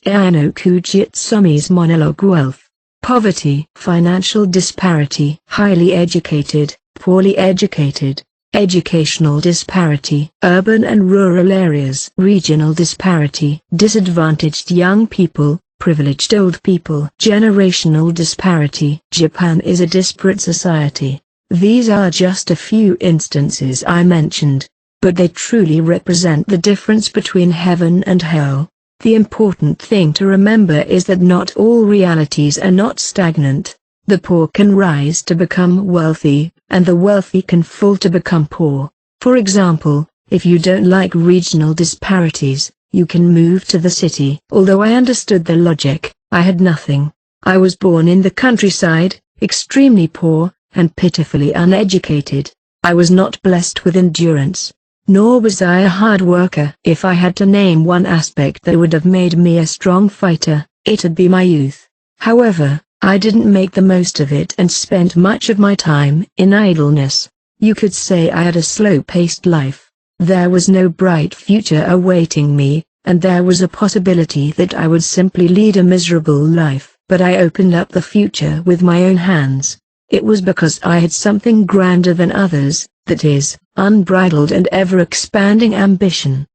Aino Kujitsumi's monologue. Wealth, poverty, financial disparity, highly educated, poorly educated, educational disparity, urban and rural areas, regional disparity, disadvantaged young people, privileged old people, generational disparity. Japan is a disparate society. These are just a few instances I mentioned, but they truly represent the difference between heaven and hell. The important thing to remember is that not all realities are not stagnant. The poor can rise to become wealthy, and the wealthy can fall to become poor. For example, if you don't like regional disparities, you can move to the city. Although I understood the logic, I had nothing. I was born in the countryside, extremely poor, and pitifully uneducated. I was not blessed with endurance, nor was I a hard worker. If I had to name one aspect that would have made me a strong fighter, it'd be my youth. However, I didn't make the most of it and spent much of my time in idleness. You could say I had a slow-paced life. There was no bright future awaiting me, and there was a possibility that I would simply lead a miserable life. But I opened up the future with my own hands. It was because I had something grander than others, that is, unbridled and ever-expanding ambition.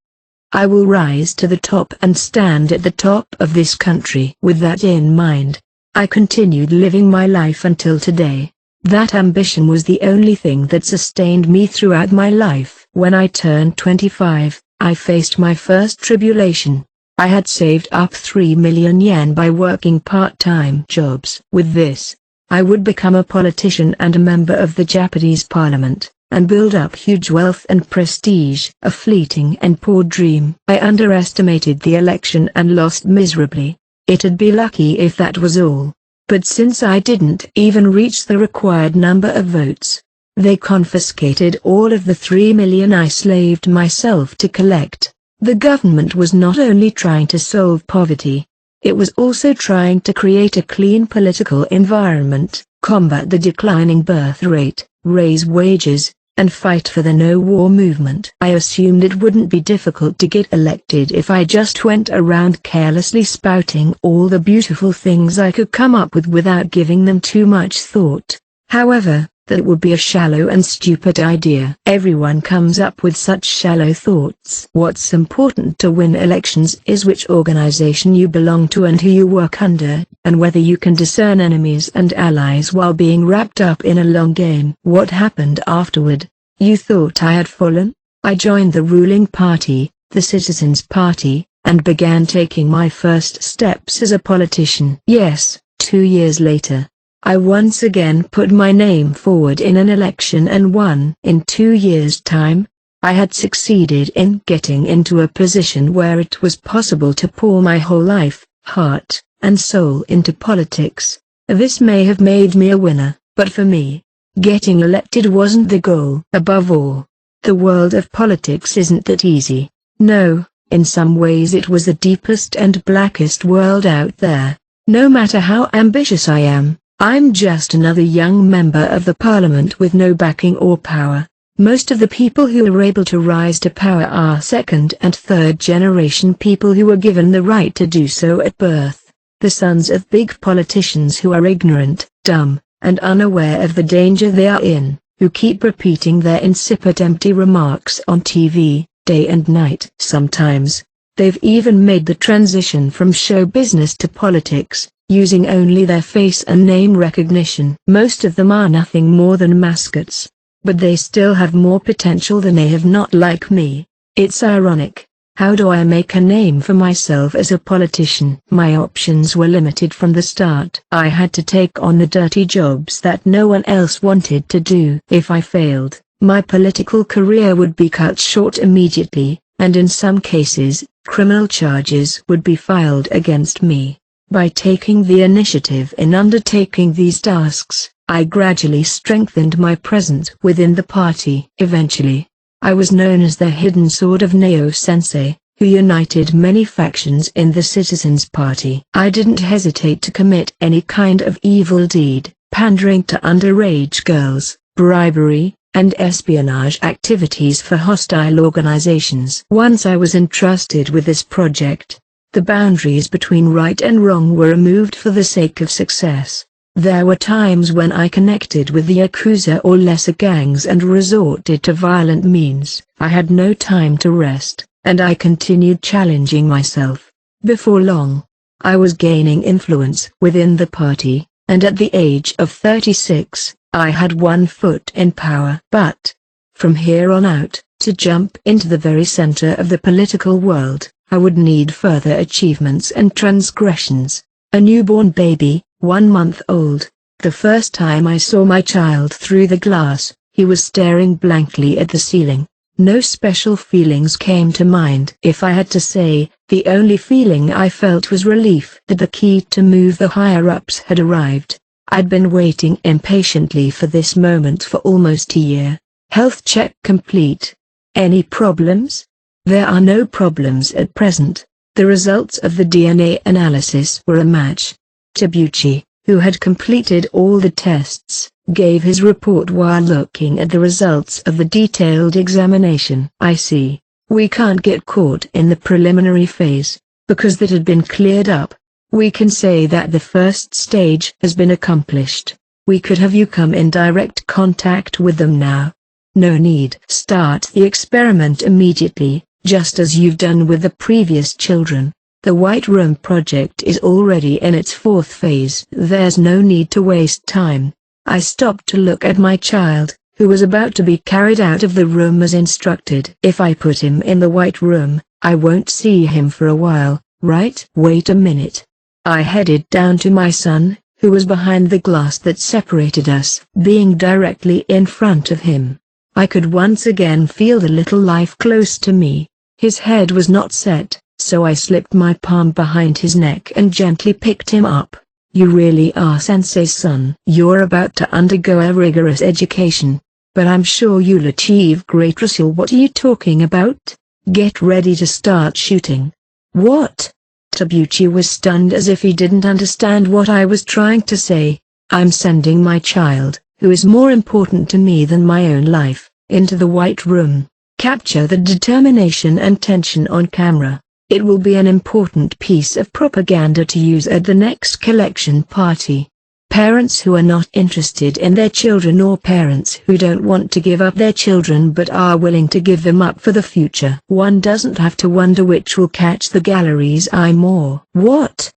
I will rise to the top and stand at the top of this country. With that in mind, I continued living my life until today. That ambition was the only thing that sustained me throughout my life. When I turned 25, I faced my first tribulation. I had saved up 3 million yen by working part-time jobs. With this, I would become a politician and a member of the Japanese parliament, and build up huge wealth and prestige. A fleeting and poor dream. I underestimated the election and lost miserably. It'd be lucky if that was all. But since I didn't even reach the required number of votes, they confiscated all of the 3 million I slaved myself to collect. The government was not only trying to solve poverty, it was also trying to create a clean political environment, combat the declining birth rate, raise wages, and fight for the no-war movement. I assumed it wouldn't be difficult to get elected if I just went around carelessly spouting all the beautiful things I could come up with without giving them too much thought. However, that would be a shallow and stupid idea. Everyone comes up with such shallow thoughts. What's important to win elections is which organization you belong to and who you work under, and whether you can discern enemies and allies while being wrapped up in a long game. What happened afterward? You thought I had fallen? I joined the ruling party, the Citizens' Party, and began taking my first steps as a politician. Yes, 2 years later, I once again put my name forward in an election and won. In 2 years' time, I had succeeded in getting into a position where it was possible to pour my whole life, heart, and soul into politics. This may have made me a winner, but for me, getting elected wasn't the goal. Above all, the world of politics isn't that easy. No, in some ways it was the deepest and blackest world out there. No matter how ambitious I am, I'm just another young member of the parliament with no backing or power. Most of the people who are able to rise to power are second and third generation people who were given the right to do so at birth. The sons of big politicians who are ignorant, dumb, and unaware of the danger they are in, who keep repeating their insipid empty remarks on TV, day and night. Sometimes, they've even made the transition from show business to politics, using only their face and name recognition. Most of them are nothing more than mascots, but they still have more potential than they have. Not like me. It's ironic. How do I make a name for myself as a politician? My options were limited from the start. I had to take on the dirty jobs that no one else wanted to do. If I failed, my political career would be cut short immediately, and in some cases, criminal charges would be filed against me. By taking the initiative in undertaking these tasks, I gradually strengthened my presence within the party. Eventually, I was known as the hidden sword of Neo-sensei, who united many factions in the Citizens' Party. I didn't hesitate to commit any kind of evil deed, pandering to underage girls, bribery, and espionage activities for hostile organizations. Once I was entrusted with this project, The boundaries between right and wrong were removed for the sake of success. There were times when I connected with the Yakuza or lesser gangs and resorted to violent means. I had no time to rest, and I continued challenging myself. Before long, I was gaining influence within the party, and at the age of 36, I had one foot in power. But, from here on out, to jump into the very center of the political world, I would need further achievements and transgressions. A newborn baby, 1 month old. The first time I saw my child through the glass, he was staring blankly at the ceiling. No special feelings came to mind. If I had to say, the only feeling I felt was relief that the key to move the higher-ups had arrived. I'd been waiting impatiently for this moment for almost a year. Health check complete. Any problems? There are no problems at present. The results of the DNA analysis were a match. Tabuchi, who had completed all the tests, gave his report while looking at the results of the detailed examination. I see. We can't get caught in the preliminary phase, because that had been cleared up. We can say that the first stage has been accomplished. We could have you come in direct contact with them now. No need. Start the experiment immediately, just as you've done with the previous children. The White Room project is already in its 4th phase. There's no need to waste time. I stopped to look at my child, who was about to be carried out of the room as instructed. If I put him in the White Room, I won't see him for a while, right? Wait a minute. I headed down to my son, who was behind the glass that separated us, being directly in front of him. I could once again feel the little life close to me. His head was not set, so I slipped my palm behind his neck and gently picked him up. You really are Sensei's son. You're about to undergo a rigorous education, but I'm sure you'll achieve great results. What are you talking about? Get ready to start shooting. What? Tabuchi was stunned as if he didn't understand what I was trying to say. I'm sending my child, who is more important to me than my own life, into the White Room. Capture the determination and tension on camera. It will be an important piece of propaganda to use at the next collection party. Parents who are not interested in their children or parents who don't want to give up their children but are willing to give them up for the future. One doesn't have to wonder which will catch the gallery's eye more. What?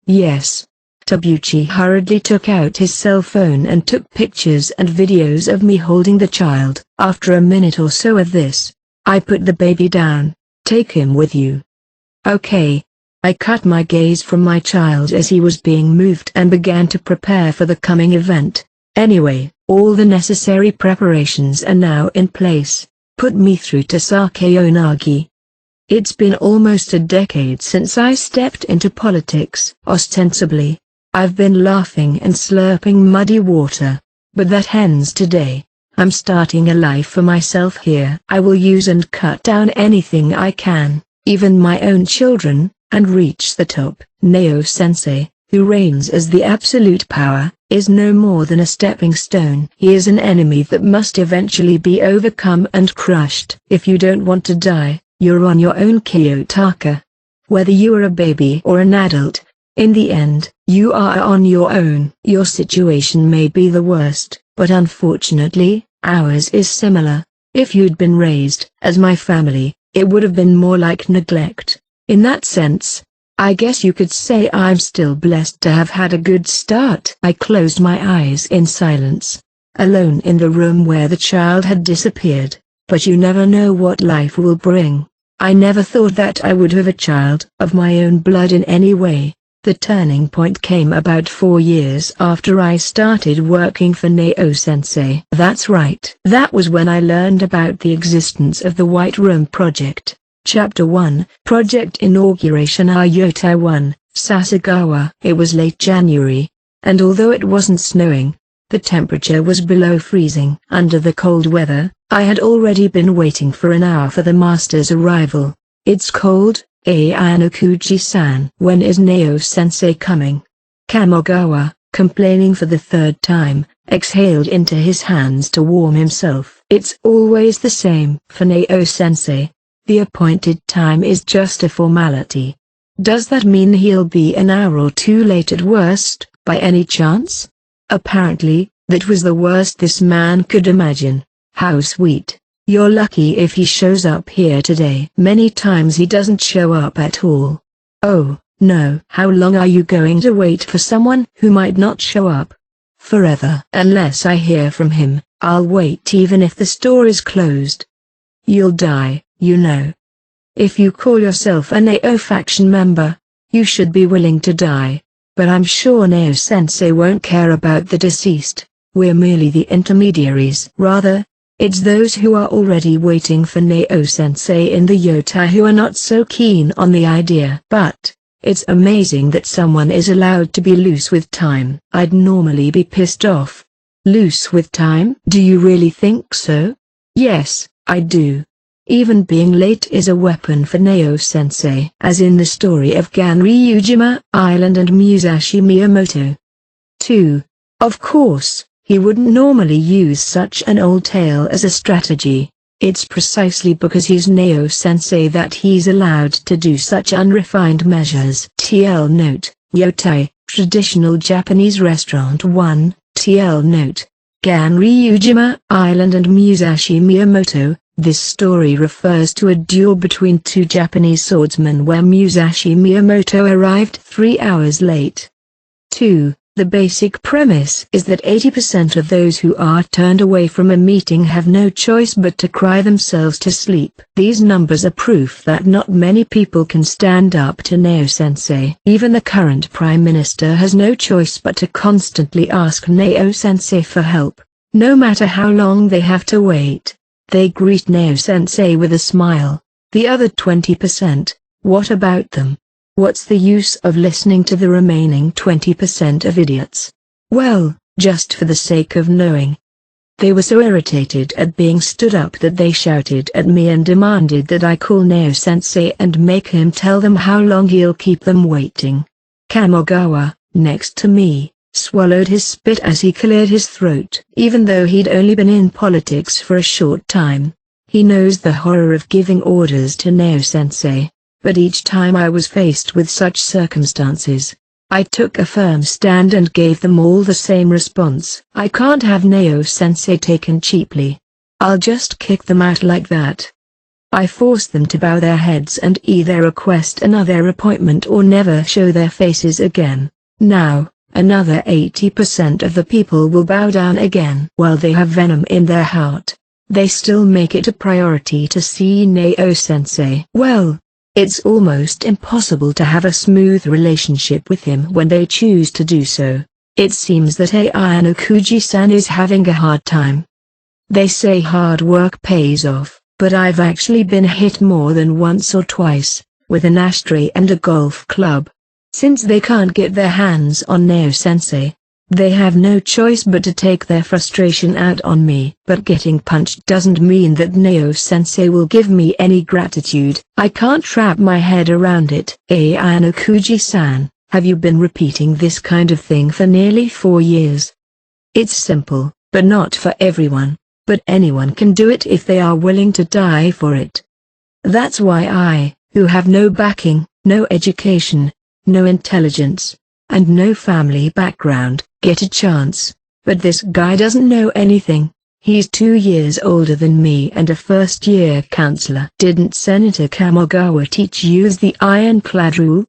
Yes. Tabuchi hurriedly took out his cell phone and took pictures and videos of me holding the child. After a minute or so of this, I put the baby down. Take him with you. Okay. I cut my gaze from my child as he was being moved and began to prepare for the coming event. Anyway, all the necessary preparations are now in place. Put me through to Sakeonagi. It's been almost a decade since I stepped into politics. Ostensibly, I've been laughing and slurping muddy water, but that ends today. I'm starting a life for myself here. I will use and cut down anything I can, even my own children, and reach the top. Neo-sensei, who reigns as the absolute power, is no more than a stepping stone. He is an enemy that must eventually be overcome and crushed. If you don't want to die, you're on your own, Kiyotaka. Whether you are a baby or an adult, in the end, you are on your own. Your situation may be the worst, but unfortunately, ours is similar. If you'd been raised as my family, it would have been more like neglect. In that sense, I guess you could say I'm still blessed to have had a good start. I closed my eyes in silence, alone in the room where the child had disappeared. But you never know what life will bring. I never thought that I would have a child of my own blood in any way. The turning point came about 4 years after I started working for Neo-sensei. That's right. That was when I learned about the existence of the White Room Project. Chapter 1, Project Inauguration Ayota 1, Sasagawa. It was late January, and although it wasn't snowing, the temperature was below freezing. Under the cold weather, I had already been waiting for an hour for the master's arrival. It's cold, Ayanokuji-san. When is Neo-sensei coming? Kamogawa, complaining for the 3rd time, exhaled into his hands to warm himself. It's always the same for Neo-sensei. The appointed time is just a formality. Does that mean he'll be an hour or two late at worst, by any chance? Apparently, that was the worst this man could imagine. How sweet. You're lucky if he shows up here today. Many times he doesn't show up at all. Oh, no. How long are you going to wait for someone who might not show up? Forever. Unless I hear from him, I'll wait even if the store is closed. You'll die, you know. If you call yourself a Neo faction member, you should be willing to die. But I'm sure Neo-sensei won't care about the deceased. We're merely the intermediaries. Rather, it's those who are already waiting for Neo-sensei in the Yota who are not so keen on the idea. But it's amazing that someone is allowed to be loose with time. I'd normally be pissed off. Loose with time? Do you really think so? Yes, I do. Even being late is a weapon for Neo-sensei, as in the story of Ganryujima Island and Musashi Miyamoto. 2. Of course, he wouldn't normally use such an old tale as a strategy. It's precisely because he's Neo-sensei that he's allowed to do such unrefined measures. TL note, Yotai, traditional Japanese restaurant 1, TL note, Ganryujima Island and Musashi Miyamoto. This story refers to a duel between two Japanese swordsmen where Musashi Miyamoto arrived 3 hours late. 2. The basic premise is that 80% of those who are turned away from a meeting have no choice but to cry themselves to sleep. These numbers are proof that not many people can stand up to Neo-sensei. Even the current Prime Minister has no choice but to constantly ask Neo-sensei for help, no matter how long they have to wait. They greet Neo-sensei with a smile. The other 20%, what about them? What's the use of listening to the remaining 20% of idiots? Well, just for the sake of knowing. They were so irritated at being stood up that they shouted at me and demanded that I call Neo-sensei and make him tell them how long he'll keep them waiting. Kamogawa, next to me, swallowed his spit as he cleared his throat. Even though he'd only been in politics for a short time, he knows the horror of giving orders to Neo-sensei. But each time I was faced with such circumstances, I took a firm stand and gave them all the same response. I can't have Neo-sensei taken cheaply. I'll just kick them out like that. I force them to bow their heads and either request another appointment or never show their faces again. Now, another 80% of the people will bow down again. While they have venom in their heart, they still make it a priority to see Neo-sensei. Well, it's almost impossible to have a smooth relationship with him when they choose to do so. It seems that Ayanokuji-san is having a hard time. They say hard work pays off, but I've actually been hit more than once or twice, with an ashtray and a golf club. Since they can't get their hands on Neo-sensei, they have no choice but to take their frustration out on me. But getting punched doesn't mean that Neo-sensei will give me any gratitude. I can't wrap my head around it. Ayanokuji-san, have you been repeating this kind of thing for nearly 4 years? It's simple, but not for everyone. But anyone can do it if they are willing to die for it. That's why I, who have no backing, no education, no intelligence, and no family background, get a chance. But this guy doesn't know anything. He's 2 years older than me and a first-year counselor. Didn't Senator Kamogawa teach you the ironclad rule?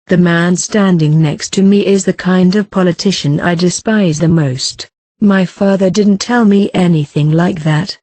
The man standing next to me is the kind of politician I despise the most. My father didn't tell me anything like that.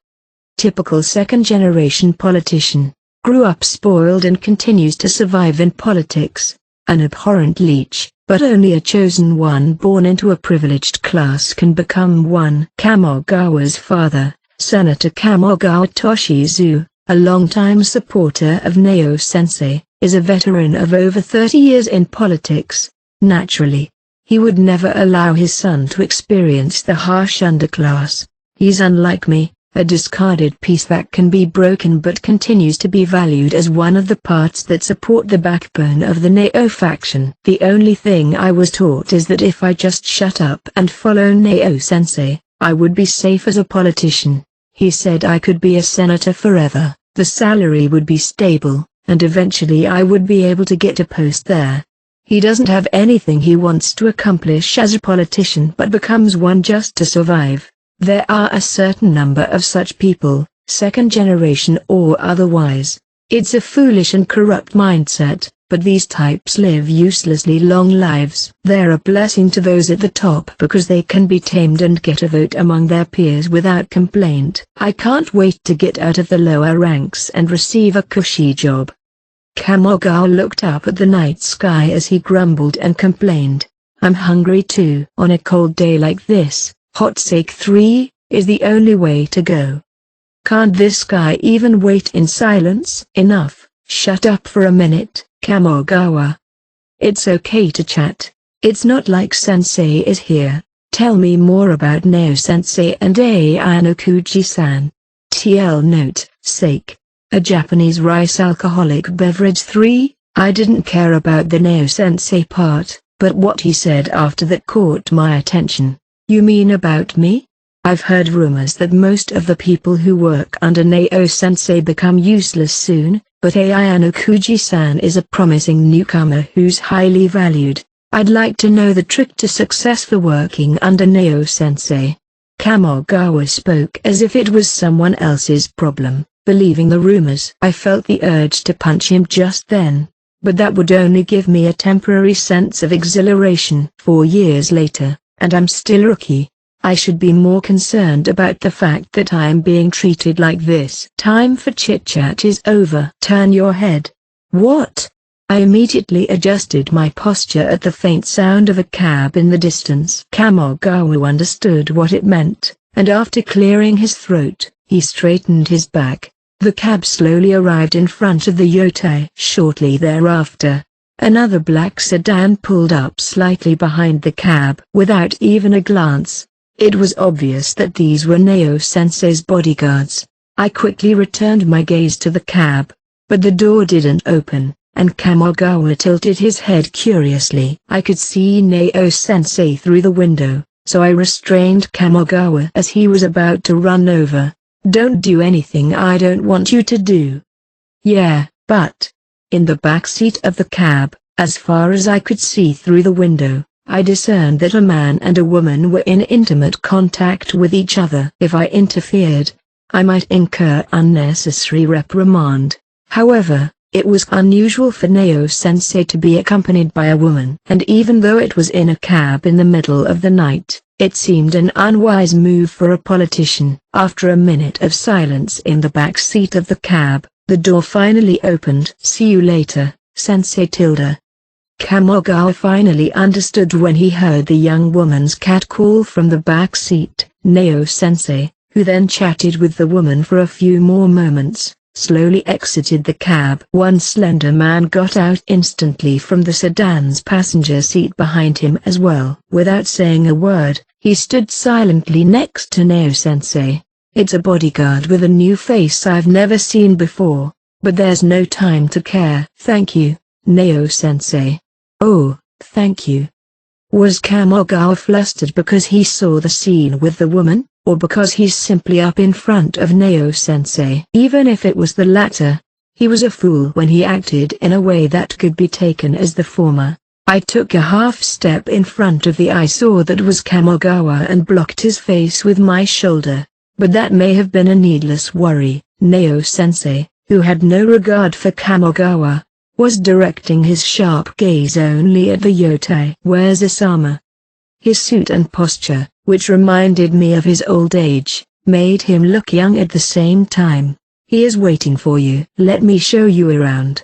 Typical second-generation politician, grew up spoiled and continues to survive in politics. An abhorrent leech, but only a chosen one born into a privileged class can become one. Kamogawa's father, Senator Kamogawa Toshizu, a longtime supporter of Neo-sensei, is a veteran of over 30 years in politics. Naturally, he would never allow his son to experience the harsh underclass. He's unlike me, a discarded piece that can be broken but continues to be valued as one of the parts that support the backbone of the Neo faction. The only thing I was taught is that if I just shut up and follow Neo-sensei, I would be safe as a politician. He said I could be a senator forever, the salary would be stable, and eventually I would be able to get a post there. He doesn't have anything he wants to accomplish as a politician but becomes one just to survive. There are a certain number of such people, second generation or otherwise. It's a foolish and corrupt mindset, but these types live uselessly long lives. They're a blessing to those at the top because they can be tamed and get a vote among their peers without complaint. I can't wait to get out of the lower ranks and receive a cushy job. Kamogawa looked up at the night sky as he grumbled and complained. I'm hungry too. On a cold day like this, hot sake 3 is the only way to go. Can't this guy even wait in silence? Enough, shut up for a minute, Kamogawa. It's okay to chat. It's not like Sensei is here. Tell me more about Neo-sensei and Ayanokuji-san. TL note, sake. A Japanese rice alcoholic beverage. 3. I didn't care about the Neo-sensei part, but what he said after that caught my attention. You mean about me? I've heard rumors that most of the people who work under Neo-sensei become useless soon, but Ayanokuji-san is a promising newcomer who's highly valued. I'd like to know the trick to success for working under Neo-sensei. Kamogawa spoke as if it was someone else's problem, believing the rumors. I felt the urge to punch him just then, but that would only give me a temporary sense of exhilaration. 4 years later, and I'm still rookie. I should be more concerned about the fact that I am being treated like this. Time for chit-chat is over. Turn your head. What? I immediately adjusted my posture at the faint sound of a cab in the distance. Kamogawa understood what it meant, and after clearing his throat, he straightened his back. The cab slowly arrived in front of the yotai. Shortly thereafter, another black sedan pulled up slightly behind the cab. Without even a glance, it was obvious that these were Neo-sensei's bodyguards. I quickly returned my gaze to the cab, but the door didn't open, and Kamogawa tilted his head curiously. I could see Neo-sensei through the window, so I restrained Kamogawa as he was about to run over. Don't do anything I don't want you to do. Yeah, but... In the back seat of the cab, as far as I could see through the window, I discerned that a man and a woman were in intimate contact with each other. If I interfered, I might incur unnecessary reprimand. However, it was unusual for Neo-sensei to be accompanied by a woman. And even though it was in a cab in the middle of the night, it seemed an unwise move for a politician. After a minute of silence in the back seat of the cab, the door finally opened. See you later, Sensei Tilda. Kamogawa finally understood when he heard the young woman's catcall from the back seat. Neo-sensei, who then chatted with the woman for a few more moments, slowly exited the cab. One slender man got out instantly from the sedan's passenger seat behind him as well. Without saying a word, he stood silently next to Neo-sensei. It's a bodyguard with a new face I've never seen before, but there's no time to care. Thank you, Neo-sensei. Oh, thank you. Was Kamogawa flustered because he saw the scene with the woman, or because he's simply up in front of Neo-sensei? Even if it was the latter, he was a fool when he acted in a way that could be taken as the former. I took a half step in front of the eyesore that was Kamogawa and blocked his face with my shoulder, but that may have been a needless worry. Neo-sensei, who had no regard for Kamogawa, was directing his sharp gaze only at the yotai. Where's Isama? His suit and posture, which reminded me of his old age, made him look young at the same time. He is waiting for you. Let me show you around.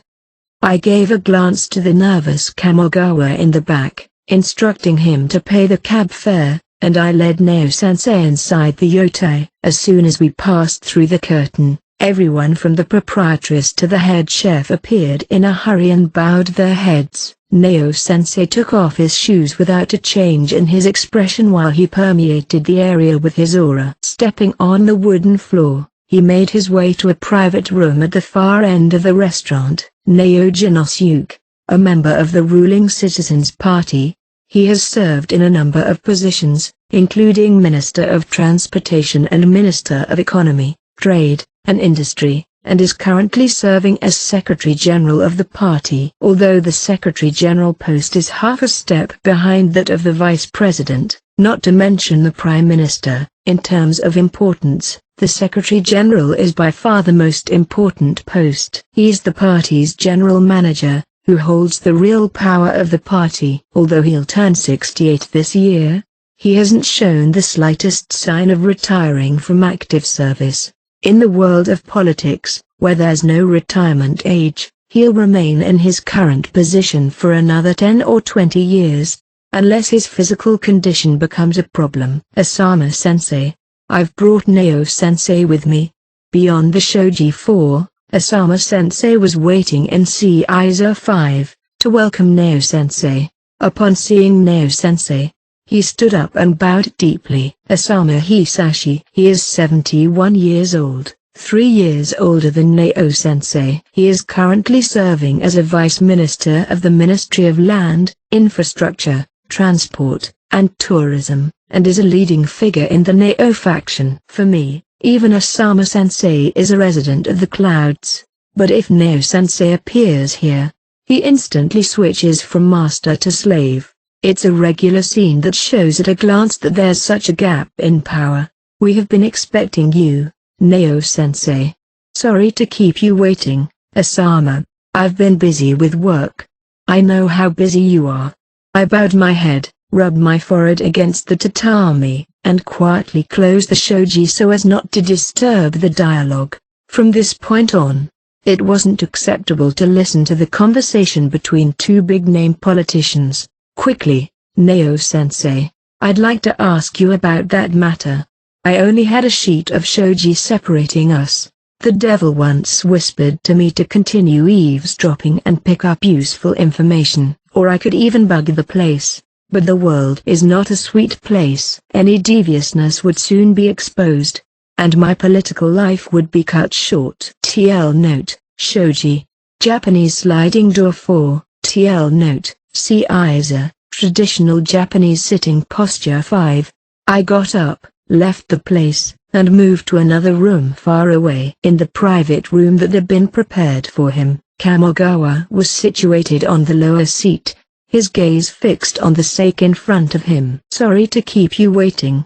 I gave a glance to the nervous Kamogawa in the back, instructing him to pay the cab fare, and I led Neo-sensei inside the yotai. As soon as we passed through the curtain, everyone from the proprietress to the head chef appeared in a hurry and bowed their heads. Neo-sensei took off his shoes without a change in his expression while he permeated the area with his aura. Stepping on the wooden floor, he made his way to a private room at the far end of the restaurant. Neo-jinosuke, a member of the ruling Citizens Party, he has served in a number of positions, including Minister of Transportation and Minister of Economy, Trade, and Industry. and is currently serving as Secretary General of the party. Although the Secretary General post is half a step behind that of the Vice President, not to mention the Prime Minister, in terms of importance, the Secretary General is by far the most important post. He's the party's general manager, who holds the real power of the party. Although he'll turn 68 this year, he hasn't shown the slightest sign of retiring from active service. In the world of politics, where there's no retirement age, he'll remain in his current position for another 10 or 20 years, unless his physical condition becomes a problem. Asama-sensei. I've brought Neo-sensei with me. Beyond the Shoji 4, Asama-sensei was waiting in Seiza 5, to welcome Neo-sensei. Upon seeing Neo-sensei, he stood up and bowed deeply. Asama Hisashi. He is 71 years old, 3 years older than Neo-sensei. He is currently serving as a Vice Minister of the Ministry of Land, Infrastructure, Transport, and Tourism, and is a leading figure in the Neo faction. For me, even Asama-sensei is a resident of the clouds, but if Neo-sensei appears here, he instantly switches from master to slave. It's a regular scene that shows at a glance that there's such a gap in power. We have been expecting you, Neo-sensei. Sorry to keep you waiting, Asama. I've been busy with work. I know how busy you are. I bowed my head, rubbed my forehead against the tatami, and quietly closed the shoji so as not to disturb the dialogue. From this point on, it wasn't acceptable to listen to the conversation between two big-name politicians. Quickly, Neo-sensei, I'd like to ask you about that matter. I only had a sheet of shoji separating us. The devil once whispered to me to continue eavesdropping and pick up useful information, or I could even bug the place. But the world is not a sweet place. Any deviousness would soon be exposed, and my political life would be cut short. TL note, shoji. Japanese sliding door 4. TL note, Seiza, traditional Japanese sitting posture 5. I got up, left the place, and moved to another room far away. In the private room that had been prepared for him, Kamogawa was situated on the lower seat, his gaze fixed on the sake in front of him. Sorry to keep you waiting.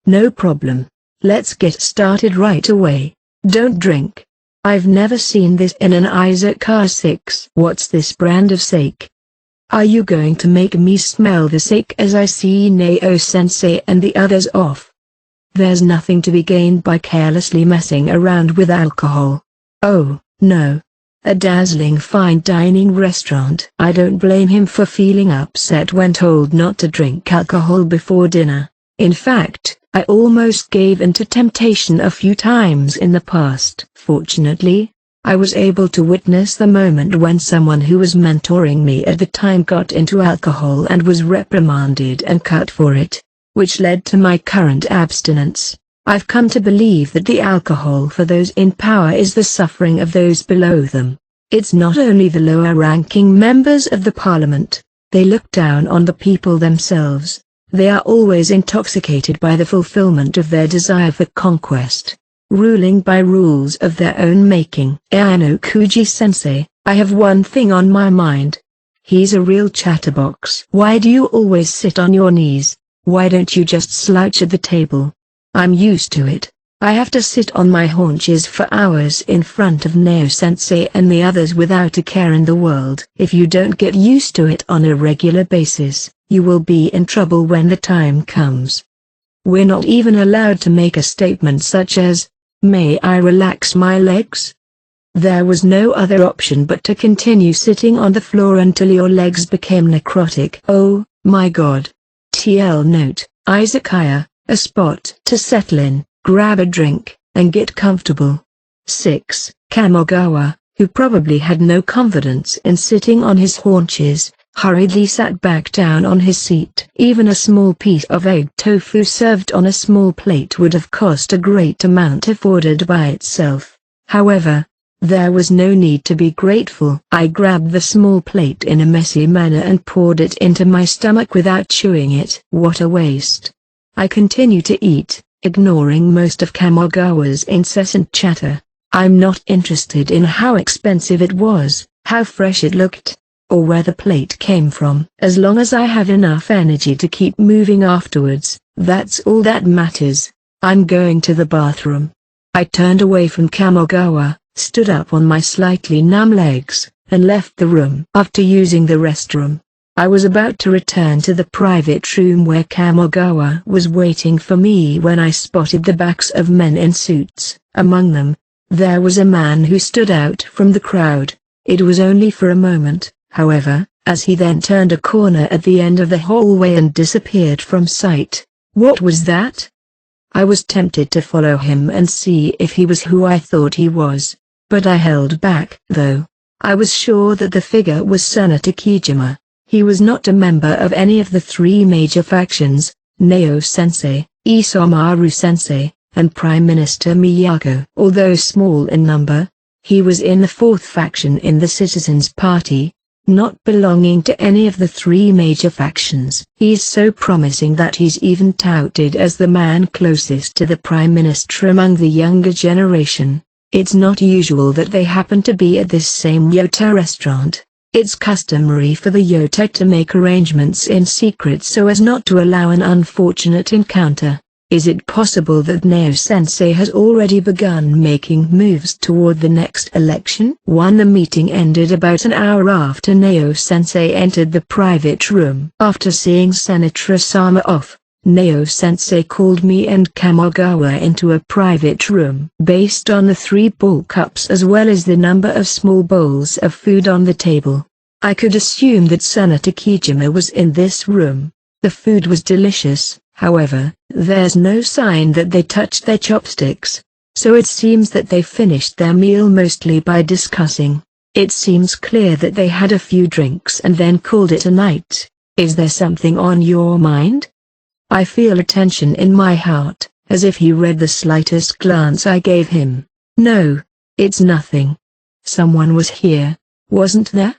No problem. Let's get started right away. Don't drink. I've never seen this in an izakaya 6. What's this brand of sake? Are you going to make me smell the sake as I see Neo-sensei and the others off? There's nothing to be gained by carelessly messing around with alcohol. Oh, no. A dazzling fine dining restaurant. I don't blame him for feeling upset when told not to drink alcohol before dinner. In fact, I almost gave in to temptation a few times in the past. Fortunately, I was able to witness the moment when someone who was mentoring me at the time got into alcohol and was reprimanded and cut for it, which led to my current abstinence. I've come to believe that the alcohol for those in power is the suffering of those below them. It's not only the lower-ranking members of the parliament, they look down on the people themselves. They are always intoxicated by the fulfillment of their desire for conquest, ruling by rules of their own making. Ayano-kuji-sensei, I have one thing on my mind. He's a real chatterbox. Why do you always sit on your knees? Why don't you just slouch at the table? I'm used to it. I have to sit on my haunches for hours in front of Neo-sensei and the others without a care in the world. If you don't get used to it on a regular basis, you will be in trouble when the time comes. We're not even allowed to make a statement such as, "May I relax my legs?" There was no other option but to continue sitting on the floor until your legs became necrotic. Oh, my God. TL note, izakaya, a spot to settle in, grab a drink, and get comfortable. 6. Kamogawa, who probably had no confidence in sitting on his haunches, hurriedly sat back down on his seat. Even a small piece of egg tofu served on a small plate would have cost a great amount if ordered by itself. However, there was no need to be grateful. I grabbed the small plate in a messy manner and poured it into my stomach without chewing it. What a waste. I continued to eat, ignoring most of Kamogawa's incessant chatter. I'm not interested in how expensive it was, how fresh it looked, or where the plate came from. As long as I have enough energy to keep moving afterwards, that's all that matters. I'm going to the bathroom. I turned away from Kamogawa, stood up on my slightly numb legs, and left the room. After using the restroom, I was about to return to the private room where Kamogawa was waiting for me when I spotted the backs of men in suits. Among them, there was a man who stood out from the crowd. It was only for a moment, however, as he then turned a corner at the end of the hallway and disappeared from sight. What was that? I was tempted to follow him and see if he was who I thought he was, but I held back. Though I was sure that the figure was Senator Kijima. He was not a member of any of the three major factions, Neo-sensei, Isamaru-sensei, and Prime Minister Miyako. Although small in number, he was in the fourth faction in the Citizens' Party, not belonging to any of the three major factions. He's so promising that he's even touted as the man closest to the Prime Minister among the younger generation. It's not usual that they happen to be at this same Yota restaurant. It's customary for the Yota to make arrangements in secret so as not to allow an unfortunate encounter. Is it possible that Neo-sensei has already begun making moves toward the next election? The meeting ended about an hour after Neo-sensei entered the private room. After seeing Senator Osama off, Neo-sensei called me and Kamogawa into a private room. Based on the 3 bowl cups as well as the number of small bowls of food on the table, I could assume that Senator Kijima was in this room. The food was delicious. However, there's no sign that they touched their chopsticks, so it seems that they finished their meal mostly by discussing. It seems clear that they had a few drinks and then called it a night. Is there something on your mind? I feel a tension in my heart, as if he read the slightest glance I gave him. No, it's nothing. Someone was here, wasn't there?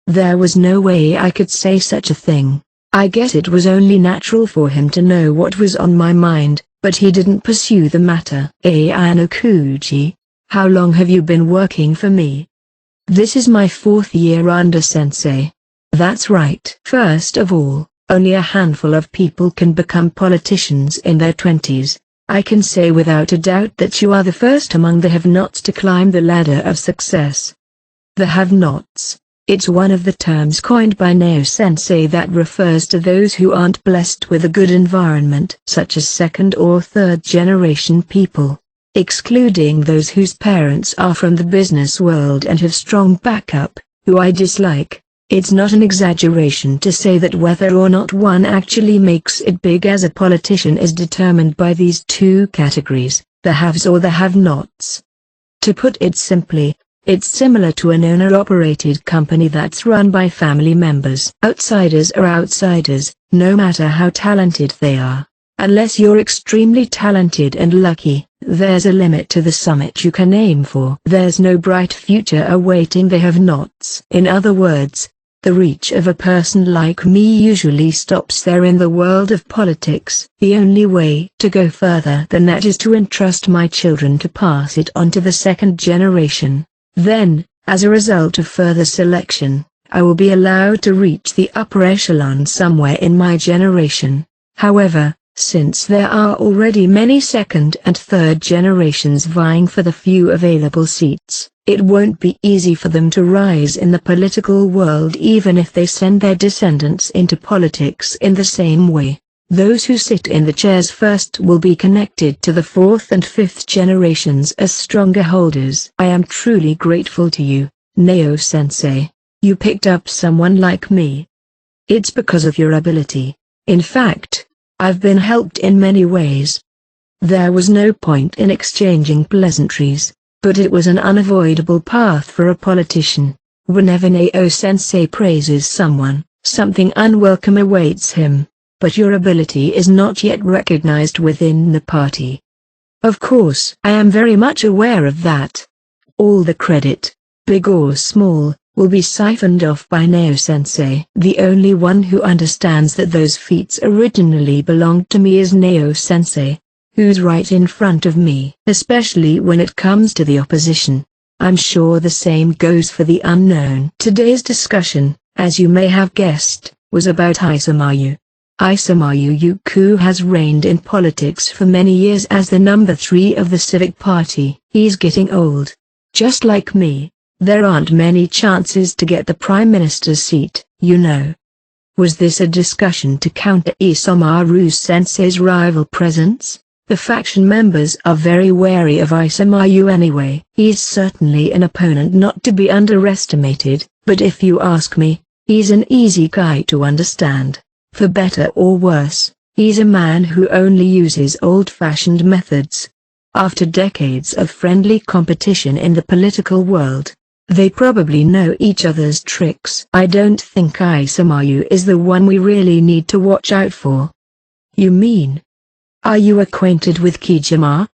There was no way I could say such a thing. I guess it was only natural for him to know what was on my mind, but he didn't pursue the matter. Ayano-kuji, how long have you been working for me? This is my 4th year under sensei. That's right. First of all, only a handful of people can become politicians in their 20s. I can say without a doubt that you are the first among the have-nots to climb the ladder of success. The have-nots. It's one of the terms coined by Neo-sensei that refers to those who aren't blessed with a good environment, such as 2nd or 3rd generation people, excluding those whose parents are from the business world and have strong backup, who I dislike. It's not an exaggeration to say that whether or not one actually makes it big as a politician is determined by these 2 categories, the haves or the have-nots. To put it simply, it's similar to an owner-operated company that's run by family members. Outsiders are outsiders, no matter how talented they are. Unless you're extremely talented and lucky, there's a limit to the summit you can aim for. There's no bright future awaiting the have-nots. In other words, the reach of a person like me usually stops there in the world of politics. The only way to go further than that is to entrust my children to pass it on to the 2nd generation. Then, as a result of further selection, I will be allowed to reach the upper echelon somewhere in my generation. However, since there are already many 2nd and 3rd generations vying for the few available seats, it won't be easy for them to rise in the political world even if they send their descendants into politics in the same way. Those who sit in the chairs first will be connected to the 4th and 5th generations as stronger holders. I am truly grateful to you, Neo-sensei. You picked up someone like me. It's because of your ability. In fact, I've been helped in many ways. There was no point in exchanging pleasantries, but it was an unavoidable path for a politician. Whenever Neo-sensei praises someone, something unwelcome awaits him. But your ability is not yet recognized within the party. Of course, I am very much aware of that. All the credit, big or small, will be siphoned off by Neo-sensei. The only one who understands that those feats originally belonged to me is Neo-sensei, who's right in front of me. Especially when it comes to the opposition. I'm sure the same goes for the unknown. Today's discussion, as you may have guessed, was about Isamayu. Isamayu Yuku has reigned in politics for many years as the number 3 of the Civic Party. He's getting old. Just like me, there aren't many chances to get the Prime Minister's seat, you know. Was this a discussion to counter Isamaru-sensei's rival presence? The faction members are very wary of Isamayu anyway. He's certainly an opponent not to be underestimated, but if you ask me, he's an easy guy to understand. For better or worse, he's a man who only uses old-fashioned methods. After decades of friendly competition in the political world, they probably know each other's tricks. I don't think Isamayu is the one we really need to watch out for. You mean? Are you acquainted with Kijima?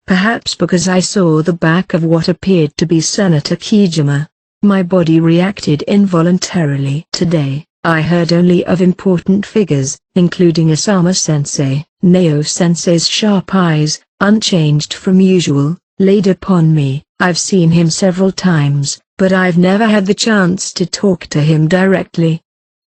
Perhaps because I saw the back of what appeared to be Senator Kijima, my body reacted involuntarily. Today, I heard only of important figures, including Isama-sensei. Neo-sensei's sharp eyes, unchanged from usual, laid upon me. I've seen him several times, but I've never had the chance to talk to him directly.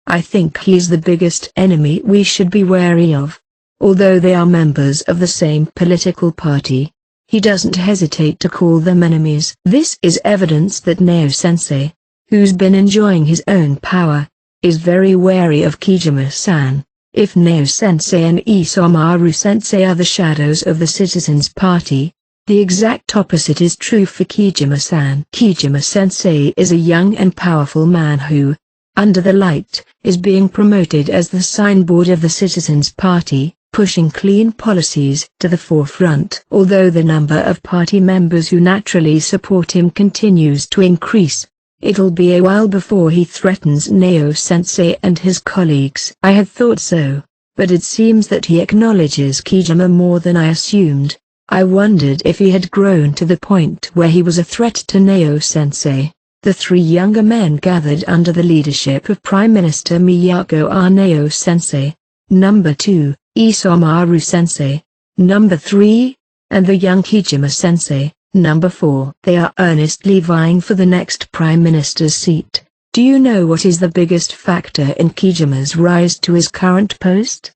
I think he's the biggest enemy we should be wary of. Although they are members of the same political party, he doesn't hesitate to call them enemies. This is evidence that Neo-sensei, who's been enjoying his own power, is very wary of Kijima-san. If Neo-sensei and Isamaru-sensei are the shadows of the Citizens' Party, the exact opposite is true for Kijima-san. Kijima-sensei is a young and powerful man who, under the light, is being promoted as the signboard of the Citizens' Party, pushing clean policies to the forefront. Although the number of party members who naturally support him continues to increase, it'll be a while before he threatens Neo-sensei and his colleagues. I had thought so, but it seems that he acknowledges Kijima more than I assumed. I wondered if he had grown to the point where he was a threat to Neo-sensei. The 3 younger men gathered under the leadership of Prime Minister Miyako are Neo-sensei, number 2, Isamaru-sensei, number 3, and the young Kijima-sensei, number 4. They are earnestly vying for the next Prime Minister's seat. Do you know what is the biggest factor in Kijima's rise to his current post?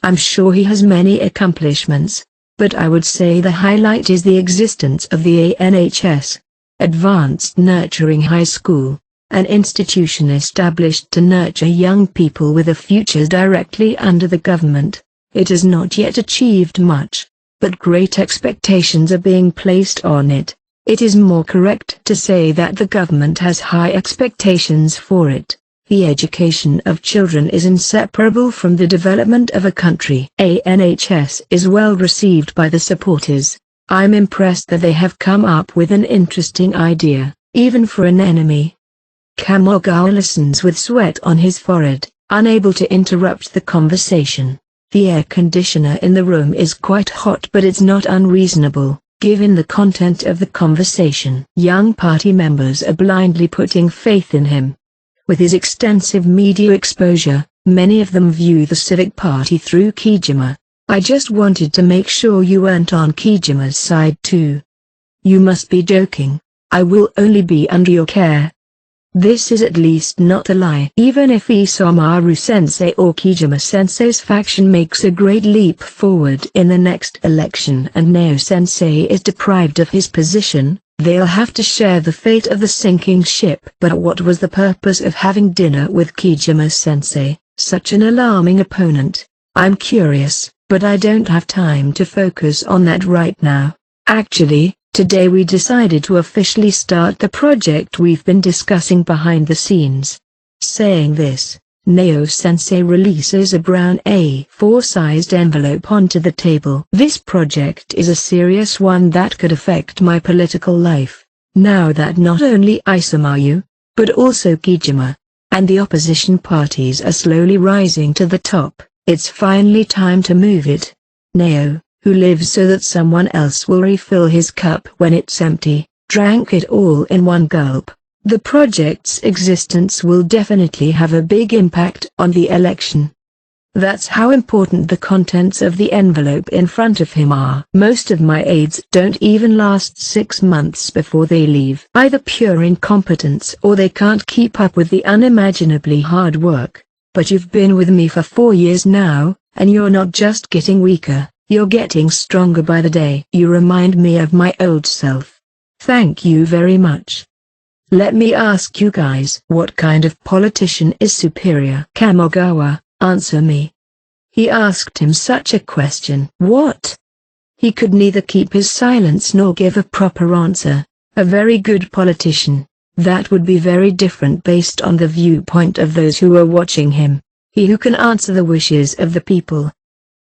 I'm sure he has many accomplishments, but I would say the highlight is the existence of the ANHS, Advanced Nurturing High School, an institution established to nurture young people with a future directly under the government. It has not yet achieved much, but great expectations are being placed on it. It is more correct to say that the government has high expectations for it. The education of children is inseparable from the development of a country. ANHS is well received by the supporters. I'm impressed that they have come up with an interesting idea, even for an enemy. Kamogawa listens with sweat on his forehead, unable to interrupt the conversation. The air conditioner in the room is quite hot, but it's not unreasonable, given the content of the conversation. Young party members are blindly putting faith in him. With his extensive media exposure, many of them view the Civic Party through Kijima. I just wanted to make sure you weren't on Kijima's side too. You must be joking. I will only be under your care. This is at least not a lie. Even if Isamaru-sensei or Kijima-sensei's faction makes a great leap forward in the next election and Neo-sensei is deprived of his position, they'll have to share the fate of the sinking ship. But what was the purpose of having dinner with Kijima-sensei, such an alarming opponent? I'm curious, but I don't have time to focus on that right now. Actually, today we decided to officially start the project we've been discussing behind the scenes. Saying this, Neo-sensei releases a brown A4-sized envelope onto the table. This project is a serious one that could affect my political life. Now that not only Isamayu, but also Kijima, and the opposition parties are slowly rising to the top, it's finally time to move it. Neo, who lives so that someone else will refill his cup when it's empty, drank it all in one gulp. The project's existence will definitely have a big impact on the election. That's how important the contents of the envelope in front of him are. Most of my aides don't even last 6 months before they leave. Either pure incompetence or they can't keep up with the unimaginably hard work. But you've been with me for 4 years now, and you're not just getting weaker, you're getting stronger by the day. You remind me of my old self. Thank you very much. Let me ask you guys, what kind of politician is superior? Kamogawa, answer me. He asked him such a question. What? He could neither keep his silence nor give a proper answer. A very good politician. That would be very different based on the viewpoint of those who are watching him. He who can answer the wishes of the people.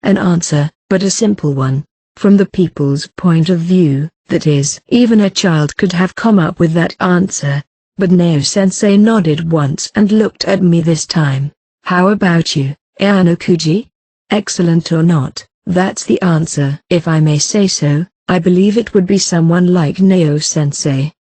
An answer, but a simple one. From the people's point of view, that is, even a child could have come up with that answer. But Neo-sensei nodded once and looked at me this time. How about you, Ayano-kuji? Excellent or not, that's the answer. If I may say so, I believe it would be someone like Neo-sensei.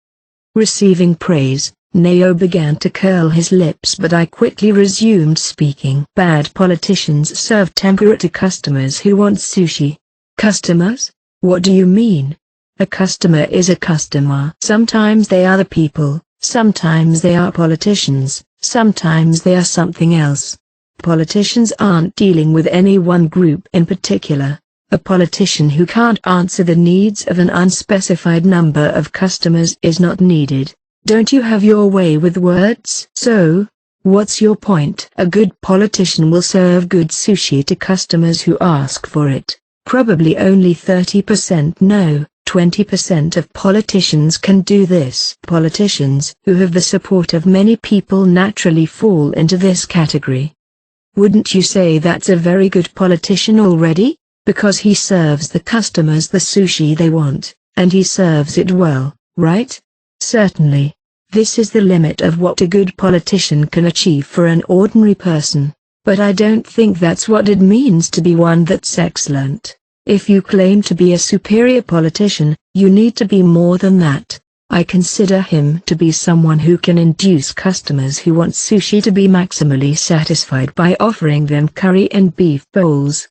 Receiving praise, Neo began to curl his lips, but I quickly resumed speaking. Bad politicians serve tempura to customers who want sushi. Customers? What do you mean? A customer is a customer. Sometimes they are the people, sometimes they are politicians, sometimes they are something else. Politicians aren't dealing with any one group in particular. A politician who can't answer the needs of an unspecified number of customers is not needed. Don't you have your way with words? So, what's your point? A good politician will serve good sushi to customers who ask for it. Probably only 30% know. 20% of politicians can do this. Politicians who have the support of many people naturally fall into this category. Wouldn't you say that's a very good politician already? Because he serves the customers the sushi they want, and he serves it well, right? Certainly. This is the limit of what a good politician can achieve for an ordinary person. But I don't think that's what it means to be one that's excellent. If you claim to be a superior politician, you need to be more than that. I consider him to be someone who can induce customers who want sushi to be maximally satisfied by offering them curry and beef bowls.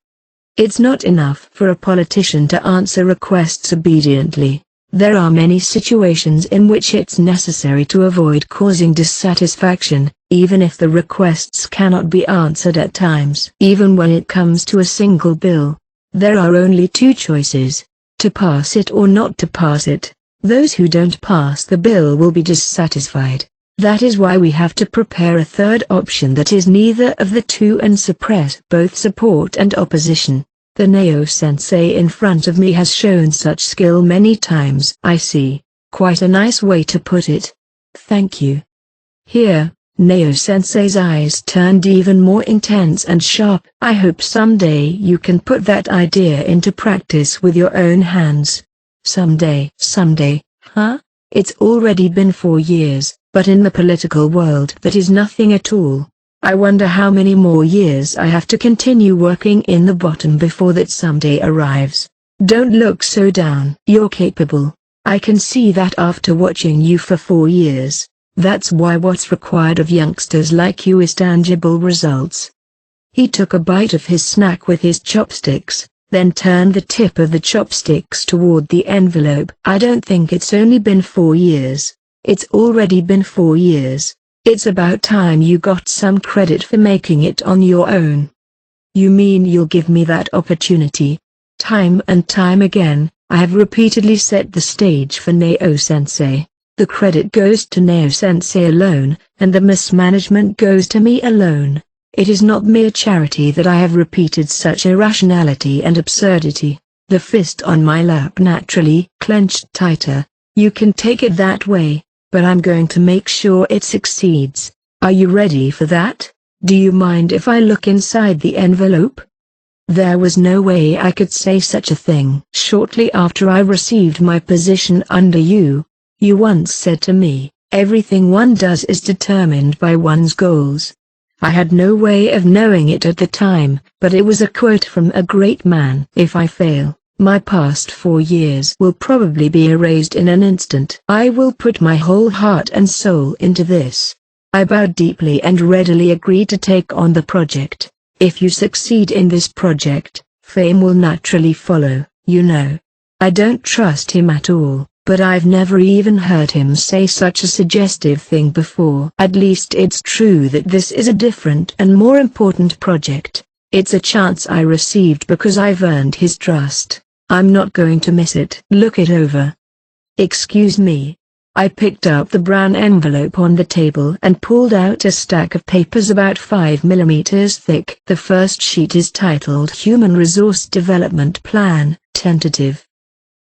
It's not enough for a politician to answer requests obediently. There are many situations in which it's necessary to avoid causing dissatisfaction, even if the requests cannot be answered at times. Even when it comes to a single bill, there are only two choices: to pass it or not to pass it. Those who don't pass the bill will be dissatisfied. That is why we have to prepare a third option that is neither of the two and suppress both support and opposition. The Neo-sensei in front of me has shown such skill many times. I see. Quite a nice way to put it. Thank you. Here, Neo-sensei's eyes turned even more intense and sharp. I hope someday you can put that idea into practice with your own hands. Someday. Someday, huh? It's already been 4 years, but in the political world that is nothing at all. I wonder how many more years I have to continue working in the bottom before that someday arrives. Don't look so down. You're capable. I can see that after watching you for 4 years. That's why what's required of youngsters like you is tangible results. He took a bite of his snack with his chopsticks, then turned the tip of the chopsticks toward the envelope. I don't think it's only been 4 years. It's already been 4 years. It's about time you got some credit for making it on your own. You mean you'll give me that opportunity? Time and time again, I have repeatedly set the stage for Neo-sensei. The credit goes to Neo-sensei alone, and the mismanagement goes to me alone. It is not mere charity that I have repeated such irrationality and absurdity. The fist on my lap naturally clenched tighter. You can take it that way, but I'm going to make sure it succeeds. Are you ready for that? Do you mind if I look inside the envelope? There was no way I could say such a thing. Shortly after I received my position under you, you once said to me, everything one does is determined by one's goals. I had no way of knowing it at the time, but it was a quote from a great man. If I fail, my past 4 years will probably be erased in an instant. I will put my whole heart and soul into this. I bowed deeply and readily agreed to take on the project. If you succeed in this project, fame will naturally follow, you know. I don't trust him at all, but I've never even heard him say such a suggestive thing before. At least it's true that this is a different and more important project. It's a chance I received because I've earned his trust. I'm not going to miss it. Look it over. Excuse me. I picked up the brown envelope on the table and pulled out a stack of papers about 5 millimeters thick. The first sheet is titled Human Resource Development Plan, Tentative.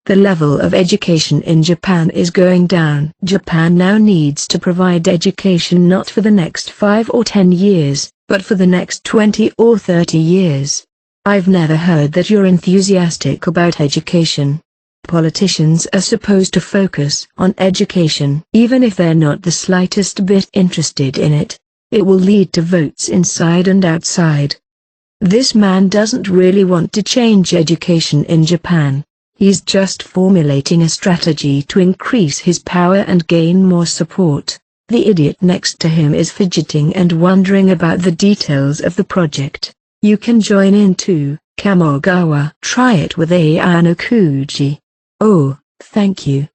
The level of education in Japan is going down. Japan now needs to provide education not for the next 5 or 10 years, but for the next 20 or 30 years. I've never heard that you're enthusiastic about education. Politicians are supposed to focus on education. Even if they're not the slightest bit interested in it, it will lead to votes inside and outside. This man doesn't really want to change education in Japan. He's just formulating a strategy to increase his power and gain more support. The idiot next to him is fidgeting and wondering about the details of the project. You can join in too, Kamogawa. Try it with Ayano-kuji. Oh, thank you.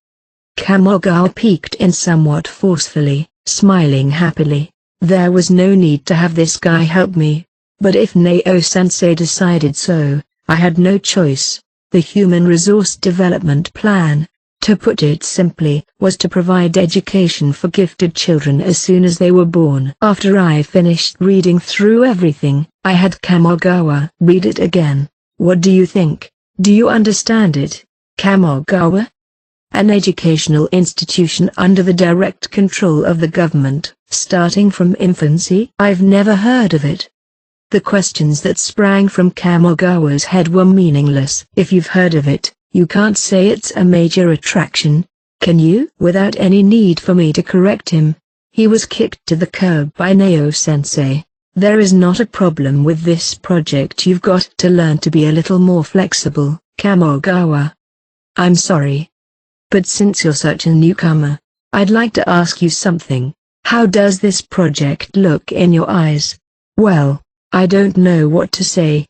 Kamogawa peeked in somewhat forcefully, smiling happily. There was no need to have this guy help me. But if Nao-sensei decided so, I had no choice. The Human Resource Development Plan, to put it simply, was to provide education for gifted children as soon as they were born. After I finished reading through everything, I had Kamogawa read it again. What do you think? Do you understand it, Kamogawa? An educational institution under the direct control of the government, starting from infancy? I've never heard of it. The questions that sprang from Kamogawa's head were meaningless. If you've heard of it, you can't say it's a major attraction, can you? Without any need for me to correct him, he was kicked to the curb by Nao-sensei. There is not a problem with this project. You've got to learn to be a little more flexible, Kamogawa. I'm sorry. But since you're such a newcomer, I'd like to ask you something. How does this project look in your eyes? Well, I don't know what to say.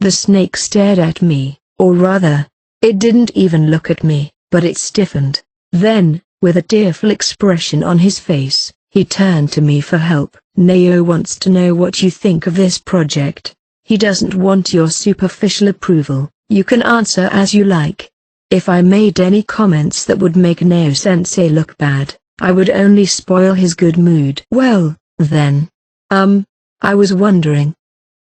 The snake stared at me, or rather, it didn't even look at me, but it stiffened. Then, with a tearful expression on his face, he turned to me for help. Nao wants to know what you think of this project. He doesn't want your superficial approval. You can answer as you like. If I made any comments that would make Nao-sensei look bad, I would only spoil his good mood. Well, then, I was wondering,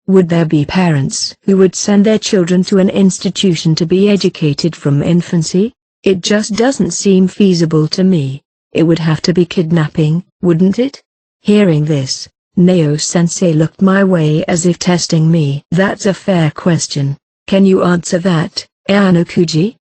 would there be parents who would send their children to an institution to be educated from infancy? It just doesn't seem feasible to me. It would have to be kidnapping, wouldn't it? Hearing this, Nao-sensei looked my way as if testing me. That's a fair question. Can you answer that, Ayano-kuji?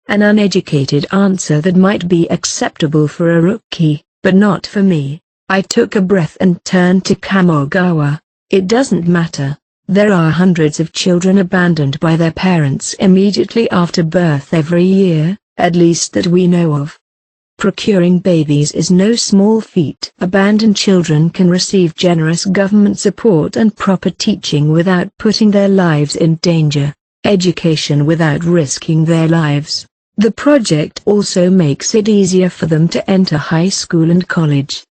An uneducated answer that might be acceptable for a rookie, but not for me. I took a breath and turned to Kamogawa. It doesn't matter. There are hundreds of children abandoned by their parents immediately after birth every year, at least that we know of. Procuring babies is no small feat. Abandoned children can receive generous government support and proper teaching without putting their lives in danger, education without risking their lives. The project also makes it easier for them to enter high school and college.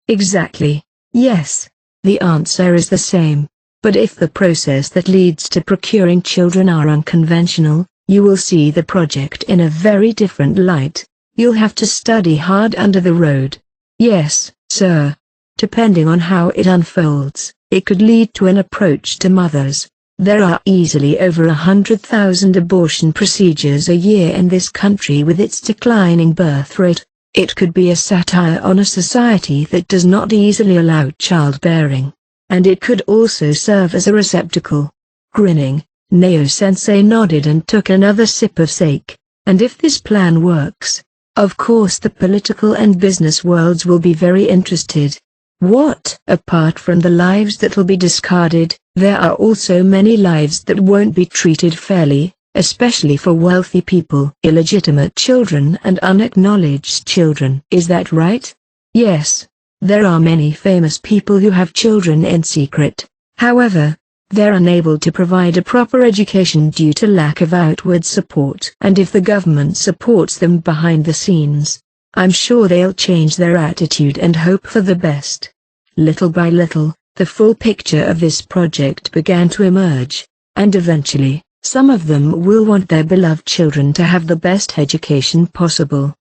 Exactly. Yes. The answer is the same. But if the process that leads to procuring children are unconventional, you will see the project in a very different light. You'll have to study hard under the road. Yes, sir. Depending on how it unfolds, it could lead to an approach to mothers. There are easily over 100,000 abortion procedures a year in this country with its declining birth rate. It could be a satire on a society that does not easily allow childbearing. And it could also serve as a receptacle. Grinning, Nao-sensei nodded and took another sip of sake. And if this plan works, of course the political and business worlds will be very interested. What? Apart from the lives that will be discarded, there are also many lives that won't be treated fairly, especially for wealthy people. Illegitimate children and unacknowledged children. Is that right? Yes. There are many famous people who have children in secret. However, They're unable to provide a proper education due to lack of outward support. And if the government supports them behind the scenes, I'm sure they'll change their attitude and hope for the best. Little by little, the full picture of this project began to emerge, and eventually, some of them will want their beloved children to have the best education possible.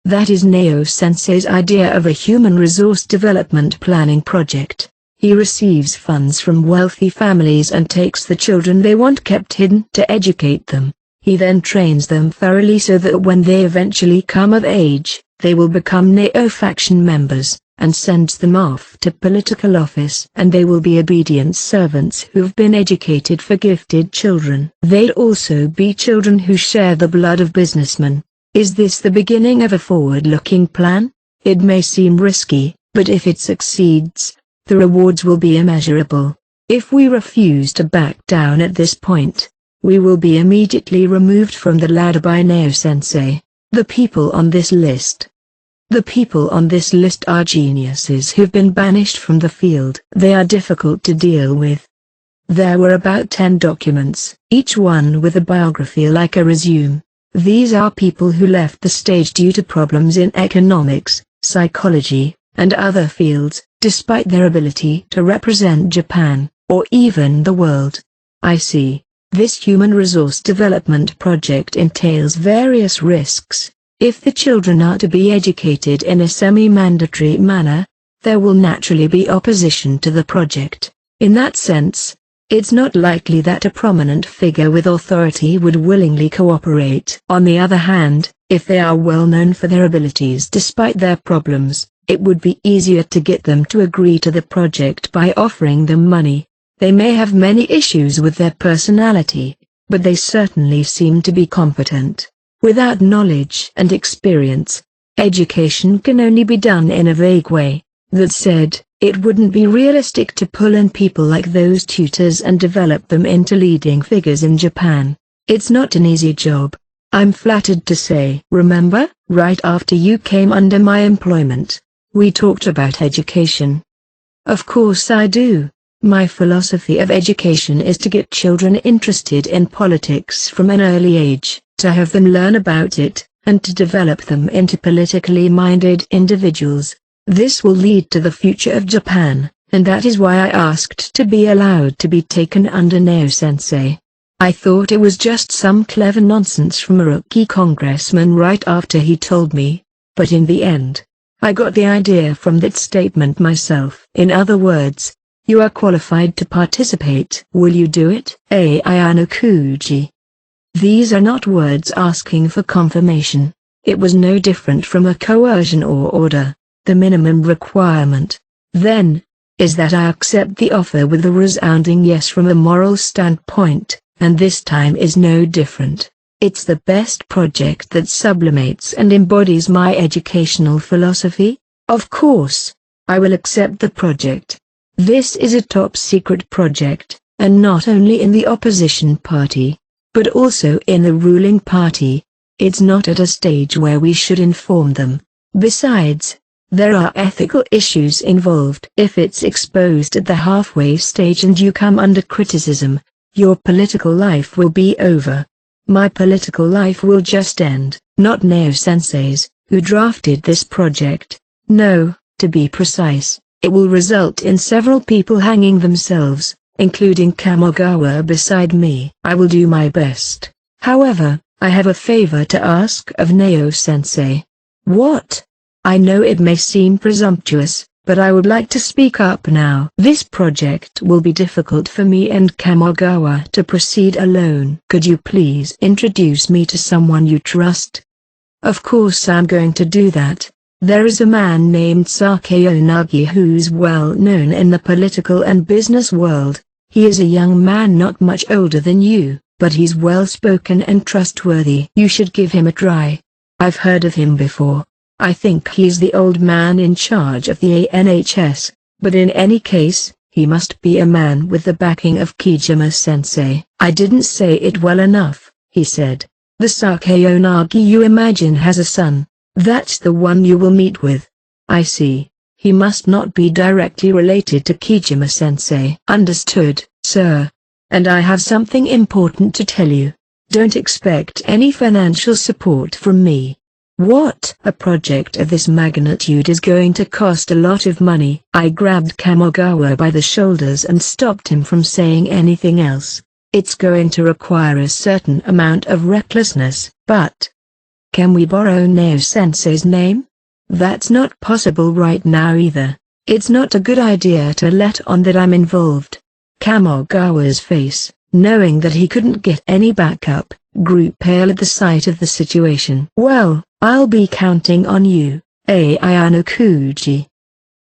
That is Neo-sensei's idea of a human resource development planning project. He receives funds from wealthy families and takes the children they want kept hidden to educate them. He then trains them thoroughly so that when they eventually come of age, they will become Neo-faction members, and sends them off to political office. And they will be obedient servants who've been educated for gifted children. They'd also be children who share the blood of businessmen. Is this the beginning of a forward-looking plan? It may seem risky, but if it succeeds, the rewards will be immeasurable. If we refuse to back down at this point, we will be immediately removed from the ladder by Neo-sensei. The people on this list. The people on this list are geniuses who've been banished from the field. They are difficult to deal with. There were about 10 documents, each one with a biography like a resume. These are people who left the stage due to problems in economics, psychology, and other fields, despite their ability to represent Japan, or even the world. I see. This human resource development project entails various risks. If the children are to be educated in a semi-mandatory manner, there will naturally be opposition to the project. In that sense, it's not likely that a prominent figure with authority would willingly cooperate. On the other hand, if they are well known for their abilities despite their problems, it would be easier to get them to agree to the project by offering them money. They may have many issues with their personality, but they certainly seem to be competent. Without knowledge and experience, education can only be done in a vague way. That said, it wouldn't be realistic to pull in people like those tutors and develop them into leading figures in Japan. It's not an easy job. I'm flattered to say. Remember, right after you came under my employment, we talked about education. Of course I do. My philosophy of education is to get children interested in politics from an early age, to have them learn about it, and to develop them into politically minded individuals. This will lead to the future of Japan, and that is why I asked to be allowed to be taken under Neo-sensei. I thought it was just some clever nonsense from a rookie congressman right after he told me, but in the end, I got the idea from that statement myself. In other words, you are qualified to participate. Will you do it? Ayano-kuji. These are not words asking for confirmation. It was no different from a coercion or order. The minimum requirement, then, is that I accept the offer with a resounding yes from a moral standpoint, and this time is no different. It's the best project that sublimates and embodies my educational philosophy. Of course, I will accept the project. This is a top-secret project, and not only in the opposition party, but also in the ruling party. It's not at a stage where we should inform them. Besides, there are ethical issues involved. If it's exposed at the halfway stage and you come under criticism, your political life will be over. My political life will just end. Not Neo-sensei's, who drafted this project. No, to be precise, it will result in several people hanging themselves, including Kamogawa beside me. I will do my best. However, I have a favor to ask of Neo-sensei. What? I know it may seem presumptuous, but I would like to speak up now. This project will be difficult for me and Kamogawa to proceed alone. Could you please introduce me to someone you trust? Of course I'm going to do that. There is a man named Sakeo Nagi who's well known in the political and business world. He is a young man not much older than you, but he's well spoken and trustworthy. You should give him a try. I've heard of him before. I think he's the old man in charge of the ANHS, but in any case, he must be a man with the backing of Kijima-sensei. I didn't say it well enough, he said. The Sakeo Nagi you imagine has a son. That's the one you will meet with. I see. He must not be directly related to Kijima-sensei. Understood. Sir. And I have something important to tell you. Don't expect any financial support from me. What? A project of this magnitude is going to cost a lot of money. I grabbed Kamogawa by the shoulders and stopped him from saying anything else. It's going to require a certain amount of recklessness, but... Can we borrow Neo-sensei's name? That's not possible right now either. It's not a good idea to let on that I'm involved. Kamogawa's face, knowing that he couldn't get any backup, grew pale at the sight of the situation. Well, I'll be counting on you, Ayano-kuji.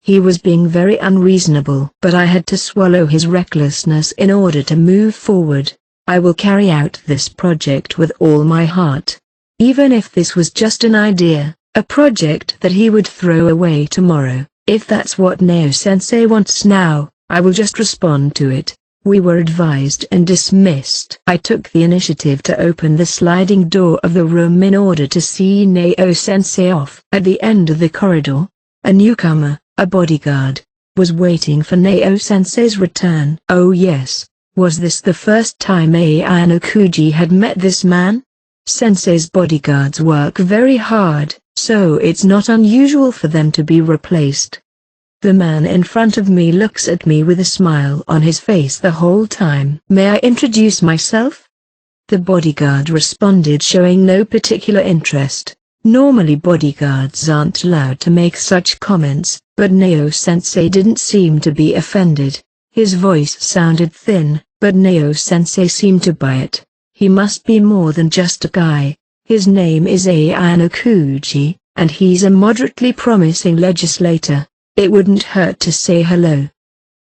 He was being very unreasonable, but I had to swallow his recklessness in order to move forward. I will carry out this project with all my heart. Even if this was just an idea, a project that he would throw away tomorrow, if that's what Neo-sensei wants now, I will just respond to it. We were advised and dismissed. I took the initiative to open the sliding door of the room in order to see Neo-sensei off. At the end of the corridor, a newcomer, a bodyguard, was waiting for Neo-sensei's return. Oh yes, was this the first time Ayano-kuji had met this man? Sensei's bodyguards work very hard, so it's not unusual for them to be replaced. The man in front of me looks at me with a smile on his face the whole time. May I introduce myself? The bodyguard responded, showing no particular interest. Normally bodyguards aren't allowed to make such comments, but Neo-sensei didn't seem to be offended. His voice sounded thin, but Neo-sensei seemed to buy it. He must be more than just a guy. His name is Ayano-kuji, and he's a moderately promising legislator. It wouldn't hurt to say hello.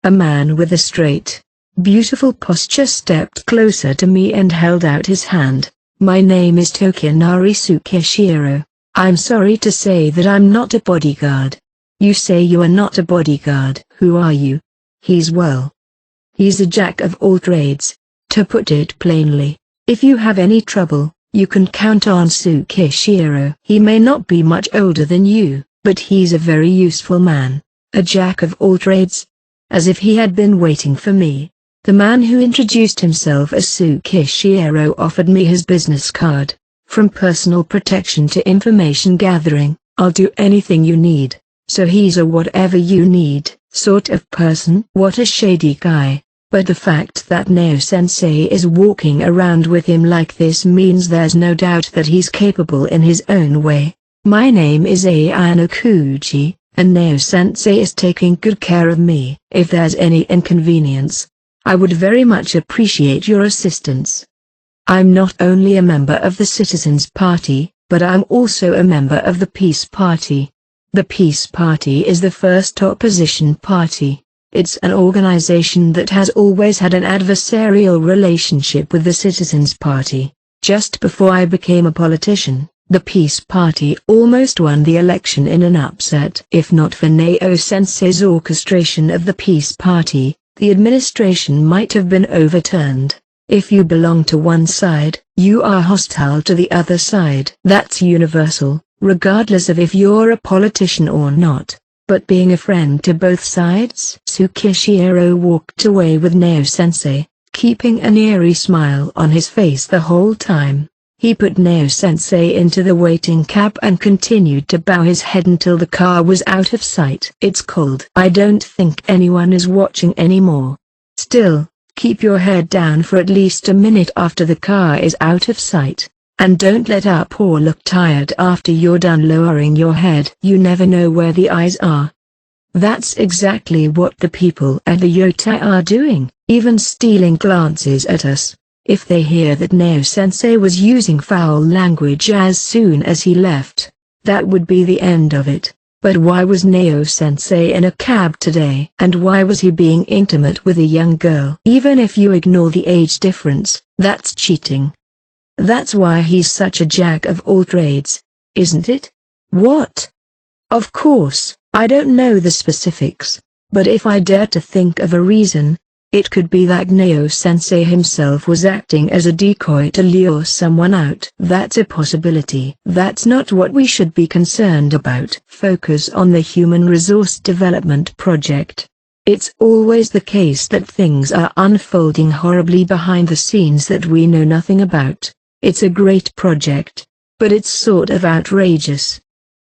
A man with a straight, beautiful posture stepped closer to me and held out his hand. My name is Tokinari Tsukishiro. I'm sorry to say that I'm not a bodyguard. You say you are not a bodyguard. Who are you? He's a jack of all trades. To put it plainly, if you have any trouble, you can count on Tsukishiro. He may not be much older than you, but he's a very useful man. A jack of all trades? As if he had been waiting for me. The man who introduced himself as Tsukishiro offered me his business card. From personal protection to information gathering, I'll do anything you need. So he's a whatever you need sort of person. What a shady guy. But the fact that Neo-sensei is walking around with him like this means there's no doubt that he's capable in his own way. My name is Ayano-kuji, and Neo-sensei is taking good care of me. If there's any inconvenience, I would very much appreciate your assistance. I'm not only a member of the Citizens Party, but I'm also a member of the Peace Party. The Peace Party is the first opposition party. It's an organization that has always had an adversarial relationship with the Citizens Party. Just before I became a politician, the Peace Party almost won the election in an upset. If not for Neo-sensei's orchestration of the Peace Party, the administration might have been overturned. If you belong to one side, you are hostile to the other side. That's universal, regardless of if you're a politician or not. But being a friend to both sides? Tsukishiro walked away with Neo-sensei, keeping an eerie smile on his face the whole time. He put Neo-sensei into the waiting cab and continued to bow his head until the car was out of sight. It's cold. I don't think anyone is watching anymore. Still, keep your head down for at least a minute after the car is out of sight. And don't let up or look tired after you're done lowering your head. You never know where the eyes are. That's exactly what the people at the yotai are doing, even stealing glances at us. If they hear that Neo-sensei was using foul language as soon as he left, that would be the end of it. But why was Neo-sensei in a cab today? And why was he being intimate with a young girl? Even if you ignore the age difference, that's cheating. That's why he's such a jack of all trades, isn't it? What? Of course, I don't know the specifics, but if I dare to think of a reason, it could be that Neo-sensei himself was acting as a decoy to lure someone out. That's a possibility. That's not what we should be concerned about. Focus on the Human Resource Development Project. It's always the case that things are unfolding horribly behind the scenes that we know nothing about. It's a great project, but it's sort of outrageous.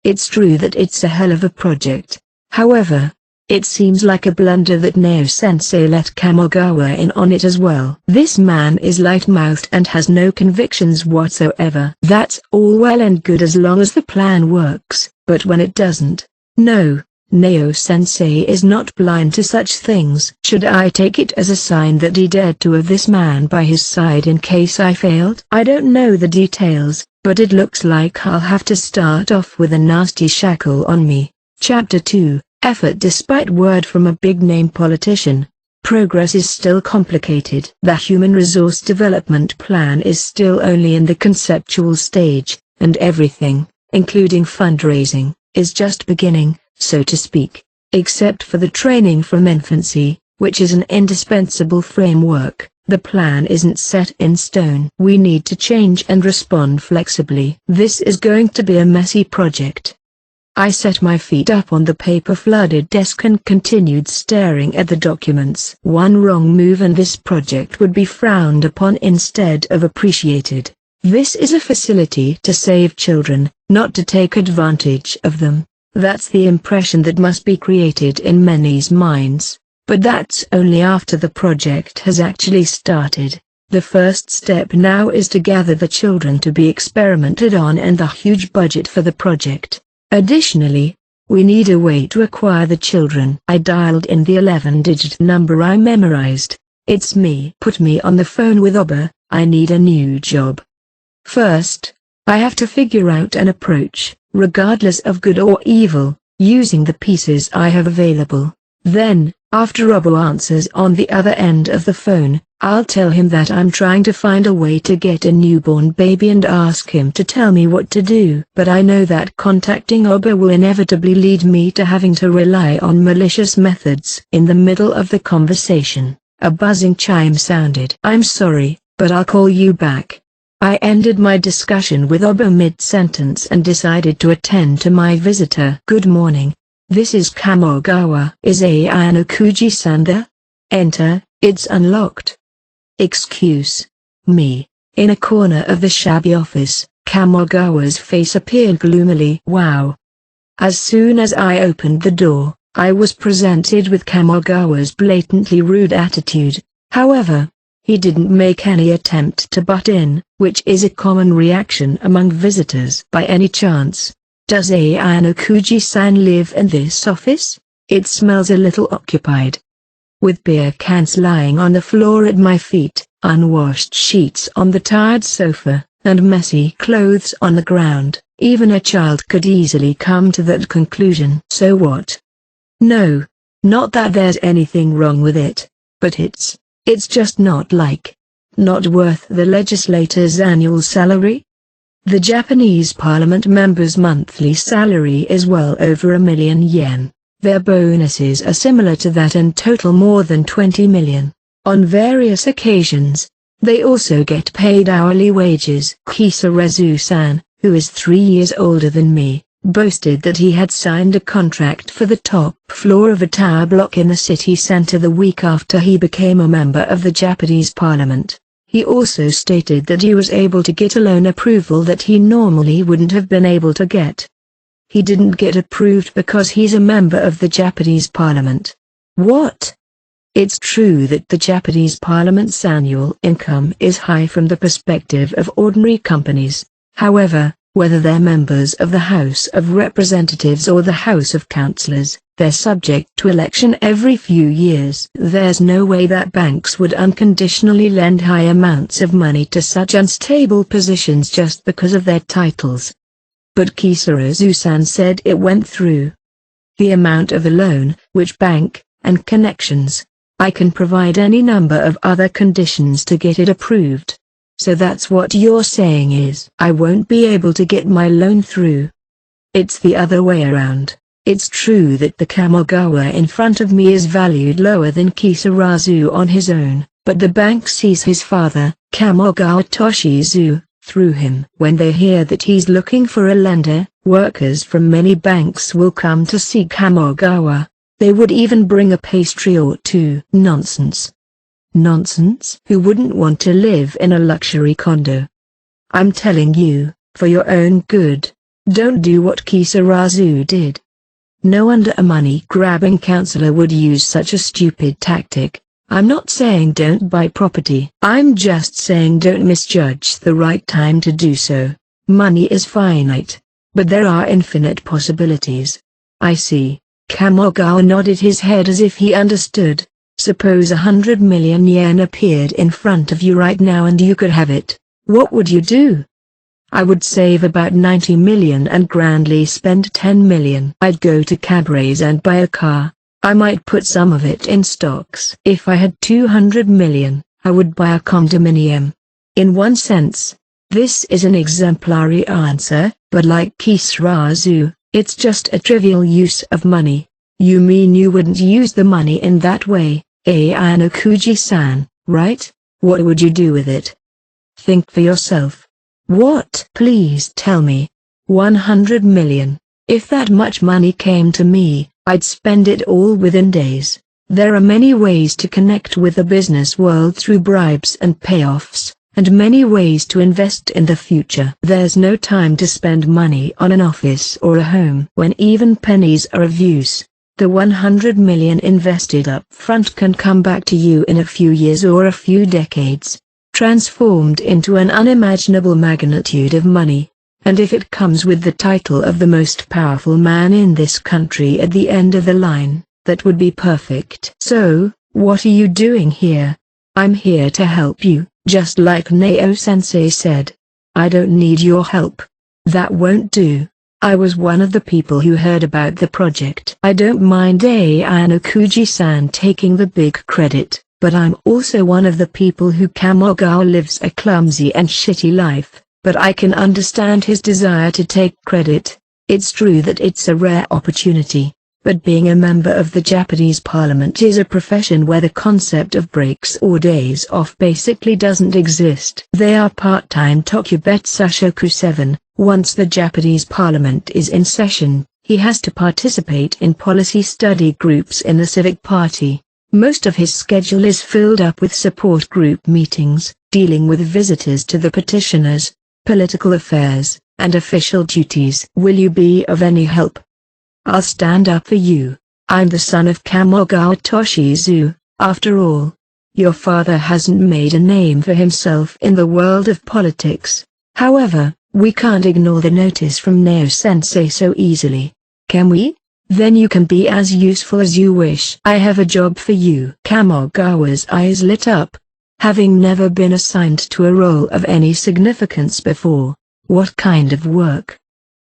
It's true that it's a hell of a project. However, it seems like a blunder that Neo-sensei let Kamogawa in on it as well. This man is light-mouthed and has no convictions whatsoever. That's all well and good as long as the plan works, but when it doesn't, no, Neo-sensei is not blind to such things. Should I take it as a sign that he dared to have this man by his side in case I failed? I don't know the details, but it looks like I'll have to start off with a nasty shackle on me. Chapter 2. Effort. Despite word from a big-name politician, progress is still complicated. The Human Resource Development Plan is still only in the conceptual stage, and everything, including fundraising, is just beginning, so to speak, except for the training from infancy, which is an indispensable framework. The plan isn't set in stone. We need to change and respond flexibly. This is going to be a messy project. I set my feet up on the paper-flooded desk and continued staring at the documents. One wrong move and this project would be frowned upon instead of appreciated. This is a facility to save children, not to take advantage of them. That's the impression that must be created in many's minds, but that's only after the project has actually started. The first step now is to gather the children to be experimented on and the huge budget for the project. Additionally, we need a way to acquire the children. I dialed in the 11-digit number I memorized. It's me. Put me on the phone with Oba, I need a new job. First, I have to figure out an approach, regardless of good or evil, using the pieces I have available. Then, after Oba answers on the other end of the phone, I'll tell him that I'm trying to find a way to get a newborn baby and ask him to tell me what to do. But I know that contacting Oba will inevitably lead me to having to rely on malicious methods. In the middle of the conversation, a buzzing chime sounded. I'm sorry, but I'll call you back. I ended my discussion with Oba mid-sentence and decided to attend to my visitor. Good morning. This is Kamogawa. Is Ayano Kuji-san there? Enter. It's unlocked. Excuse me. In a corner of the shabby office, Kamogawa's face appeared gloomily. Wow. As soon as I opened the door, I was presented with Kamogawa's blatantly rude attitude. However, he didn't make any attempt to butt in, which is a common reaction among visitors. By any chance, does Ayano Kuji-san live in this office? It smells a little occupied. With beer cans lying on the floor at my feet, unwashed sheets on the tired sofa, and messy clothes on the ground, even a child could easily come to that conclusion. So what? No, not that there's anything wrong with it, but it's just not worth the legislator's annual salary. The Japanese parliament member's monthly salary is well over 1 million yen. Their bonuses are similar to that and total more than 20 million. On various occasions, they also get paid hourly wages. Kisarazu-san, who is 3 years older than me, boasted that he had signed a contract for the top floor of a tower block in the city center the week after he became a member of the Japanese parliament. He also stated that he was able to get a loan approval that he normally wouldn't have been able to get. He didn't get approved because he's a member of the Japanese parliament. What? It's true that the Japanese parliament's annual income is high from the perspective of ordinary companies. However, whether they're members of the House of Representatives or the House of Councillors, they're subject to election every few years. There's no way that banks would unconditionally lend high amounts of money to such unstable positions just because of their titles. But Kisarazu-san said it went through. The amount of the loan, which bank, and connections. I can provide any number of other conditions to get it approved. So that's what you're saying is I won't be able to get my loan through. It's the other way around. It's true that the Kamogawa in front of me is valued lower than Kisarazu on his own, but the bank sees his father, Kamogawa Toshizu, through him. When they hear that he's looking for a lender, workers from many banks will come to see Kamogawa. They would even bring a pastry or two. Nonsense. Nonsense? Who wouldn't want to live in a luxury condo? I'm telling you, for your own good, don't do what Kisarazu did. No wonder a money-grabbing counselor would use such a stupid tactic. I'm not saying don't buy property. I'm just saying don't misjudge the right time to do so. Money is finite, but there are infinite possibilities. I see. Kamogawa nodded his head as if he understood. Suppose 100 million yen appeared in front of you right now and you could have it. What would you do? I would save about 90 million and grandly spend 10 million. I'd go to cabarets and buy a car. I might put some of it in stocks. If I had 200 million, I would buy a condominium. In one sense, this is an exemplary answer, but like Kisarazu, it's just a trivial use of money. You mean you wouldn't use the money in that way, Ayanokuji-san, right? What would you do with it? Think for yourself. What? Please tell me. 100 million. If that much money came to me, I'd spend it all within days. There are many ways to connect with the business world through bribes and payoffs, and many ways to invest in the future. There's no time to spend money on an office or a home when even pennies are of use. The 100 million invested up front can come back to you in a few years or a few decades, transformed into an unimaginable magnitude of money. And if it comes with the title of the most powerful man in this country at the end of the line, that would be perfect. So, what are you doing here? I'm here to help you, just like Nao-sensei said. I don't need your help. That won't do. I was one of the people who heard about the project. I don't mind Ayanokuji-san taking the big credit, but I'm also one of the people who Kamogawa lives a clumsy and shitty life, but I can understand his desire to take credit. It's true that it's a rare opportunity, but being a member of the Japanese parliament is a profession where the concept of breaks or days off basically doesn't exist. They are part-time Tokubetsu Shoku 7. Once the Japanese parliament is in session, he has to participate in policy study groups in the civic party. Most of his schedule is filled up with support group meetings, dealing with visitors to the petitioners, political affairs, and official duties. Will you be of any help? I'll stand up for you. I'm the son of Kamogawa Toshizu, after all. Your father hasn't made a name for himself in the world of politics. However, we can't ignore the notice from Nao-sensei so easily. Can we? Then you can be as useful as you wish. I have a job for you. Kamogawa's eyes lit up. Having never been assigned to a role of any significance before, what kind of work?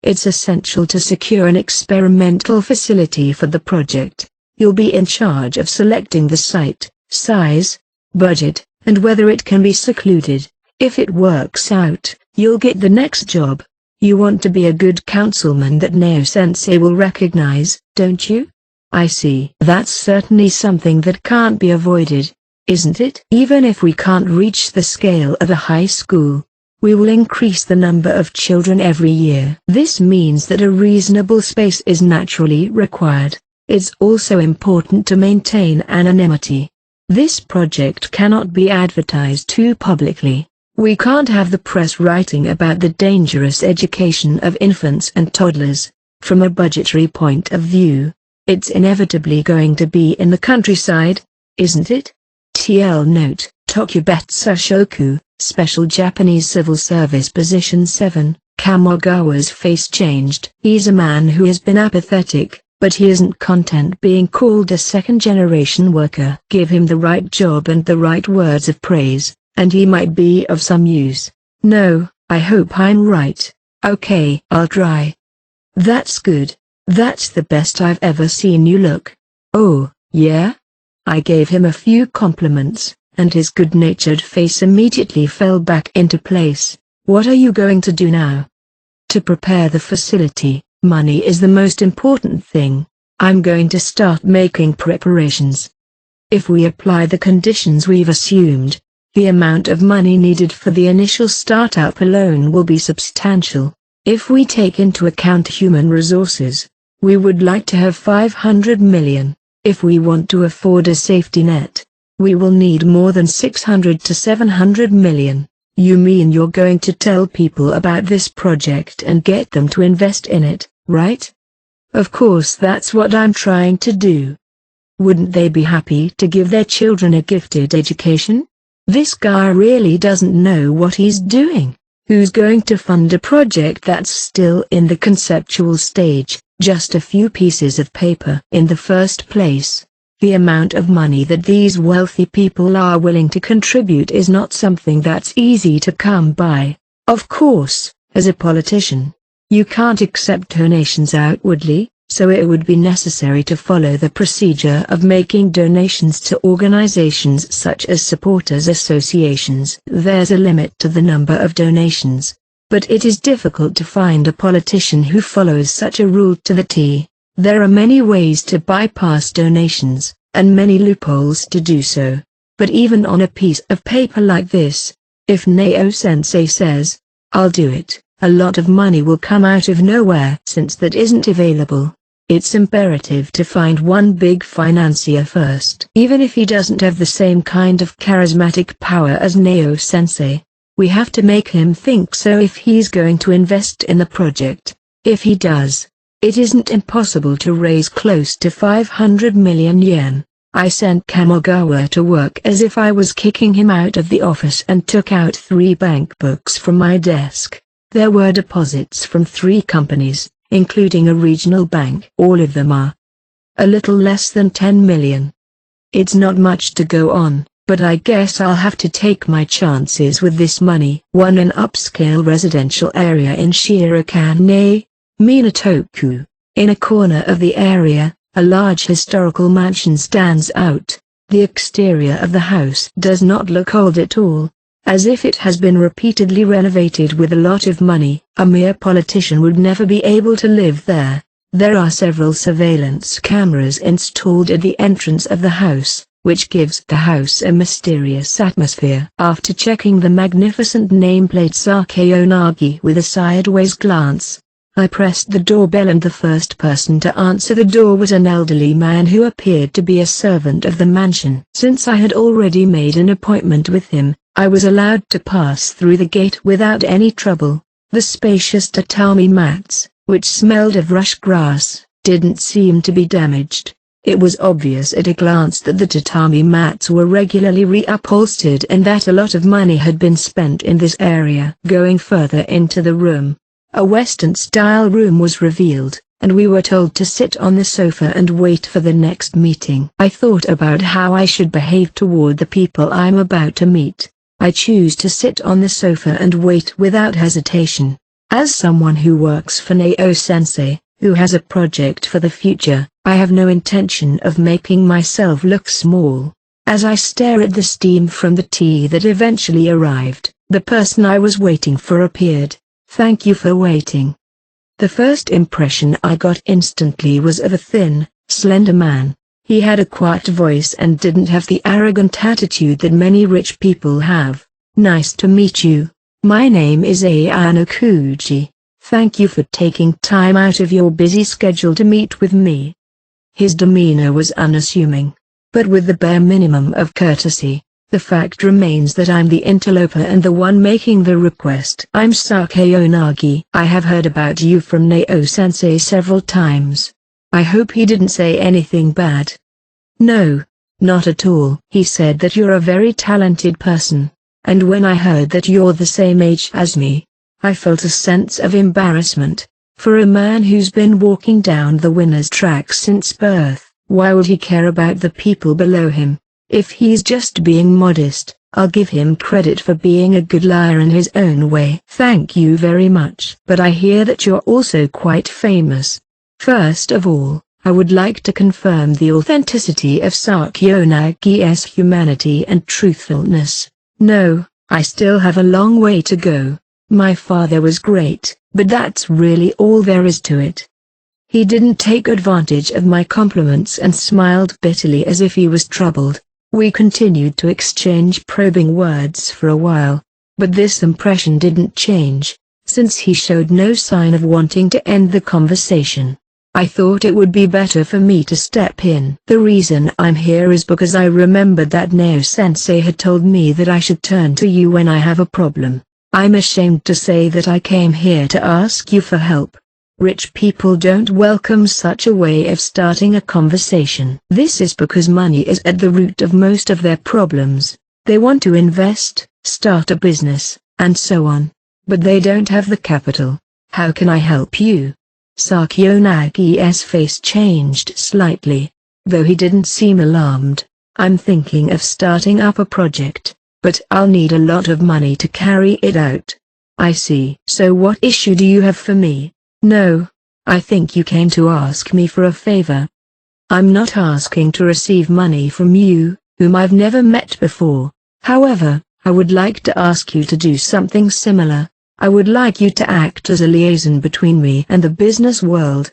It's essential to secure an experimental facility for the project. You'll be in charge of selecting the site, size, budget, and whether it can be secluded. If it works out, you'll get the next job. You want to be a good councilman that Nao-sensei will recognize, don't you? I see. That's certainly something that can't be avoided, isn't it? Even if we can't reach the scale of a high school, we will increase the number of children every year. This means that a reasonable space is naturally required. It's also important to maintain anonymity. This project cannot be advertised too publicly. We can't have the press writing about the dangerous education of infants and toddlers. From a budgetary point of view, it's inevitably going to be in the countryside, isn't it? TL note, Tokubetsu Shoku, Special Japanese Civil Service Position 7, Kamogawa's face changed. He's a man who has been apathetic, but he isn't content being called a second-generation worker. Give him the right job and the right words of praise, and he might be of some use. No, I hope I'm right. Okay, I'll try. That's good. That's the best I've ever seen you look. Oh, yeah? I gave him a few compliments, and his good-natured face immediately fell back into place. What are you going to do now? To prepare the facility, money is the most important thing. I'm going to start making preparations. If we apply the conditions we've assumed, the amount of money needed for the initial startup alone will be substantial. If we take into account human resources, We would like to have 500 million. If we want to afford a safety net, we will need more than 600 to 700 million. You mean you're going to tell people about this project and get them to invest in it, right? Of course, that's what I'm trying to do. Wouldn't they be happy to give their children a gifted education? This guy really doesn't know what he's doing. Who's going to fund a project that's still in the conceptual stage, just a few pieces of paper? In the first place, the amount of money that these wealthy people are willing to contribute is not something that's easy to come by. Of course, as a politician, you can't accept donations outwardly, so it would be necessary to follow the procedure of making donations to organizations such as supporters associations. There's a limit to the number of donations, but it is difficult to find a politician who follows such a rule to the T. There are many ways to bypass donations, and many loopholes to do so. But even on a piece of paper like this, if Neo-sensei says, "I'll do it," a lot of money will come out of nowhere. Since that isn't available, it's imperative to find one big financier first. Even if he doesn't have the same kind of charismatic power as Neo-sensei, we have to make him think so if he's going to invest in the project. If he does, it isn't impossible to raise close to 500 million yen. I sent Kamogawa to work as if I was kicking him out of the office and took out 3 bank books from my desk. There were deposits from 3 companies, including a regional bank. All of them are a little less than 10 million. It's not much to go on, but I guess I'll have to take my chances with this money. One an upscale residential area in Shirakane, Minato-ku. In a corner of the area, a large historical mansion stands out. The exterior of the house does not look old at all, as if it has been repeatedly renovated with a lot of money. A mere politician would never be able to live there. There are several surveillance cameras installed at the entrance of the house, which gives the house a mysterious atmosphere. After checking the magnificent nameplate Sakeonagi with a sideways glance, I pressed the doorbell, and the first person to answer the door was an elderly man who appeared to be a servant of the mansion. Since I had already made an appointment with him, I was allowed to pass through the gate without any trouble. The spacious tatami mats, which smelled of rush grass, didn't seem to be damaged. It was obvious at a glance that the tatami mats were regularly reupholstered and that a lot of money had been spent in this area. Going further into the room, a Western-style room was revealed, and we were told to sit on the sofa and wait for the next meeting. I thought about how I should behave toward the people I'm about to meet. I choose to sit on the sofa and wait without hesitation. As someone who works for Neo-sensei, who has a project for the future, I have no intention of making myself look small. As I stare at the steam from the tea that eventually arrived, the person I was waiting for appeared. "Thank you for waiting." The first impression I got instantly was of a thin, slender man. He had a quiet voice and didn't have the arrogant attitude that many rich people have. "Nice to meet you. My name is Ayano Kuji. Thank you for taking time out of your busy schedule to meet with me." His demeanor was unassuming, but with the bare minimum of courtesy. The fact remains that I'm the interloper and the one making the request. "I'm Sakeonagi. I have heard about you from Neo-sensei several times." I hope he didn't say anything bad. "No, not at all. He said that you're a very talented person, and when I heard that you're the same age as me, I felt a sense of embarrassment. For a man who's been walking down the winner's track since birth, why would he care about the people below him? If he's just being modest, I'll give him credit for being a good liar in his own way." "Thank you very much. But I hear that you're also quite famous." "First of all, I would like to confirm the authenticity of Sakeonagi's humanity and truthfulness. No, I still have a long way to go. My father was great, but that's really all there is to it." He didn't take advantage of my compliments and smiled bitterly as if he was troubled. We continued to exchange probing words for a while, but this impression didn't change, since he showed no sign of wanting to end the conversation. I thought it would be better for me to step in. The reason I'm here is because I remembered that Neo-sensei had told me that I should turn to you when I have a problem. I'm ashamed to say that I came here to ask you for help. Rich people don't welcome such a way of starting a conversation. This is because money is at the root of most of their problems. They want to invest, start a business, and so on. But they don't have the capital. How can I help you? Sakyonagi's face changed slightly, though he didn't seem alarmed. I'm thinking of starting up a project, but I'll need a lot of money to carry it out. I see. So what issue do you have for me? No, I think you came to ask me for a favor. I'm not asking to receive money from you, whom I've never met before. However, I would like to ask you to do something similar. I would like you to act as a liaison between me and the business world.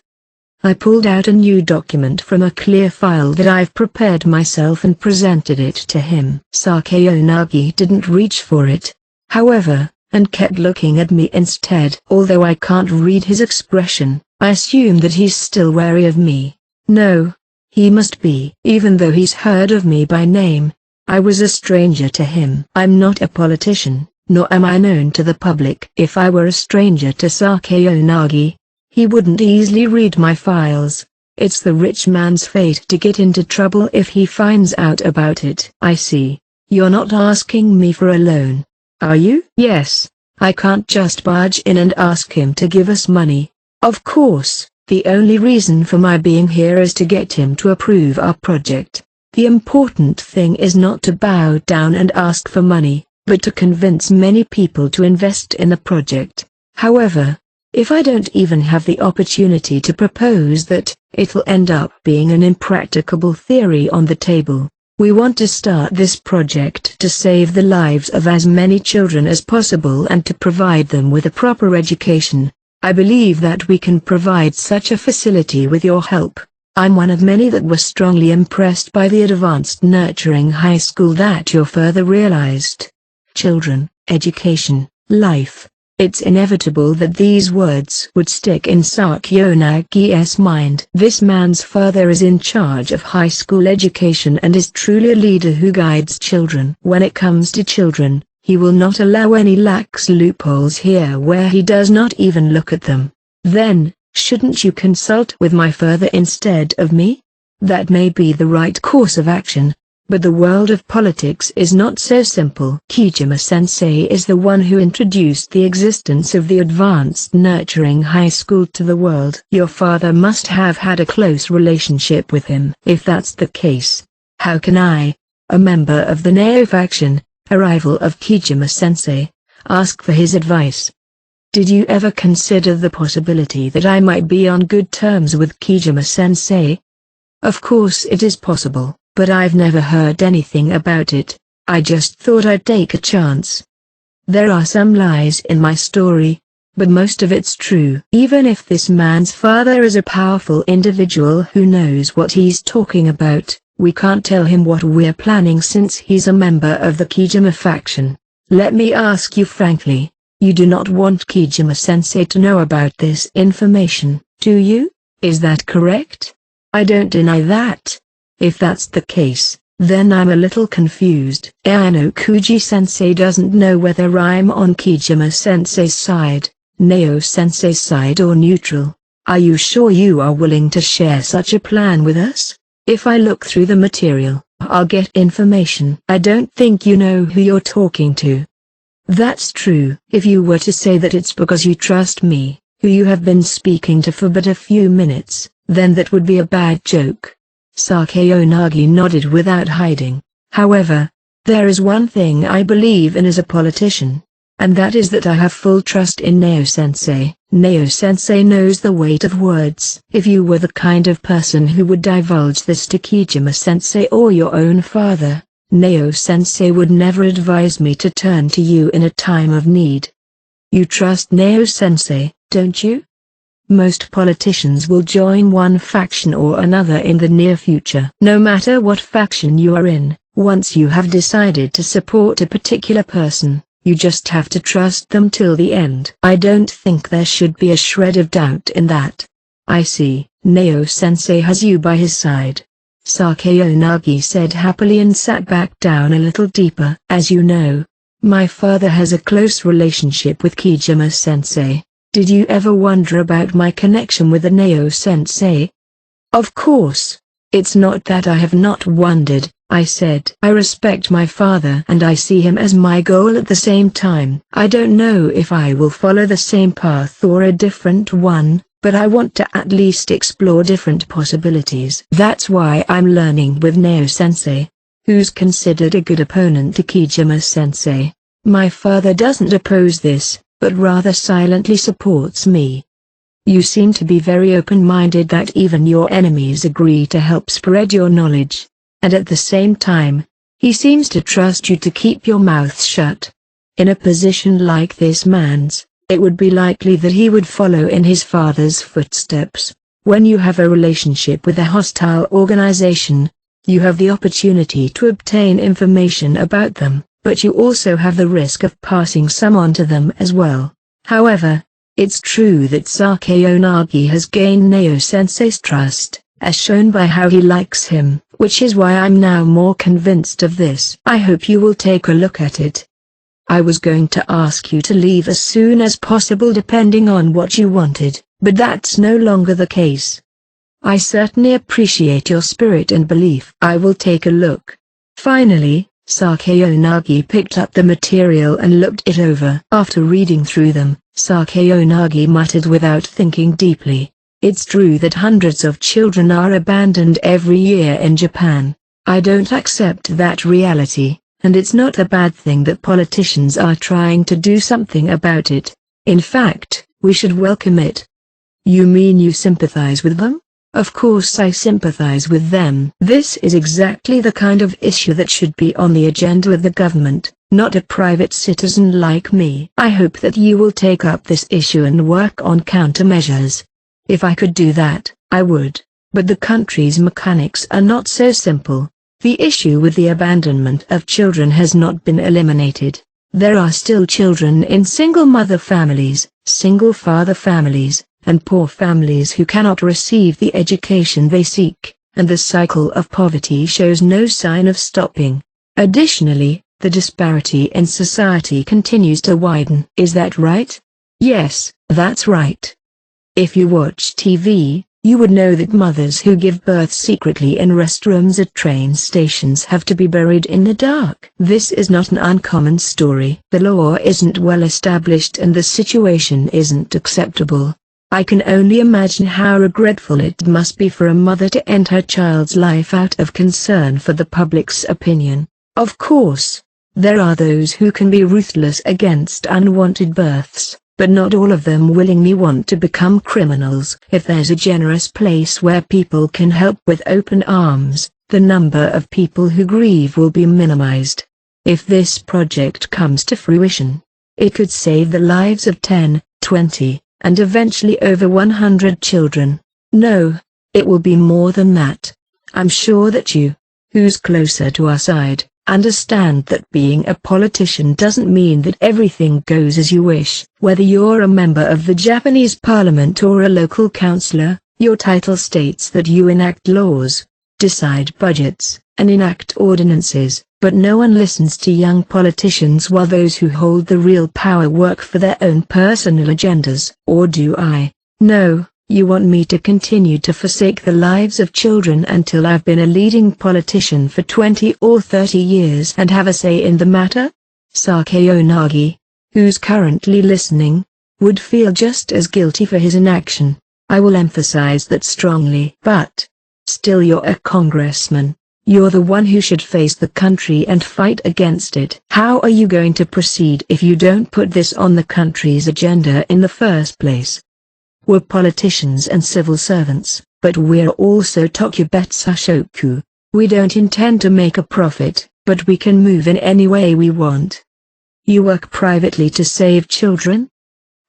I pulled out a new document from a clear file that I've prepared myself and presented it to him. Sakayonagi didn't reach for it, however, and kept looking at me instead. Although I can't read his expression, I assume that he's still wary of me. No, he must be. Even though he's heard of me by name, I was a stranger to him. I'm not a politician, nor am I known to the public. If I were a stranger to Sakayonagi, he wouldn't easily read my files. It's the rich man's fate to get into trouble if he finds out about it. I see. You're not asking me for a loan, are you? Yes. I can't just barge in and ask him to give us money. Of course, the only reason for my being here is to get him to approve our project. The important thing is not to bow down and ask for money, but to convince many people to invest in the project. However, if I don't even have the opportunity to propose that, it'll end up being an impracticable theory on the table. We want to start this project to save the lives of as many children as possible and to provide them with a proper education. I believe that we can provide such a facility with your help. I'm one of many that were strongly impressed by the advanced nurturing high school that your father realized. Children, education, life. It's inevitable that these words would stick in Sakyonagi's mind. This man's father is in charge of high school education and is truly a leader who guides children. When it comes to children, he will not allow any lax loopholes here where he does not even look at them. Then, shouldn't you consult with my father instead of me? That may be the right course of action. But the world of politics is not so simple. Kijima-sensei is the one who introduced the existence of the advanced nurturing high school to the world. Your father must have had a close relationship with him. If that's the case, how can I, a member of the Neo faction, a rival of Kijima-sensei, ask for his advice? Did you ever consider the possibility that I might be on good terms with Kijima-sensei? Of course it is possible. But I've never heard anything about it. I just thought I'd take a chance. There are some lies in my story, but most of it's true. Even if this man's father is a powerful individual who knows what he's talking about, we can't tell him what we're planning since he's a member of the Kijima faction. Let me ask you frankly, you do not want Kijima-sensei to know about this information, do you? Is that correct? I don't deny that. If that's the case, then I'm a little confused. Ainokuji-sensei doesn't know whether I'm on Kijima-sensei's side, Neo-sensei's side or neutral. Are you sure you are willing to share such a plan with us? If I look through the material, I'll get information. I don't think you know who you're talking to. That's true. If you were to say that it's because you trust me, who you have been speaking to for but a few minutes, then that would be a bad joke. Sakayonagi nodded without hiding. However, there is one thing I believe in as a politician, and that is that I have full trust in Neo-sensei. Neo-sensei knows the weight of words. If you were the kind of person who would divulge this to Kijima-sensei or your own father, Neo-sensei would never advise me to turn to you in a time of need. You trust Neo-sensei, don't you? Most politicians will join one faction or another in the near future. No matter what faction you are in, once you have decided to support a particular person, you just have to trust them till the end. I don't think there should be a shred of doubt in that. I see. Neo-sensei has you by his side," Sakayanagi said happily and sat back down a little deeper. "As you know, my father has a close relationship with Kijima-sensei. Did you ever wonder about my connection with the Neo-sensei?" "Of course. It's not that I have not wondered," I said. "I respect my father and I see him as my goal at the same time. I don't know if I will follow the same path or a different one, but I want to at least explore different possibilities. That's why I'm learning with Neo-sensei, who's considered a good opponent to Kijima-sensei. My father doesn't oppose this, but rather silently supports me. You seem to be very open-minded that even your enemies agree to help spread your knowledge. And at the same time, he seems to trust you to keep your mouth shut. In a position like this man's, it would be likely that he would follow in his father's footsteps. When you have a relationship with a hostile organization, you have the opportunity to obtain information about them, but you also have the risk of passing some on to them as well. However, it's true that Sakayanagi has gained Neo-sensei's trust, as shown by how he likes him, which is why I'm now more convinced of this. I hope you will take a look at it. I was going to ask you to leave as soon as possible depending on what you wanted, but that's no longer the case. I certainly appreciate your spirit and belief. I will take a look." Finally, Sakayanagi picked up the material and looked it over. After reading through them, Sakayanagi muttered without thinking deeply, "It's true that hundreds of children are abandoned every year in Japan. I don't accept that reality, and it's not a bad thing that politicians are trying to do something about it. In fact, we should welcome it." "You mean you sympathize with them?" "Of course I sympathize with them. This is exactly the kind of issue that should be on the agenda of the government, not a private citizen like me. I hope that you will take up this issue and work on countermeasures. If I could do that, I would, but the country's mechanics are not so simple. The issue with the abandonment of children has not been eliminated. There are still children in single-mother families, single-father families, and poor families who cannot receive the education they seek, and the cycle of poverty shows no sign of stopping. Additionally, the disparity in society continues to widen." "Is that right?" "Yes, that's right. If you watch TV, you would know that mothers who give birth secretly in restrooms at train stations have to be buried in the dark. This is not an uncommon story. The law isn't well established and the situation isn't acceptable. I can only imagine how regretful it must be for a mother to end her child's life out of concern for the public's opinion. Of course, there are those who can be ruthless against unwanted births, but not all of them willingly want to become criminals. If there's a generous place where people can help with open arms, the number of people who grieve will be minimized. If this project comes to fruition, it could save the lives of 10, 20, and eventually over 100 children. No, it will be more than that. I'm sure that you, who's closer to our side, understand that being a politician doesn't mean that everything goes as you wish. Whether you're a member of the Japanese parliament or a local councillor, your title states that you enact laws, decide budgets, and enact ordinances, but no one listens to young politicians while those who hold the real power work for their own personal agendas. Or do I? No, you want me to continue to forsake the lives of children until I've been a leading politician for 20 or 30 years and have a say in the matter? Sakayanagi, who's currently listening, would feel just as guilty for his inaction. I will emphasize that strongly. But still, you're a congressman. You're the one who should face the country and fight against it. How are you going to proceed if you don't put this on the country's agenda in the first place? We're politicians and civil servants, but we're also Tokubetsu Shoku. We don't intend to make a profit, but we can move in any way we want. You work privately to save children?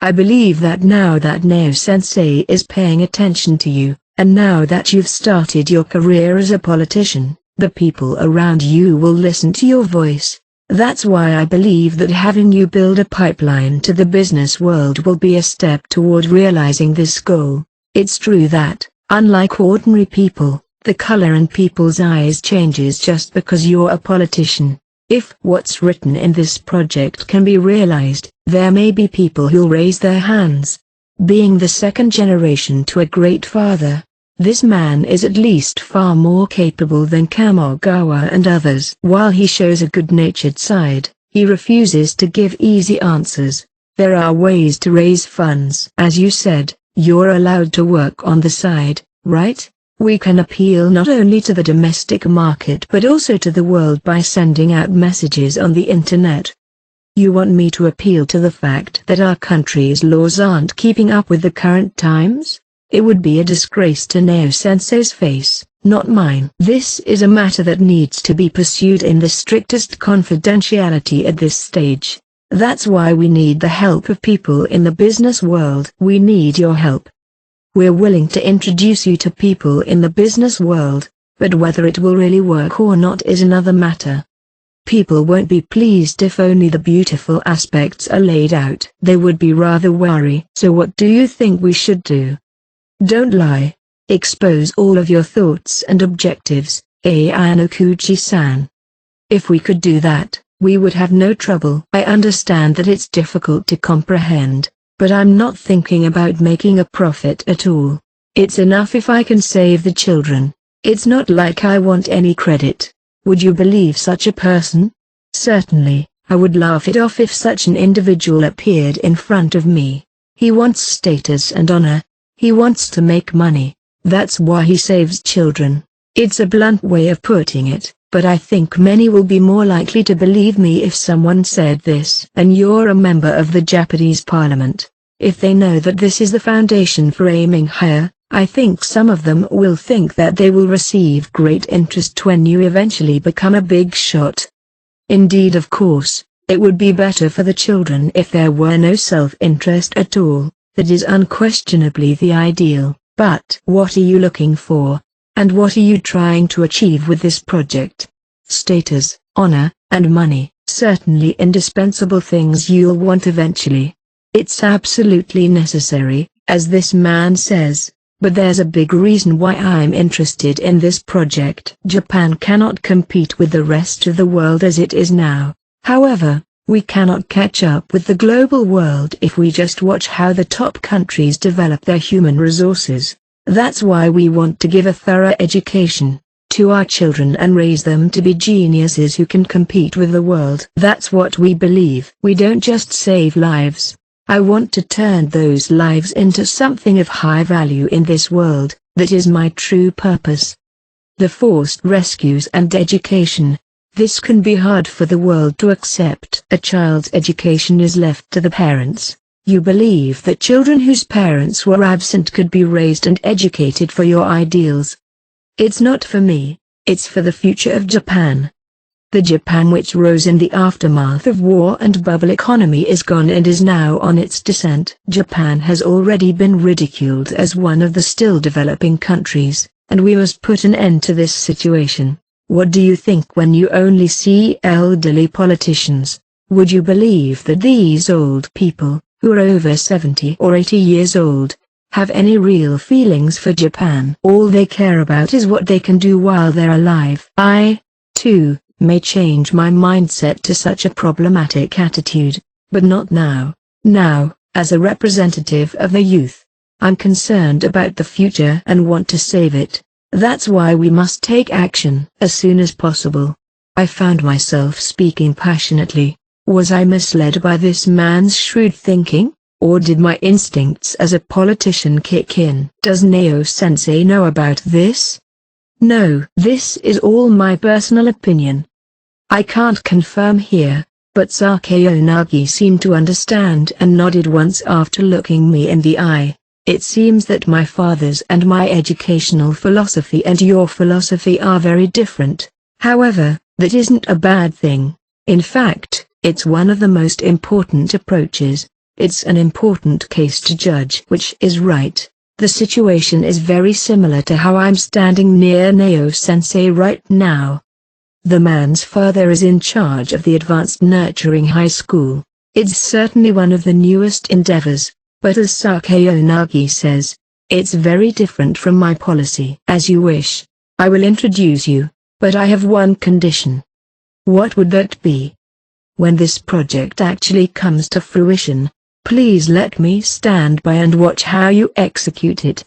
I believe that now that Neo-sensei is paying attention to you, and now that you've started your career as a politician, the people around you will listen to your voice. That's why I believe that having you build a pipeline to the business world will be a step toward realizing this goal. It's true that, Unlike ordinary people, the color in people's eyes changes just because you're a politician. If what's written in this project can be realized, there may be people who'll raise their hands. Being the second generation to a great father, this man is at least far more capable than Kamogawa and others. While he shows a good-natured side, he refuses to give easy answers. There are ways to raise funds. As you said, you're allowed to work on the side, right? We can appeal not only to the domestic market but also to the world by sending out messages on the internet. You want me to appeal to the fact that our country's laws aren't keeping up with the current times? It would be a disgrace to Neo-sensei's face, not mine. This is a matter that needs to be pursued in the strictest confidentiality at this stage. That's why we need the help of people in the business world. We need your help. We're willing to introduce you to people in the business world, but whether it will really work or not is another matter. People won't be pleased if only the beautiful aspects are laid out. They would be rather wary. So what do you think we should do? Don't lie. Expose all of your thoughts and objectives, Ayanokuchi-san. If we could do that, we would have no trouble. I understand that it's difficult to comprehend, but I'm not thinking about making a profit at all. It's enough if I can save the children. It's not like I want any credit. Would you believe such a person? Certainly, I would laugh it off if such an individual appeared in front of me. He wants status and honor. He wants to make money. That's why he saves children. It's a blunt way of putting it, but I think many will be more likely to believe me if someone said this. And you're a member of the Japanese parliament. If they know that this is the foundation for aiming higher, I think some of them will think that they will receive great interest when you eventually become a big shot. Indeed, of course, it would be better for the children if there were no self-interest at all. That is unquestionably the ideal. But what are you looking for? And what are you trying to achieve with this project? Status, honor, and money, certainly indispensable things you'll want eventually. It's absolutely necessary, as this man says, but there's a big reason why I'm interested in this project. Japan cannot compete with the rest of the world as it is now. However, we cannot catch up with the global world if we just watch how the top countries develop their human resources. That's why we want to give a thorough education to our children and raise them to be geniuses who can compete with the world. That's what we believe. We don't just save lives. I want to turn those lives into something of high value in this world. That is my true purpose. The forced rescues and education. This can be hard for the world to accept. A child's education is left to the parents. You believe that children whose parents were absent could be raised and educated for your ideals. It's not for me, it's for the future of Japan. The Japan which rose in the aftermath of war and bubble economy is gone and is now on its descent. Japan has already been ridiculed as one of the still developing countries, and we must put an end to this situation. What do you think when you only see elderly politicians? Would you believe that these old people, who are over 70 or 80 years old, have any real feelings for Japan? All they care about is what they can do while they're alive. I, too, may change my mindset to such a problematic attitude, but not now. Now, as a representative of the youth, I'm concerned about the future and want to save it. That's why we must take action as soon as possible. I found myself speaking passionately. Was I misled by this man's shrewd thinking, or did my instincts as a politician kick in? Does Neo-sensei know about this? No, this is all my personal opinion. I can't confirm here, but Sakayanagi seemed to understand and nodded once after looking me in the eye. It seems that my father's and my educational philosophy and your philosophy are very different. However, that isn't a bad thing. In fact, it's one of the most important approaches. It's an important case to judge which is right. The situation is very similar to how I'm standing near Neo-sensei right now. The man's father is in charge of the advanced nurturing high school. It's certainly one of the newest endeavors, but as Sakayanagi says, It's very different from my policy. As you wish. I will introduce you, but I have one condition. What would that be? When this project actually comes to fruition, please let me stand by and watch how you execute it.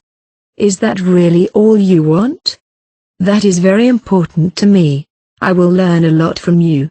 Is that really all you want? That is very important to me. I will learn a lot from you.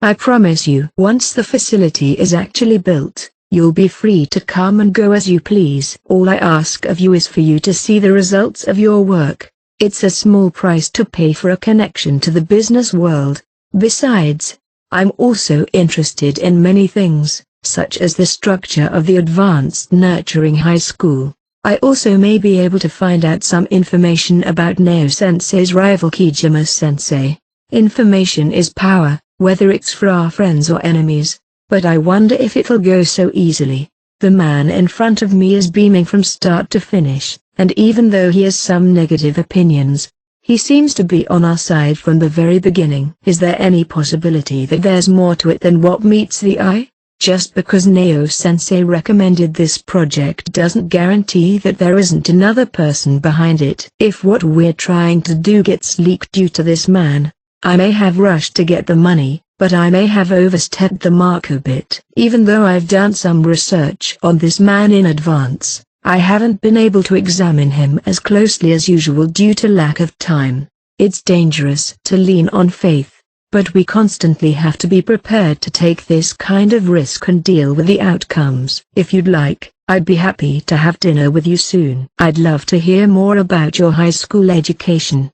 I promise you. Once the facility is actually built, you'll be free to come and go as you please. All I ask of you is for you to see the results of your work. It's a small price to pay for a connection to the business world. Besides, I'm also interested in many things, such as the structure of the advanced nurturing high school. I also may be able to find out some information about Neo-sensei's rival Kijima-sensei. Information is power, whether it's for our friends or enemies, but I wonder if it'll go so easily. The man in front of me is beaming from start to finish, and even though he has some negative opinions, he seems to be on our side from the very beginning. Is there any possibility that there's more to it than what meets the eye? Just because Neo-sensei recommended this project doesn't guarantee that there isn't another person behind it. If what we're trying to do gets leaked due to this man, I may have rushed to get the money, but I may have overstepped the mark a bit. Even though I've done some research on this man in advance, I haven't been able to examine him as closely as usual due to lack of time. It's dangerous to lean on faith, but we constantly have to be prepared to take this kind of risk and deal with the outcomes. If you'd like, I'd be happy to have dinner with you soon. I'd love to hear more about your high school education.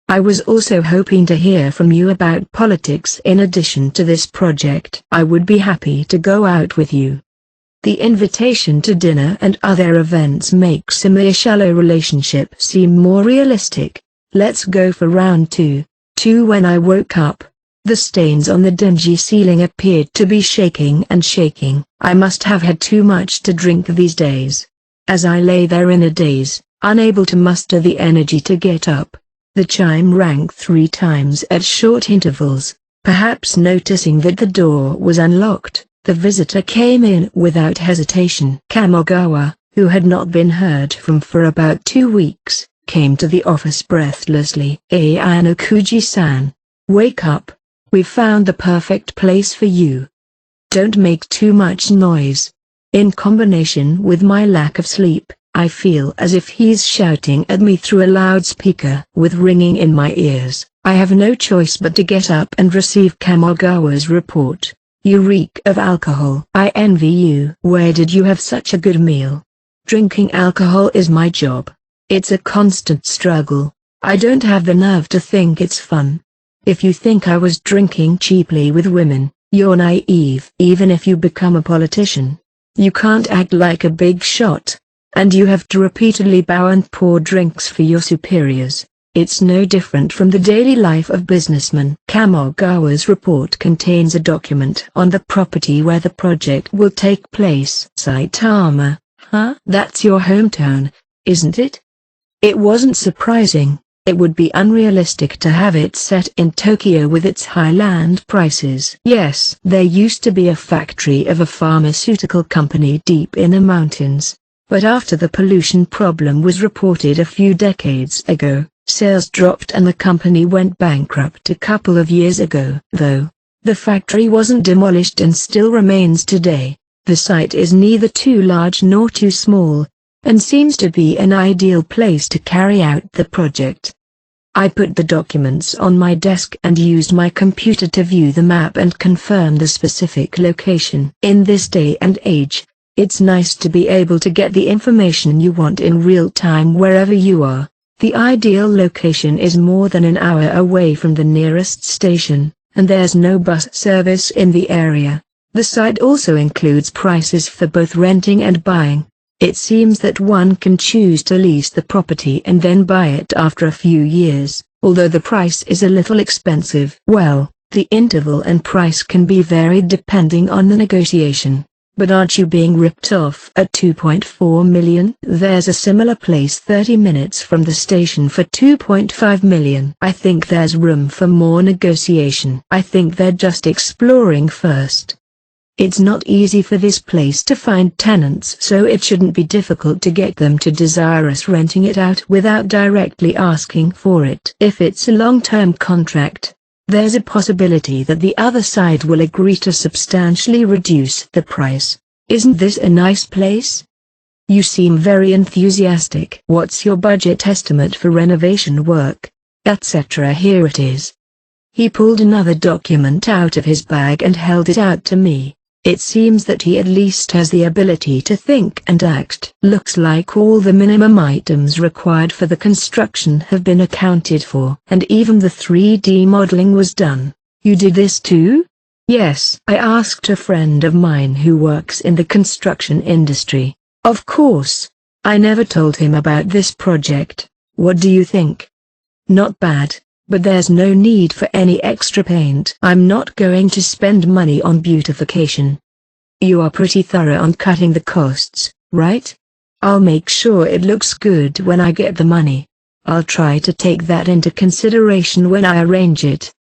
I was also hoping to hear from you about politics in addition to this project. I would be happy to go out with you. The invitation to dinner and other events makes a mere shallow relationship seem more realistic. Let's go for round 2. When I woke up, the stains on the dingy ceiling appeared to be shaking and shaking. I must have had too much to drink these days. As I lay there in a daze, unable to muster the energy to get up, the chime rang 3 times at short intervals. Perhaps noticing that the door was unlocked, the visitor came in without hesitation. Kamogawa, who had not been heard from for about 2 weeks, came to the office breathlessly. Ayanokuji-san, wake up. We've found the perfect place for you. Don't make too much noise. In combination with my lack of sleep, I feel as if he's shouting at me through a loudspeaker. With ringing in my ears, I have no choice but to get up and receive Kamogawa's report. You reek of alcohol. I envy you. Where did you have such a good meal? Drinking alcohol is my job. It's a constant struggle. I don't have the nerve to think it's fun. If you think I was drinking cheaply with women, you're naive. Even if you become a politician, you can't act like a big shot, and you have to repeatedly bow and pour drinks for your superiors. It's no different from the daily life of businessmen. Kamogawa's report contains a document on the property where the project will take place. Saitama, huh? That's your hometown, isn't it? It wasn't surprising. It would be unrealistic to have it set in Tokyo with its high land prices. Yes, there used to be a factory of a pharmaceutical company deep in the mountains, but after the pollution problem was reported a few decades ago, sales dropped and the company went bankrupt a couple of years ago. Though the factory wasn't demolished and still remains today, the site is neither too large nor too small, and seems to be an ideal place to carry out the project. I put the documents on my desk and used my computer to view the map and confirm the specific location. In this day and age, it's nice to be able to get the information you want in real time wherever you are. The ideal location is more than an hour away from the nearest station, and there's no bus service in the area. The site also includes prices for both renting and buying. It seems that one can choose to lease the property and then buy it after a few years, although the price is a little expensive. Well, the interval and price can be varied depending on the negotiation. But aren't you being ripped off at 2.4 million? There's a similar place 30 minutes from the station for 2.5 million. I think there's room for more negotiation. I think they're just exploring first. It's not easy for this place to find tenants, so it shouldn't be difficult to get them to desire us renting it out without directly asking for it. If it's a long-term contract, there's a possibility that the other side will agree to substantially reduce the price. Isn't this a nice place? You seem very enthusiastic. What's your budget estimate for renovation work, etc.? Here it is. He pulled another document out of his bag and held it out to me. It seems that he at least has the ability to think and act. Looks like all the minimum items required for the construction have been accounted for, and even the 3D modeling was done. You did this too? Yes. I asked a friend of mine who works in the construction industry. Of course. I never told him about this project. What do you think? Not bad. But there's no need for any extra paint. I'm not going to spend money on beautification. You are pretty thorough on cutting the costs, right? I'll make sure it looks good when I get the money. I'll try to take that into consideration when I arrange it.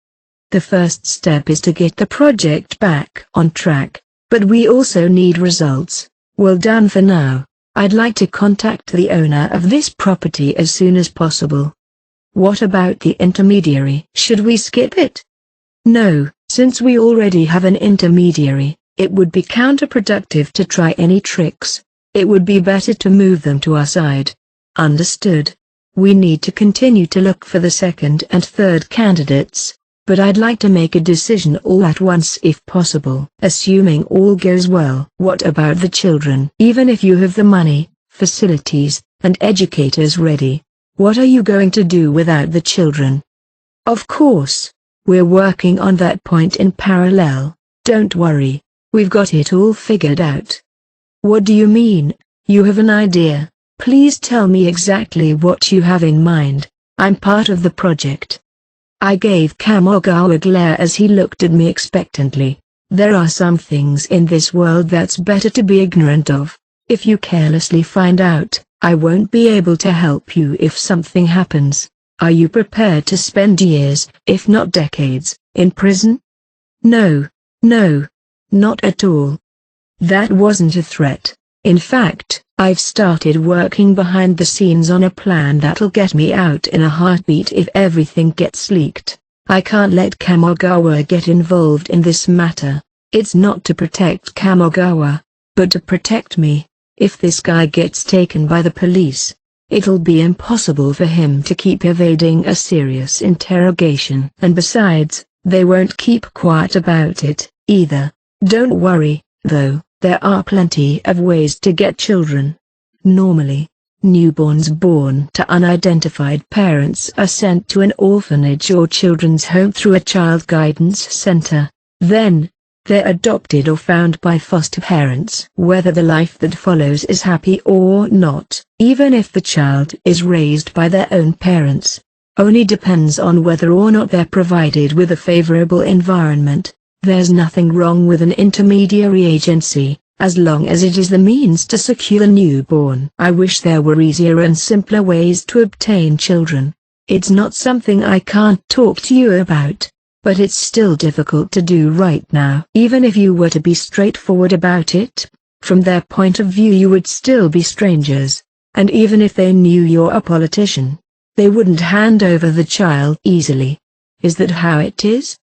The first step is to get the project back on track, but we also need results. Well done for now. I'd like to contact the owner of this property as soon as possible. What about the intermediary? Should we skip it? No, since we already have an intermediary, it would be counterproductive to try any tricks. It would be better to move them to our side. Understood. We need to continue to look for the second and third candidates, but I'd like to make a decision all at once if possible. Assuming all goes well. What about the children? Even if you have the money, facilities, and educators ready, what are you going to do without the children? Of course, we're working on that point in parallel. Don't worry, we've got it all figured out. What do you mean? You have an idea? Please tell me exactly what you have in mind. I'm part of the project. I gave Kamogawa a glare as he looked at me expectantly. There are some things in this world that's better to be ignorant of. If you carelessly find out, I won't be able to help you if something happens. Are you prepared to spend years, if not decades, in prison? No, not at all. That wasn't a threat. In fact, I've started working behind the scenes on a plan that'll get me out in a heartbeat if everything gets leaked. I can't let Kamogawa get involved in this matter. It's not to protect Kamogawa, but to protect me. If this guy gets taken by the police, it'll be impossible for him to keep evading a serious interrogation. And besides, they won't keep quiet about it, either. Don't worry, though, there are plenty of ways to get children. Normally, newborns born to unidentified parents are sent to an orphanage or children's home through a child guidance center. Then, they're adopted or found by foster parents. Whether the life that follows is happy or not, even if the child is raised by their own parents, only depends on whether or not they're provided with a favorable environment. There's nothing wrong with an intermediary agency, as long as it is the means to secure the newborn. I wish there were easier and simpler ways to obtain children. It's not something I can't talk to you about, but it's still difficult to do right now. Even if you were to be straightforward about it, from their point of view you would still be strangers, and even if they knew you're a politician, they wouldn't hand over the child easily. Is that how it is?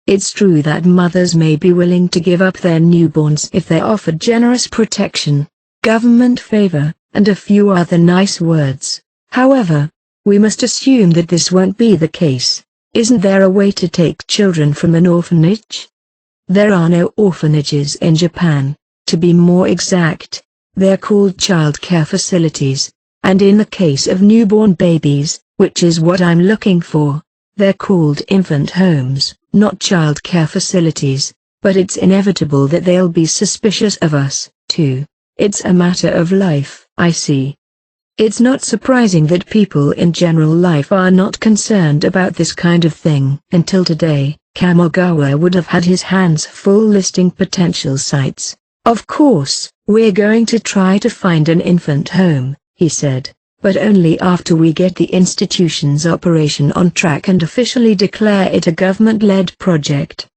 It's true that mothers may be willing to give up their newborns if they're offered generous protection, government favor, and a few other nice words. However, we must assume that this won't be the case. Isn't there a way to take children from an orphanage? There are no orphanages in Japan. To be more exact, they're called child care facilities, and in the case of newborn babies, which is what I'm looking for, they're called infant homes, not child care facilities. But it's inevitable that they'll be suspicious of us, too. It's a matter of life. I see. It's not surprising that people in general life are not concerned about this kind of thing. Until today, Kamogawa would have had his hands full listing potential sites. Of course, we're going to try to find an infant home, he said, but only after we get the institution's operation on track and officially declare it a government-led project.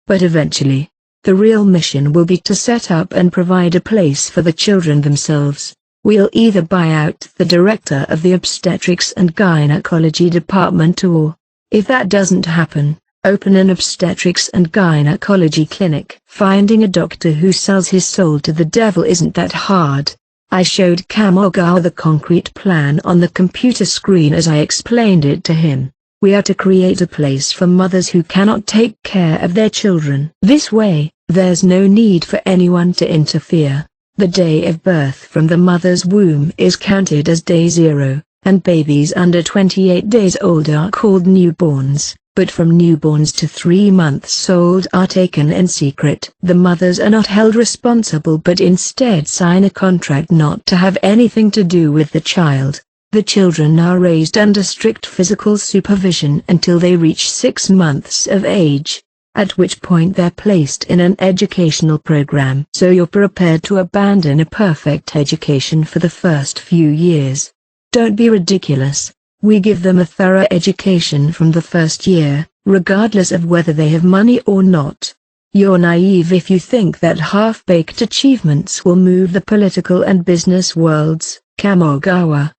But eventually, The real mission will be to set up and provide a place for the children themselves. We'll either buy out the director of the obstetrics and gynecology department or, if that doesn't happen, open an obstetrics and gynecology clinic. Finding a doctor who sells his soul to the devil isn't that hard. I showed Kamogawa the concrete plan on the computer screen as I explained it to him. We are to create a place for mothers who cannot take care of their children. This way, there's no need for anyone to interfere. The day of birth from the mother's womb is counted as day 0, and babies under 28 days old are called newborns, but from newborns to 3 months old are taken in secret. The mothers are not held responsible but instead sign a contract not to have anything to do with the child. The children are raised under strict physical supervision until they reach 6 months of age, at which point they're placed in an educational program. So you're prepared to abandon a perfect education for the first few years. Don't be ridiculous. We give them a thorough education from the first year, regardless of whether they have money or not. You're naive if you think that half-baked achievements will move the political and business worlds, Kamogawa.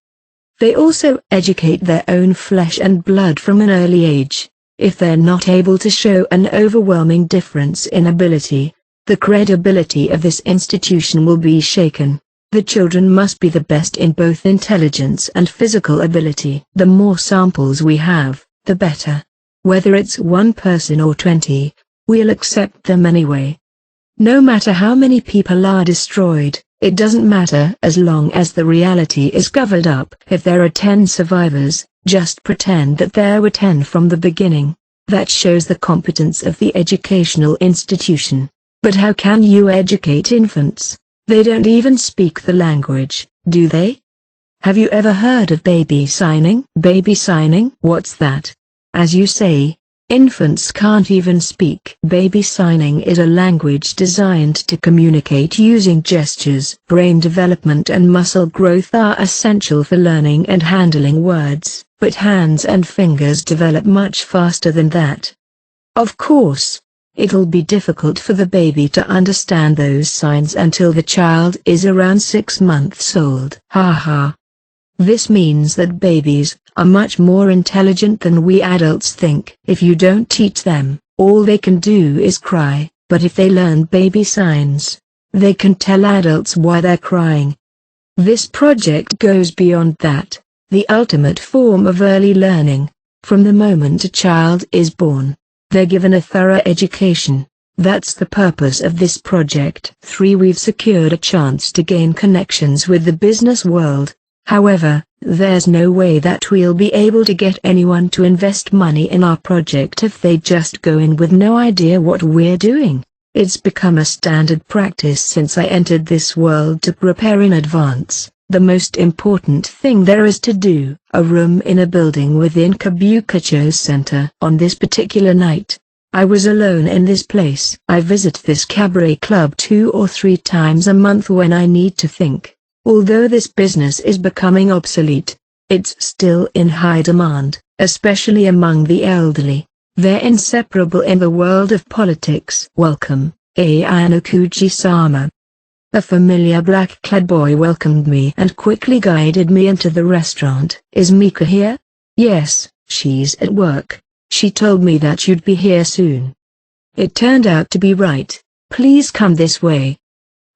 They also educate their own flesh and blood from an early age. If they're not able to show an overwhelming difference in ability, the credibility of this institution will be shaken. The children must be the best in both intelligence and physical ability. The more samples we have, the better. Whether it's 1 person or 20, we'll accept them anyway. No matter how many people are destroyed, it doesn't matter as long as the reality is covered up. If there are 10 survivors, just pretend that there were 10 from the beginning. That shows the competence of the educational institution. But how can you educate infants? They don't even speak the language, do they? Have you ever heard of baby signing? Baby signing? What's that? As you say, infants can't even speak. Baby signing is a language designed to communicate using gestures. Brain development and muscle growth are essential for learning and handling words, but hands and fingers develop much faster than that. Of course, it'll be difficult for the baby to understand those signs until the child is around 6 months old. Haha. This means that babies are much more intelligent than we adults think. If you don't teach them, all they can do is cry, but if they learn baby signs, they can tell adults why they're crying. This project goes beyond that, the ultimate form of early learning. From the moment a child is born, they're given a thorough education. That's the purpose of this project. 3. We've secured a chance to gain connections with the business world. However, there's no way that we'll be able to get anyone to invest money in our project if they just go in with no idea what we're doing. It's become a standard practice since I entered this world to prepare in advance. The most important thing there is to do, a room in a building within Kabukicho's center. On this particular night, I was alone in this place. I visit this cabaret club 2 or 3 times a month when I need to think. Although this business is becoming obsolete, it's still in high demand, especially among the elderly. They're inseparable in the world of politics. Welcome, Ayanokuji-sama. A familiar black-clad boy welcomed me and quickly guided me into the restaurant. Is Mika here? Yes, she's at work. She told me that you'd be here soon. It turned out to be right. Please come this way.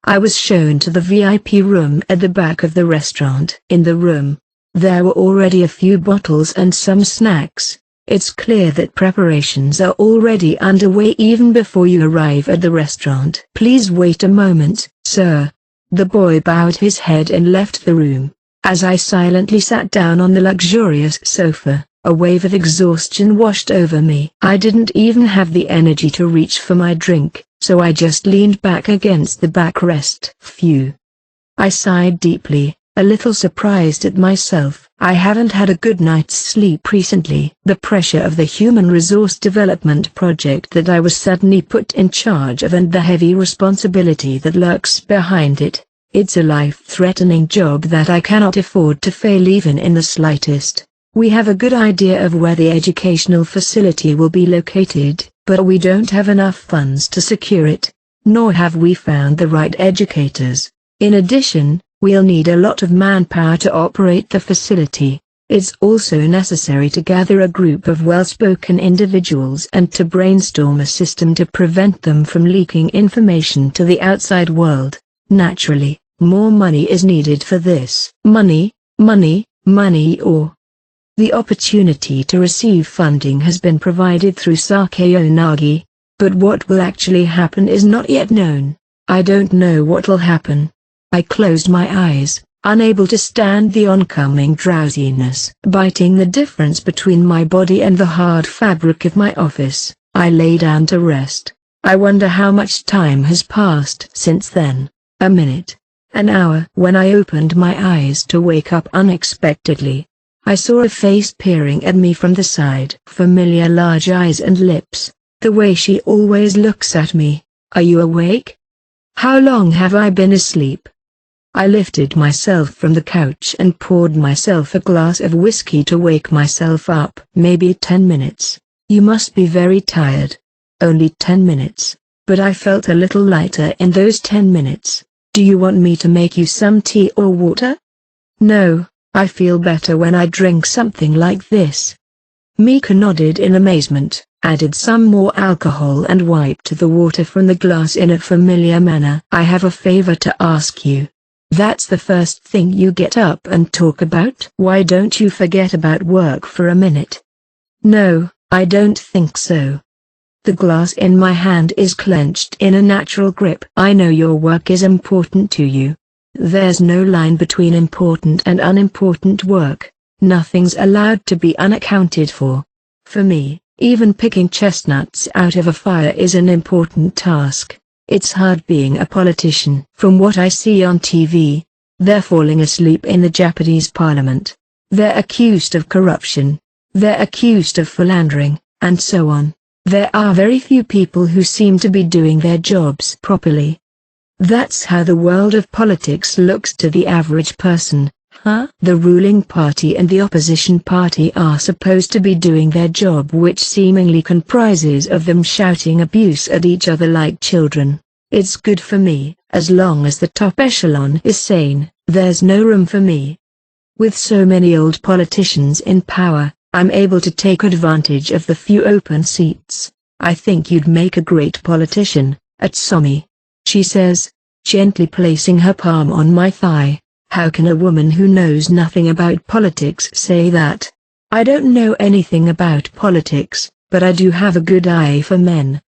I was shown to the VIP room at the back of the restaurant. In the room, there were already a few bottles and some snacks. It's clear that preparations are already underway even before you arrive at the restaurant. Please wait a moment, sir. The boy bowed his head and left the room. As I silently sat down on the luxurious sofa, a wave of exhaustion washed over me. I didn't even have the energy to reach for my drink, so I just leaned back against the backrest. Phew. I sighed deeply, a little surprised at myself. I haven't had a good night's sleep recently. The pressure of the human resource development project that I was suddenly put in charge of and the heavy responsibility that lurks behind it. It's a life-threatening job that I cannot afford to fail even in the slightest. We have a good idea of where the educational facility will be located, but we don't have enough funds to secure it. nor have we found the right educators. In addition, we'll need a lot of manpower to operate the facility. It's also necessary to gather a group of well-spoken individuals and to brainstorm a system to prevent them from leaking information to the outside world. Naturally, more money is needed for this. Money, money, money or... The opportunity to receive funding has been provided through Sakayanagi, but what will actually happen is not yet known. I don't know what will happen. I closed my eyes, unable to stand the oncoming drowsiness. Biting the difference between my body and the hard fabric of my office, I lay down to rest. I wonder how much time has passed since then. A minute. An hour. When I opened my eyes to wake up unexpectedly, I saw a face peering at me from the side. Familiar large eyes and lips, the way she always looks at me. Are you awake? How long have I been asleep? I lifted myself from the couch and poured myself a glass of whiskey to wake myself up. Maybe 10 minutes. You must be very tired. Only 10 minutes, but I felt a little lighter in those 10 minutes. Do you want me to make you some tea or water? No, I feel better when I drink something like this. Mika nodded in amazement, added some more alcohol and wiped the water from the glass in a familiar manner. I have a favor to ask you. That's the first thing you get up and talk about? Why don't you forget about work for a minute? No, I don't think so. The glass in my hand is clenched in a natural grip. I know your work is important to you. There's no line between important and unimportant work. Nothing's allowed to be unaccounted for. For me, even picking chestnuts out of a fire is an important task. It's hard being a politician. From what I see on TV, they're falling asleep in the Japanese parliament. They're accused of corruption. They're accused of philandering, and so on. There are very few people who seem to be doing their jobs properly. That's how the world of politics looks to the average person, huh? The ruling party and the opposition party are supposed to be doing their job, which seemingly comprises of them shouting abuse at each other like children. It's good for me, as long as the top echelon is sane. There's no room for me. With so many old politicians in power, I'm able to take advantage of the few open seats. I think you'd make a great politician, Atsumi, she says, gently placing her palm on my thigh. How can a woman who knows nothing about politics say that? I don't know anything about politics, but I do have a good eye for men.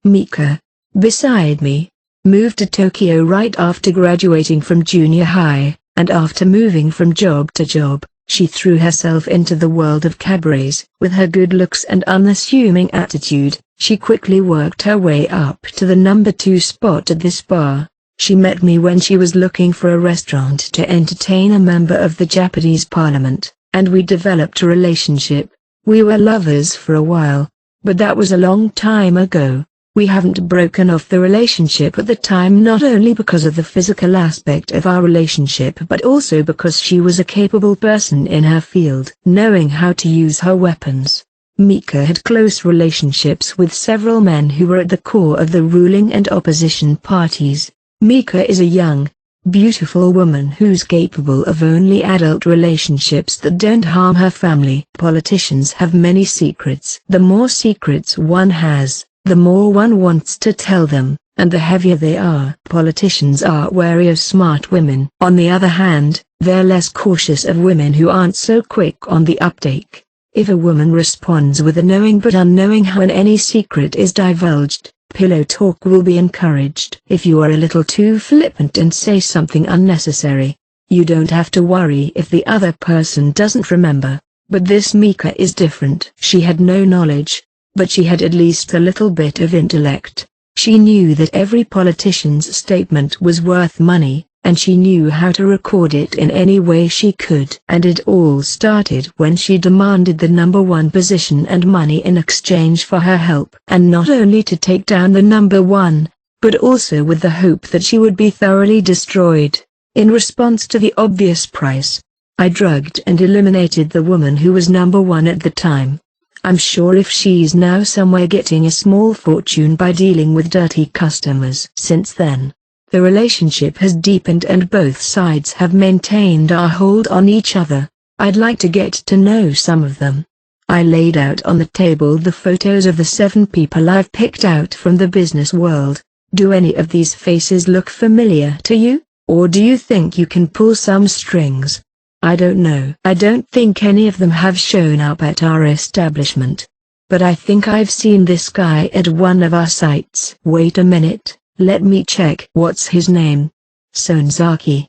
Mika, beside me, moved to Tokyo right after graduating from junior high, and after moving from job to job, she threw herself into the world of cabarets. With her good looks and unassuming attitude, she quickly worked her way up to the number 2 spot at this bar. She met me when she was looking for a restaurant to entertain a member of the Japanese parliament, and we developed a relationship. We were lovers for a while, but that was a long time ago. We haven't broken off the relationship at the time, not only because of the physical aspect of our relationship but also because she was a capable person in her field, knowing how to use her weapons. Mika had close relationships with several men who were at the core of the ruling and opposition parties. Mika is a young, beautiful woman who's capable of only adult relationships that don't harm her family. Politicians have many secrets. The more secrets one has, the more one wants to tell them, and the heavier they are. Politicians are wary of smart women. On the other hand, they're less cautious of women who aren't so quick on the uptake. If a woman responds with a knowing but unknowing when any secret is divulged, pillow talk will be encouraged. If you are a little too flippant and say something unnecessary, you don't have to worry if the other person doesn't remember. But this Mika is different. She had no knowledge, but she had at least a little bit of intellect. She knew that every politician's statement was worth money, and she knew how to record it in any way she could. And it all started when she demanded the number 1 position and money in exchange for her help. And not only to take down the number 1, but also with the hope that she would be thoroughly destroyed. In response to the obvious price, I drugged and eliminated the woman who was number 1 at the time. I'm sure if she's now somewhere getting a small fortune by dealing with dirty customers. Since then, the relationship has deepened and both sides have maintained our hold on each other. I'd like to get to know some of them. I laid out on the table the photos of the 7 people I've picked out from the business world. Do any of these faces look familiar to you, or do you think you can pull some strings? I don't know. I don't think any of them have shown up at our establishment. But I think I've seen this guy at one of our sites. Wait a minute, let me check. What's his name? Sonzaki.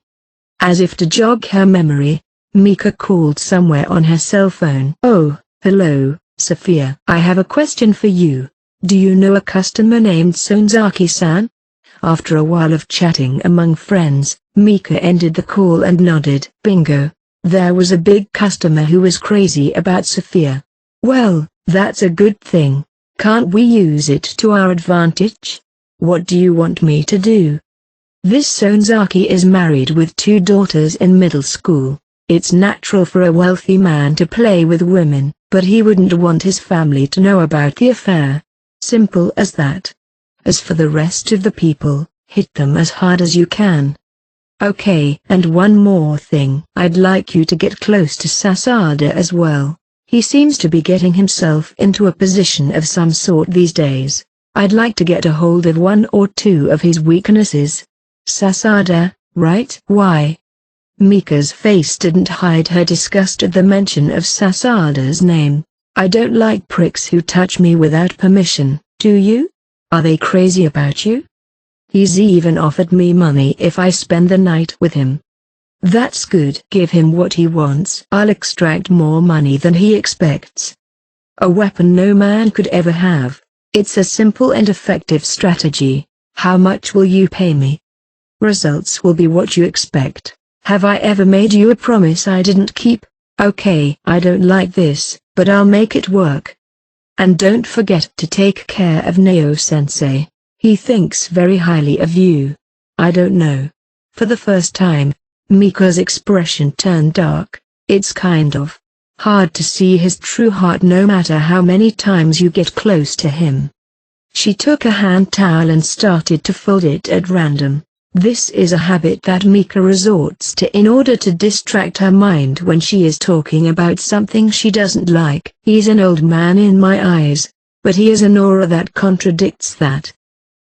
As if to jog her memory, Mika called somewhere on her cell phone. Oh, hello, Sophia. I have a question for you. Do you know a customer named Sonzaki-san? After a while of chatting among friends, Mika ended the call and nodded. Bingo. There was a big customer who was crazy about Sophia. Well, that's a good thing. Can't we use it to our advantage? What do you want me to do? This Sonzaki is married with 2 daughters in middle school. It's natural for a wealthy man to play with women, but he wouldn't want his family to know about the affair. Simple as that. As for the rest of the people, hit them as hard as you can. Okay. And one more thing. I'd like you to get close to Sasada as well. He seems to be getting himself into a position of some sort these days. I'd like to get a hold of 1 or 2 of his weaknesses. Sasada, right? Why? Mika's face didn't hide her disgust at the mention of Sasada's name. I don't like pricks who touch me without permission, do you? Are they crazy about you? He's even offered me money if I spend the night with him. That's good. Give him what he wants. I'll extract more money than he expects. A weapon no man could ever have. It's a simple and effective strategy. How much will you pay me? Results will be what you expect. Have I ever made you a promise I didn't keep? Okay, I don't like this, but I'll make it work. And don't forget to take care of Neo-sensei. He thinks very highly of you. I don't know. For the first time, Mika's expression turned dark. It's kind of hard to see his true heart no matter how many times you get close to him. She took a hand towel and started to fold it at random. This is a habit that Mika resorts to in order to distract her mind when she is talking about something she doesn't like. He's an old man in my eyes, but he has an aura that contradicts that.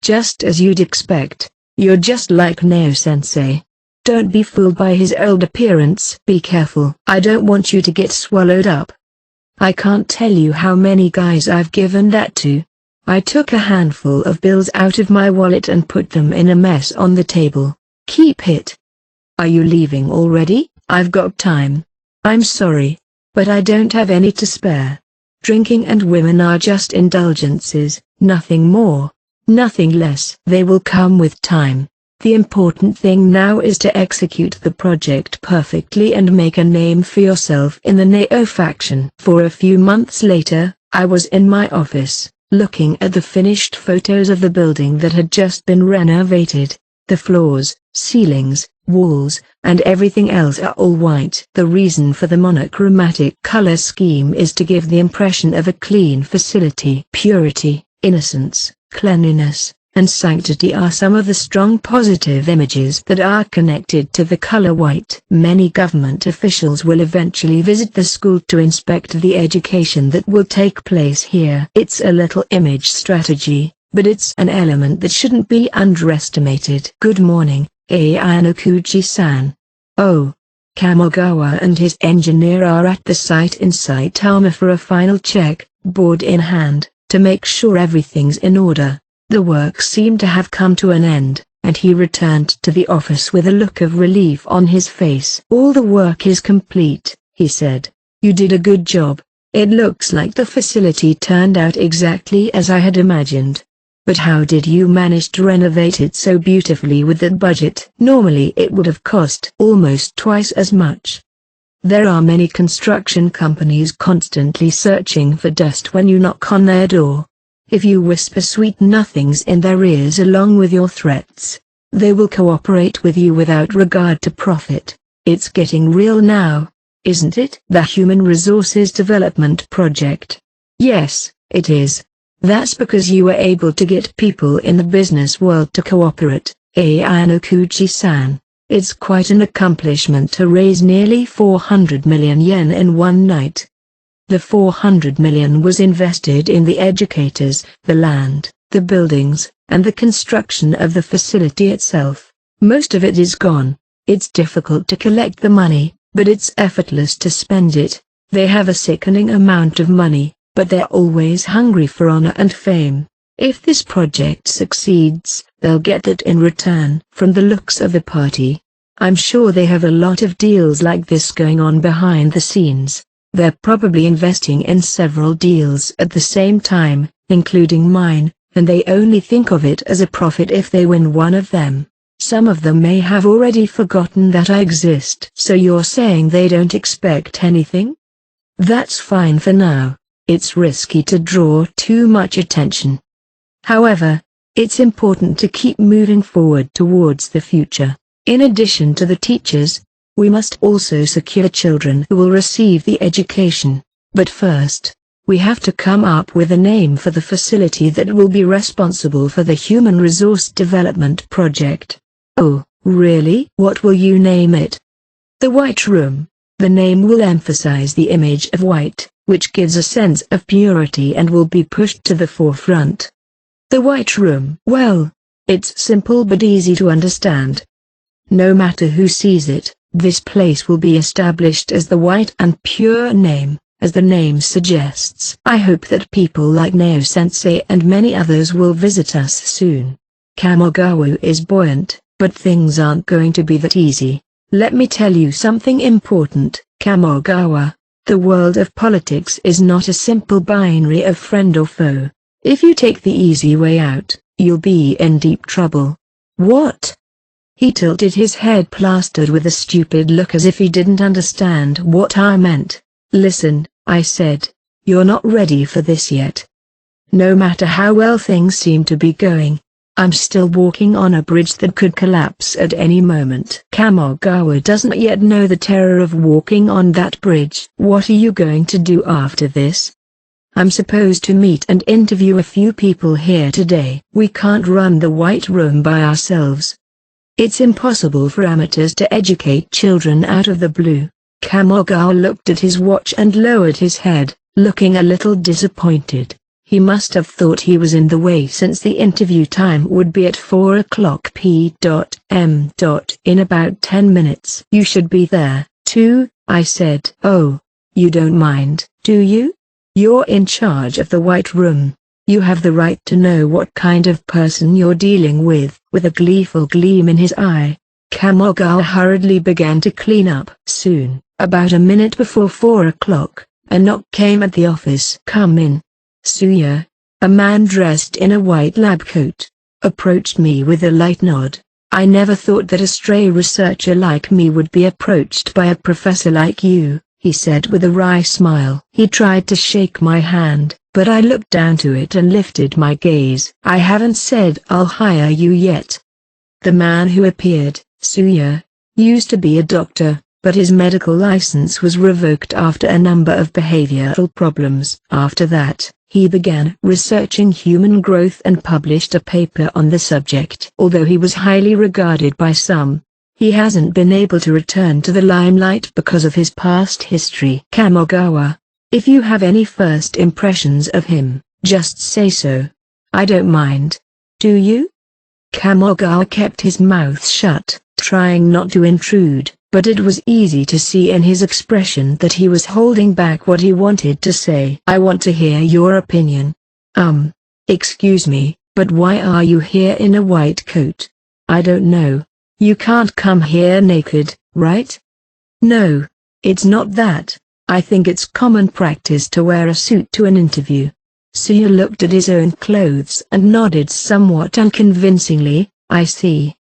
Just as you'd expect, you're just like Neo-sensei. Don't be fooled by his old appearance. Be careful. I don't want you to get swallowed up. I can't tell you how many guys I've given that to. I took a handful of bills out of my wallet and put them in a mess on the table. Keep it. Are you leaving already? I've got time. I'm sorry, but I don't have any to spare. Drinking and women are just indulgences, nothing more, nothing less. They will come with time. The important thing now is to execute the project perfectly and make a name for yourself in the Neo faction. For a few months later, I was in my office, looking at the finished photos of the building that had just been renovated. The floors, ceilings, walls, and everything else are all white. The reason for the monochromatic color scheme is to give the impression of a clean facility. Purity, innocence, cleanliness, and sanctity are some of the strong positive images that are connected to the color white. Many government officials will eventually visit the school to inspect the education that will take place here. It's a little image strategy, but it's an element that shouldn't be underestimated. Good morning, Ayanokuchi-san. Oh, Kamogawa and his engineer are at the site in Saitama for a final check, board in hand, to make sure everything's in order. The work seemed to have come to an end, and he returned to the office with a look of relief on his face. All the work is complete, he said. You did a good job. It looks like the facility turned out exactly as I had imagined. But how did you manage to renovate it so beautifully with that budget? Normally it would have cost almost twice as much. There are many construction companies constantly searching for dust when you knock on their door. If you whisper sweet nothings in their ears along with your threats, they will cooperate with you without regard to profit. It's getting real now, isn't it? The Human Resources Development Project. Yes, it is. That's because you were able to get people in the business world to cooperate, Ayanokuchi-san. It's quite an accomplishment to raise nearly 400 million yen in one night. The 400 million was invested in the educators, the land, the buildings, and the construction of the facility itself. Most of it is gone. It's difficult to collect the money, but it's effortless to spend it. They have a sickening amount of money, but they're always hungry for honor and fame. If this project succeeds, they'll get that in return. From the looks of the party, I'm sure they have a lot of deals like this going on behind the scenes. They're probably investing in several deals at the same time, including mine, and they only think of it as a profit if they win one of them. Some of them may have already forgotten that I exist. So you're saying they don't expect anything? That's fine for now. It's risky to draw too much attention. However, it's important to keep moving forward towards the future. In addition to the teachers, we must also secure children who will receive the education. But first, we have to come up with a name for the facility that will be responsible for the Human Resource Development Project. Oh, really? What will you name it? The White Room. The name will emphasize the image of white, which gives a sense of purity and will be pushed to the forefront. The White Room. Well, it's simple but easy to understand. No matter who sees it, this place will be established as the white and pure name, as the name suggests. I hope that people like Neo-sensei and many others will visit us soon. Kamogawa is buoyant, but things aren't going to be that easy. Let me tell you something important, Kamogawa. The world of politics is not a simple binary of friend or foe. If you take the easy way out, you'll be in deep trouble. What? He tilted his head plastered with a stupid look as if he didn't understand what I meant. Listen, I said, you're not ready for this yet. No matter how well things seem to be going, I'm still walking on a bridge that could collapse at any moment. Kamogawa doesn't yet know the terror of walking on that bridge. What are you going to do after this? I'm supposed to meet and interview a few people here today. We can't run the White Room by ourselves. It's impossible for amateurs to educate children out of the blue. Kamogawa looked at his watch and lowered his head, looking a little disappointed. He must have thought he was in the way since the interview time would be at 4 o'clock p.m. In about 10 minutes. You should be there, too, I said. Oh, you don't mind, do you? You're in charge of the White Room. You have the right to know what kind of person you're dealing with a gleeful gleam in his eye. Kamogawa hurriedly began to clean up. Soon, about a minute before 4 o'clock, a knock came at the office. Come in. Suya, a man dressed in a white lab coat, approached me with a light nod. I never thought that a stray researcher like me would be approached by a professor like you, he said with a wry smile. He tried to shake my hand, but I looked down to it and lifted my gaze. I haven't said I'll hire you yet. The man who appeared, Suya, used to be a doctor, but his medical license was revoked after a number of behavioral problems. After that, he began researching human growth and published a paper on the subject. Although he was highly regarded by some, he hasn't been able to return to the limelight because of his past history. Kamogawa, if you have any first impressions of him, just say so. I don't mind. Do you? Kamogawa kept his mouth shut, trying not to intrude, but it was easy to see in his expression that he was holding back what he wanted to say. I want to hear your opinion. Excuse me, but why are you here in a white coat? I don't know. You can't come here naked, right? No, it's not that. I think it's common practice to wear a suit to an interview. Suya looked at his own clothes and nodded somewhat unconvincingly. I see.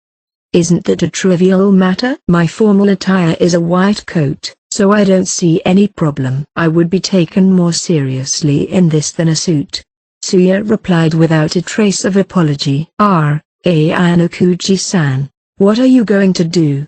Isn't that a trivial matter? My formal attire is a white coat, so I don't see any problem. I would be taken more seriously in this than a suit. Suya replied without a trace of apology. Ayanokuchi-san, what are you going to do?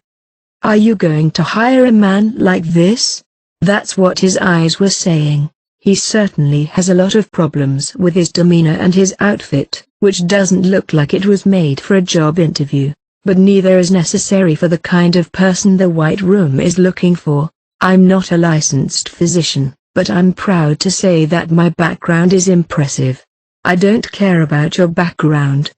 Are you going to hire a man like this? That's what his eyes were saying. He certainly has a lot of problems with his demeanor and his outfit, which doesn't look like it was made for a job interview, but neither is necessary for the kind of person the White Room is looking for. I'm not a licensed physician, but I'm proud to say that my background is impressive. I don't care about your background.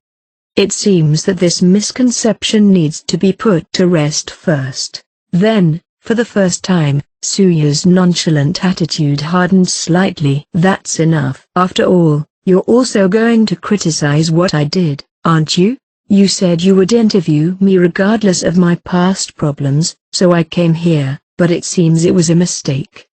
It seems that this misconception needs to be put to rest first. Then, for the first time, Suya's nonchalant attitude hardened slightly. That's enough. After all, you're also going to criticize what I did, aren't you? You said you would interview me regardless of my past problems, so I came here, but it seems it was a mistake.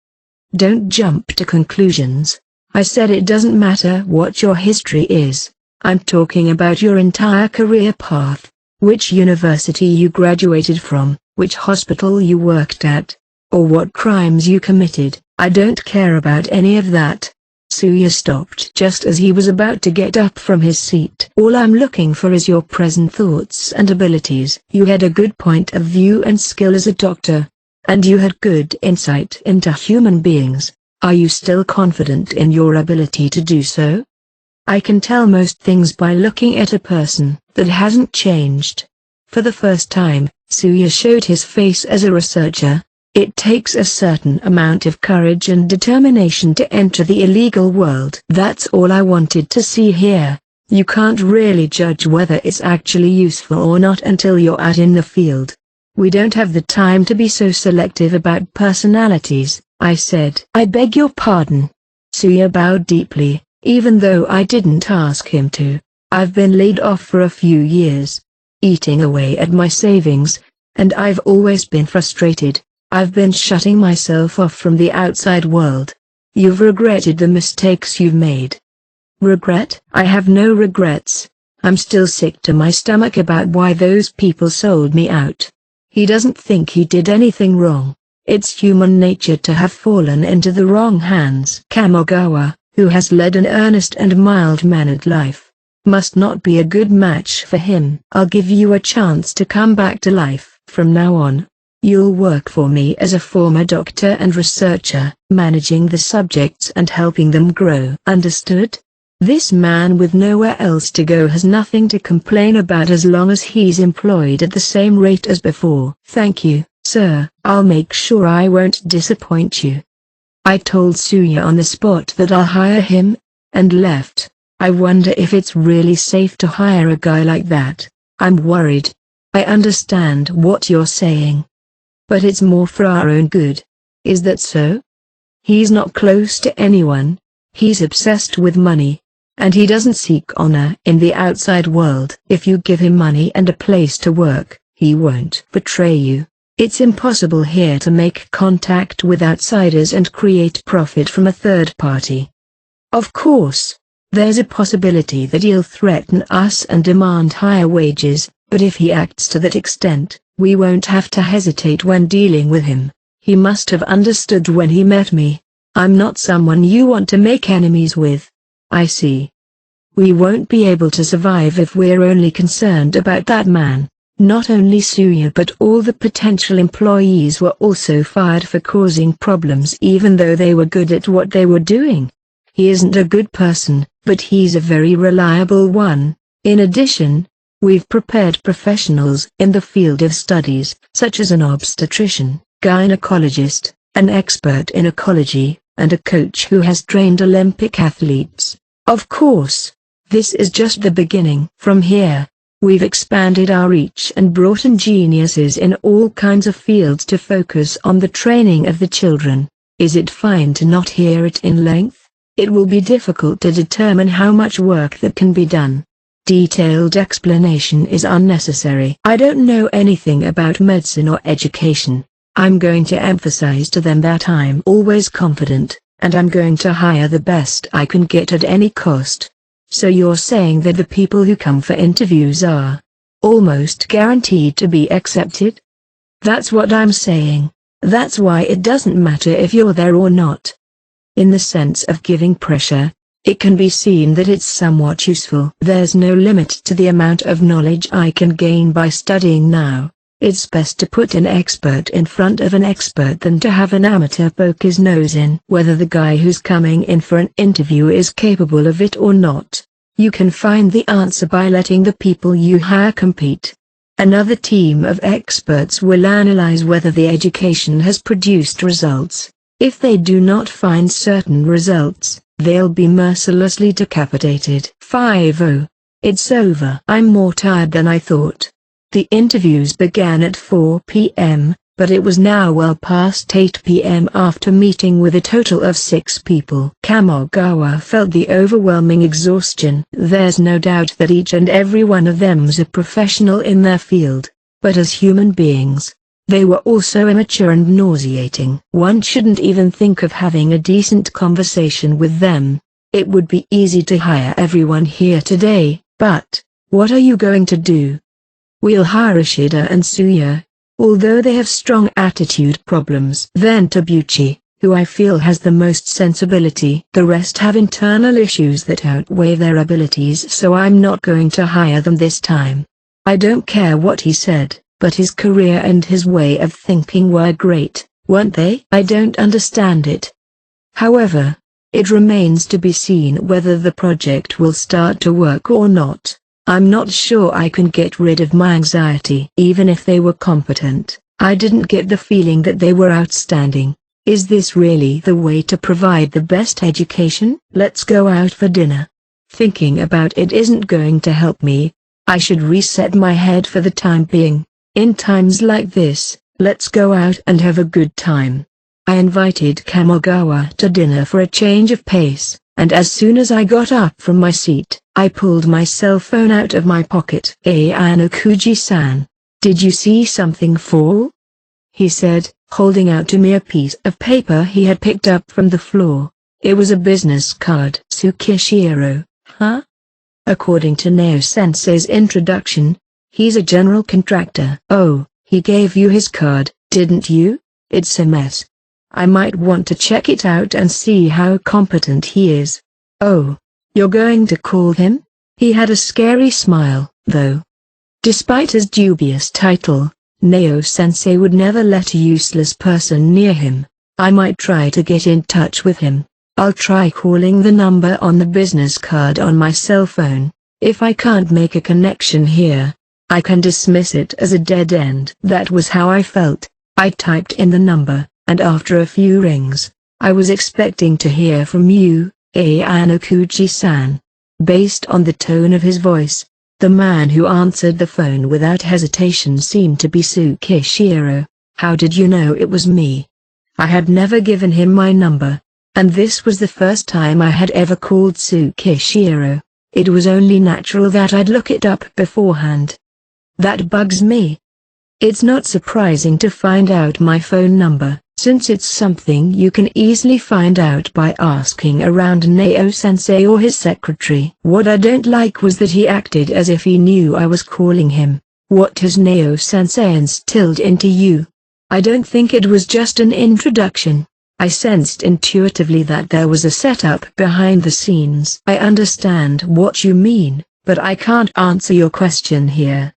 Don't jump to conclusions. I said it doesn't matter what your history is. I'm talking about your entire career path, which university you graduated from, which hospital you worked at, or what crimes you committed. I don't care about any of that. Suya stopped just as he was about to get up from his seat. All I'm looking for is your present thoughts and abilities. You had a good point of view and skill as a doctor, and you had good insight into human beings. Are you still confident in your ability to do so? I can tell most things by looking at a person that hasn't changed. For the first time, Suya showed his face as a researcher. It takes a certain amount of courage and determination to enter the illegal world. That's all I wanted to see here. You can't really judge whether it's actually useful or not until you're out in the field. We don't have the time to be so selective about personalities, I said. I beg your pardon. Suya bowed deeply, even though I didn't ask him to. I've been laid off for a few years, eating away at my savings, and I've always been frustrated. I've been shutting myself off from the outside world. You've regretted the mistakes you've made. Regret? I have no regrets. I'm still sick to my stomach about why those people sold me out. He doesn't think he did anything wrong. It's human nature to have fallen into the wrong hands. Kamogawa, who has led an earnest and mild-mannered life, must not be a good match for him. I'll give you a chance to come back to life. From now on, you'll work for me as a former doctor and researcher, managing the subjects and helping them grow. Understood? This man with nowhere else to go has nothing to complain about as long as he's employed at the same rate as before. Thank you, sir. I'll make sure I won't disappoint you. I told Suya on the spot that I'll hire him, and left. I wonder if it's really safe to hire a guy like that. I'm worried. I understand what you're saying, but it's more for our own good. Is that so? He's not close to anyone. He's obsessed with money, and he doesn't seek honor in the outside world. If you give him money and a place to work, he won't betray you. It's impossible here to make contact with outsiders and create profit from a third party. Of course, there's a possibility that he'll threaten us and demand higher wages, but if he acts to that extent, we won't have to hesitate when dealing with him. He must have understood when he met me. I'm not someone you want to make enemies with. I see. We won't be able to survive if we're only concerned about that man. Not only Suya but all the potential employees were also fired for causing problems even though they were good at what they were doing. He isn't a good person, but he's a very reliable one. In addition, we've prepared professionals in the field of studies, such as an obstetrician, gynecologist, an expert in ecology, and a coach who has trained Olympic athletes. Of course, this is just the beginning. From here, we've expanded our reach and brought in geniuses in all kinds of fields to focus on the training of the children. Is it fine to not hear it in length? It will be difficult to determine how much work that can be done. Detailed explanation is unnecessary. I don't know anything about medicine or education. I'm going to emphasize to them that I'm always confident, and I'm going to hire the best I can get at any cost. So you're saying that the people who come for interviews are almost guaranteed to be accepted? That's what I'm saying. That's why it doesn't matter if you're there or not. In the sense of giving pressure, it can be seen that it's somewhat useful. There's no limit to the amount of knowledge I can gain by studying now. It's best to put an expert in front of an expert than to have an amateur poke his nose in whether the guy who's coming in for an interview is capable of it or not. You can find the answer by letting the people you hire compete. Another team of experts will analyze whether the education has produced results. If they do not find certain results, they'll be mercilessly decapitated. 5-0. It's over. I'm more tired than I thought. The interviews began at 4 p.m., but it was now well past 8 p.m. after meeting with a total of 6 people. Kamogawa felt the overwhelming exhaustion. There's no doubt that each and every one of them's a professional in their field, but as human beings, they were also immature and nauseating. One shouldn't even think of having a decent conversation with them. It would be easy to hire everyone here today, but what are you going to do? We'll hire Ishida and Tsuya, although they have strong attitude problems. Then Tabuchi, who I feel has the most sensibility. The rest have internal issues that outweigh their abilities, so I'm not going to hire them this time. I don't care what he said, but his career and his way of thinking were great, weren't they? I don't understand it. However, it remains to be seen whether the project will start to work or not. I'm not sure I can get rid of my anxiety. Even if they were competent, I didn't get the feeling that they were outstanding. Is this really the way to provide the best education? Let's go out for dinner. Thinking about it isn't going to help me. I should reset my head for the time being. In times like this, let's go out and have a good time. I invited Kamogawa to dinner for a change of pace, and as soon as I got up from my seat, I pulled my cell phone out of my pocket. Ayanokuji-san, did you see something fall? He said, holding out to me a piece of paper he had picked up from the floor. It was a business card. Tsukishiro, huh? According to Neo-sensei's introduction, he's a general contractor. Oh, he gave you his card, didn't you? It's a mess. I might want to check it out and see how competent he is. Oh, you're going to call him? He had a scary smile, though. Despite his dubious title, Neo-sensei would never let a useless person near him. I might try to get in touch with him. I'll try calling the number on the business card on my cell phone. If I can't make a connection here, I can dismiss it as a dead end. That was how I felt. I typed in the number, and after a few rings, I was expecting to hear from you, Ayanokuji-san. Based on the tone of his voice, the man who answered the phone without hesitation seemed to be Tsukishiro. How did you know it was me? I had never given him my number, and this was the first time I had ever called Tsukishiro. It was only natural that I'd look it up beforehand. That bugs me. It's not surprising to find out my phone number, since it's something you can easily find out by asking around Neo-sensei or his secretary. What I don't like was that he acted as if he knew I was calling him. What has Neo-sensei instilled into you? I don't think it was just an introduction. I sensed intuitively that there was a setup behind the scenes. I understand what you mean, but I can't answer your question here.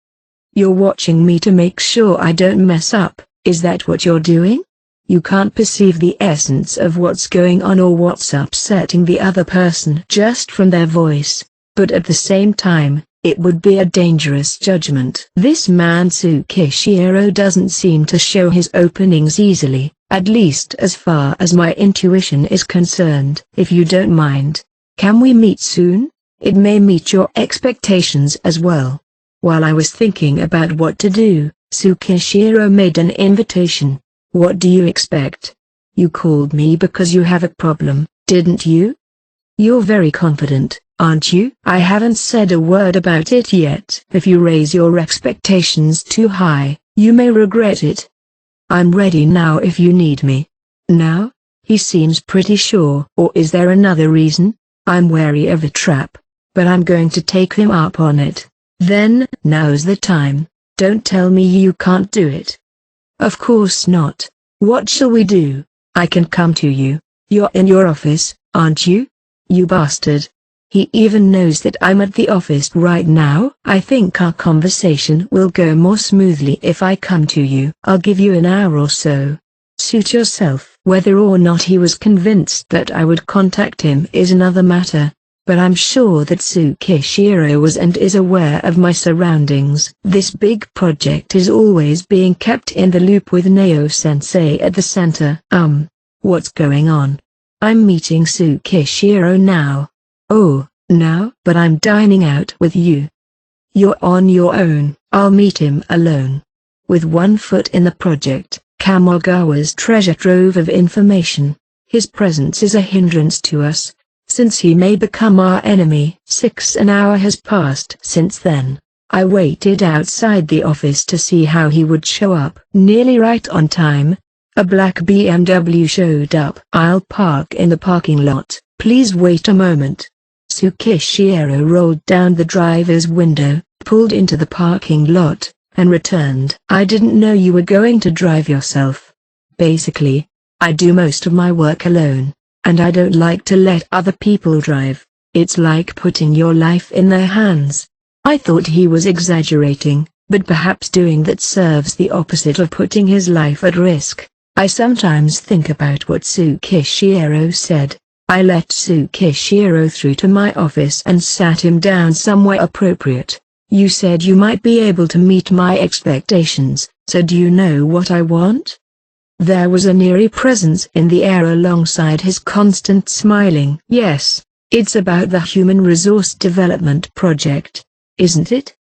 You're watching me to make sure I don't mess up, is that what you're doing? You can't perceive the essence of what's going on or what's upsetting the other person just from their voice, but at the same time, it would be a dangerous judgment. This man Tsukishiro doesn't seem to show his openings easily, at least as far as my intuition is concerned. If you don't mind, can we meet soon? It may meet your expectations as well. While I was thinking about what to do, Tsukishiro made an invitation. What do you expect? You called me because you have a problem, didn't you? You're very confident, aren't you? I haven't said a word about it yet. If you raise your expectations too high, you may regret it. I'm ready now if you need me. Now? He seems pretty sure. Or is there another reason? I'm wary of a trap, but I'm going to take him up on it. Then, now's the time. Don't tell me you can't do it. Of course not. What shall we do? I can come to you. You're in your office, aren't you? You bastard. He even knows that I'm at the office right now. I think our conversation will go more smoothly if I come to you. I'll give you an hour or so. Suit yourself. Whether or not he was convinced that I would contact him is another matter. But I'm sure that Tsukishiro was and is aware of my surroundings. This big project is always being kept in the loop with Neo-sensei at the center. What's going on? I'm meeting Tsukishiro now. Oh, now? But I'm dining out with you. You're on your own. I'll meet him alone. With one foot in the project, Kamogawa's treasure trove of information, his presence is a hindrance to us, since he may become our enemy. An hour has passed since then. I waited outside the office to see how he would show up. Nearly right on time, a black BMW showed up. I'll park in the parking lot. Please wait a moment. Tsukishiro rolled down the driver's window, pulled into the parking lot, and returned. I didn't know you were going to drive yourself. Basically, I do most of my work alone, and I don't like to let other people drive. It's like putting your life in their hands. I thought he was exaggerating, but perhaps doing that serves the opposite of putting his life at risk. I sometimes think about what Tsukishiro said. I let Tsukishiro through to my office and sat him down somewhere appropriate. You said you might be able to meet my expectations, so do you know what I want? There was an eerie presence in the air alongside his constant smiling. Yes, it's about the Human Resource Development Project, isn't it?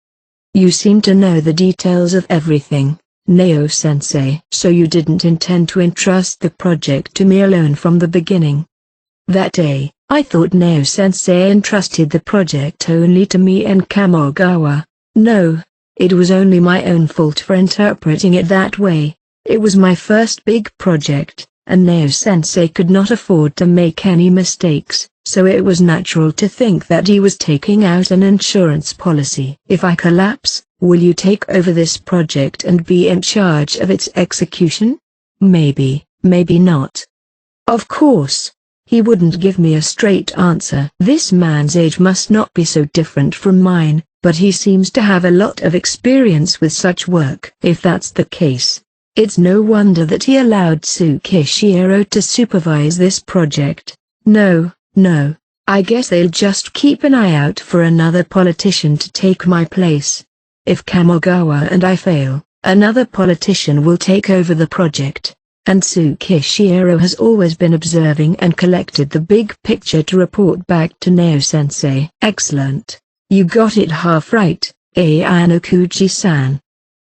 You seem to know the details of everything, Neo-sensei. So you didn't intend to entrust the project to me alone from the beginning. That day, I thought Neo-sensei entrusted the project only to me and Kamogawa. No, it was only my own fault for interpreting it that way. It was my first big project, and Neo-sensei could not afford to make any mistakes, so it was natural to think that he was taking out an insurance policy. If I collapse, will you take over this project and be in charge of its execution? Maybe, maybe not. Of course. He wouldn't give me a straight answer. This man's age must not be so different from mine, but he seems to have a lot of experience with such work. If that's the case, it's no wonder that he allowed Tsukishiro to supervise this project. No, I guess they'll just keep an eye out for another politician to take my place. If Kamogawa and I fail, another politician will take over the project. And Tsukishiro has always been observing and collected the big picture to report back to Neo-sensei. Excellent. You got it half right, Ayanokuji-san.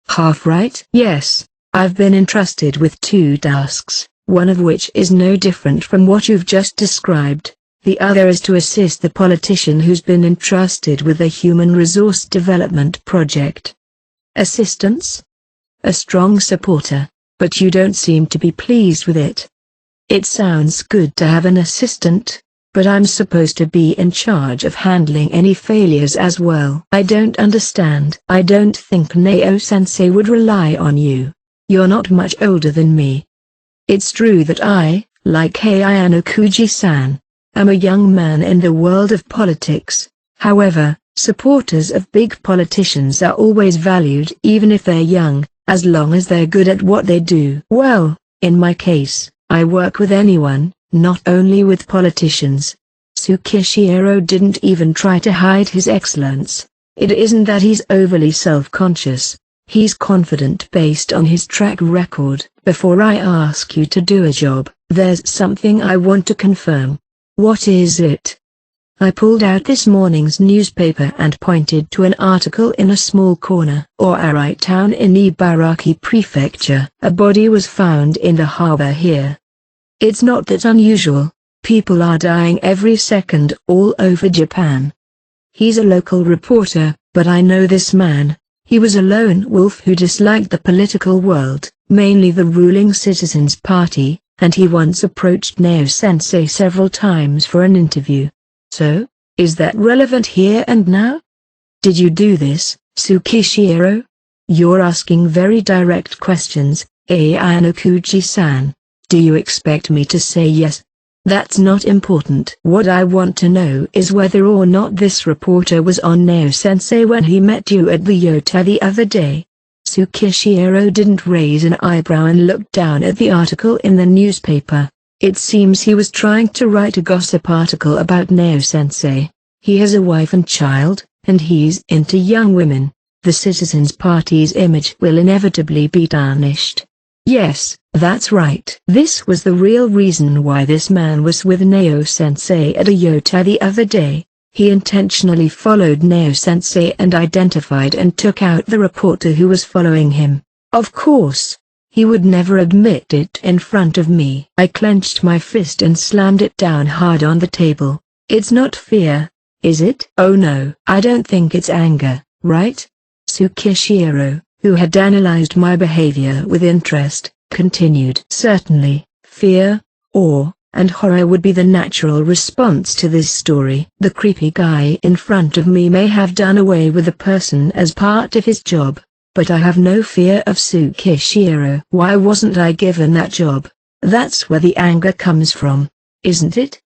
Half right? Yes, I've been entrusted with 2 tasks, one of which is no different from what you've just described. The other is to assist the politician who's been entrusted with the Human Resource Development Project. Assistance? A strong supporter. But you don't seem to be pleased with it. It sounds good to have an assistant, but I'm supposed to be in charge of handling any failures as well. I don't understand. I don't think Neo-sensei would rely on you. You're not much older than me. It's true that I, like Ayanokuji-san, am a young man in the world of politics. However, supporters of big politicians are always valued even if they're young, as long as they're good at what they do. Well, in my case, I work with anyone, not only with politicians. Tsukishiro didn't even try to hide his excellence. It isn't that he's overly self-conscious. He's confident based on his track record. Before I ask you to do a job, there's something I want to confirm. What is it? I pulled out this morning's newspaper and pointed to an article in a small corner. Oirai town in Ibaraki Prefecture. A body was found in the harbor here. It's not that unusual. People are dying every second all over Japan. He's a local reporter, but I know this man. He was a lone wolf who disliked the political world, mainly the ruling Citizens Party, and he once approached Neo-sensei several times for an interview. So, is that relevant here and now? Did you do this, Tsukishiro? You're asking very direct questions, Ayanokuji-san. Do you expect me to say yes? That's not important. What I want to know is whether or not this reporter was on Neo-sensei when he met you at the Yota the other day. Tsukishiro didn't raise an eyebrow and looked down at the article in the newspaper. It seems he was trying to write a gossip article about Neo-sensei. He has a wife and child, and he's into young women. The Citizens Party's image will inevitably be tarnished. Yes, that's right. This was the real reason why this man was with Neo-sensei at a Yota the other day. He intentionally followed Neo-sensei and identified and took out the reporter who was following him. Of course, he would never admit it in front of me. I clenched my fist and slammed it down hard on the table. It's not fear, is it? Oh no, I don't think it's anger, right? Tsukishiro, who had analyzed my behavior with interest, continued. Certainly, fear, awe, and horror would be the natural response to this story. The creepy guy in front of me may have done away with the person as part of his job, but I have no fear of Tsukishiro. Why wasn't I given that job? That's where the anger comes from, isn't it?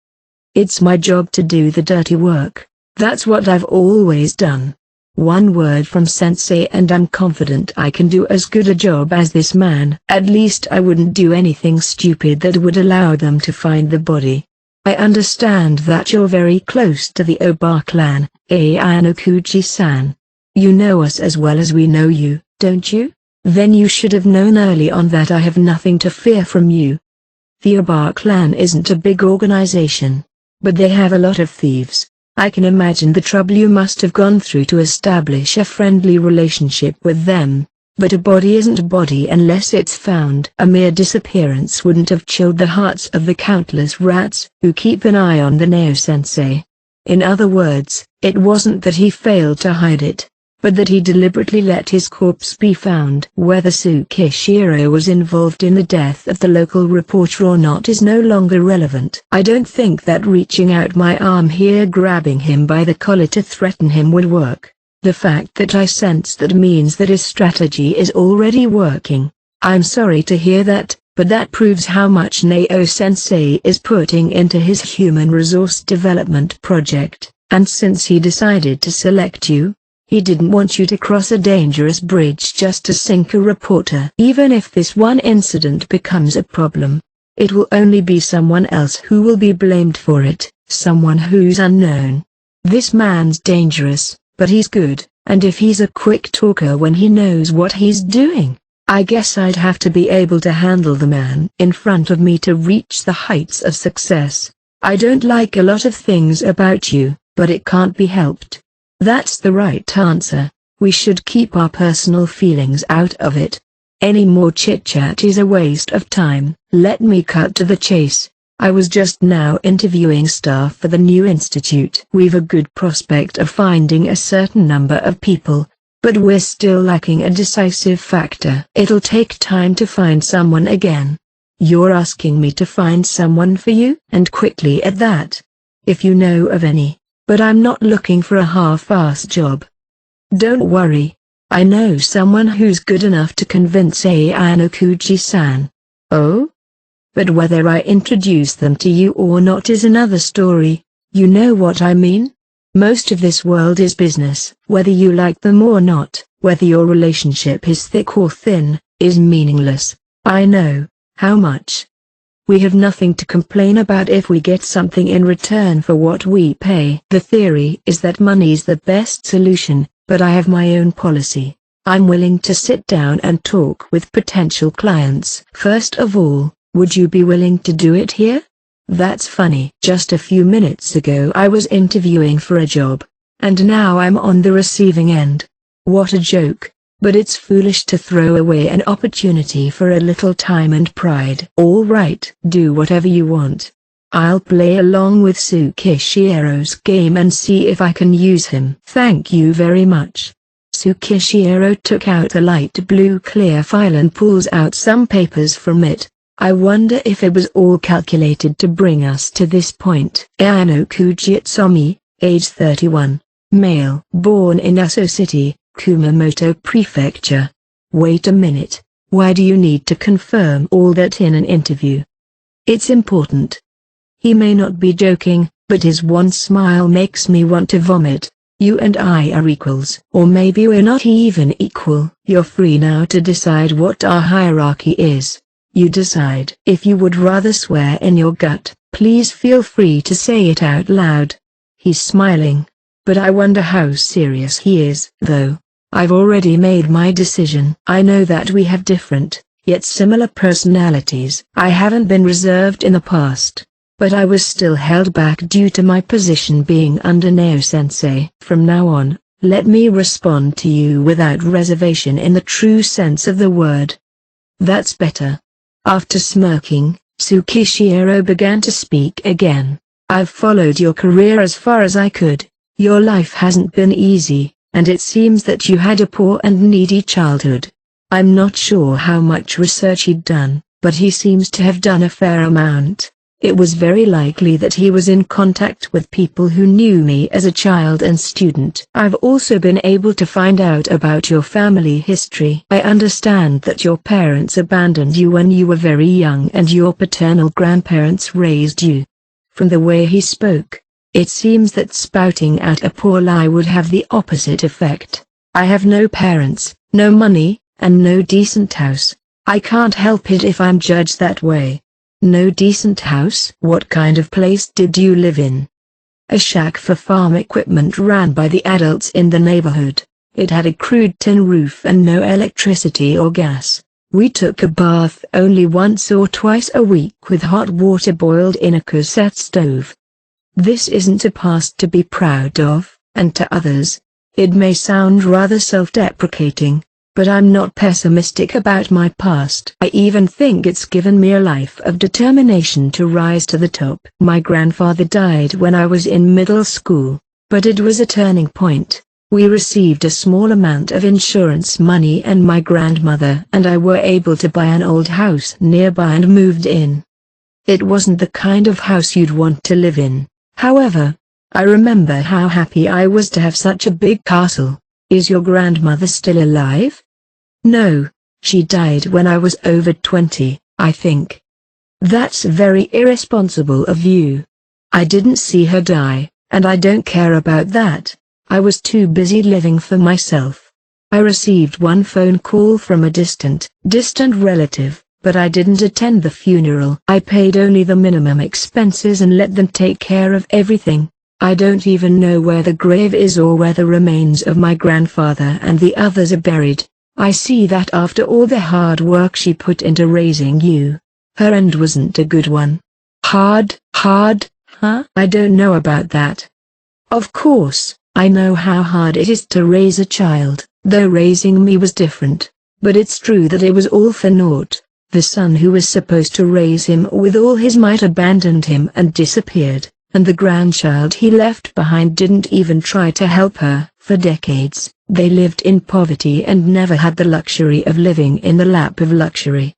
It's my job to do the dirty work. That's what I've always done. One word from sensei and I'm confident I can do as good a job as this man. At least I wouldn't do anything stupid that would allow them to find the body. I understand that you're very close to the Oba clan, Ayanokuji-san. You know us as well as we know you, don't you? Then you should have known early on that I have nothing to fear from you. The Oba clan isn't a big organization, but they have a lot of thieves. I can imagine the trouble you must have gone through to establish a friendly relationship with them, but a body isn't a body unless it's found. A mere disappearance wouldn't have chilled the hearts of the countless rats who keep an eye on the Neo-sensei. In other words, it wasn't that he failed to hide it, but that he deliberately let his corpse be found. Whether Tsukishiro was involved in the death of the local reporter or not is no longer relevant. I don't think that reaching out my arm here grabbing him by the collar to threaten him would work. The fact that I sense that means that his strategy is already working. I'm sorry to hear that, but that proves how much Neo-sensei is putting into his human resource development project, and since he decided to select you, he didn't want you to cross a dangerous bridge just to sink a reporter. Even if this one incident becomes a problem, it will only be someone else who will be blamed for it, someone who's unknown. This man's dangerous, but he's good, and if he's a quick talker when he knows what he's doing, I guess I'd have to be able to handle the man in front of me to reach the heights of success. I don't like a lot of things about you, but it can't be helped. That's the right answer. We should keep our personal feelings out of it. Any more chit-chat is a waste of time. Let me cut to the chase. I was just now interviewing staff for the new institute. We've a good prospect of finding a certain number of people, but we're still lacking a decisive factor. It'll take time to find someone again. You're asking me to find someone for you? And quickly at that. If you know of any. But I'm not looking for a half-assed job. Don't worry. I know someone who's good enough to convince Ayanokuji-san. Oh? But whether I introduce them to you or not is another story. You know what I mean? Most of this world is business. Whether you like them or not, whether your relationship is thick or thin, is meaningless. I know. How much? We have nothing to complain about if we get something in return for what we pay. The theory is that money's the best solution, but I have my own policy. I'm willing to sit down and talk with potential clients. First of all, would you be willing to do it here? That's funny. Just a few minutes ago I was interviewing for a job, and now I'm on the receiving end. What a joke. But it's foolish to throw away an opportunity for a little time and pride. All right, do whatever you want. I'll play along with Tsukishiro's game and see if I can use him. Thank you very much. Tsukishiro took out a light blue clear file and pulls out some papers from it. I wonder if it was all calculated to bring us to this point. Ayanokuji Itsumi, age 31, male, born in Aso City, Kumamoto Prefecture. Wait a minute, why do you need to confirm all that in an interview? It's important. He may not be joking, but his one smile makes me want to vomit. You and I are equals. Or maybe we're not even equal. You're free now to decide what our hierarchy is. You decide. If you would rather swear in your gut, please feel free to say it out loud. He's smiling. But I wonder how serious he is. Though, I've already made my decision. I know that we have different, yet similar personalities. I haven't been reserved in the past, but I was still held back due to my position being under Neo-sensei. From now on, let me respond to you without reservation in the true sense of the word. That's better. After smirking, Tsukishiro began to speak again. I've followed your career as far as I could. Your life hasn't been easy, and it seems that you had a poor and needy childhood. I'm not sure how much research he'd done, but he seems to have done a fair amount. It was very likely that he was in contact with people who knew me as a child and student. I've also been able to find out about your family history. I understand that your parents abandoned you when you were very young and your paternal grandparents raised you. From the way he spoke, it seems that spouting out a poor lie would have the opposite effect. I have no parents, no money, and no decent house. I can't help it if I'm judged that way. No decent house? What kind of place did you live in? A shack for farm equipment ran by the adults in the neighborhood. It had a crude tin roof and no electricity or gas. We took a bath only once or twice a week with hot water boiled in a cassette stove. This isn't a past to be proud of, and to others, it may sound rather self-deprecating. But I'm not pessimistic about my past. I even think it's given me a life of determination to rise to the top. My grandfather died when I was in middle school, but it was a turning point. We received a small amount of insurance money and my grandmother and I were able to buy an old house nearby and moved in. It wasn't the kind of house you'd want to live in. However, I remember how happy I was to have such a big castle. Is your grandmother still alive? No, she died when I was over 20, I think. That's very irresponsible of you. I didn't see her die, and I don't care about that. I was too busy living for myself. I received one phone call from a distant relative, but I didn't attend the funeral. I paid only the minimum expenses and let them take care of everything. I don't even know where the grave is or where the remains of my grandfather and the others are buried. I see that after all the hard work she put into raising you, her end wasn't a good one. Hard, huh? I don't know about that. Of course, I know how hard it is to raise a child, though raising me was different. But it's true that it was all for naught. The son who was supposed to raise him with all his might abandoned him and disappeared. And the grandchild he left behind didn't even try to help her. For decades, they lived in poverty and never had the luxury of living in the lap of luxury.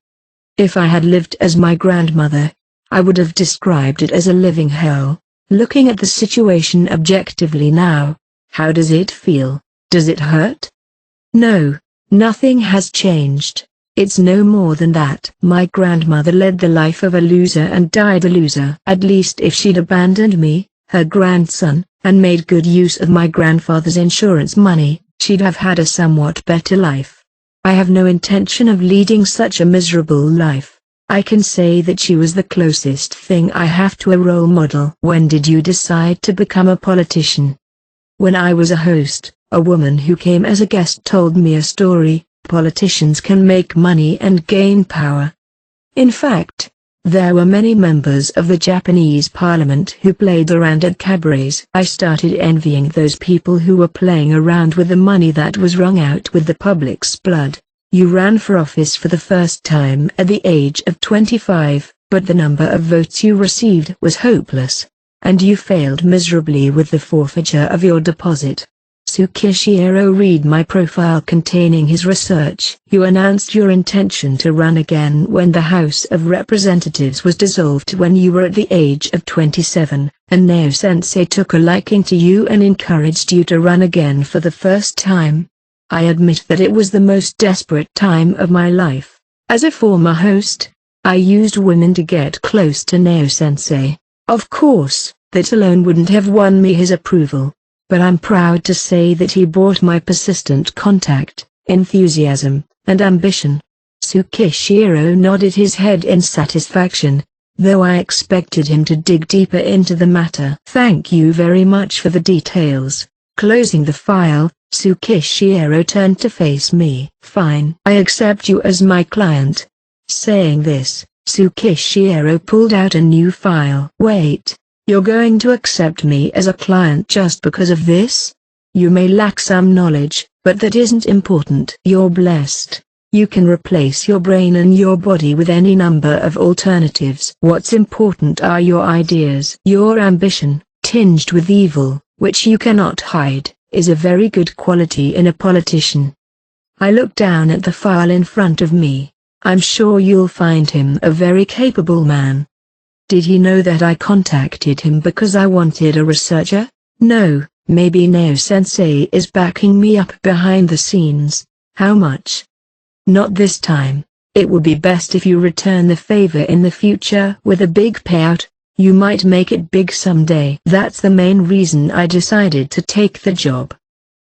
If I had lived as my grandmother, I would have described it as a living hell. Looking at the situation objectively now, how does it feel? Does it hurt? No, nothing has changed. It's no more than that. My grandmother led the life of a loser and died a loser. At least if she'd abandoned me, her grandson, and made good use of my grandfather's insurance money, she'd have had a somewhat better life. I have no intention of leading such a miserable life. I can say that she was the closest thing I have to a role model. When did you decide to become a politician? When I was a host, a woman who came as a guest told me a story. Politicians can make money and gain power. In fact, there were many members of the Japanese parliament who played around at cabarets. I started envying those people who were playing around with the money that was wrung out with the public's blood. You ran for office for the first time at the age of 25, but the number of votes you received was hopeless, and you failed miserably with the forfeiture of your deposit. Tsukishiro read my profile containing his research. You announced your intention to run again when the House of Representatives was dissolved when you were at the age of 27, and Neo-sensei took a liking to you and encouraged you to run again for the first time. I admit that it was the most desperate time of my life. As a former host, I used women to get close to Neo-sensei. Of course, that alone wouldn't have won me his approval. But I'm proud to say that he bought my persistent contact, enthusiasm, and ambition. Tsukishiro nodded his head in satisfaction, though I expected him to dig deeper into the matter. Thank you very much for the details. Closing the file, Tsukishiro turned to face me. Fine. I accept you as my client. Saying this, Tsukishiro pulled out a new file. Wait, you're going to accept me as a client just because of this? You may lack some knowledge, but that isn't important. You're blessed. You can replace your brain and your body with any number of alternatives. What's important are your ideas. Your ambition, tinged with evil, which you cannot hide, is a very good quality in a politician. I looked down at the file in front of me. I'm sure you'll find him a very capable man. Did he know that I contacted him because I wanted a researcher? No, maybe Neo-sensei is backing me up behind the scenes. How much? Not this time. It would be best if you return the favor in the future with a big payout. You might make it big someday. That's the main reason I decided to take the job.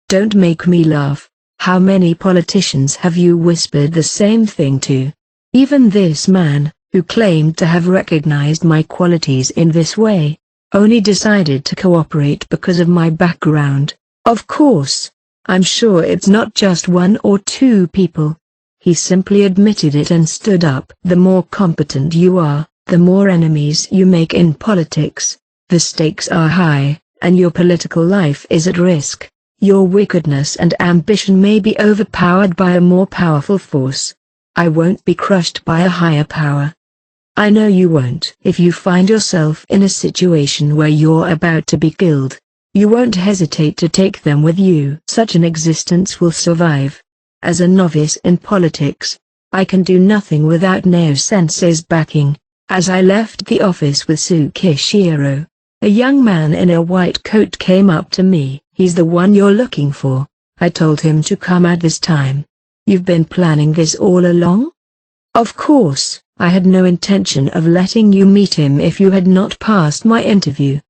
Don't make me laugh. How many politicians have you whispered the same thing to? Even this man, who claimed to have recognized my qualities in this way, only decided to cooperate because of my background. Of course, I'm sure it's not just one or two people. He simply admitted it and stood up. The more competent you are, the more enemies you make in politics. The stakes are high, and your political life is at risk. Your wickedness and ambition may be overpowered by a more powerful force. I won't be crushed by a higher power. I know you won't. If you find yourself in a situation where you're about to be killed, you won't hesitate to take them with you. Such an existence will survive. As a novice in politics, I can do nothing without Neo-sensei's backing. As I left the office with Tsukishiro, a young man in a white coat came up to me. He's the one you're looking for. I told him to come at this time. You've been planning this all along? Of course, I had no intention of letting you meet him if you had not passed my interview.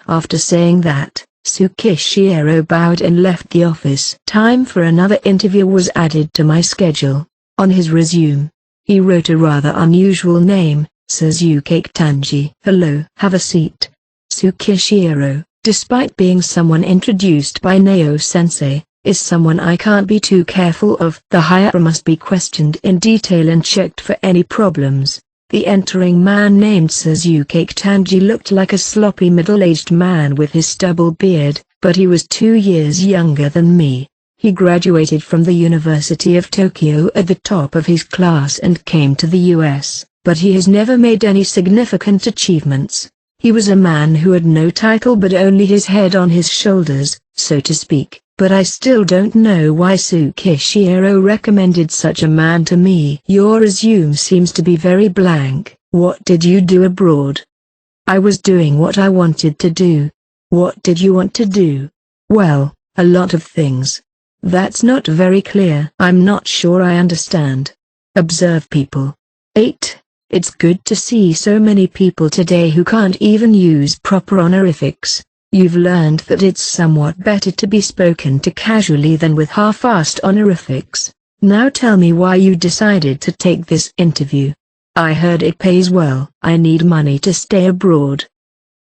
After saying that, Tsukishiro bowed and left the office. Time for another interview was added to my schedule. On his resume, he wrote a rather unusual name, Suzuki Tanji. Hello. Have a seat. Tsukishiro, despite being someone introduced by Neo-sensei, is someone I can't be too careful of. The hire must be questioned in detail and checked for any problems. The entering man named Suzuki Tanji looked like a sloppy middle-aged man with his stubble beard, but he was 2 years younger than me. He graduated from the University of Tokyo at the top of his class and came to the US, but he has never made any significant achievements. He was a man who had no title but only his head on his shoulders, so to speak. But I still don't know why Tsukishiro recommended such a man to me. Your resume seems to be very blank. What did you do abroad? I was doing what I wanted to do. What did you want to do? Well, a lot of things. That's not very clear. I'm not sure I understand. Observe people. 8. It's good to see so many people today who can't even use proper honorifics. You've learned that it's somewhat better to be spoken to casually than with half-assed honorifics. Now tell me why you decided to take this interview. I heard it pays well. I need money to stay abroad.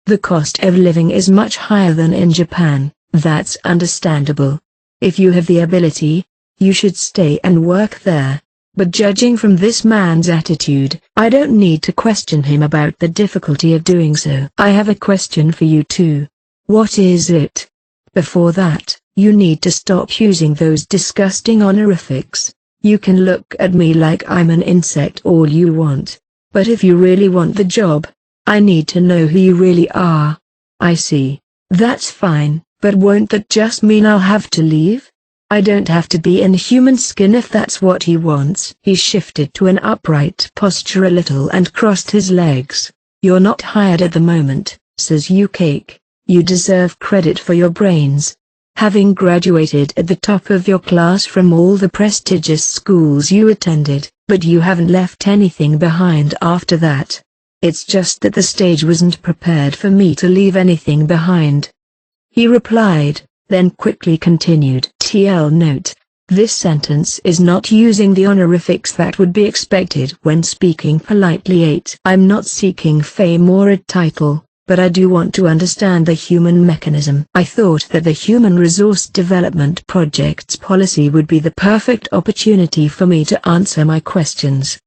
The cost of living is much higher than in Japan. That's understandable. If you have the ability, you should stay and work there. But judging from this man's attitude, I don't need to question him about the difficulty of doing so. I have a question for you too. What is it? Before that, you need to stop using those disgusting honorifics. You can look at me like I'm an insect all you want. But if you really want the job, I need to know who you really are. I see. That's fine, but won't that just mean I'll have to leave? I don't have to be in human skin if that's what he wants. He shifted to an upright posture a little and crossed his legs. You're not hired at the moment, says Yukake. You deserve credit for your brains. Having graduated at the top of your class from all the prestigious schools you attended, but you haven't left anything behind after that. It's just that the stage wasn't prepared for me to leave anything behind. He replied, then quickly continued. TL note. This sentence is not using the honorifics that would be expected when speaking politely. 8. I'm not seeking fame or a title, but I do want to understand the human mechanism. I thought that the Human Resource Development Project's policy would be the perfect opportunity for me to answer my questions.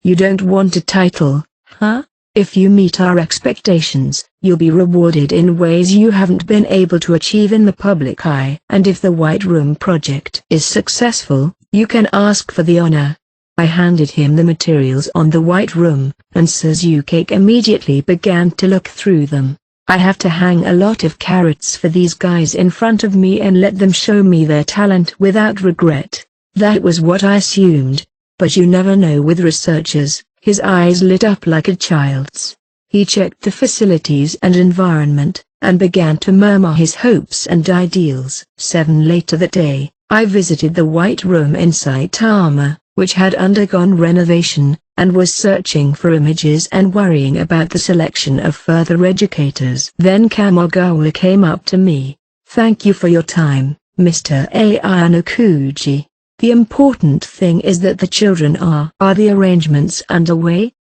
You don't want a title, huh? If you meet our expectations, you'll be rewarded in ways you haven't been able to achieve in the public eye. And if the White Room project is successful, you can ask for the honor. I handed him the materials on the White Room, and Suzukake immediately began to look through them. I have to hang a lot of carrots for these guys in front of me and let them show me their talent without regret. That was what I assumed, but you never know with researchers. His eyes lit up like a child's. He checked the facilities and environment, and began to murmur his hopes and ideals. 7. Later that day, I visited the White Room in Saitama, which had undergone renovation, and was searching for images and worrying about the selection of further educators. Then Kamogawa came up to me. Thank you for your time, Mr. Ayanokuji. The important thing is that the children are. Are the arrangements underway?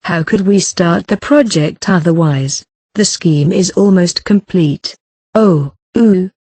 How could we start the project otherwise? The scheme is almost complete. Oh,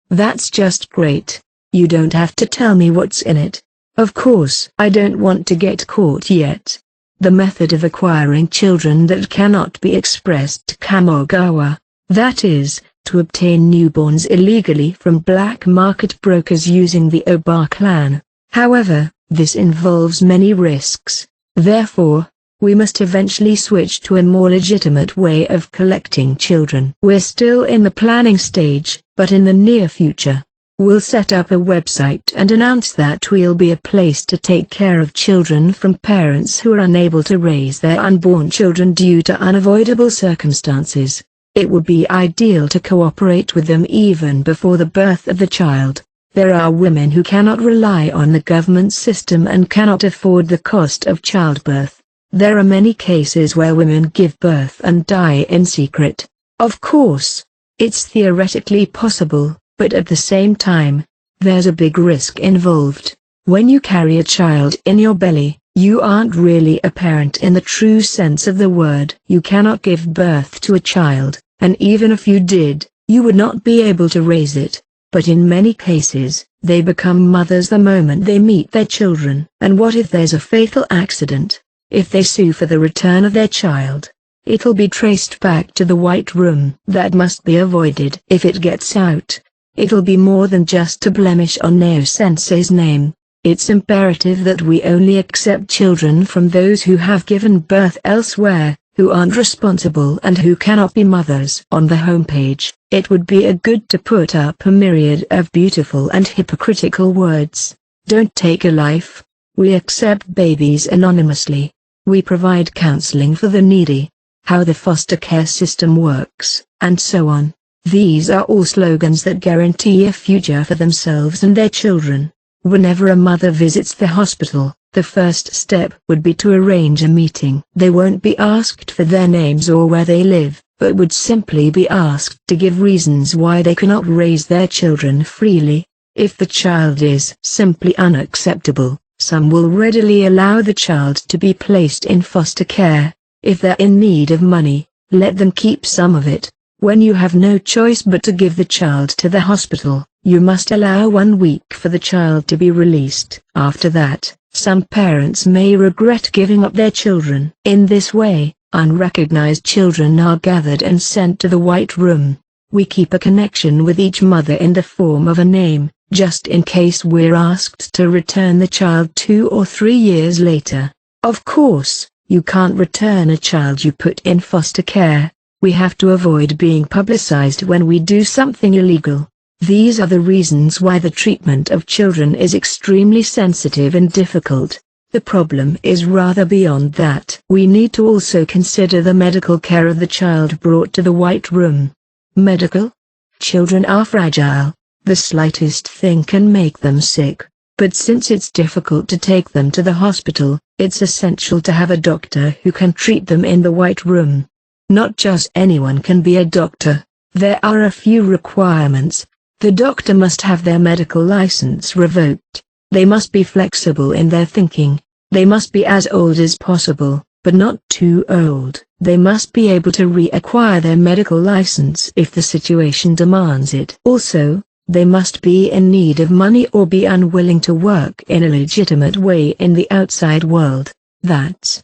that's just great. You don't have to tell me what's in it. Of course, I don't want to get caught yet. The method of acquiring children that cannot be expressed to Kamogawa, that is, to obtain newborns illegally from black market brokers using the Oba clan. However, this involves many risks. Therefore, we must eventually switch to a more legitimate way of collecting children. We're still in the planning stage, but in the near future, we'll set up a website and announce that we'll be a place to take care of children from parents who are unable to raise their unborn children due to unavoidable circumstances. It would be ideal to cooperate with them even before the birth of the child. There are women who cannot rely on the government system and cannot afford the cost of childbirth. There are many cases where women give birth and die in secret. Of course, it's theoretically possible, but at the same time, there's a big risk involved. When you carry a child in your belly, you aren't really a parent in the true sense of the word. You cannot give birth to a child, and even if you did, you would not be able to raise it. But in many cases, they become mothers the moment they meet their children. And what if there's a fatal accident? If they sue for the return of their child, it'll be traced back to the White Room. That must be avoided. If it gets out, it'll be more than just a blemish on Neo-sensei's name. It's imperative that we only accept children from those who have given birth elsewhere, who aren't responsible and who cannot be mothers. On the homepage, it would be good to put up a myriad of beautiful and hypocritical words. Don't take a life. We accept babies anonymously. We provide counseling for the needy. How the foster care system works, and so on. These are all slogans that guarantee a future for themselves and their children. Whenever a mother visits the hospital, the first step would be to arrange a meeting. They won't be asked for their names or where they live, but would simply be asked to give reasons why they cannot raise their children freely. If the child is simply unacceptable, some will readily allow the child to be placed in foster care. If they're in need of money, let them keep some of it. When you have no choice but to give the child to the hospital, you must allow 1 week for the child to be released. After that, some parents may regret giving up their children. In this way, unrecognized children are gathered and sent to the White Room. We keep a connection with each mother in the form of a name, just in case we're asked to return the child 2 or 3 years later. Of course, you can't return a child you put in foster care. We have to avoid being publicized when we do something illegal. These are the reasons why the treatment of children is extremely sensitive and difficult. The problem is rather beyond that. We need to also consider the medical care of the child brought to the White Room. Medical? Children are fragile. The slightest thing can make them sick. But since it's difficult to take them to the hospital, it's essential to have a doctor who can treat them in the White Room. Not just anyone can be a doctor. There are a few requirements. The doctor must have their medical license revoked. They must be flexible in their thinking. They must be as old as possible, but not too old. They must be able to reacquire their medical license if the situation demands it. Also, they must be in need of money or be unwilling to work in a legitimate way in the outside world. That's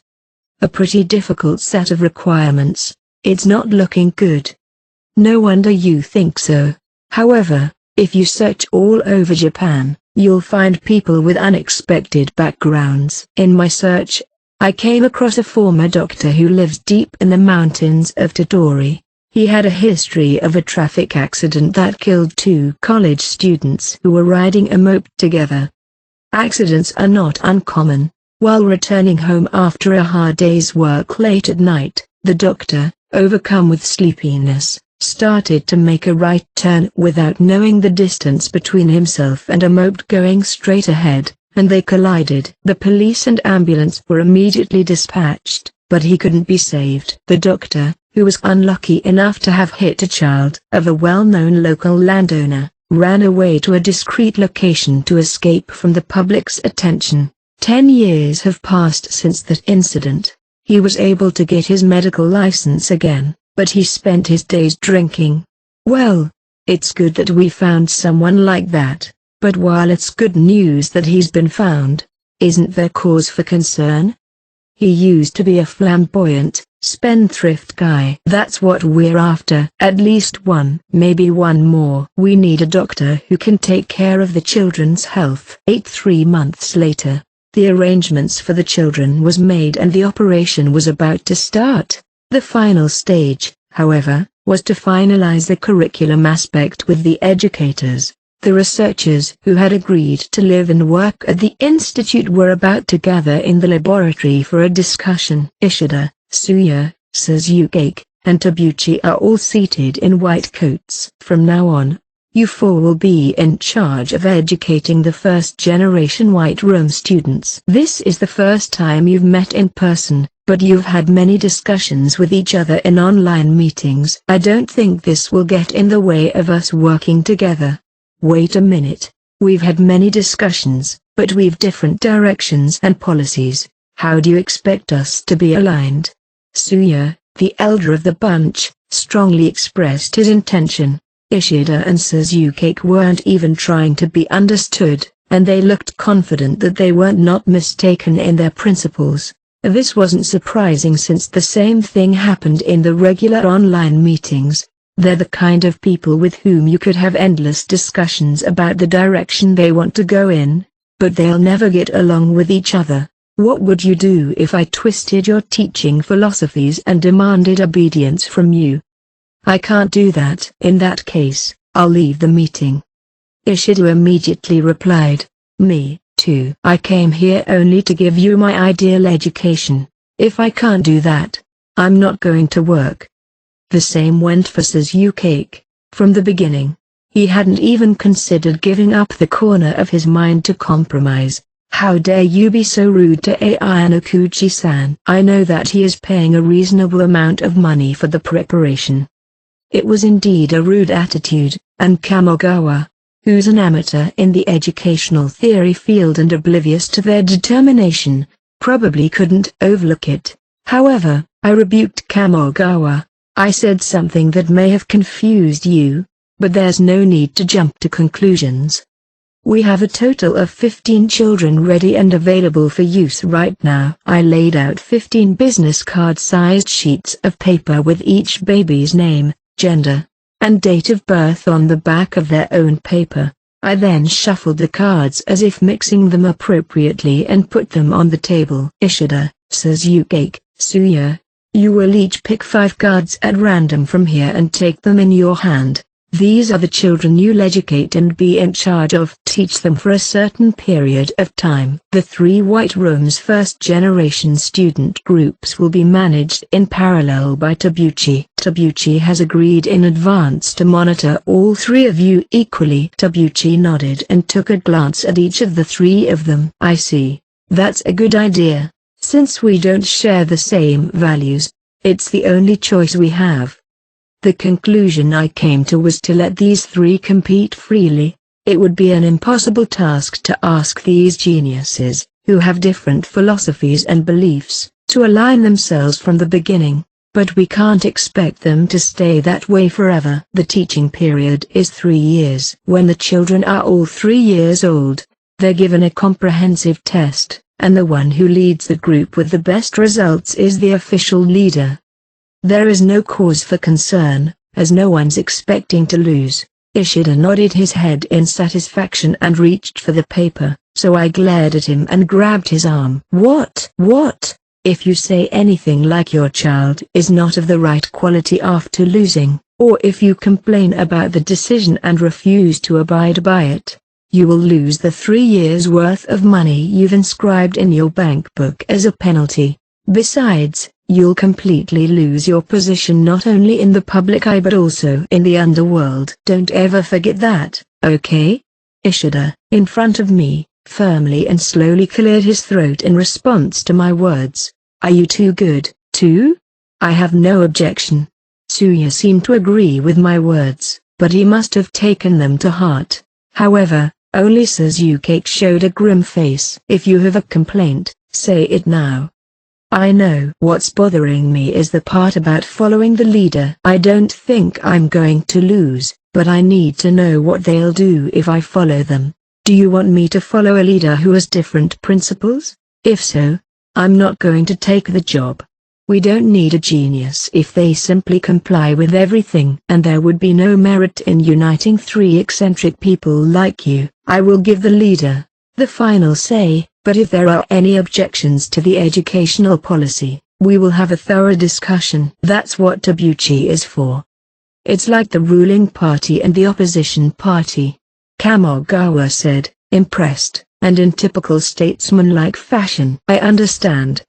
a pretty difficult set of requirements. It's not looking good. No wonder you think so. However, if you search all over Japan, you'll find people with unexpected backgrounds. In my search, I came across a former doctor who lives deep in the mountains of Tottori. He had a history of a traffic accident that killed 2 college students who were riding a moped together. Accidents are not uncommon. While returning home after a hard day's work late at night, the doctor, overcome with sleepiness, started to make a right turn without knowing the distance between himself and a moped going straight ahead, and they collided. The police and ambulance were immediately dispatched, but he couldn't be saved. The doctor, who was unlucky enough to have hit a child of a well-known local landowner, ran away to a discreet location to escape from the public's attention. 10 years have passed since that incident. He was able to get his medical license again, but he spent his days drinking. Well, it's good that we found someone like that, but while it's good news that he's been found, isn't there cause for concern? He used to be a flamboyant, spendthrift guy. That's what we're after. At least one, maybe one more. We need a doctor who can take care of the children's health. 3 months later, the arrangements for the children was made and the operation was about to start. The final stage, however, was to finalize the curriculum aspect with the educators. The researchers who had agreed to live and work at the institute were about to gather in the laboratory for a discussion. Ishida, Tsuya, Suzuki, and Tabuchi are all seated in white coats. From now on, you 4 will be in charge of educating the first-generation White Room students. This is the first time you've met in person, but you've had many discussions with each other in online meetings. I don't think this will get in the way of us working together. Wait a minute, we've had many discussions, but we've different directions and policies. How do you expect us to be aligned? Tsuya, the elder of the bunch, strongly expressed his intention. Ishida and Suzuki weren't even trying to be understood, and they looked confident that they weren't not mistaken in their principles. This wasn't surprising since the same thing happened in the regular online meetings. They're the kind of people with whom you could have endless discussions about the direction they want to go in, but they'll never get along with each other. What would you do if I twisted your teaching philosophies and demanded obedience from you? I can't do that. In that case, I'll leave the meeting. Ishida immediately replied, Me, too. I came here only to give you my ideal education. If I can't do that, I'm not going to work. The same went for Suzuki. From the beginning, he hadn't even considered giving up the corner of his mind to compromise. How dare you be so rude to Ayanokuchi-san? I know that he is paying a reasonable amount of money for the preparation. It was indeed a rude attitude, and Kamogawa, who's an amateur in the educational theory field and oblivious to their determination, probably couldn't overlook it. However, I rebuked Kamogawa. I said something that may have confused you, but there's no need to jump to conclusions. We have a total of 15 children ready and available for use right now. I laid out 15 business card-sized sheets of paper with each baby's name, gender, and date of birth on the back of their own paper. I then shuffled the cards as if mixing them appropriately and put them on the table. Ishida, Suzuki, Tsuya, you will each pick 5 cards at random from here and take them in your hand. These are the children you'll educate and be in charge of. Teach them for a certain period of time. The 3 White Room's first-generation student groups will be managed in parallel by Tabuchi. Tabuchi has agreed in advance to monitor all 3 of you equally. Tabuchi nodded and took a glance at each of the 3 of them. I see. That's a good idea. Since we don't share the same values, it's the only choice we have. The conclusion I came to was to let these 3 compete freely. It would be an impossible task to ask these geniuses, who have different philosophies and beliefs, to align themselves from the beginning, but we can't expect them to stay that way forever. The teaching period is 3 years. When the children are all 3 years old, they're given a comprehensive test, and the one who leads the group with the best results is the official leader. There is no cause for concern, as no one's expecting to lose. Ishida nodded his head in satisfaction and reached for the paper, so I glared at him and grabbed his arm. What? If you say anything like your child is not of the right quality after losing, or if you complain about the decision and refuse to abide by it, you will lose the 3 years' worth of money you've inscribed in your bank book as a penalty. Besides, you'll completely lose your position not only in the public eye but also in the underworld. Don't ever forget that, okay? Ishida, in front of me, firmly and slowly cleared his throat in response to my words. Are you too good, too? I have no objection. Tsuya seemed to agree with my words, but he must have taken them to heart. However, only Suzuki showed a grim face. If you have a complaint, say it now. I know. What's bothering me is the part about following the leader. I don't think I'm going to lose, but I need to know what they'll do if I follow them. Do you want me to follow a leader who has different principles? If so, I'm not going to take the job. We don't need a genius if they simply comply with everything. And there would be no merit in uniting 3 eccentric people like you. I will give the leader the final say. But if there are any objections to the educational policy, we will have a thorough discussion. That's what Tabuchi is for. It's like the ruling party and the opposition party, Kamogawa said, impressed, and in typical statesman-like fashion. I understand.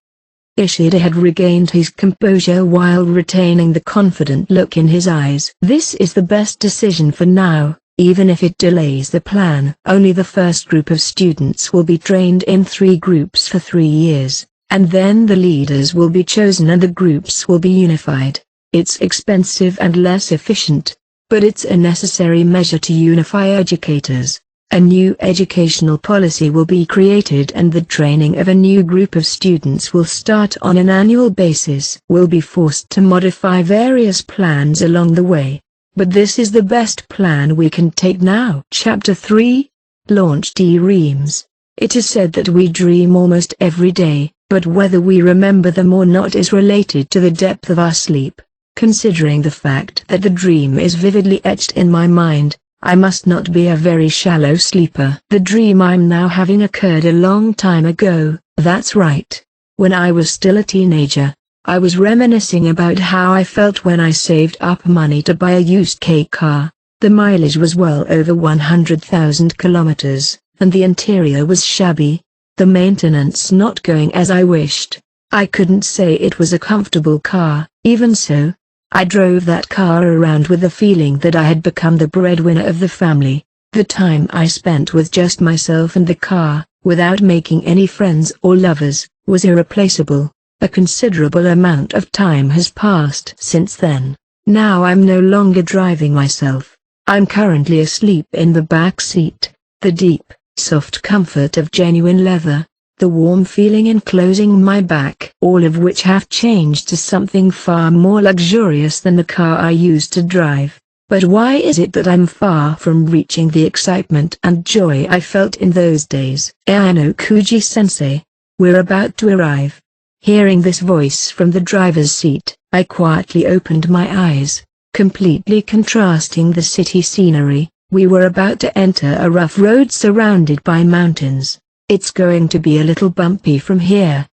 Ishida had regained his composure while retaining the confident look in his eyes. This is the best decision for now. Even if it delays the plan. Only the first group of students will be trained in 3 groups for 3 years, and then the leaders will be chosen and the groups will be unified. It's expensive and less efficient, but it's a necessary measure to unify educators. A new educational policy will be created and the training of a new group of students will start on an annual basis. We'll be forced to modify various plans along the way. But this is the best plan we can take now. Chapter 3. Launch Dreams. It is said that we dream almost every day, but whether we remember them or not is related to the depth of our sleep. Considering the fact that the dream is vividly etched in my mind, I must not be a very shallow sleeper. The dream I'm now having occurred a long time ago. That's right. When I was still a teenager, I was reminiscing about how I felt when I saved up money to buy a used car. The mileage was well over 100,000 kilometers, and the interior was shabby, the maintenance not going as I wished. I couldn't say it was a comfortable car. Even so, I drove that car around with the feeling that I had become the breadwinner of the family. The time I spent with just myself and the car, without making any friends or lovers, was irreplaceable. A considerable amount of time has passed since then. Now I'm no longer driving myself. I'm currently asleep in the back seat. The deep, soft comfort of genuine leather, the warm feeling enclosing my back, all of which have changed to something far more luxurious than the car I used to drive. But why is it that I'm far from reaching the excitement and joy I felt in those days? Ayano Kuji-sensei, we're about to arrive. Hearing this voice from the driver's seat, I quietly opened my eyes, completely contrasting the city scenery. We were about to enter a rough road surrounded by mountains. It's going to be a little bumpy from here.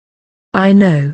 I know.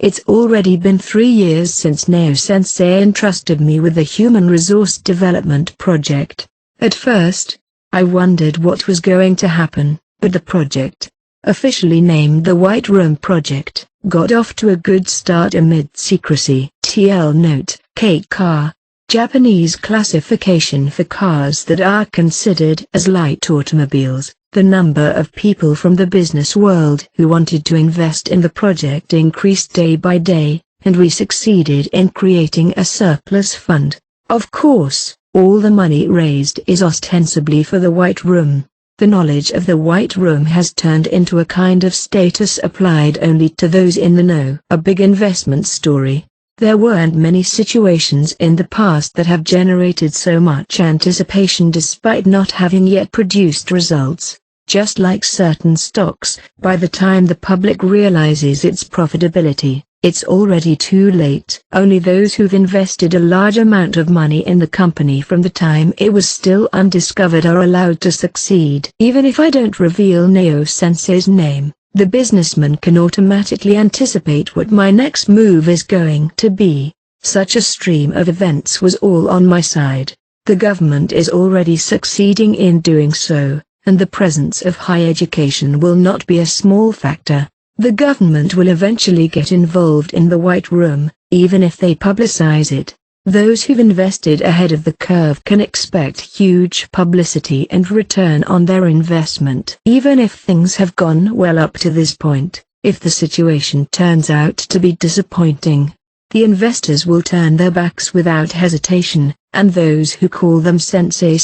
It's already been 3 years since Neo-sensei entrusted me with the Human Resource Development project. At first, I wondered what was going to happen, but the project, officially named the White Room Project, got off to a good start amid secrecy. TL note, Kei car, Japanese classification for cars that are considered as light automobiles. The number of people from the business world who wanted to invest in the project increased day by day, and we succeeded in creating a surplus fund. Of course, all the money raised is ostensibly for the White Room. The knowledge of the White Room has turned into a kind of status applied only to those in the know. A big investment story. There weren't many situations in the past that have generated so much anticipation despite not having yet produced results. Just like certain stocks, by the time the public realizes its profitability, it's already too late. Only those who've invested a large amount of money in the company from the time it was still undiscovered are allowed to succeed. Even if I don't reveal Neo-sensei's name, the businessman can automatically anticipate what my next move is going to be. Such a stream of events was all on my side. The government is already succeeding in doing so, and the presence of higher education will not be a small factor. The government will eventually get involved in the White Room, even if they publicize it. Those who've invested ahead of the curve can expect huge publicity and return on their investment. Even if things have gone well up to this point, if the situation turns out to be disappointing, the investors will turn their backs without hesitation, and those who call them sensei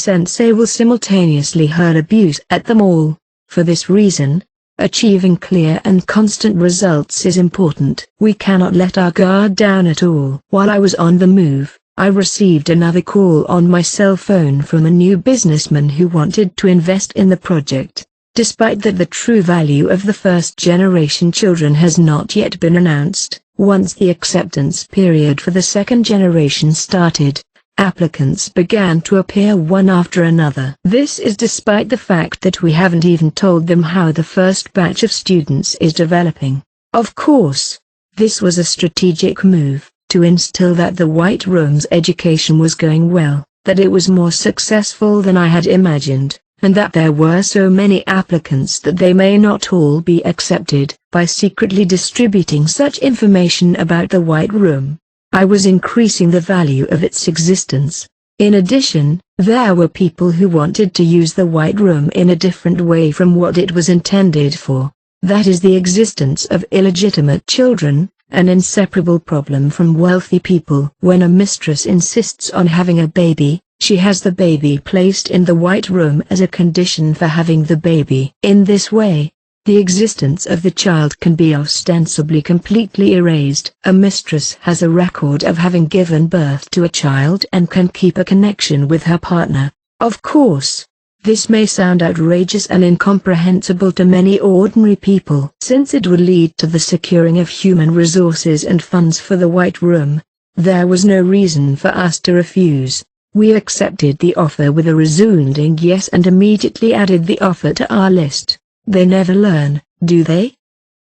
will simultaneously hurl abuse at them all. For this reason, achieving clear and constant results is important. We cannot let our guard down at all. While I was on the move, I received another call on my cell phone from a new businessman who wanted to invest in the project. Despite that, the true value of the first-generation children has not yet been announced. Once the acceptance period for the second generation started, applicants began to appear one after another. This is despite the fact that we haven't even told them how the first batch of students is developing. Of course, this was a strategic move, to instill that the White Room's education was going well, that it was more successful than I had imagined, and that there were so many applicants that they may not all be accepted. By secretly distributing such information about the White Room, I was increasing the value of its existence. In addition, there were people who wanted to use the White Room in a different way from what it was intended for. That is the existence of illegitimate children, an inseparable problem from wealthy people. When a mistress insists on having a baby, she has the baby placed in the White Room as a condition for having the baby. In this way, the existence of the child can be ostensibly completely erased. A mistress has a record of having given birth to a child and can keep a connection with her partner. Of course, this may sound outrageous and incomprehensible to many ordinary people. Since it would lead to the securing of human resources and funds for the White Room, there was no reason for us to refuse. We accepted the offer with a resounding yes and immediately added the offer to our list. They never learn, do they?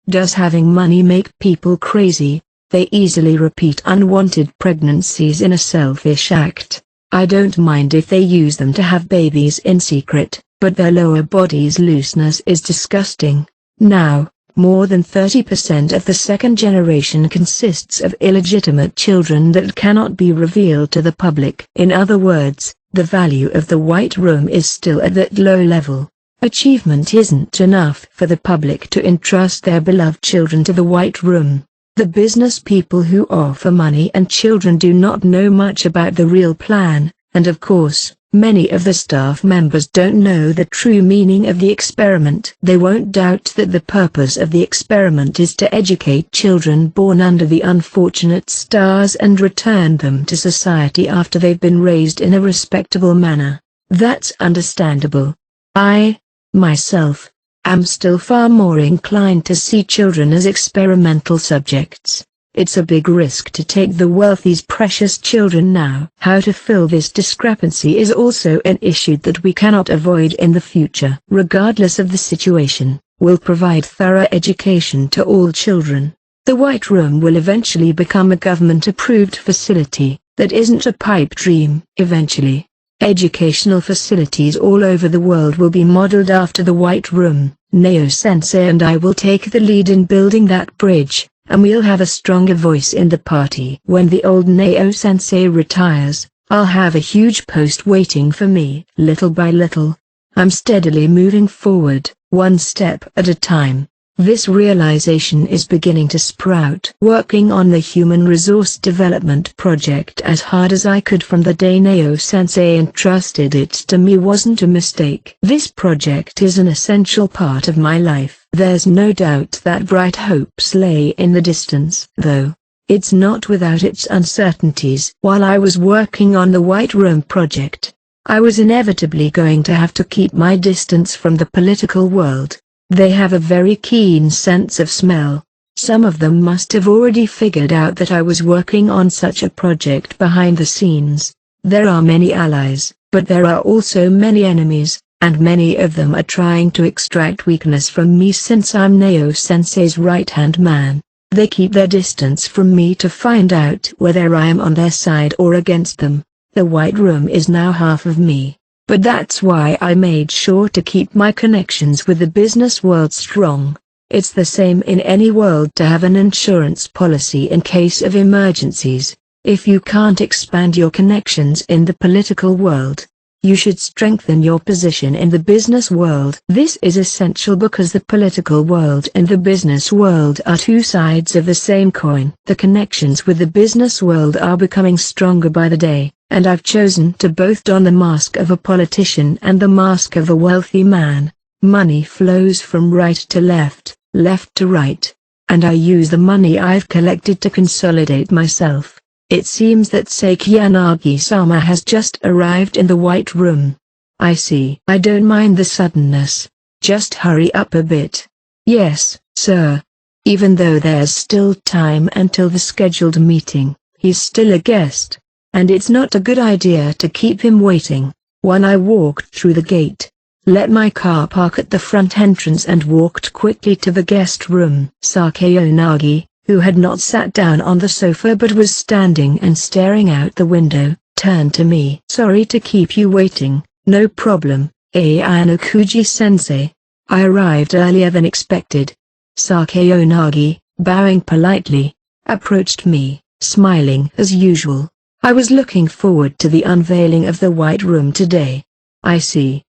Does having money make people crazy? They easily repeat unwanted pregnancies in a selfish act. I don't mind if they use them to have babies in secret, but their lower body's looseness is disgusting. Now, more than 30% of the second generation consists of illegitimate children that cannot be revealed to the public. In other words, the value of the White Room is still at that low level. Achievement isn't enough for the public to entrust their beloved children to the White Room. The business people who offer money and children do not know much about the real plan, and of course, many of the staff members don't know the true meaning of the experiment. They won't doubt that the purpose of the experiment is to educate children born under the unfortunate stars and return them to society after they've been raised in a respectable manner. That's understandable. I, myself, am still far more inclined to see children as experimental subjects. It's a big risk to take the wealthy's precious children now. How to fill this discrepancy is also an issue that we cannot avoid in the future. Regardless of the situation, we'll provide thorough education to all children. The White Room will eventually become a government-approved facility that isn't a pipe dream. Eventually, educational facilities all over the world will be modeled after the White Room. Neo-sensei and I will take the lead in building that bridge, and we'll have a stronger voice in the party. When the old Neo-sensei retires, I'll have a huge post waiting for me. Little by little, I'm steadily moving forward, one step at a time. This realization is beginning to sprout. Working on the human resource development project as hard as I could from the day Neo-sensei entrusted it to me wasn't a mistake. This project is an essential part of my life. There's no doubt that bright hopes lay in the distance, though it's not without its uncertainties. While I was working on the White Room project, I was inevitably going to have to keep my distance from the political world. They have a very keen sense of smell. Some of them must have already figured out that I was working on such a project behind the scenes. There are many allies, but there are also many enemies, and many of them are trying to extract weakness from me since I'm Neo-sensei's right-hand man. They keep their distance from me to find out whether I am on their side or against them. The White Room is now half of me. But that's why I made sure to keep my connections with the business world strong. It's the same in any world to have an insurance policy in case of emergencies. If you can't expand your connections in the political world, you should strengthen your position in the business world. This is essential because the political world and the business world are two sides of the same coin. The connections with the business world are becoming stronger by the day, and I've chosen to both don the mask of a politician and the mask of a wealthy man. Money flows from right to left, left to right, and I use the money I've collected to consolidate myself. It seems that Sekiyanagi-sama has just arrived in the White Room. I see. I don't mind the suddenness. Just hurry up a bit. Yes, sir. Even though there's still time until the scheduled meeting, he's still a guest, and it's not a good idea to keep him waiting. When I walked through the gate, let my car park at the front entrance and walked quickly to the guest room. Sakayonagi, who had not sat down on the sofa but was standing and staring out the window, turned to me. Sorry to keep you waiting. No problem, Ayanokuji-sensei. I arrived earlier than expected. Sakayonagi, bowing politely, approached me, smiling as usual. I was looking forward to the unveiling of the White Room today. I see.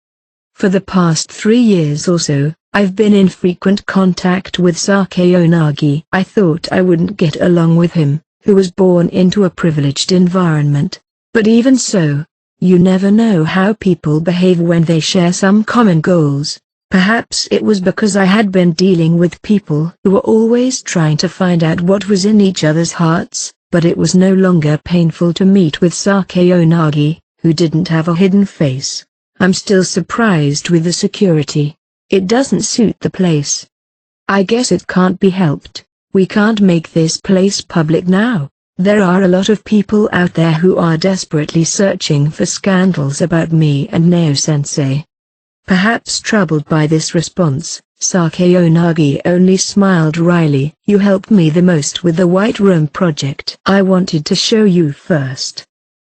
For the past 3 years or so, I've been in frequent contact with Sakayonagi. I thought I wouldn't get along with him, who was born into a privileged environment. But even so, you never know how people behave when they share some common goals. Perhaps it was because I had been dealing with people who were always trying to find out what was in each other's hearts, but it was no longer painful to meet with Sakayonagi, who didn't have a hidden face. I'm still surprised with the security. It doesn't suit the place. I guess it can't be helped. We can't make this place public now. There are a lot of people out there who are desperately searching for scandals about me and Neo-sensei. Perhaps troubled by this response, Sakayonagi only smiled wryly. You helped me the most with the White Room project. I wanted to show you first.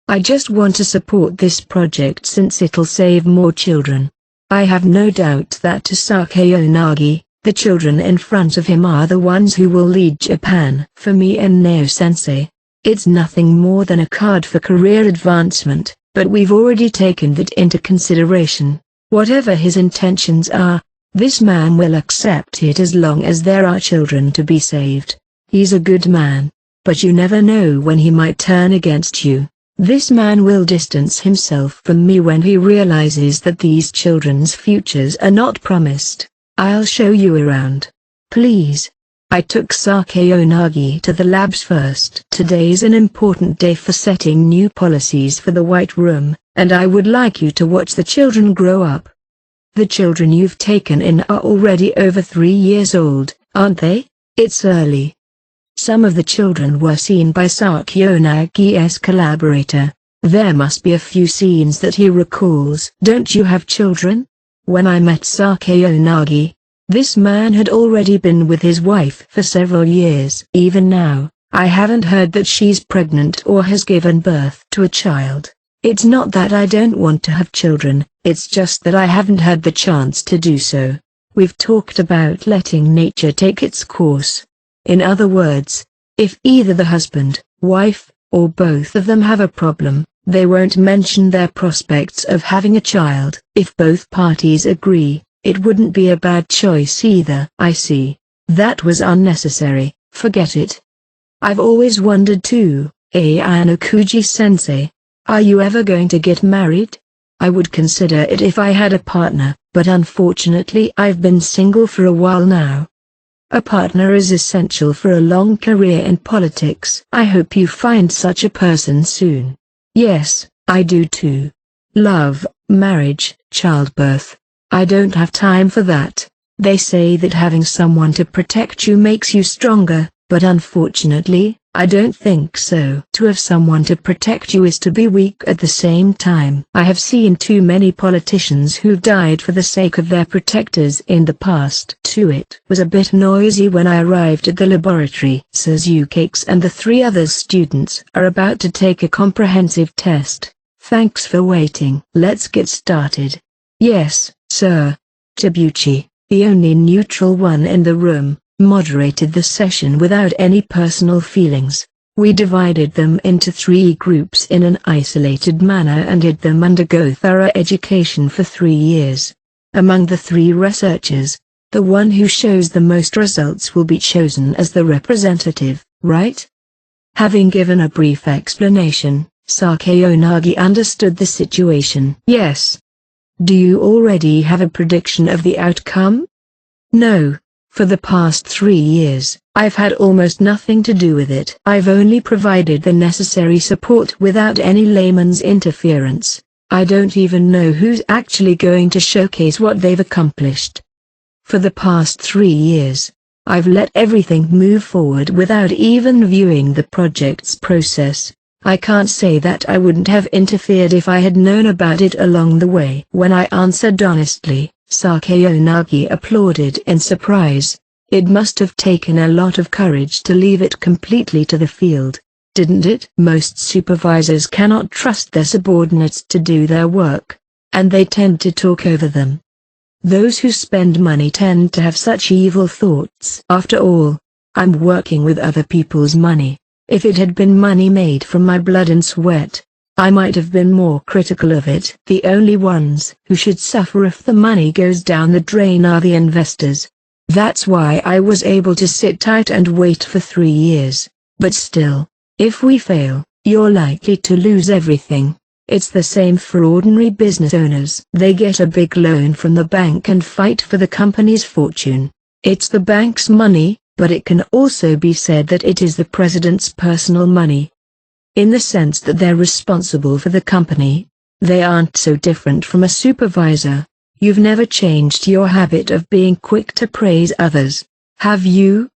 I just want to support this project since it'll save more children. I have no doubt that to Sakayonagi, the children in front of him are the ones who will lead Japan. For me and Neo-sensei, it's nothing more than a card for career advancement, but we've already taken that into consideration. Whatever his intentions are, this man will accept it as long as there are children to be saved. He's a good man, but you never know when he might turn against you. This man will distance himself from me when he realizes that these children's futures are not promised. I'll show you around. Please. I took Sakayonagi to the labs first. Today's an important day for setting new policies for the White Room, and I would like you to watch the children grow up. The children you've taken in are already over 3 years old, aren't they? It's early. Some of the children were seen by Sakyonagi's collaborator. There must be a few scenes that he recalls. Don't you have children? When I met Sakayonagi, This man had already been with his wife for several years. Even now, I haven't heard that she's pregnant or has given birth to a child. It's not that I don't want to have children, it's just that I haven't had the chance to do so. We've talked about letting nature take its course. In other words, if either the husband, wife, or both of them have a problem, they won't mention their prospects of having a child. If both parties agree, it wouldn't be a bad choice either. I see. That was unnecessary, forget it. I've always wondered too, Ayanokuji-sensei. Are you ever going to get married? I would consider it if I had a partner, but unfortunately I've been single for a while now. A partner is essential for a long career in politics. I hope you find such a person soon. Yes, I do too. Love, marriage, childbirth. I don't have time for that. They say that having someone to protect you makes you stronger, but unfortunately, I don't think so. To have someone to protect you is to be weak at the same time. I have seen too many politicians who've died for the sake of their protectors in the past. It was a bit noisy when I arrived at the laboratory. Suzukakes and the 3 other students are about to take a comprehensive test. Thanks for waiting. Let's get started. Yes, sir. Tabuchi, the only neutral one in the room, moderated the session without any personal feelings. We divided them into 3 groups in an isolated manner and had them undergo thorough education for 3 years. Among the 3 researchers, the one who shows the most results will be chosen as the representative, right? Having given a brief explanation, Sakayanagi understood the situation. Yes. Do you already have a prediction of the outcome? No. For the past 3 years, I've had almost nothing to do with it. I've only provided the necessary support without any layman's interference. I don't even know who's actually going to showcase what they've accomplished. For the past 3 years, I've let everything move forward without even viewing the project's process. I can't say that I wouldn't have interfered if I had known about it along the way. When I answered honestly, Sakayanagi applauded in surprise. It must have taken a lot of courage to leave it completely to the field, didn't it? Most supervisors cannot trust their subordinates to do their work, and they tend to talk over them. Those who spend money tend to have such evil thoughts. After all, I'm working with other people's money. If it had been money made from my blood and sweat, I might have been more critical of it. The only ones who should suffer if the money goes down the drain are the investors. That's why I was able to sit tight and wait for 3 years. But still, if we fail, you're likely to lose everything. It's the same for ordinary business owners. They get a big loan from the bank and fight for the company's fortune. It's the bank's money, but it can also be said that it is the president's personal money. In the sense that they're responsible for the company, they aren't so different from a supervisor. You've never changed your habit of being quick to praise others, have you?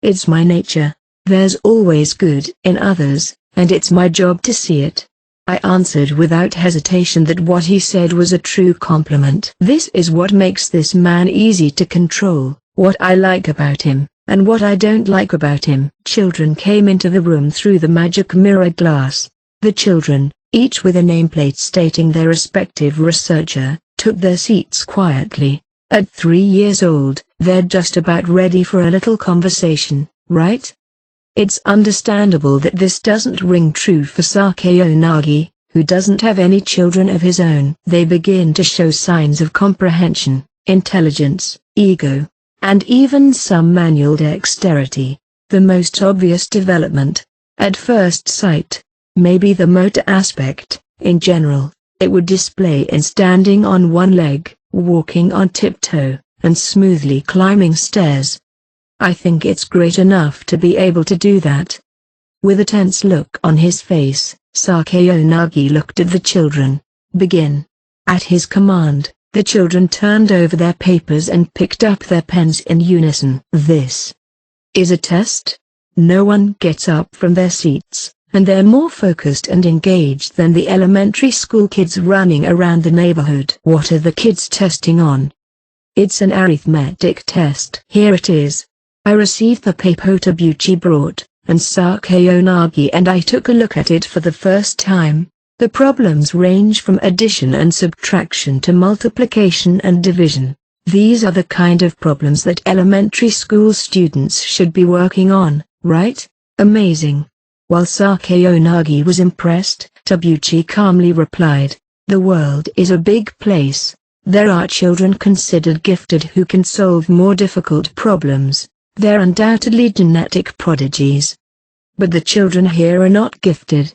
It's my nature. There's always good in others, and it's my job to see it. I answered without hesitation that what he said was a true compliment. This is what makes this man easy to control, what I like about him, and what I don't like about him. Children came into the room through the magic mirror glass. The children, each with a nameplate stating their respective researcher, took their seats quietly. At 3 years old, they're just about ready for a little conversation, right? It's understandable that this doesn't ring true for Sakayanagi, who doesn't have any children of his own. They begin to show signs of comprehension, intelligence, ego, and even some manual dexterity. The most obvious development, at first sight, may be the motor aspect. In general, it would display in standing on one leg, walking on tiptoe, and smoothly climbing stairs. I think it's great enough to be able to do that. With a tense look on his face, Sakayanagi looked at the children. Begin. At his command, the children turned over their papers and picked up their pens in unison. This is a test? No one gets up from their seats, and they're more focused and engaged than the elementary school kids running around the neighborhood. What are the kids testing on? It's an arithmetic test. Here it is. I received the paper Tabuchi brought, and Sakayonagi and I took a look at it for the first time. The problems range from addition and subtraction to multiplication and division. These are the kind of problems that elementary school students should be working on, right? Amazing. While Sakayonagi was impressed, Tabuchi calmly replied, "The world is a big place. There are children considered gifted who can solve more difficult problems. They're undoubtedly genetic prodigies. But the children here are not gifted.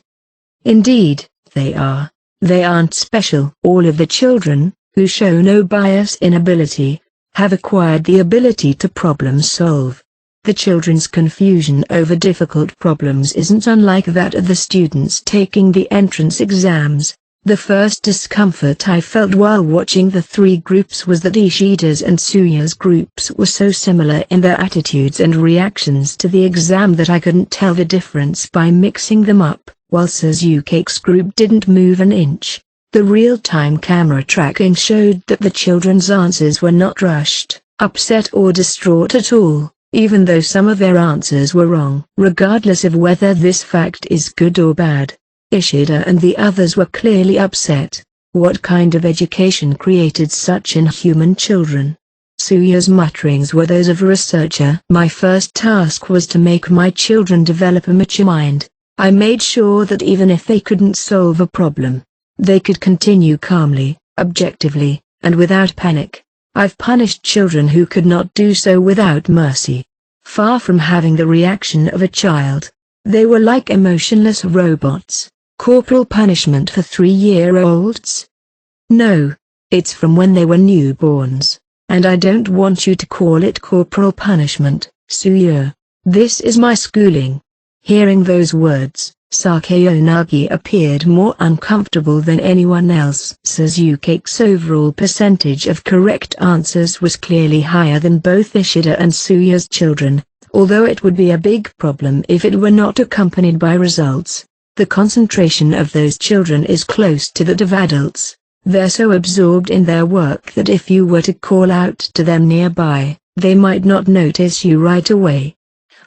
Indeed, they are. They aren't special. All of the children, who show no bias in ability, have acquired the ability to problem solve. The children's confusion over difficult problems isn't unlike that of the students taking the entrance exams. The first discomfort I felt while watching the three groups was that Ishida's and Tsuya's groups were so similar in their attitudes and reactions to the exam that I couldn't tell the difference by mixing them up, while Suzuka's group didn't move an inch. The real-time camera tracking showed that the children's answers were not rushed, upset or distraught at all, even though some of their answers were wrong. Regardless of whether this fact is good or bad, Ishida and the others were clearly upset. What kind of education created such inhuman children? Tsuya's mutterings were those of a researcher. My first task was to make my children develop a mature mind. I made sure that even if they couldn't solve a problem, they could continue calmly, objectively, and without panic. I've punished children who could not do so without mercy. Far from having the reaction of a child, they were like emotionless robots. Corporal punishment for 3-year-olds? No, it's from when they were newborns, and I don't want you to call it corporal punishment, Tsuya. This is my schooling. Hearing those words, Sakayonagi appeared more uncomfortable than anyone else. Suzuka's overall percentage of correct answers was clearly higher than both Ishida and Tsuya's children, although it would be a big problem if it were not accompanied by results. The concentration of those children is close to that of adults. They're so absorbed in their work that if you were to call out to them nearby, they might not notice you right away.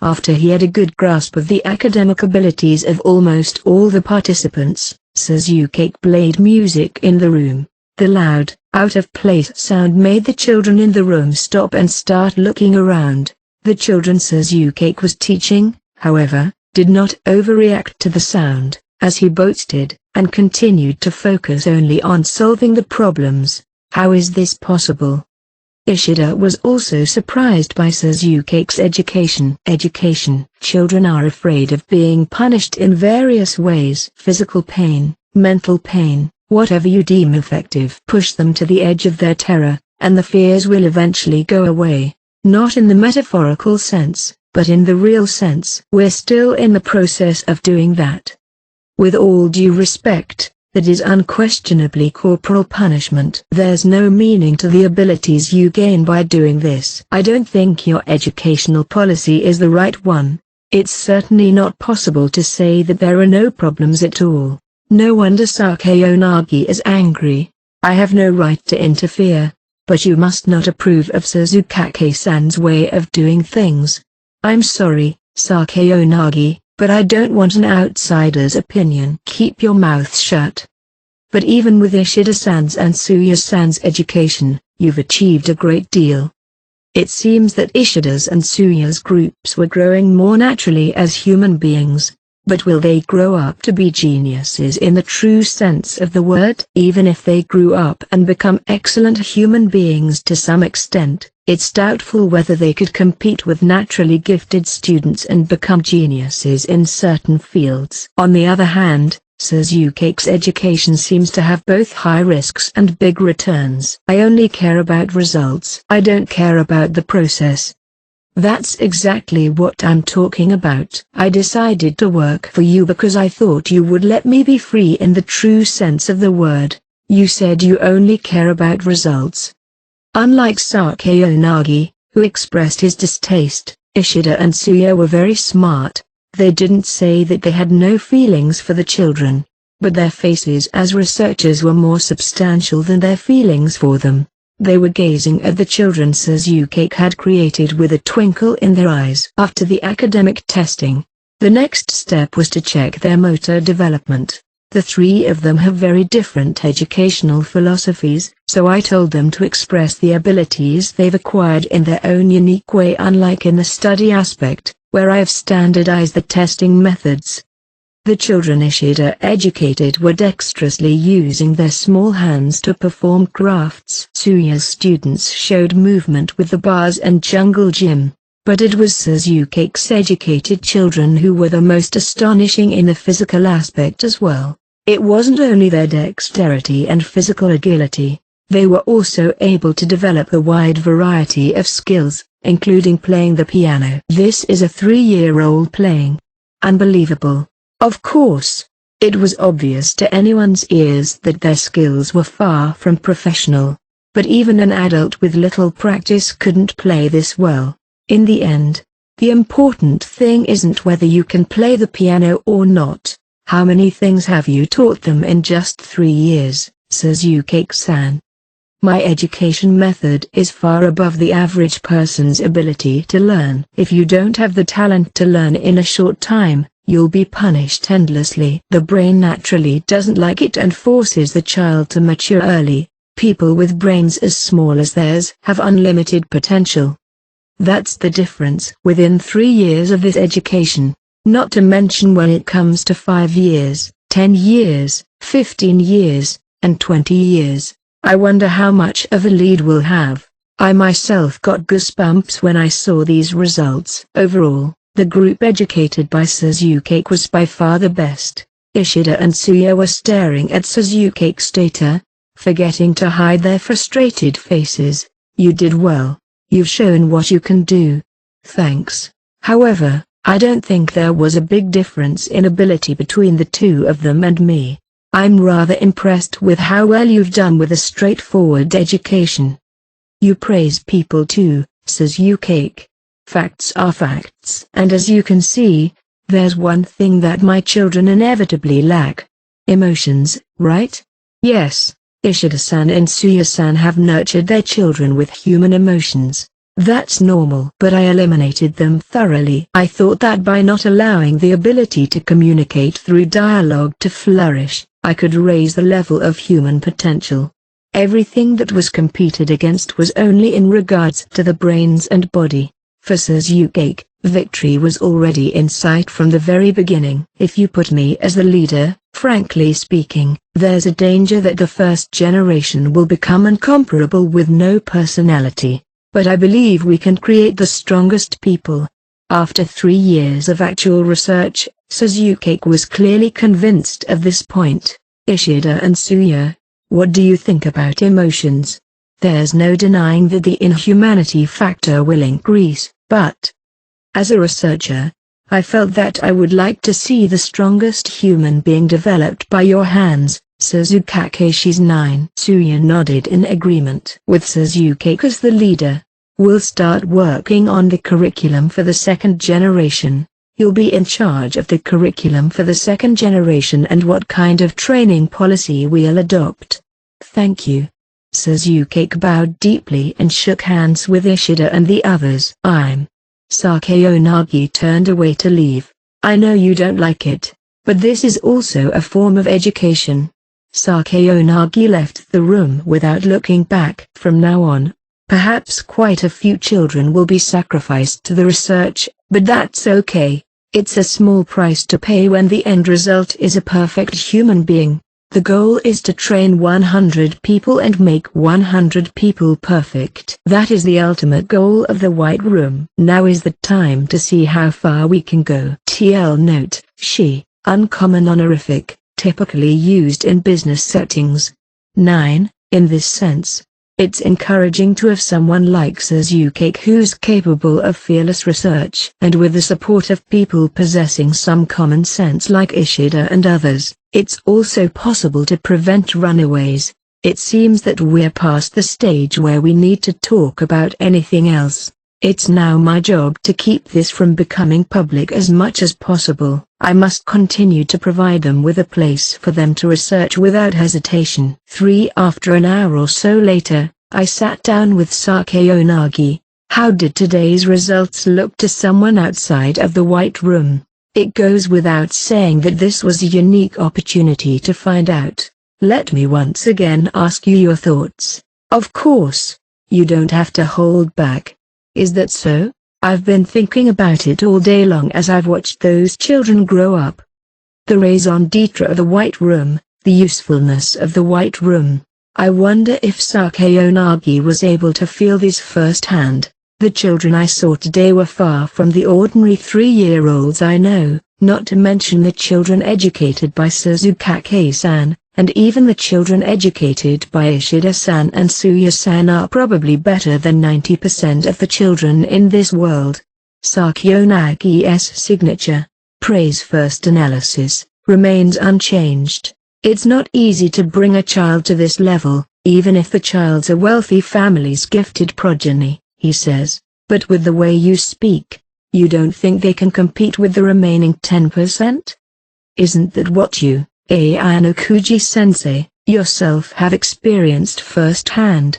After he had a good grasp of the academic abilities of almost all the participants, Suzuka played music in the room. The loud, out-of-place sound made the children in the room stop and start looking around. The children Suzuka was teaching, however, did not overreact to the sound, as he boasted, and continued to focus only on solving the problems. How is this possible? Ishida was also surprised by Suzuka's education. Children are afraid of being punished in various ways. Physical pain, mental pain, whatever you deem effective. Push them to the edge of their terror, and the fears will eventually go away. Not in the metaphorical sense, but in the real sense. We're still in the process of doing that. With all due respect, that is unquestionably corporal punishment. There's no meaning to the abilities you gain by doing this. I don't think your educational policy is the right one. It's certainly not possible to say that there are no problems at all. No wonder Sakayonagi is angry. I have no right to interfere, but you must not approve of Suzuka-san's way of doing things. I'm sorry, Sakayonagi, but I don't want an outsider's opinion. Keep your mouth shut. But even with Ishida-san's and Tsuya-san's education, you've achieved a great deal. It seems that Ishida's and Tsuya's groups were growing more naturally as human beings, but will they grow up to be geniuses in the true sense of the word? Even if they grew up and become excellent human beings to some extent, it's doubtful whether they could compete with naturally gifted students and become geniuses in certain fields. On the other hand, Suzuka's education seems to have both high risks and big returns. I only care about results. I don't care about the process. That's exactly what I'm talking about. I decided to work for you because I thought you would let me be free in the true sense of the word. You said you only care about results. Unlike Sakayonagi, who expressed his distaste, Ishida and Tsuya were very smart. They didn't say that they had no feelings for the children, but their faces as researchers were more substantial than their feelings for them. They were gazing at the children Suzuki had created with a twinkle in their eyes. After the academic testing, the next step was to check their motor development. The three of them have very different educational philosophies, so I told them to express the abilities they've acquired in their own unique way, unlike in the study aspect, where I have standardized the testing methods. The children Ishida educated were dexterously using their small hands to perform crafts. Tsuya's students showed movement with the bars and jungle gym, but it was Suzuki's educated children who were the most astonishing in the physical aspect as well. It wasn't only their dexterity and physical agility, they were also able to develop a wide variety of skills, including playing the piano. This is a 3-year-old playing. Unbelievable. Of course, it was obvious to anyone's ears that their skills were far from professional, but even an adult with little practice couldn't play this well. In the end, the important thing isn't whether you can play the piano or not. How many things have you taught them in just 3 years, Suzuki-san? My education method is far above the average person's ability to learn. If you don't have the talent to learn in a short time, you'll be punished endlessly. The brain naturally doesn't like it and forces the child to mature early. People with brains as small as theirs have unlimited potential. That's the difference within 3 years of this education, not to mention when it comes to 5 years, 10 years, 15 years, and 20 years. I wonder how much of a lead we'll have. I myself got goosebumps when I saw these results. Overall, the group educated by Suzuki was by far the best. Ishida and Tsuya were staring at Suzuki's data, forgetting to hide their frustrated faces. You did well. You've shown what you can do. Thanks. However, I don't think there was a big difference in ability between the two of them and me. I'm rather impressed with how well you've done with a straightforward education. You praise people too, Suzuki. Facts are facts. And as you can see, there's one thing that my children inevitably lack. Emotions, right? Yes, Ishida-san and Tsuya-san have nurtured their children with human emotions. That's normal. But I eliminated them thoroughly. I thought that by not allowing the ability to communicate through dialogue to flourish, I could raise the level of human potential. Everything that was competed against was only in regards to the brains and body. For Suzuki, victory was already in sight from the very beginning. If you put me as the leader, frankly speaking, there's a danger that the first generation will become incomparable with no personality. But I believe we can create the strongest people. After 3 years of actual research, Suzuki was clearly convinced of this point. Ishida and Tsuya, what do you think about emotions? There's no denying that the inhumanity factor will increase, but as a researcher, I felt that I would like to see the strongest human being developed by your hands. Suzuki, she's 9. Tsuya nodded in agreement. With Suzuki as the leader, we'll start working on the curriculum for the second generation. You'll be in charge of the curriculum for the second generation and what kind of training policy we'll adopt. Thank you. Suzuki bowed deeply and shook hands with Ishida and the others. Sakayanagi turned away to leave. I know you don't like it, but this is also a form of education. Sakayanagi left the room without looking back. From now on, perhaps quite a few children will be sacrificed to the research, but that's okay. It's a small price to pay when the end result is a perfect human being. The goal is to train 100 people and make 100 people perfect. That is the ultimate goal of the White Room. Now is the time to see how far we can go. TL note, she, uncommon honorific, typically used in business settings. 9. In this sense, it's encouraging to have someone like Suzuki who's capable of fearless research. And with the support of people possessing some common sense like Ishida and others, it's also possible to prevent runaways. It seems that we're past the stage where we need to talk about anything else. It's now my job to keep this from becoming public as much as possible. I must continue to provide them with a place for them to research without hesitation. 3. After an hour or so later, I sat down with Sakayanagi. How did today's results look to someone outside of the White Room? It goes without saying that this was a unique opportunity to find out. Let me once again ask you your thoughts. Of course, you don't have to hold back. Is that so? I've been thinking about it all day long as I've watched those children grow up. The raison d'etre of the White Room, the usefulness of the White Room. I wonder if Sakayanagi was able to feel this firsthand. The children I saw today were far from the ordinary 3-year-olds I know, not to mention the children educated by Suzukake-san, and even the children educated by Ishida-san and Suya-san are probably better than 90% of the children in this world. Sakayonagi's signature, praise first analysis, remains unchanged. It's not easy to bring a child to this level, even if the child's a wealthy family's gifted progeny, he says, but with the way you speak, you don't think they can compete with the remaining 10%? Isn't that what you, Ayanokuji-sensei, yourself have experienced firsthand?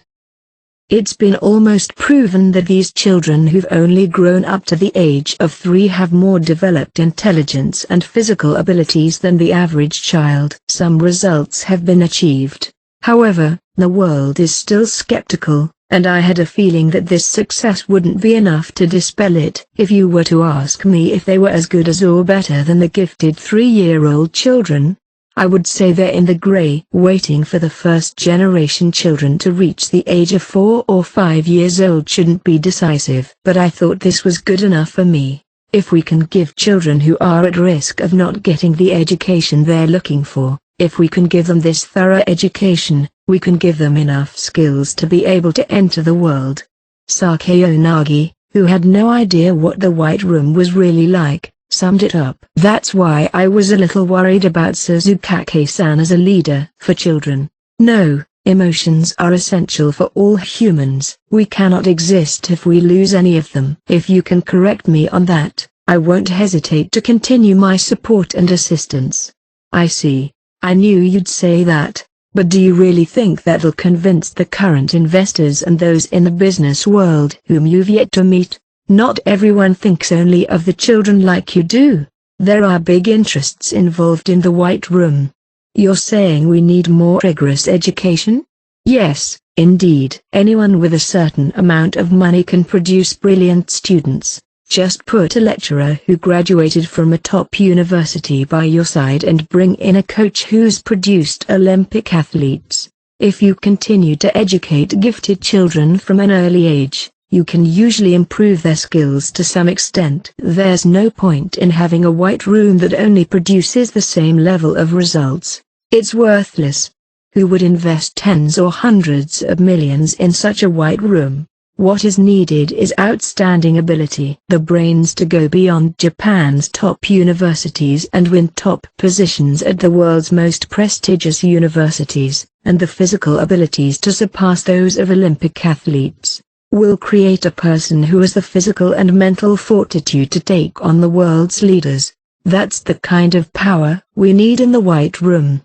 It's been almost proven that these children who've only grown up to the age of 3 have more developed intelligence and physical abilities than the average child. Some results have been achieved. However, the world is still skeptical, and I had a feeling that this success wouldn't be enough to dispel it. If you were to ask me if they were as good as or better than the gifted 3-year-old children, I would say they're in the gray. Waiting for the first generation children to reach the age of 4 or 5 years old shouldn't be decisive. But I thought this was good enough for me. If we can give children who are at risk of not getting the education they're looking for, if we can give them this thorough education, we can give them enough skills to be able to enter the world. Sakayanagi, who had no idea what the White Room was really like, summed it up. That's why I was a little worried about Suzukake-san as a leader for children. No, emotions are essential for all humans. We cannot exist if we lose any of them. If you can correct me on that, I won't hesitate to continue my support and assistance. I see. I knew you'd say that, but do you really think that'll convince the current investors and those in the business world whom you've yet to meet? Not everyone thinks only of the children like you do. There are big interests involved in the White Room. You're saying we need more rigorous education? Yes, indeed. Anyone with a certain amount of money can produce brilliant students. Just put a lecturer who graduated from a top university by your side and bring in a coach who's produced Olympic athletes. If you continue to educate gifted children from an early age, you can usually improve their skills to some extent. There's no point in having a White Room that only produces the same level of results. It's worthless. Who would invest tens or hundreds of millions in such a White Room? What is needed is outstanding ability. The brains to go beyond Japan's top universities and win top positions at the world's most prestigious universities, and the physical abilities to surpass those of Olympic athletes. Will create a person who has the physical and mental fortitude to take on the world's leaders. That's the kind of power we need in the White Room.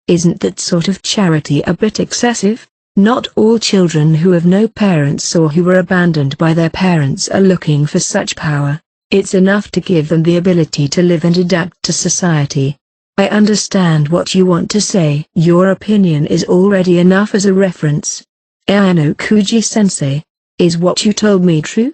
Isn't that sort of charity a bit excessive? Not all children who have no parents or who were abandoned by their parents are looking for such power. It's enough to give them the ability to live and adapt to society. I understand what you want to say. Your opinion is already enough as a reference. Ayanokuji-sensei, is what you told me true?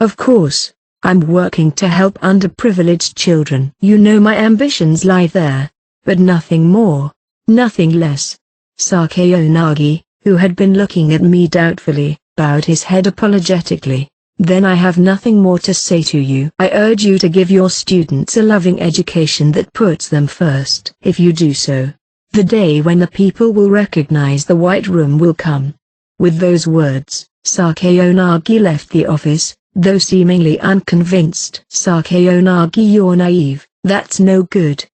Of course, I'm working to help underprivileged children. You know my ambitions lie there, but nothing more, nothing less. Sakayanagi, who had been looking at me doubtfully, bowed his head apologetically. Then I have nothing more to say to you. I urge you to give your students a loving education that puts them first. If you do so, the day when the people will recognize the White Room will come. With those words, Sakayanagi left the office, though seemingly unconvinced. Sakayanagi, you're naive. That's no good.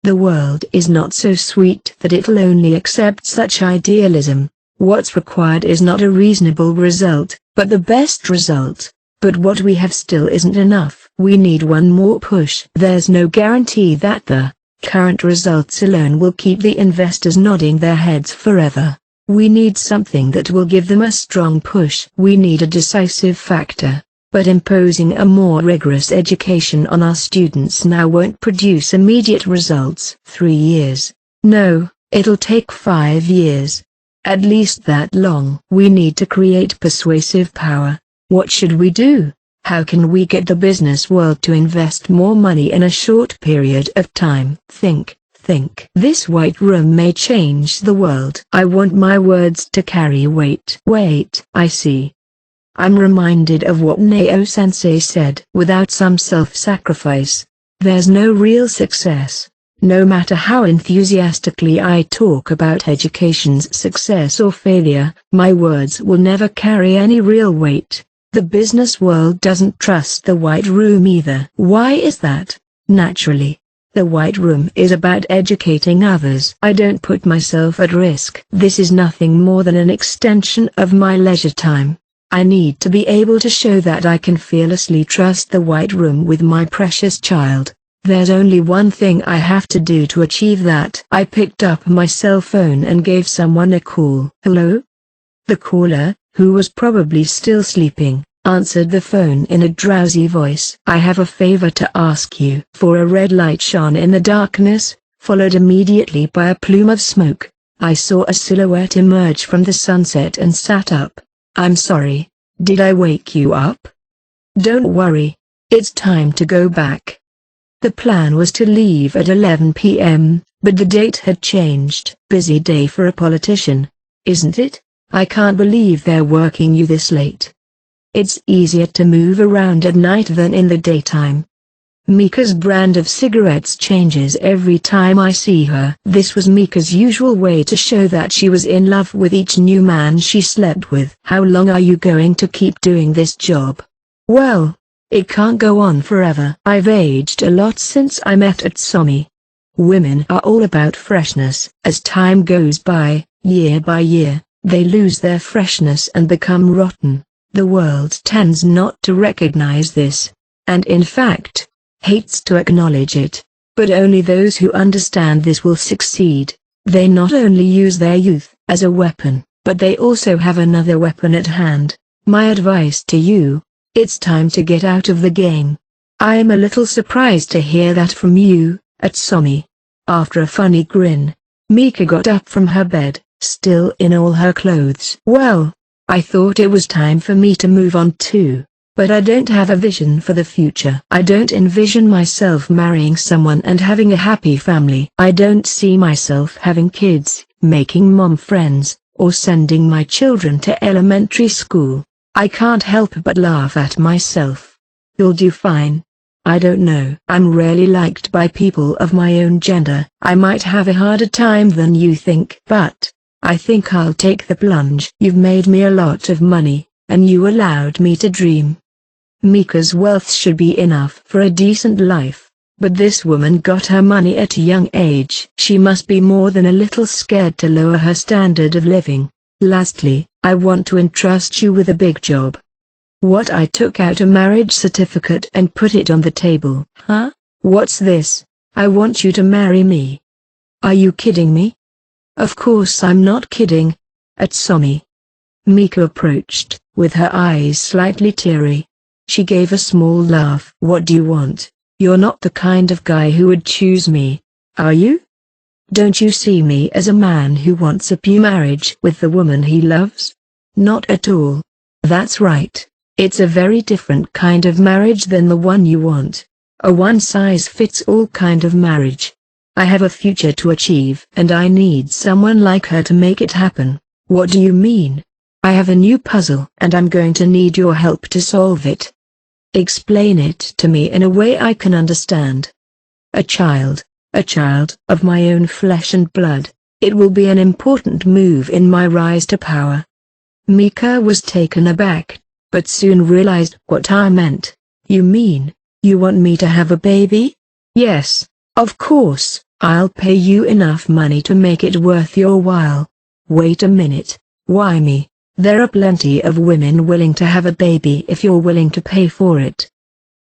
The world is not so sweet that it'll only accept such idealism. What's required is not a reasonable result, but the best result. But what we have still isn't enough. We need one more push. There's no guarantee that the current results alone will keep the investors nodding their heads forever. We need something that will give them a strong push. We need a decisive factor. But imposing a more rigorous education on our students now won't produce immediate results. 3 years. No, it'll take 5 years. At least that long. We need to create persuasive power. What should we do? How can we get the business world to invest more money in a short period of time? Think. This white room may change the world. I want my words to carry weight. Wait, I see. I'm reminded of what Nao-sensei said. Without some self-sacrifice, there's no real success. No matter how enthusiastically I talk about education's success or failure, my words will never carry any real weight. The business world doesn't trust the white room either. Why is that? Naturally. The white room is about educating others. I don't put myself at risk. This is nothing more than an extension of my leisure time. I need to be able to show that I can fearlessly trust the white room with my precious child. There's only one thing I have to do to achieve that. I picked up my cell phone and gave someone a call. Hello? The caller, who was probably still sleeping, answered the phone in a drowsy voice. I have a favor to ask you. For a red light shone in the darkness, followed immediately by a plume of smoke. I saw a silhouette emerge from the sunset and sat up. I'm sorry, did I wake you up? Don't worry, it's time to go back. The plan was to leave at 11 p.m., but the date had changed. Busy day for a politician, isn't it? I can't believe they're working you this late. It's easier to move around at night than in the daytime. Mika's brand of cigarettes changes every time I see her. This was Mika's usual way to show that she was in love with each new man she slept with. How long are you going to keep doing this job? Well, it can't go on forever. I've aged a lot since I met Atsumi. Women are all about freshness. As time goes by, year by year, they lose their freshness and become rotten. The world tends not to recognize this, and in fact, hates to acknowledge it. But only those who understand this will succeed. They not only use their youth as a weapon, but they also have another weapon at hand. My advice to you, it's time to get out of the game. I am a little surprised to hear that from you, Atsumi. After a funny grin, Mika got up from her bed, still in all her clothes. Well, I thought it was time for me to move on too. But I don't have a vision for the future. I don't envision myself marrying someone and having a happy family. I don't see myself having kids, making mom friends, or sending my children to elementary school. I can't help but laugh at myself. You'll do fine. I don't know. I'm rarely liked by people of my own gender. I might have a harder time than you think. But I think I'll take the plunge. You've made me a lot of money, and you allowed me to dream. Mika's wealth should be enough for a decent life, but this woman got her money at a young age. She must be more than a little scared to lower her standard of living. Lastly, I want to entrust you with a big job. What? I took out a marriage certificate and put it on the table. Huh? What's this? I want you to marry me. Are you kidding me? Of course I'm not kidding, Atsumi. Mika approached, with her eyes slightly teary. She gave a small laugh. What do you want? You're not the kind of guy who would choose me, are you? Don't you see me as a man who wants a pure marriage with the woman he loves? Not at all. That's right. It's a very different kind of marriage than the one you want. A one-size-fits-all kind of marriage. I have a future to achieve, and I need someone like her to make it happen. What do you mean? I have a new puzzle, and I'm going to need your help to solve it. Explain it to me in a way I can understand. A child of my own flesh and blood. It will be an important move in my rise to power. Mika was taken aback, but soon realized what I meant. You mean, you want me to have a baby? Yes, of course, I'll pay you enough money to make it worth your while. Wait a minute, why me? There are plenty of women willing to have a baby if you're willing to pay for it.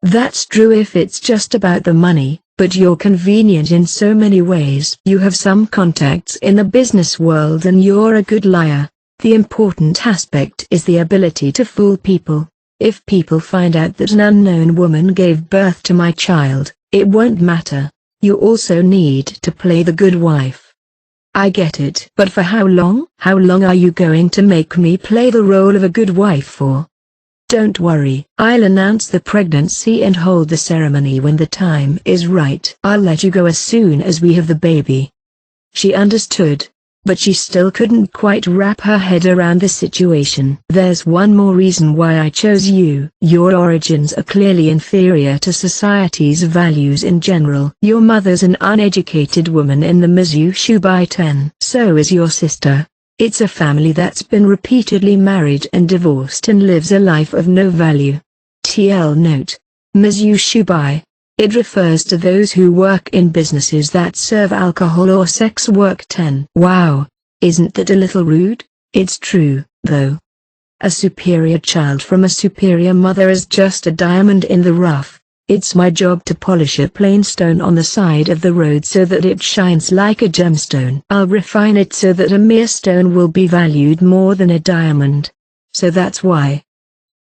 That's true if it's just about the money, But you're convenient in so many ways. You have some contacts in the business world and you're a good liar. The important aspect is the ability to fool people. If people find out that an unknown woman gave birth to my child, it won't matter. You also need to play the good wife. I get it. But for how long? How long are you going to make me play the role of a good wife for? Don't worry, I'll announce the pregnancy and hold the ceremony when the time is right. I'll let you go as soon as we have the baby. She understood, but she still couldn't quite wrap her head around the situation. There's one more reason why I chose you. Your origins are clearly inferior to society's values in general. Your mother's an uneducated woman in the Mizu Shubai 10. So is your sister. It's a family that's been repeatedly married and divorced and lives a life of no value. TL note. Mizu Shubai. It refers to those who work in businesses that serve alcohol or sex work. 10. Wow, isn't that a little rude? It's true, though. A superior child from a superior mother is just a diamond in the rough. It's my job to polish a plain stone on the side of the road so that it shines like a gemstone. I'll refine it so that a mere stone will be valued more than a diamond. So that's why.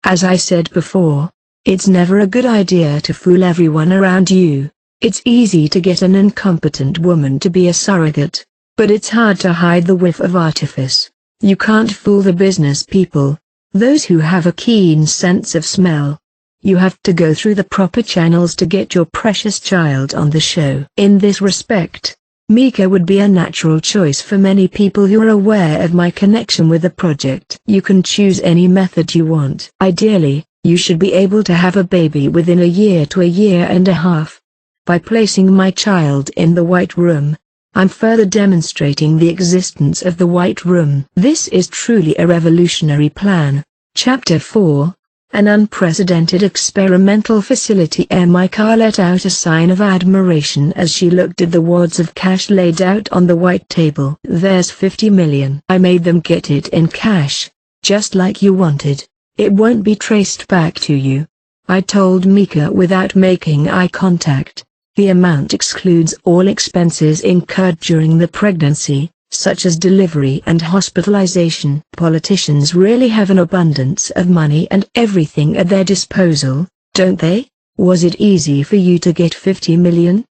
As I said before, it's never a good idea to fool everyone around you. It's easy to get an incompetent woman to be a surrogate, but it's hard to hide the whiff of artifice. You can't fool the business people, those who have a keen sense of smell. You have to go through the proper channels to get your precious child on the show. In this respect, Mika would be a natural choice for many people who are aware of my connection with the project. You can choose any method you want. Ideally, you should be able to have a baby within a year to a year and a half. By placing my child in the White Room, I'm further demonstrating the existence of the White Room. This is truly a revolutionary plan. Chapter 4. An unprecedented experimental facility. Mika let out a sign of admiration as she looked at the wads of cash laid out on the white table. There's 50 million. I made them get it in cash, just like you wanted. It won't be traced back to you. I told Mika without making eye contact. The amount excludes all expenses incurred during the pregnancy, such as delivery and hospitalization. Politicians really have an abundance of money and everything at their disposal, don't they? Was it easy for you to get 50 million?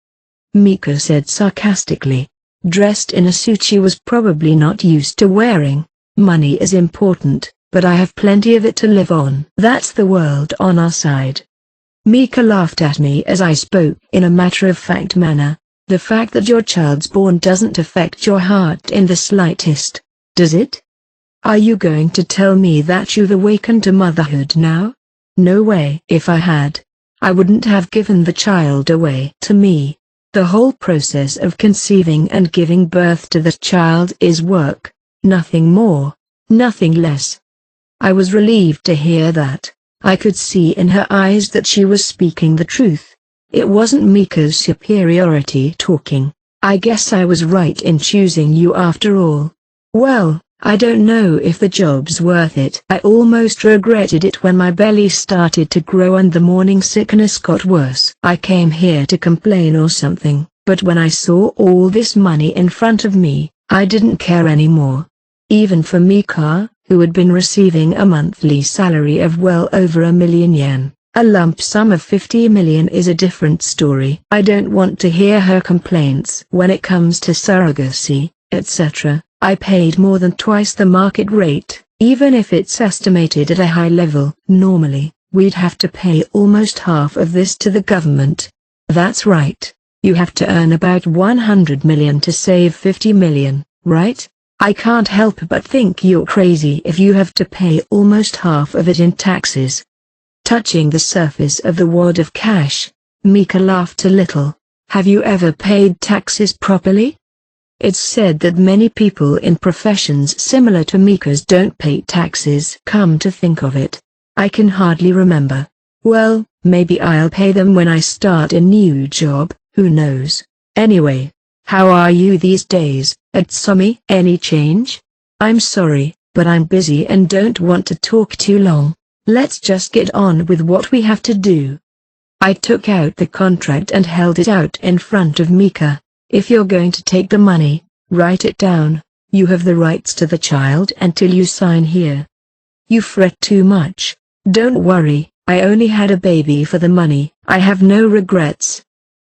Mika said sarcastically. Dressed in a suit she was probably not used to wearing. Money is important, but I have plenty of it to live on. That's the world on our side. Mika laughed at me as I spoke in a matter-of-fact manner. The fact that your child's born doesn't affect your heart in the slightest, does it? Are you going to tell me that you've awakened to motherhood now? No way. If I had, I wouldn't have given the child away. To me, the whole process of conceiving and giving birth to the child is work, nothing more, nothing less. I was relieved to hear that. I could see in her eyes that she was speaking the truth. It wasn't Mika's superiority talking. I guess I was right in choosing you after all. Well, I don't know if the job's worth it. I almost regretted it when my belly started to grow and the morning sickness got worse. I came here to complain or something, but when I saw all this money in front of me, I didn't care anymore. Even for Mika, who had been receiving a monthly salary of well over 1 million yen. A lump sum of 50 million is a different story. I don't want to hear her complaints. When it comes to surrogacy, etc., I paid more than twice the market rate, even if it's estimated at a high level. Normally, we'd have to pay almost half of this to the government. That's right. You have to earn about 100 million to save 50 million, right? I can't help but think you're crazy if you have to pay almost half of it in taxes. Touching the surface of the wad of cash, Mika laughed a little. Have you ever paid taxes properly? It's said that many people in professions similar to Mika's don't pay taxes. Come to think of it, I can hardly remember. Well, maybe I'll pay them when I start a new job, who knows. Anyway, how are you these days, Atsumi? Any change? I'm sorry, but I'm busy and don't want to talk too long. Let's just get on with what we have to do. I took out the contract and held it out in front of Mika. If you're going to take the money, write it down. You have the rights to the child until you sign here. You fret too much. Don't worry, I only had a baby for the money. I have no regrets.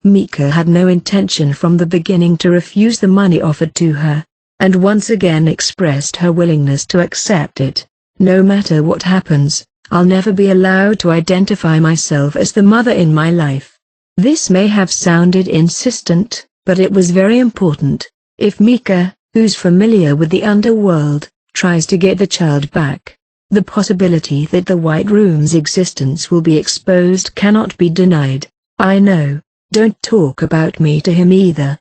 Mika had no intention from the beginning to refuse the money offered to her, and once again expressed her willingness to accept it. No matter what happens, I'll never be allowed to identify myself as the mother in my life. This may have sounded insistent, but it was very important. If Mika, who's familiar with the underworld, tries to get the child back, the possibility that the White Room's existence will be exposed cannot be denied. I know. Don't talk about me to him either.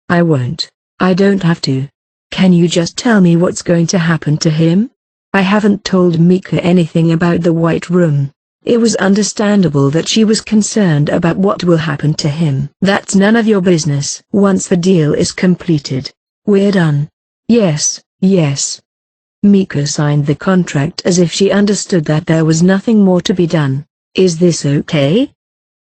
I won't. I don't have to. Can you just tell me what's going to happen to him? I haven't told Mika anything about the White Room. It was understandable that she was concerned about what will happen to him. That's none of your business. Once the deal is completed, we're done. Yes, yes. Mika signed the contract as if she understood that there was nothing more to be done. Is this okay?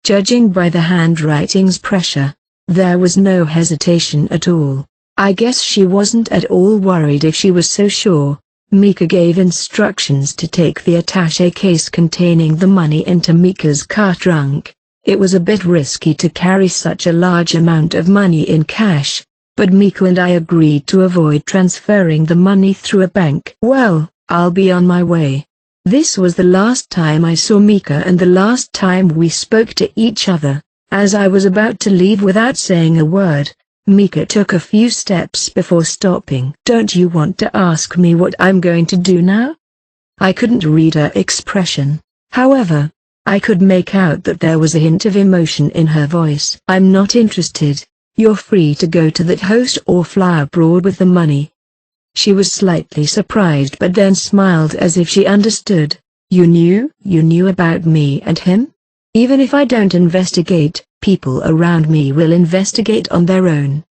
Judging by the handwriting's pressure, there was no hesitation at all. I guess she wasn't at all worried if she was so sure. Mika gave instructions to take the attaché case containing the money into Mika's car trunk. It was a bit risky to carry such a large amount of money in cash, but Mika and I agreed to avoid transferring the money through a bank. Well, I'll be on my way. This was the last time I saw Mika and the last time we spoke to each other. As I was about to leave without saying a word, Mika took a few steps before stopping. Don't you want to ask me what I'm going to do now? I couldn't read her expression. However, I could make out that there was a hint of emotion in her voice. I'm not interested. You're free to go to that host or fly abroad with the money. She was slightly surprised but then smiled as if she understood. You knew about me and him? Even if I don't investigate, people around me will investigate on their own.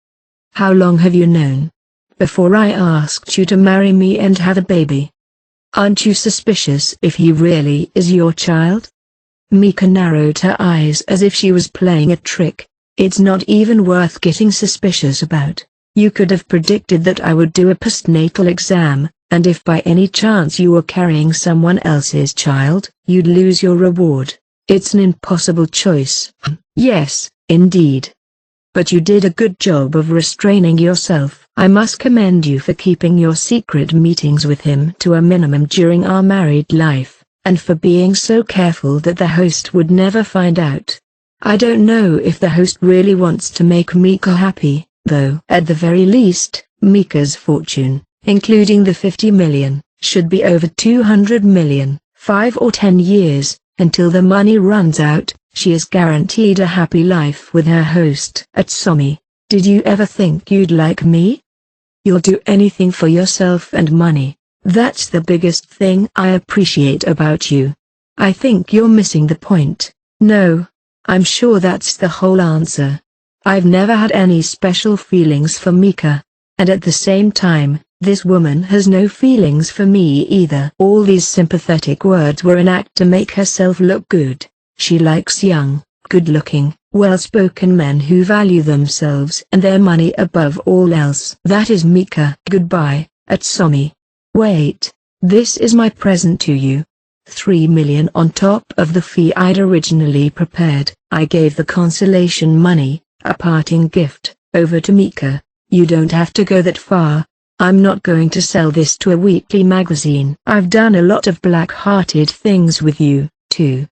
How long have you known? Before I asked you to marry me and have a baby. Aren't you suspicious if he really is your child? Mika narrowed her eyes as if she was playing a trick. It's not even worth getting suspicious about. You could have predicted that I would do a postnatal exam, and if by any chance you were carrying someone else's child, you'd lose your reward. It's an impossible choice. Yes, indeed. But you did a good job of restraining yourself. I must commend you for keeping your secret meetings with him to a minimum during our married life, and for being so careful that the host would never find out. I don't know if the host really wants to make Mika happy, though. At the very least, Mika's fortune, including the 50 million, should be over 200 million. 5 or 10 years, until the money runs out, she is guaranteed a happy life with her host. Atsomi, did you ever think you'd like me? You'll do anything for yourself and money. That's the biggest thing I appreciate about you. I think you're missing the point. No, I'm sure that's the whole answer. I've never had any special feelings for Mika, and at the same time, this woman has no feelings for me either. All these sympathetic words were an act to make herself look good. She likes young, good-looking, well-spoken men who value themselves and their money above all else. That is Mika. Goodbye, Atsomi. Wait, this is my present to you. 3 million on top of the fee I'd originally prepared. I gave the consolation money, a parting gift, over to Mika. You don't have to go that far. I'm not going to sell this to a weekly magazine. I've done a lot of black-hearted things with you, too.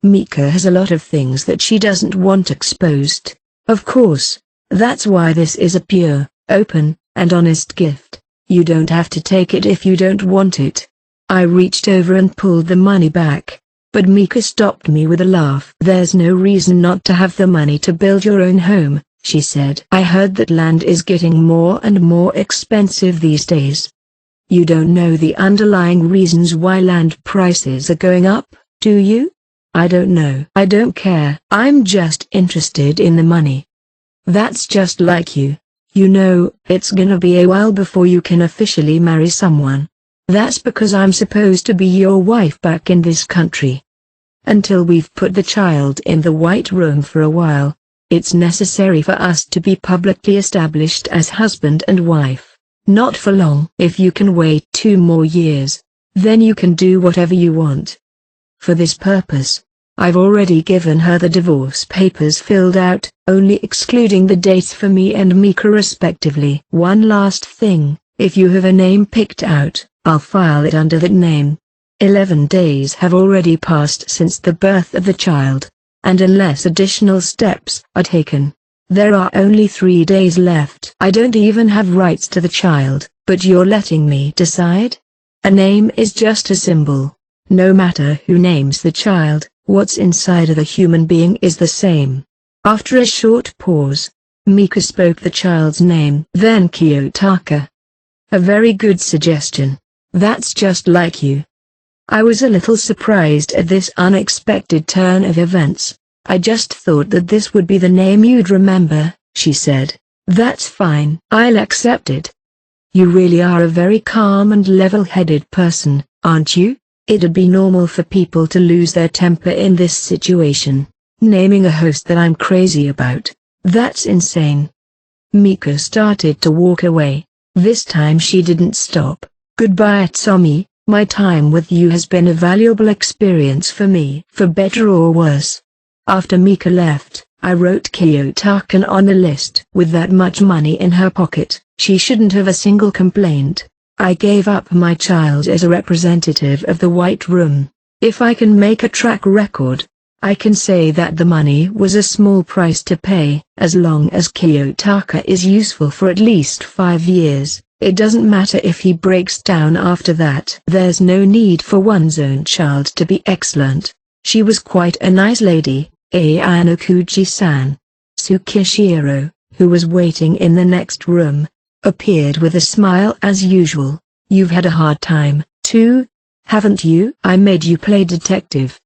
Mika has a lot of things that she doesn't want exposed. Of course, that's why this is a pure, open, and honest gift. You don't have to take it if you don't want it. I reached over and pulled the money back, but Mika stopped me with a laugh. There's no reason not to have the money to build your own home, she said. I heard that land is getting more and more expensive these days. You don't know the underlying reasons why land prices are going up, do you? I don't know. I don't care. I'm just interested in the money. That's just like you. You know, it's gonna be a while before you can officially marry someone. That's because I'm supposed to be your wife back in this country. until we've put the child in the white room for a while. It's necessary for us to be publicly established as husband and wife. Not for long. If you can wait 2 more years, then you can do whatever you want. For this purpose, I've already given her the divorce papers filled out, only excluding the dates for me and Mika respectively. One last thing, if you have a name picked out, I'll file it under that name. 11 days have already passed since the birth of the child, and unless additional steps are taken, there are only 3 days left. I don't even have rights to the child, but you're letting me decide? A name is just a symbol. No matter who names the child, what's inside of the human being is the same. After a short pause, Mika spoke the child's name. Then Kiyotaka. A very good suggestion. That's just like you. I was a little surprised at this unexpected turn of events. I just thought that this would be the name you'd remember, she said. That's fine. I'll accept it. You really are a very calm and level-headed person, aren't you? It'd be normal for people to lose their temper in this situation. Naming a host that I'm crazy about. That's insane. Mika started to walk away. This time she didn't stop. Goodbye, Tommy. My time with you has been a valuable experience for me. For better or worse. After Mika left, I wrote Kiyotaka on a list. With that much money in her pocket, she shouldn't have a single complaint. I gave up my child as a representative of the White Room. If I can make a track record, I can say that the money was a small price to pay. As long as Kiyotaka is useful for at least 5 years, it doesn't matter if he breaks down after that. There's no need for one's own child to be excellent. She was quite a nice lady, Ayanokuji-san. Tsukishiro, who was waiting in the next room, appeared with a smile as usual. You've had a hard time, too, haven't you? I made you play detective.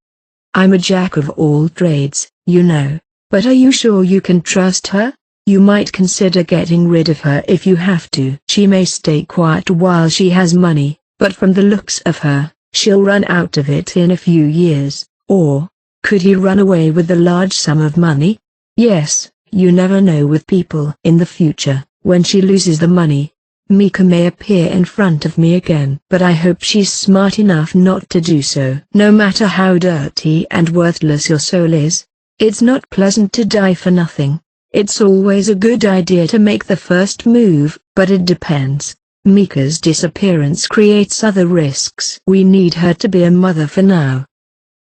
I'm a jack of all trades, you know, but are you sure you can trust her? You might consider getting rid of her if you have to. She may stay quiet while she has money, but from the looks of her, she'll run out of it in a few years. Or, could he run away with a large sum of money? Yes, you never know with people. In the future, when she loses the money, Mika may appear in front of me again. But I hope she's smart enough not to do so. No matter how dirty and worthless your soul is, it's not pleasant to die for nothing. It's always a good idea to make the first move, but it depends. Mika's disappearance creates other risks. We need her to be a mother for now.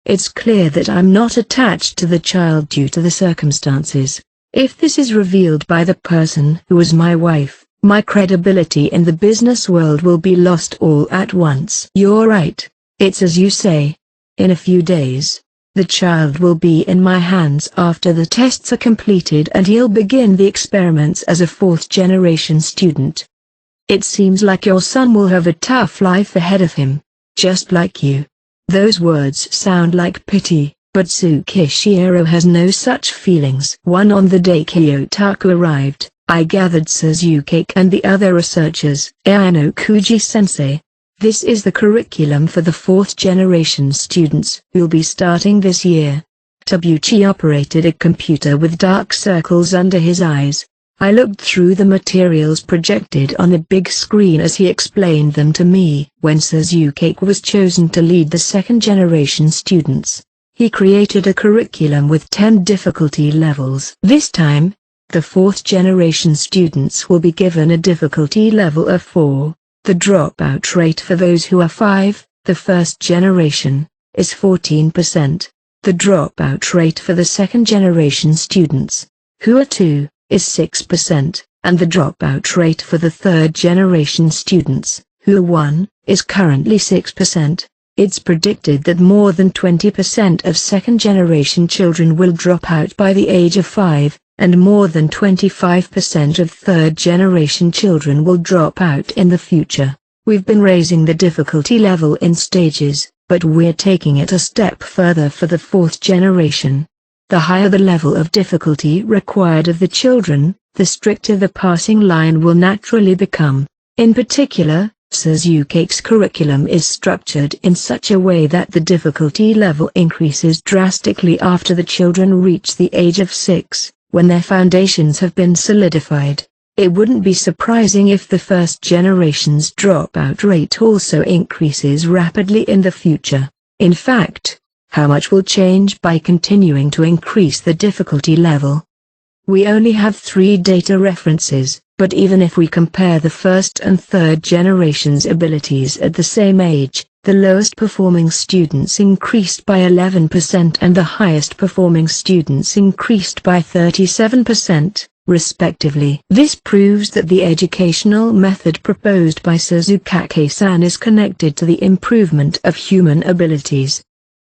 It's clear that I'm not attached to the child due to the circumstances. If this is revealed by the person who was my wife, my credibility in the business world will be lost all at once. You're right, it's as you say. In a few days, the child will be in my hands after the tests are completed and he'll begin the experiments as a 4th-generation student. It seems like your son will have a tough life ahead of him, just like you. Those words sound like pity, but Tsukishiro has no such feelings. On the day Kiyotaka arrived, I gathered Suzuki and the other researchers. Ayanokuji-sensei, this is the curriculum for the 4th-generation students who'll be starting this year. Tabuchi operated a computer with dark circles under his eyes. I looked through the materials projected on the big screen as he explained them to me. When Suzuki was chosen to lead the 2nd-generation students, he created a curriculum with 10 difficulty levels. This time, the 4th-generation students will be given a difficulty level of 4. The dropout rate for those who are 5, the 1st generation, is 14%. The dropout rate for the 2nd-generation students, who are 2, is 6%, and the dropout rate for the 3rd-generation students, who are 1, is currently 6%. It's predicted that more than 20% of 2nd-generation children will drop out by the age of 5, and more than 25% of 3rd-generation children will drop out in the future. We've been raising the difficulty level in stages, but we're taking it a step further for the 4th generation. The higher the level of difficulty required of the children, the stricter the passing line will naturally become. In particular, Suzuki's curriculum is structured in such a way that the difficulty level increases drastically after the children reach the age of 6, when their foundations have been solidified. It wouldn't be surprising if the first generation's dropout rate also increases rapidly in the future. In fact, how much will change by continuing to increase the difficulty level? We only have 3 data references, but even if we compare the first and third generation's abilities at the same age, the lowest performing students increased by 11% and the highest performing students increased by 37%, respectively. This proves that the educational method proposed by Suzuki-san is connected to the improvement of human abilities.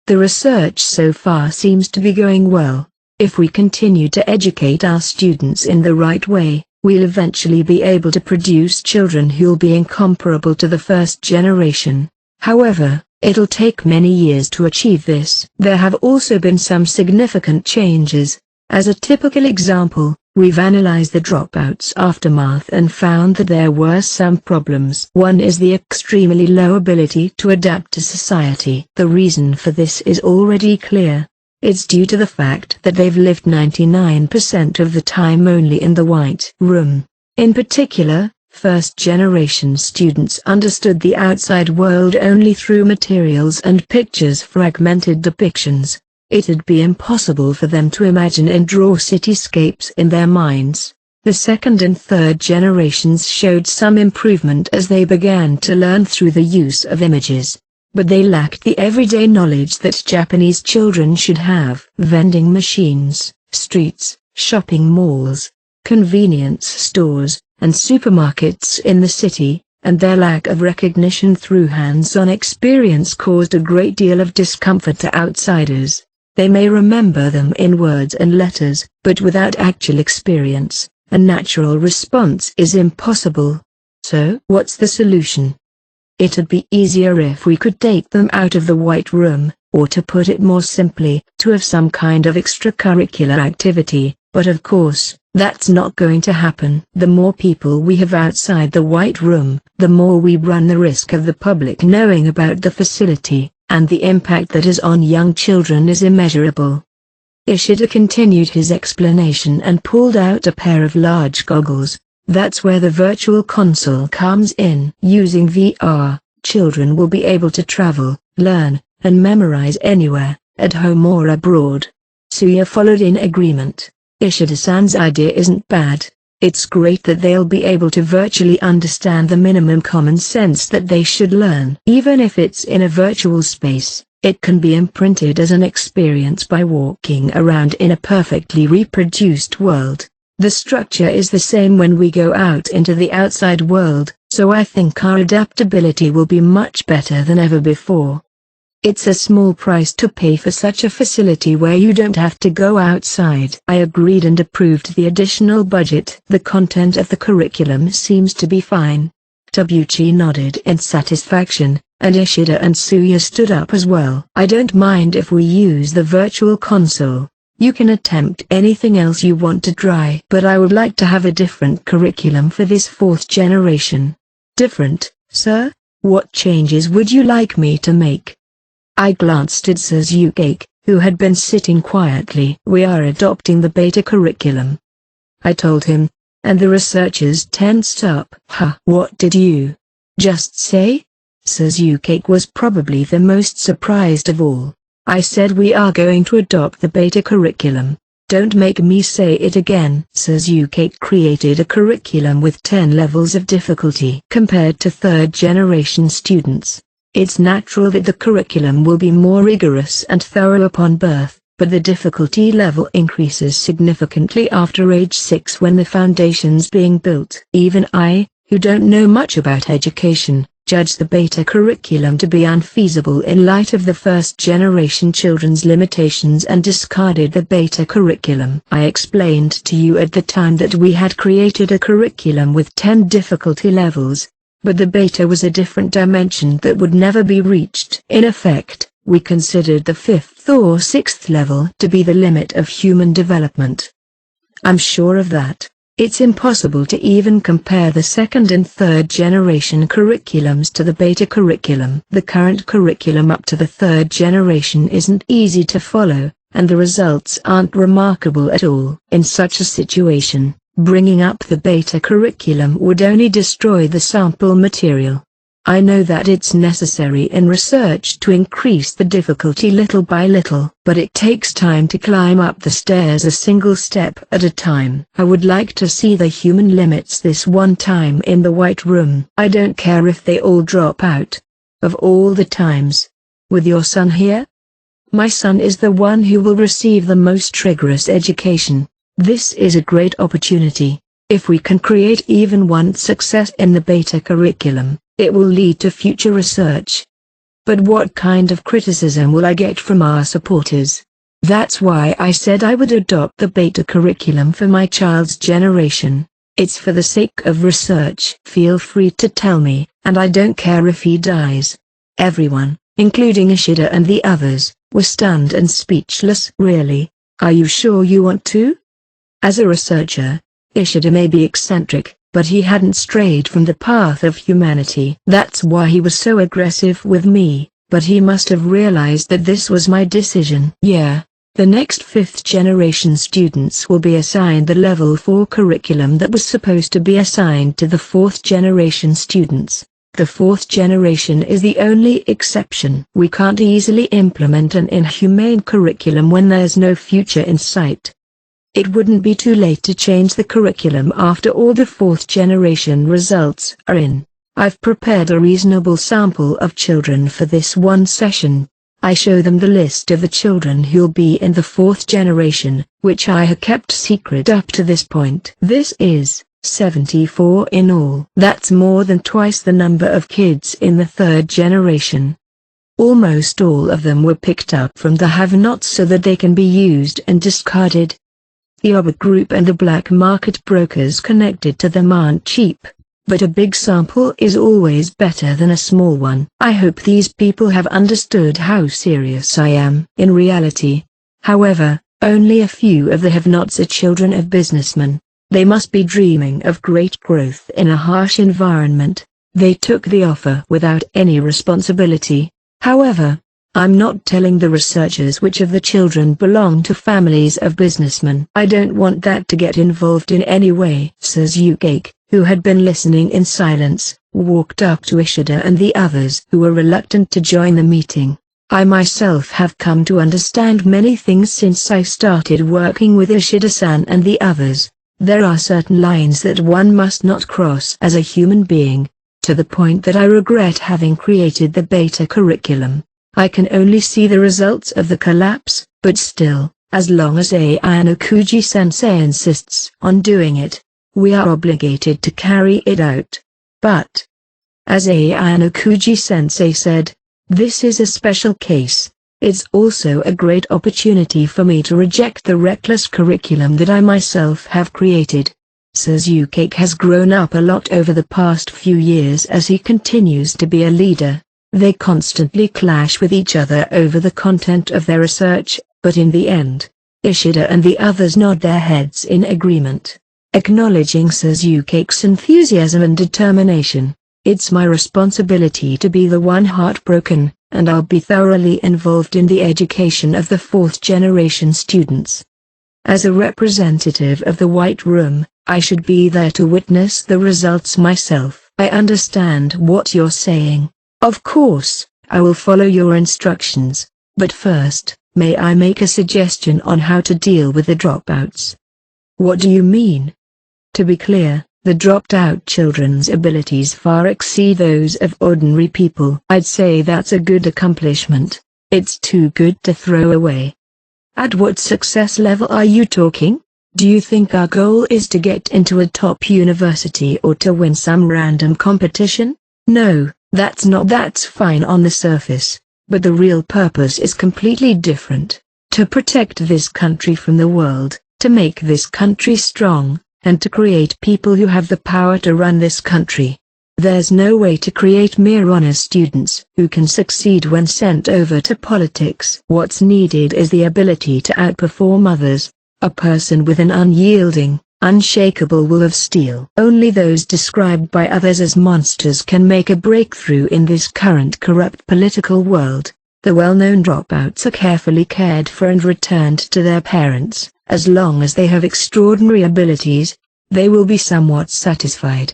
The research so far seems to be going well. If we continue to educate our students in the right way, we'll eventually be able to produce children who'll be incomparable to the first generation. However, it'll take many years to achieve this. There have also been some significant changes. As a typical example, we've analyzed the dropouts aftermath and found that there were some problems. One is the extremely low ability to adapt to society. The reason for this is already clear. It's due to the fact that they've lived 99% of the time only in the white room. In particular, first-generation students understood the outside world only through materials and pictures, fragmented depictions. It'd be impossible for them to imagine and draw cityscapes in their minds. The second and third generations showed some improvement as they began to learn through the use of images. But they lacked the everyday knowledge that Japanese children should have. Vending machines, streets, shopping malls, convenience stores, and supermarkets in the city, and their lack of recognition through hands-on experience caused a great deal of discomfort to outsiders. They may remember them in words and letters, but without actual experience, a natural response is impossible. So, what's the solution? It'd be easier if we could take them out of the white room, or to put it more simply, to have some kind of extracurricular activity, but of course, that's not going to happen. The more people we have outside the white room, the more we run the risk of the public knowing about the facility, and the impact that is on young children is immeasurable. Ishida continued his explanation and pulled out a pair of large goggles. That's where the virtual console comes in. Using VR, children will be able to travel, learn, and memorize anywhere, at home or abroad. Suya followed in agreement. Ishida-san's idea isn't bad. It's great that they'll be able to virtually understand the minimum common sense that they should learn. Even if it's in a virtual space, it can be imprinted as an experience by walking around in a perfectly reproduced world. The structure is the same when we go out into the outside world, so I think our adaptability will be much better than ever before. It's a small price to pay for such a facility where you don't have to go outside. I agreed and approved the additional budget. The content of the curriculum seems to be fine. Tabuchi nodded in satisfaction, and Ishida and Suya stood up as well. I don't mind if we use the virtual console. You can attempt anything else you want to try. But I would like to have a different curriculum for this fourth generation. Different, sir? What changes would you like me to make? I glanced at Suzuki, who had been sitting quietly. We are adopting the beta curriculum, I told him, and the researchers tensed up. Huh, what did you just say? Suzuki was probably the most surprised of all. I said we are going to adopt the beta curriculum. Don't make me say it again. Suzuki created a curriculum with 10 levels of difficulty compared to third-generation students. It's natural that the curriculum will be more rigorous and thorough upon birth, but the difficulty level increases significantly after age 6 when the foundation's being built. Even I, who don't know much about education, judged the beta curriculum to be unfeasible in light of the first-generation children's limitations and discarded the beta curriculum. I explained to you at the time that we had created a curriculum with 10 difficulty levels, but the beta was a different dimension that would never be reached. In effect, we considered the 5th or 6th level to be the limit of human development. I'm sure of that. It's impossible to even compare the second and third generation curriculums to the beta curriculum. The current curriculum up to the third generation isn't easy to follow, and the results aren't remarkable at all. In such a situation, bringing up the beta curriculum would only destroy the sample material. I know that it's necessary in research to increase the difficulty little by little, but it takes time to climb up the stairs a single step at a time. I would like to see the human limits this one time in the White Room. I don't care if they all drop out. Of all the times. With your son here? My son is the one who will receive the most rigorous education. This is a great opportunity. If we can create even one success in the beta curriculum, it will lead to future research. But what kind of criticism will I get from our supporters? That's why I said I would adopt the beta curriculum for my child's generation. It's for the sake of research. Feel free to tell me, and I don't care if he dies. Everyone, including Ishida and the others, were stunned and speechless. Really? Are you sure you want to? As a researcher, Ishida may be eccentric, but he hadn't strayed from the path of humanity. That's why he was so aggressive with me, but he must have realized that this was my decision. Yeah, the next 5th generation students will be assigned the level 4 curriculum that was supposed to be assigned to the 4th generation students. The 4th generation is the only exception. We can't easily implement an inhumane curriculum when there's no future in sight. It wouldn't be too late to change the curriculum after all the 4th generation results are in. I've prepared a reasonable sample of children for this one session. I show them the list of the children who'll be in the 4th generation, which I have kept secret up to this point. This is 74 in all. That's more than twice the number of kids in the 3rd generation. Almost all of them were picked up from the have-nots so that they can be used and discarded. The Audiobook group and the black market brokers connected to them aren't cheap, but a big sample is always better than a small one. I hope these people have understood how serious I am. In reality, however, only a few of the have-nots are children of businessmen. They must be dreaming of great growth in a harsh environment. They took the offer without any responsibility. However, I'm not telling the researchers which of the children belong to families of businessmen. I don't want that to get involved in any way. Suzuki, who had been listening in silence, walked up to Ishida and the others who were reluctant to join the meeting. I myself have come to understand many things since I started working with Ishida-san and the others. There are certain lines that one must not cross as a human being, to the point that I regret having created the beta curriculum. I can only see the results of the collapse, but still, as long as Ayanokuji-sensei insists on doing it, we are obligated to carry it out. But, as Ayanokuji-sensei said, this is a special case. It's also a great opportunity for me to reject the reckless curriculum that I myself have created. Suzuki has grown up a lot over the past few years as he continues to be a leader. They constantly clash with each other over the content of their research, but in the end, Ishida and the others nod their heads in agreement. Acknowledging Suzuki's enthusiasm and determination, it's my responsibility to be the one heartbroken, and I'll be thoroughly involved in the education of the 4th generation students. As a representative of the White Room, I should be there to witness the results myself. I understand what you're saying. Of course, I will follow your instructions, but first, may I make a suggestion on how to deal with the dropouts? What do you mean? To be clear, the dropped-out children's abilities far exceed those of ordinary people. I'd say that's a good accomplishment. It's too good to throw away. At what success level are you talking? Do you think our goal is to get into a top university or to win some random competition? No. That's fine on the surface, but the real purpose is completely different. To protect this country from the world, to make this country strong, and to create people who have the power to run this country. There's no way to create mere honor students who can succeed when sent over to politics. What's needed is the ability to outperform others, a person with an unyielding, unshakable will of steel. Only those described by others as monsters can make a breakthrough in this current corrupt political world. The well-known dropouts are carefully cared for and returned to their parents. As long as they have extraordinary abilities, they will be somewhat satisfied.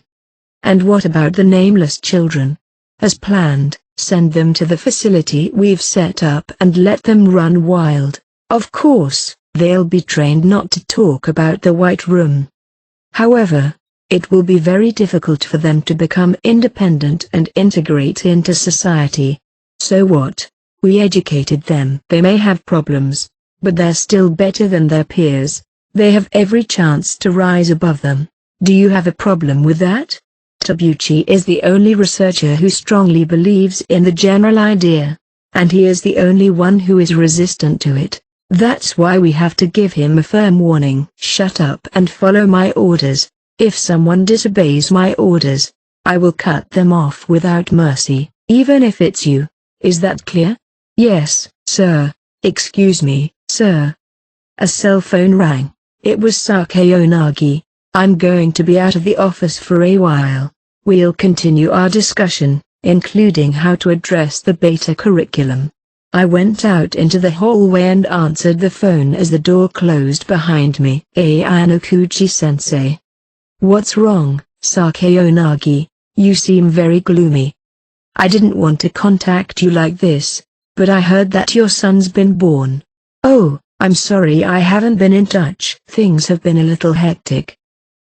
And what about the nameless children? As planned, send them to the facility we've set up and let them run wild. Of course, they'll be trained not to talk about the White Room. However, it will be very difficult for them to become independent and integrate into society. So what? We educated them. They may have problems, but they're still better than their peers. They have every chance to rise above them. Do you have a problem with that? Tabuchi is the only researcher who strongly believes in the general idea, and he is the only one who is resistant to it. That's why we have to give him a firm warning. Shut up and follow my orders. If someone disobeys my orders, I will cut them off without mercy, even if it's you. Is that clear? Yes, sir. Excuse me, sir. A cell phone rang. It was Sakayonagi. I'm going to be out of the office for a while. We'll continue our discussion, including how to address the beta curriculum. I went out into the hallway and answered the phone as the door closed behind me. Ayanokuchi-sensei. What's wrong, Sakayonagi? You seem very gloomy. I didn't want to contact you like this, but I heard that your son's been born. Oh, I'm sorry I haven't been in touch. Things have been a little hectic.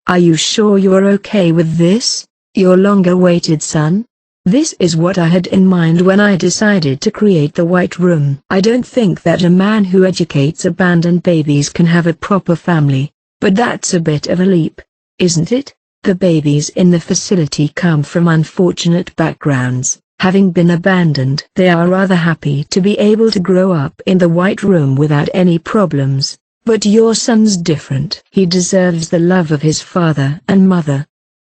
Are you sure you're okay with this, your long-awaited son? This is what I had in mind when I decided to create the White Room. I don't think that a man who educates abandoned babies can have a proper family, but that's a bit of a leap, isn't it? The babies in the facility come from unfortunate backgrounds. Having been abandoned, they are rather happy to be able to grow up in the White Room without any problems. But your son's different. He deserves the love of his father and mother.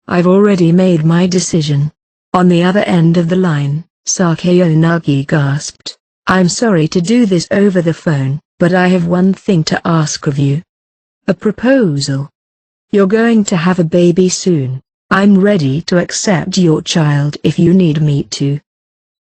I've already made my decision. On the other end of the line, Sakayonagi gasped. I'm sorry to do this over the phone, but I have one thing to ask of you. A proposal. You're going to have a baby soon. I'm ready to accept your child if you need me to.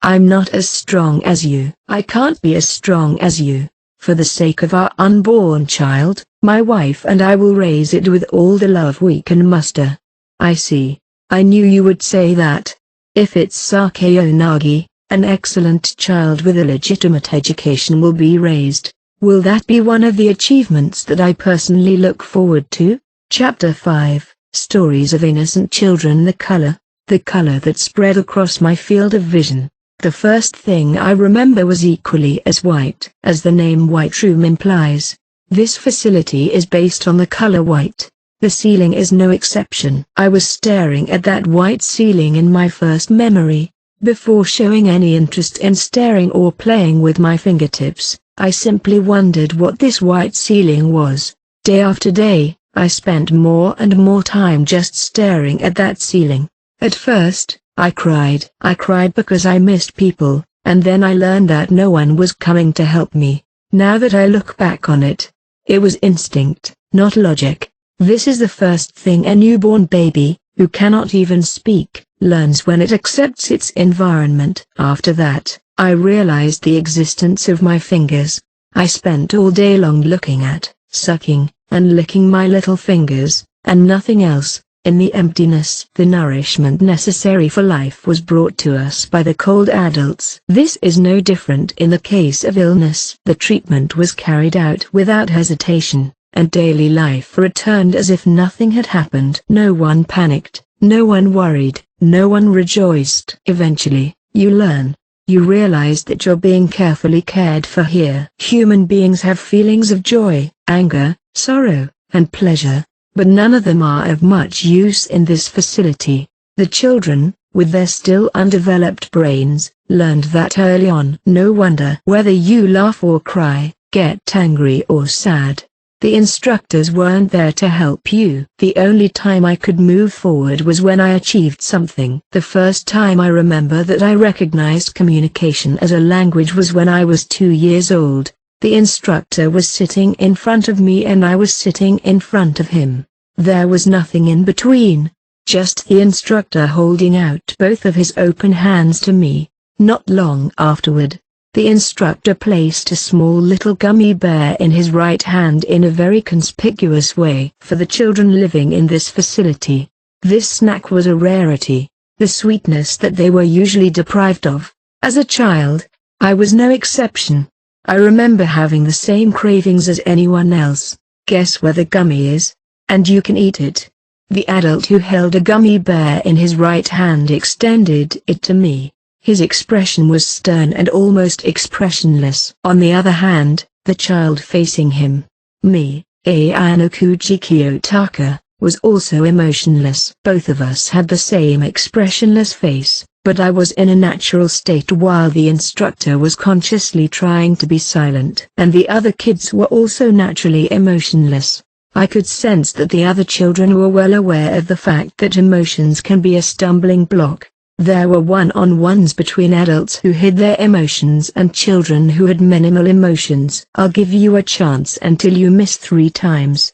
I'm not as strong as you. I can't be as strong as you. For the sake of our unborn child, my wife and I will raise it with all the love we can muster. I see. I knew you would say that. If it's Sakayonagi, an excellent child with a legitimate education will be raised. Will that be one of the achievements that I personally look forward to? Chapter 5, Stories of Innocent Children. The color that spread across my field of vision. The first thing I remember was equally as white as the name White Room implies. This facility is based on the color white. The ceiling is no exception. I was staring at that white ceiling in my first memory. Before showing any interest in staring or playing with my fingertips, I simply wondered what this white ceiling was. Day after day, I spent more and more time just staring at that ceiling. At first, I cried. I cried because I missed people, and then I learned that no one was coming to help me. Now that I look back on it, it was instinct, not logic. This is the first thing a newborn baby, who cannot even speak, learns when it accepts its environment. After that, I realized the existence of my fingers. I spent all day long looking at, sucking, and licking my little fingers, and nothing else. In the emptiness, the nourishment necessary for life was brought to us by the cold adults. This is no different in the case of illness. The treatment was carried out without hesitation, and daily life returned as if nothing had happened. No one panicked, no one worried, no one rejoiced. Eventually, you learn. You realize that you're being carefully cared for here. Human beings have feelings of joy, anger, sorrow, and pleasure, but none of them are of much use in this facility. The children, with their still undeveloped brains, learned that early on. No wonder whether you laugh or cry, get angry or sad. The instructors weren't there to help you. The only time I could move forward was when I achieved something. The first time I remember that I recognized communication as a language was when I was 2 years old. The instructor was sitting in front of me and I was sitting in front of him. There was nothing in between, just the instructor holding out both of his open hands to me. Not long afterward, the instructor placed a small little gummy bear in his right hand in a very conspicuous way for the children living in this facility. This snack was a rarity, the sweetness that they were usually deprived of. As a child, I was no exception. I remember having the same cravings as anyone else. Guess where the gummy is? And you can eat it. The adult who held a gummy bear in his right hand extended it to me. His expression was stern and almost expressionless. On the other hand, the child facing him, me, Ayanokuji Kiyotaka, was also emotionless. Both of us had the same expressionless face, but I was in a natural state while the instructor was consciously trying to be silent. And the other kids were also naturally emotionless. I could sense that the other children were well aware of the fact that emotions can be a stumbling block. There were one-on-ones between adults who hid their emotions and children who had minimal emotions. I'll give you a chance until you miss 3 times.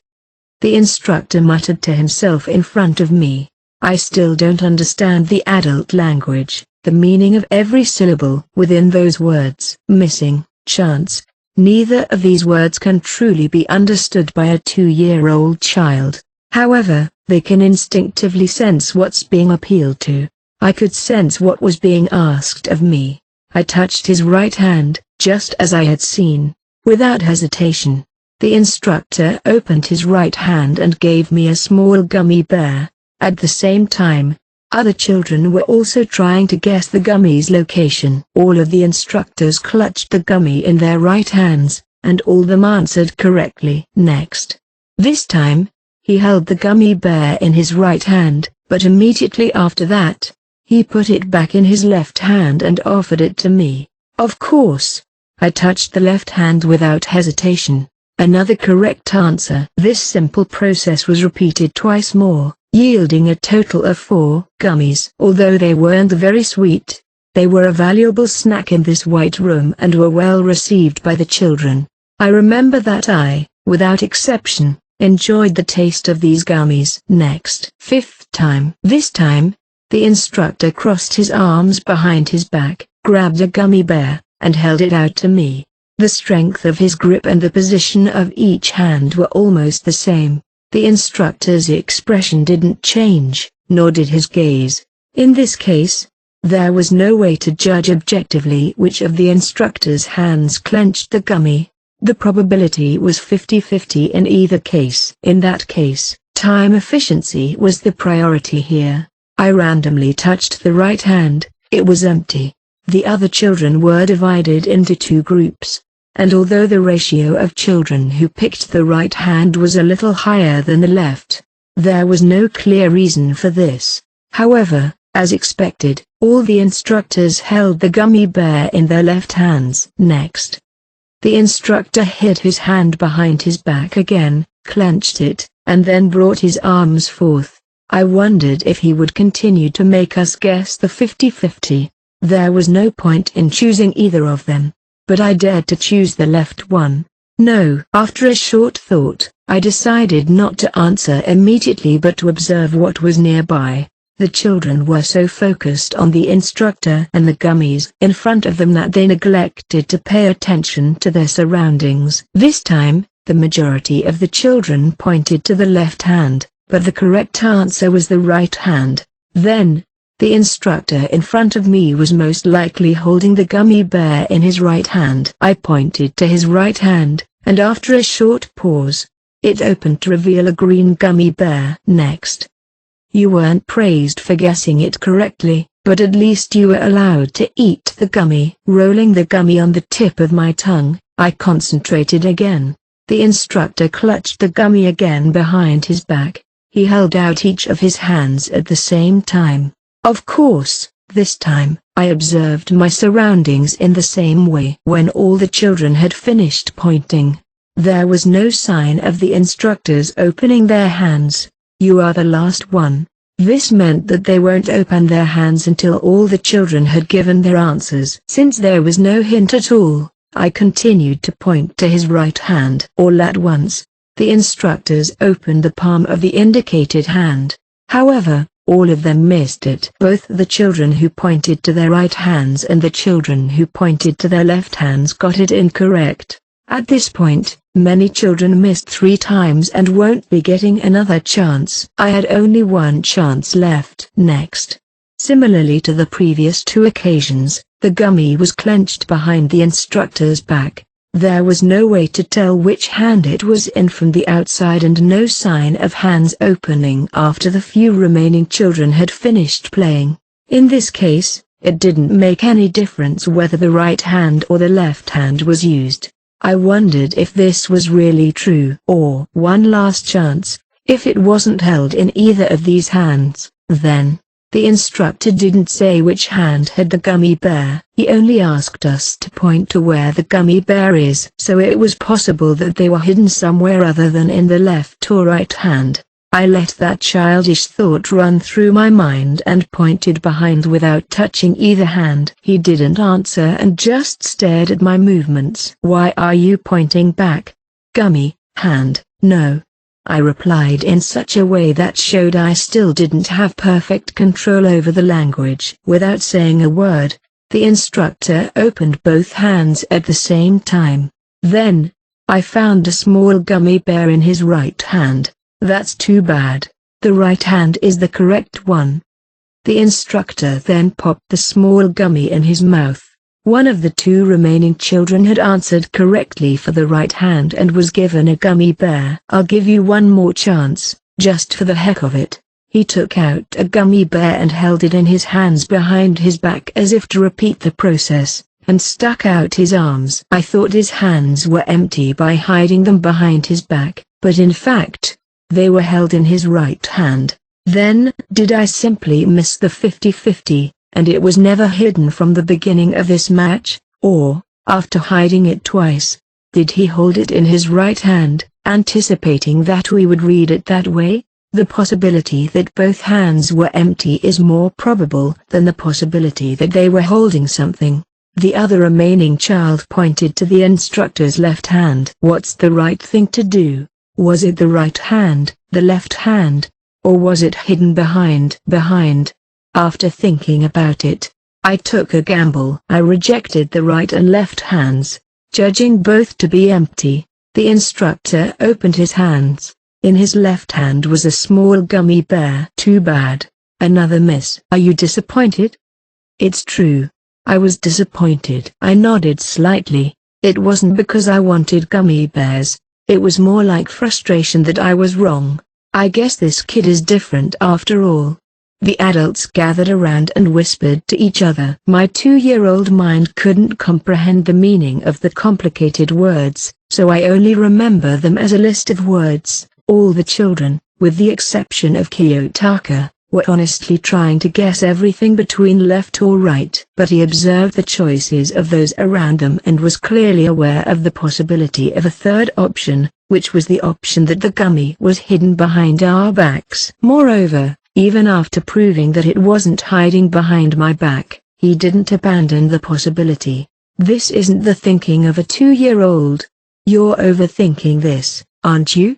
The instructor muttered to himself in front of me. I still don't understand the adult language, the meaning of every syllable within those words. Missing, chance. Neither of these words can truly be understood by a 2-year-old child. However, they can instinctively sense what's being appealed to. I could sense what was being asked of me. I touched his right hand, just as I had seen. Without hesitation, the instructor opened his right hand and gave me a small gummy bear. At the same time, other children were also trying to guess the gummy's location. All of the instructors clutched the gummy in their right hands, and all of them answered correctly. Next. This time, he held the gummy bear in his right hand, but immediately after that, he put it back in his left hand and offered it to me. Of course, I touched the left hand without hesitation. Another correct answer. This simple process was repeated twice more, yielding a total of 4 gummies. Although they weren't very sweet, they were a valuable snack in this white room and were well received by the children. I remember that I, without exception, enjoyed the taste of these gummies. Next. 5th time. This time, the instructor crossed his arms behind his back, grabbed a gummy bear, and held it out to me. The strength of his grip and the position of each hand were almost the same. The instructor's expression didn't change, nor did his gaze. In this case, there was no way to judge objectively which of the instructor's hands clenched the gummy. The probability was 50-50 in either case. In that case, time efficiency was the priority here. I randomly touched the right hand. It was empty. The other children were divided into 2 groups, and although the ratio of children who picked the right hand was a little higher than the left, there was no clear reason for this. However, as expected, all the instructors held the gummy bear in their left hands. Next. The instructor hid his hand behind his back again, clenched it, and then brought his arms forth. I wondered if he would continue to make us guess the 50-50. There was no point in choosing either of them, but I dared to choose the left one. No. After a short thought, I decided not to answer immediately but to observe what was nearby. The children were so focused on the instructor and the gummies in front of them that they neglected to pay attention to their surroundings. This time, the majority of the children pointed to the left hand, but the correct answer was the right hand. Then, the instructor in front of me was most likely holding the gummy bear in his right hand. I pointed to his right hand, and after a short pause, it opened to reveal a green gummy bear. Next. You weren't praised for guessing it correctly, but at least you were allowed to eat the gummy. Rolling the gummy on the tip of my tongue, I concentrated again. The instructor clutched the gummy again behind his back. He held out each of his hands at the same time. Of course, this time, I observed my surroundings in the same way. When all the children had finished pointing, there was no sign of the instructors opening their hands. You are the last one. This meant that they won't open their hands until all the children had given their answers. Since there was no hint at all, I continued to point to his right hand. All at once, The instructors opened the palm of the indicated hand. However, all of them missed it. Both the children who pointed to their right hands and the children who pointed to their left hands got it incorrect. At this point, many children missed 3 times and won't be getting another chance. I had only one chance left. Next. Similarly to the previous 2 occasions, the gummy was clenched behind the instructor's back. There was no way to tell which hand it was in from the outside and no sign of hands opening after the few remaining children had finished playing. In this case, it didn't make any difference whether the right hand or the left hand was used. I wondered if this was really true. Or one last chance, if it wasn't held in either of these hands, then. The instructor didn't say which hand had the gummy bear. He only asked us to point to where the gummy bear is. So it was possible that they were hidden somewhere other than in the left or right hand. I let that childish thought run through my mind and pointed behind without touching either hand. He didn't answer and just stared at my movements. Why are you pointing back? Gummy hand, no. I replied in such a way that showed I still didn't have perfect control over the language. Without saying a word, the instructor opened both hands at the same time. Then, I found a small gummy bear in his right hand. That's too bad. The right hand is the correct one. The instructor then popped the small gummy in his mouth. One of the 2 remaining children had answered correctly for the right hand and was given a gummy bear. I'll give you one more chance, just for the heck of it. He took out a gummy bear and held it in his hands behind his back as if to repeat the process, and stuck out his arms. I thought his hands were empty by hiding them behind his back, but in fact, they were held in his right hand. Then, did I simply miss the 50-50? And it was never hidden from the beginning of this match, or, after hiding it twice, did he hold it in his right hand, anticipating that we would read it that way? The possibility that both hands were empty is more probable than the possibility that they were holding something. The other remaining child pointed to the instructor's left hand. What's the right thing to do? Was it the right hand, the left hand, or was it hidden behind? After thinking about it, I took a gamble. I rejected the right and left hands, judging both to be empty. The instructor opened his hands. In his left hand was a small gummy bear. Too bad. Another miss. Are you disappointed? It's true. I was disappointed. I nodded slightly. It wasn't because I wanted gummy bears. It was more like frustration that I was wrong. I guess this kid is different after all. The adults gathered around and whispered to each other. My 2-year-old mind couldn't comprehend the meaning of the complicated words, so I only remember them as a list of words. All the children, with the exception of Kiyotaka, were honestly trying to guess everything between left or right. But he observed the choices of those around them and was clearly aware of the possibility of a third option, which was the option that the gummy was hidden behind our backs. Moreover, even after proving that it wasn't hiding behind my back, he didn't abandon the possibility. This isn't the thinking of a 2-year-old. You're overthinking this, aren't you?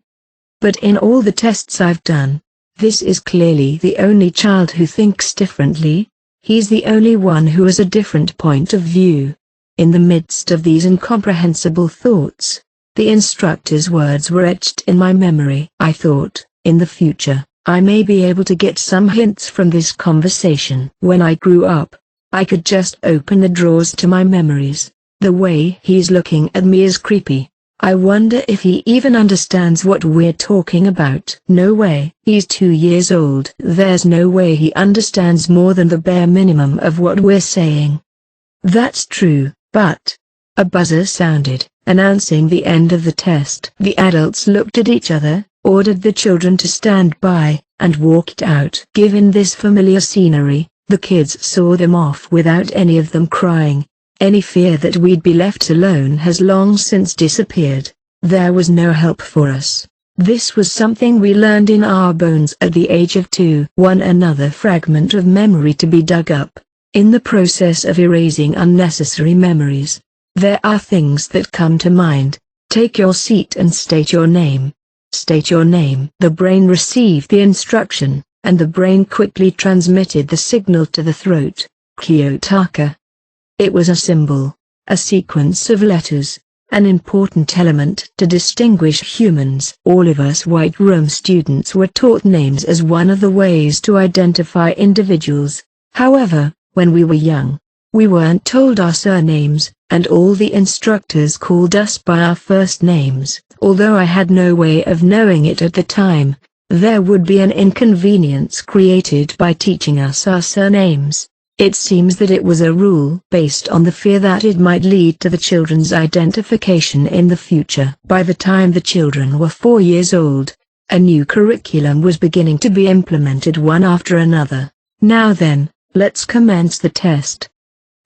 But in all the tests I've done, this is clearly the only child who thinks differently. He's the only one who has a different point of view. In the midst of these incomprehensible thoughts, the instructor's words were etched in my memory. I thought, in the future, I may be able to get some hints from this conversation. When I grew up, I could just open the drawers to my memories. The way he's looking at me is creepy. I wonder if he even understands what we're talking about. No way. He's 2 years old. There's no way he understands more than the bare minimum of what we're saying. That's true, but... A buzzer sounded, announcing the end of the test. The adults looked at each other, ordered the children to stand by, and walked out. Given this familiar scenery, the kids saw them off without any of them crying. Any fear that we'd be left alone has long since disappeared. There was no help for us. This was something we learned in our bones at the age of 2. Another fragment of memory to be dug up. In the process of erasing unnecessary memories, there are things that come to mind. Take your seat and state your name. State your name. The brain received the instruction, and the brain quickly transmitted the signal to the throat, Kyotaka. It was a symbol, a sequence of letters, an important element to distinguish humans. All of us White Room students were taught names as one of the ways to identify individuals. However, when we were young, we weren't told our surnames, and all the instructors called us by our first names. Although I had no way of knowing it at the time, there would be an inconvenience created by teaching us our surnames. It seems that it was a rule based on the fear that it might lead to the children's identification in the future. By the time the children were 4 years old, a new curriculum was beginning to be implemented one after another. Now then, let's commence the test.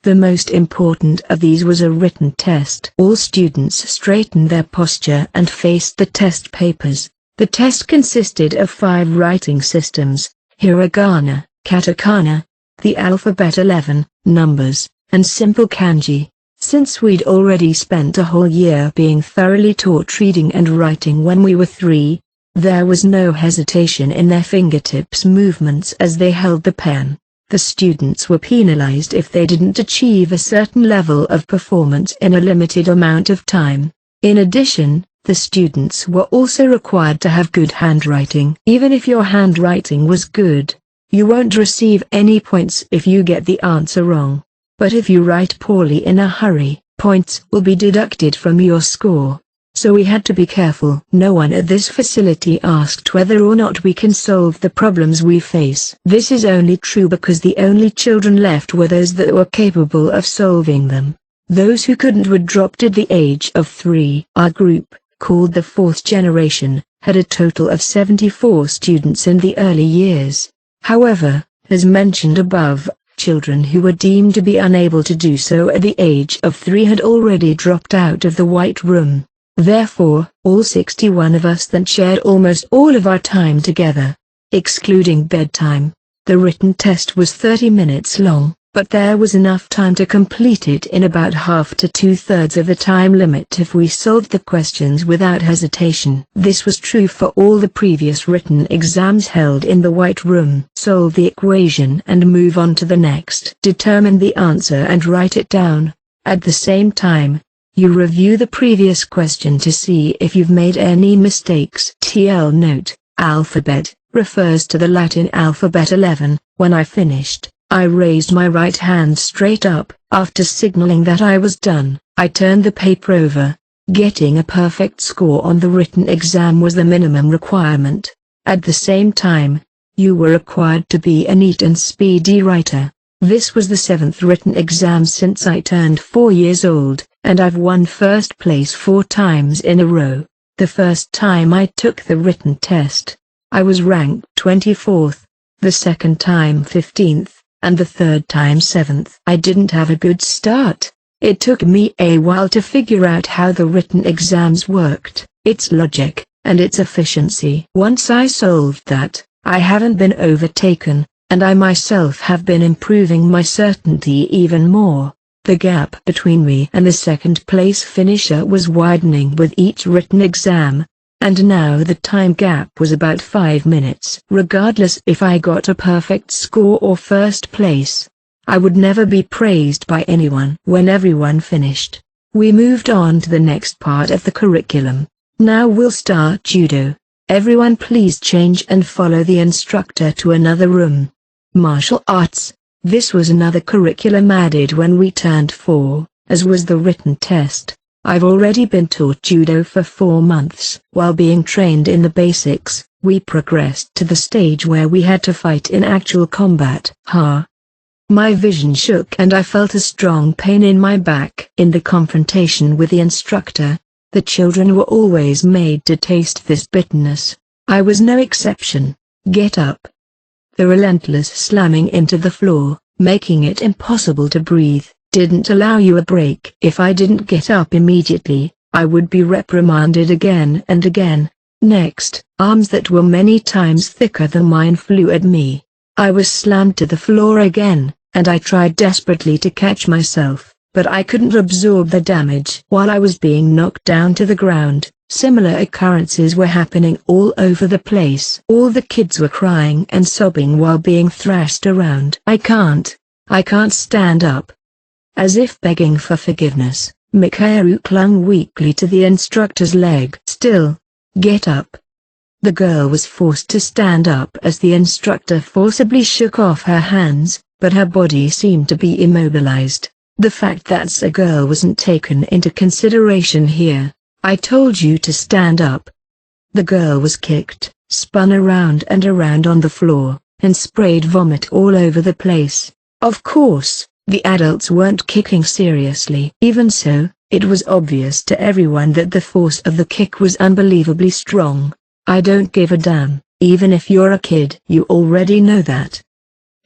The most important of these was a written test. All students straightened their posture and faced the test papers. The test consisted of 5 writing systems: hiragana, katakana, the alphabet 11, numbers, and simple kanji. Since we'd already spent a whole year being thoroughly taught reading and writing when we were 3, there was no hesitation in their fingertips movements as they held the pen. The students were penalized if they didn't achieve a certain level of performance in a limited amount of time. In addition, the students were also required to have good handwriting. Even if your handwriting was good, you won't receive any points if you get the answer wrong. But if you write poorly in a hurry, points will be deducted from your score. So we had to be careful. No one at this facility asked whether or not we can solve the problems we face. This is only true because the only children left were those that were capable of solving them. Those who couldn't were dropped at the age of 3. Our group, called the 4th generation, had a total of 74 students in the early years. However, as mentioned above, children who were deemed to be unable to do so at the age of 3 had already dropped out of the White Room. Therefore, all 61 of us then shared almost all of our time together, excluding bedtime. The written test was 30 minutes long, but there was enough time to complete it in about half to 2/3 of the time limit if we solved the questions without hesitation. This was true for all the previous written exams held in the White Room. Solve the equation and move on to the next. Determine the answer and write it down. At the same time, you review the previous question to see if you've made any mistakes. TL note: alphabet refers to the Latin alphabet 11. When I finished, I raised my right hand straight up. After signaling that I was done, I turned the paper over. Getting a perfect score on the written exam was the minimum requirement. At the same time, you were required to be a neat and speedy writer. This was the 7th written exam since I turned 4 years old, and I've won first place 4 times in a row. The first time I took the written test, I was ranked 24th, the second time 15th, and the third time 7th. I didn't have a good start. It took me a while to figure out how the written exams worked, its logic, and its efficiency. Once I solved that, I haven't been overtaken, and I myself have been improving my certainty even more. The gap between me and the second place finisher was widening with each written exam, and now the time gap was about 5 minutes. Regardless if I got a perfect score or first place, I would never be praised by anyone. When everyone finished, we moved on to the next part of the curriculum. Now we'll start judo. Everyone please change and follow the instructor to another room. Martial arts. This was another curriculum added when we turned 4, as was the written test. I've already been taught judo for 4 months. While being trained in the basics, we progressed to the stage where we had to fight in actual combat. My vision shook and I felt a strong pain in my back. In the confrontation with the instructor, the children were always made to taste this bitterness. I was no exception. Get up. The relentless slamming into the floor, making it impossible to breathe, didn't allow you a break. If I didn't get up immediately, I would be reprimanded again and again. Next, arms that were many times thicker than mine flew at me. I was slammed to the floor again, and I tried desperately to catch myself, but I couldn't absorb the damage. While I was being knocked down to the ground, Similar occurrences were happening all over the place. All the kids were crying and sobbing while being thrashed around. I can't stand up." As if begging for forgiveness, Mikaru clung weakly to the instructor's leg. "Still. Get up." The girl was forced to stand up as the instructor forcibly shook off her hands, but her body seemed to be immobilized. The fact that a girl wasn't taken into consideration here. "I told you to stand up." The girl was kicked, spun around and around on the floor, and sprayed vomit all over the place. Of course, the adults weren't kicking seriously. Even so, it was obvious to everyone that the force of the kick was unbelievably strong. "I don't give a damn, even if you're a kid. You already know that."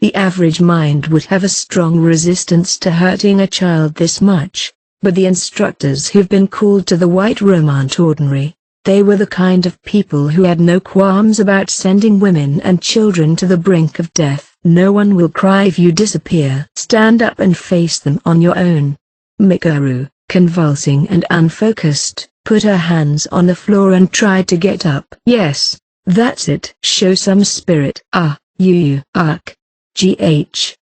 The average mind would have a strong resistance to hurting a child this much, but the instructors who've been called to the White Room aren't ordinary. They were the kind of people who had no qualms about sending women and children to the brink of death. "No one will cry if you disappear. Stand up and face them on your own." Mikaru, convulsing and unfocused, put her hands on the floor and tried to get up. "Yes, that's it. Show some spirit." GH.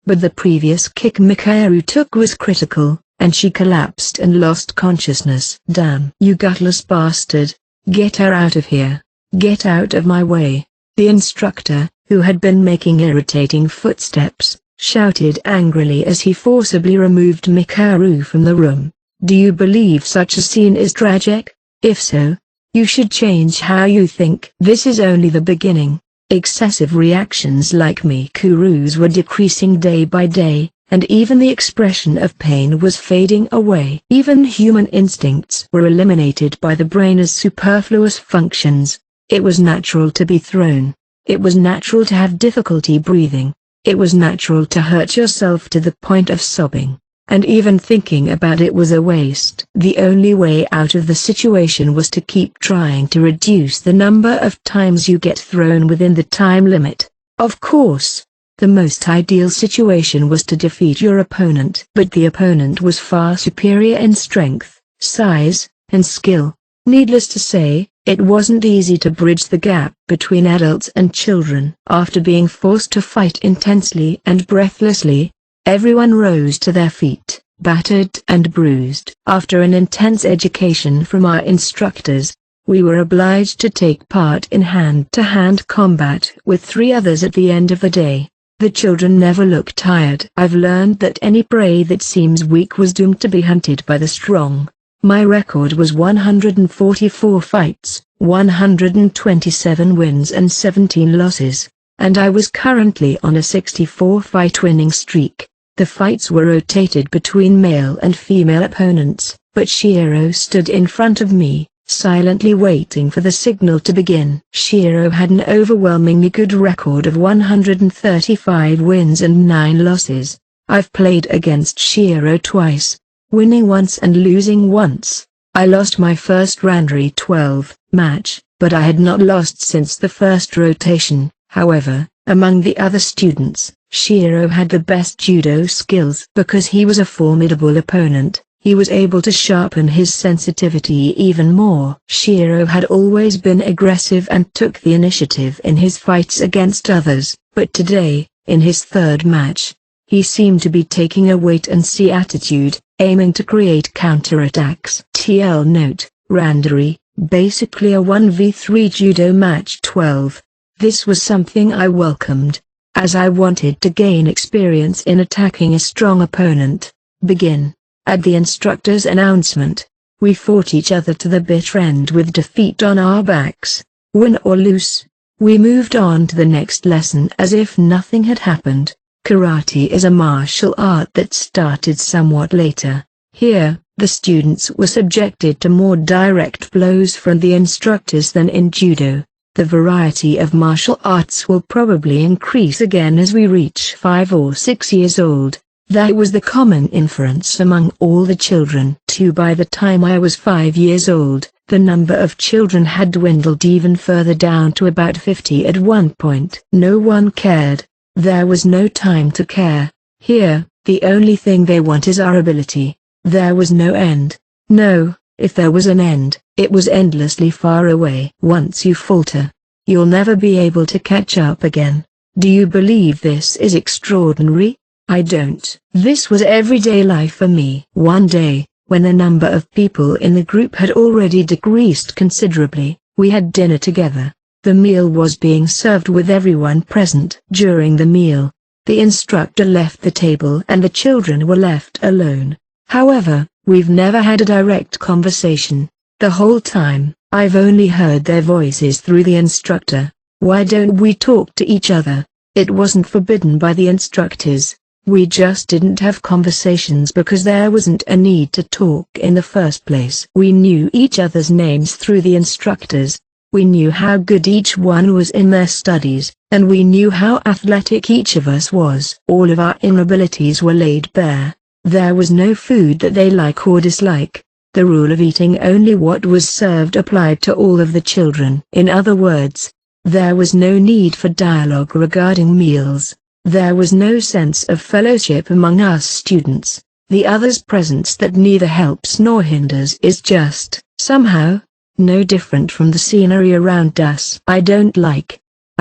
But the previous kick Mikaru took was critical, and she collapsed and lost consciousness. "Damn you gutless bastard, get her out of here, get out of my way." The instructor, who had been making irritating footsteps, shouted angrily as he forcibly removed Mikaru from the room. "Do you believe such a scene is tragic? If so, you should change how you think." This is only the beginning. Excessive reactions like Mikaru's were decreasing day by day, and even the expression of pain was fading away. Even human instincts were eliminated by the brain as superfluous functions. It was natural to be thrown. It was natural to have difficulty breathing. It was natural to hurt yourself to the point of sobbing. And even thinking about it was a waste. The only way out of the situation was to keep trying to reduce the number of times you get thrown within the time limit. Of course, the most ideal situation was to defeat your opponent. But the opponent was far superior in strength, size, and skill. Needless to say, it wasn't easy to bridge the gap between adults and children. After being forced to fight intensely and breathlessly, everyone rose to their feet, battered and bruised. After an intense education from our instructors, we were obliged to take part in hand-to-hand combat with 3 others at the end of the day. The children never looked tired. I've learned that any prey that seems weak was doomed to be hunted by the strong. My record was 144 fights, 127 wins and 17 losses, and I was currently on a 64-fight winning streak. The fights were rotated between male and female opponents, but Shiro stood in front of me, silently waiting for the signal to begin. Shiro had an overwhelmingly good record of 135 wins and 9 losses. I've played against Shiro twice, winning once and losing once. I lost my first Randry 12 match, but I had not lost since the first rotation. However, among the other students, Shiro had the best judo skills. Because he was a formidable opponent, he was able to sharpen his sensitivity even more. Shiro had always been aggressive and took the initiative in his fights against others, but today, in his 3rd match, he seemed to be taking a wait-and-see attitude, aiming to create counterattacks. TL note, Randary, basically a 1v3 judo match 12. This was something I welcomed, as I wanted to gain experience in attacking a strong opponent. Begin. At the instructor's announcement, we fought each other to the bitter end with defeat on our backs. Win or lose, we moved on to the next lesson as if nothing had happened. Karate is a martial art that started somewhat later. Here, the students were subjected to more direct blows from the instructors than in judo. The variety of martial arts will probably increase again as we reach 5 or 6 years old. That was the common inference among all the children. By the time I was 5 years old, the number of children had dwindled even further down to about 50 at one point. No one cared. There was no time to care. Here, the only thing they want is our ability. There was no end. No, if there was an end, It was endlessly far away. Once you falter, you'll never be able to catch up again. Do you believe this is extraordinary? I don't. This was everyday life for me. One day, when the number of people in the group had already decreased considerably, we had dinner together. The meal was being served with everyone present. During the meal, the instructor left the table and the children were left alone. However, we've never had a direct conversation. The whole time, I've only heard their voices through the instructor. Why don't we talk to each other? It wasn't forbidden by the instructors. We just didn't have conversations because there wasn't a need to talk in the first place. We knew each other's names through the instructors. We knew how good each one was in their studies, and we knew how athletic each of us was. All of our inabilities were laid bare. There was no food that they like or dislike. The rule of eating only what was served applied to all of the children. In other words, there was no need for dialogue regarding meals. There was no sense of fellowship among us students. The other's presence that neither helps nor hinders is just, somehow, no different from the scenery around us. I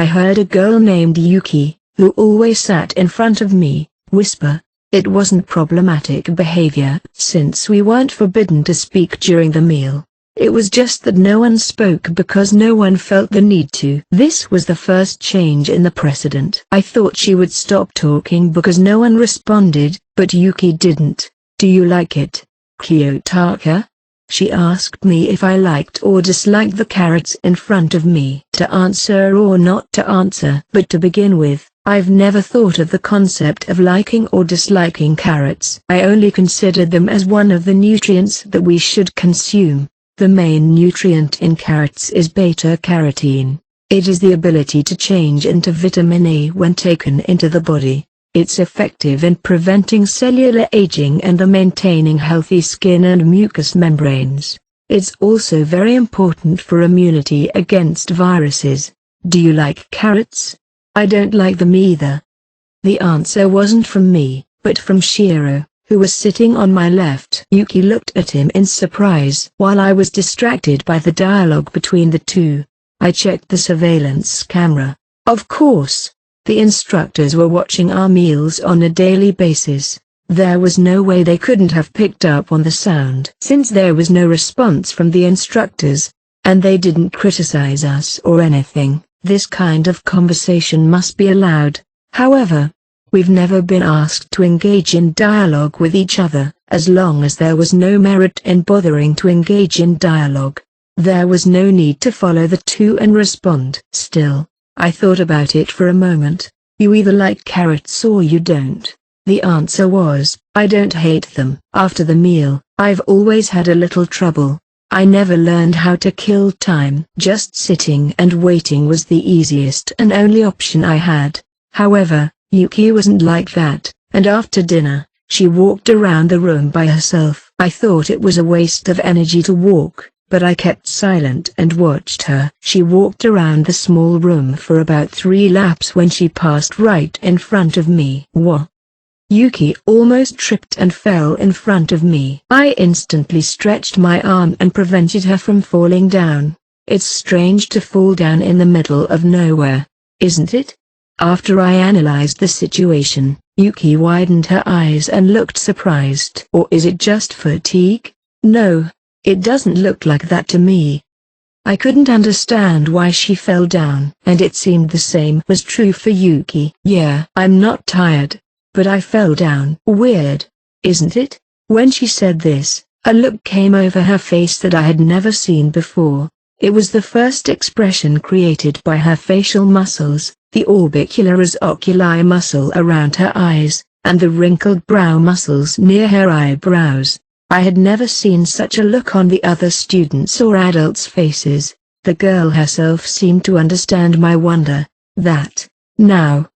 heard a girl named Yuki, who always sat in front of me, whisper. It wasn't problematic behavior, since we weren't forbidden to speak during the meal. It was just that no one spoke because no one felt the need to. This was the first change in the precedent. I thought she would stop talking because no one responded, but Yuki didn't. Do you like it, Kiyotaka? She asked me if I liked or disliked the carrots in front of me. To answer or not to answer. But to begin with, I've never thought of the concept of liking or disliking carrots. I only considered them as one of the nutrients that we should consume. The main nutrient in carrots is beta-carotene. It is the ability to change into vitamin A when taken into the body. It's effective in preventing cellular aging and maintaining healthy skin and mucous membranes. It's also very important for immunity against viruses. Do you like carrots? I don't like them either. The answer wasn't from me, but from Shiro, who was sitting on my left. Yuki looked at him in surprise. While I was distracted by the dialogue between the two, I checked the surveillance camera. Of course, the instructors were watching our meals on a daily basis. There was no way they couldn't have picked up on the sound. Since there was no response from the instructors, and they didn't criticize us or anything, this kind of conversation must be allowed. However, we've never been asked to engage in dialogue with each other. As long as there was no merit in bothering to engage in dialogue, there was no need to follow the two and respond. Still, I thought about it for a moment. You either like carrots or you don't. The answer was, I don't hate them. After the meal, I've always had a little trouble. I never learned how to kill time. Just sitting and waiting was the easiest and only option I had. However, Yuki wasn't like that, and after dinner, she walked around the room by herself. I thought it was a waste of energy to walk, but I kept silent and watched her. She walked around the small room for about 3 laps when she passed right in front of me. Whoa! Yuki almost tripped and fell in front of me. I instantly stretched my arm and prevented her from falling down. It's strange to fall down in the middle of nowhere, isn't it? After I analyzed the situation, Yuki widened her eyes and looked surprised. Or is it just fatigue? No, it doesn't look like that to me. I couldn't understand why she fell down. And it seemed the same was true for Yuki. Yeah, I'm not tired, but I fell down. Weird, isn't it? When she said this, a look came over her face that I had never seen before. It was the first expression created by her facial muscles, the orbicularis oculi muscle around her eyes, and the wrinkled brow muscles near her eyebrows. I had never seen such a look on the other students' or adults' faces. The girl herself seemed to understand my wonder. Now,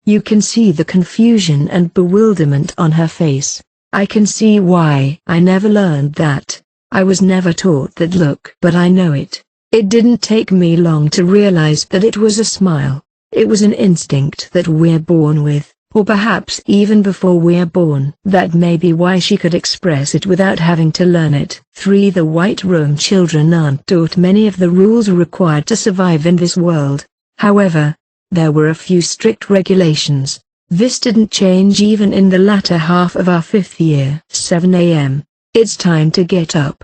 you can see the confusion and bewilderment on her face. I can see why. I never learned that. I was never taught that look. But I know it. It didn't take me long to realize that it was a smile. It was an instinct that we're born with. or perhaps even before we are born. That may be why she could express it without having to learn it. 3. The White Room children aren't taught many of the rules required to survive in this world. However, there were a few strict regulations. This didn't change even in the latter half of our 5th year. 7 a.m. It's time to get up.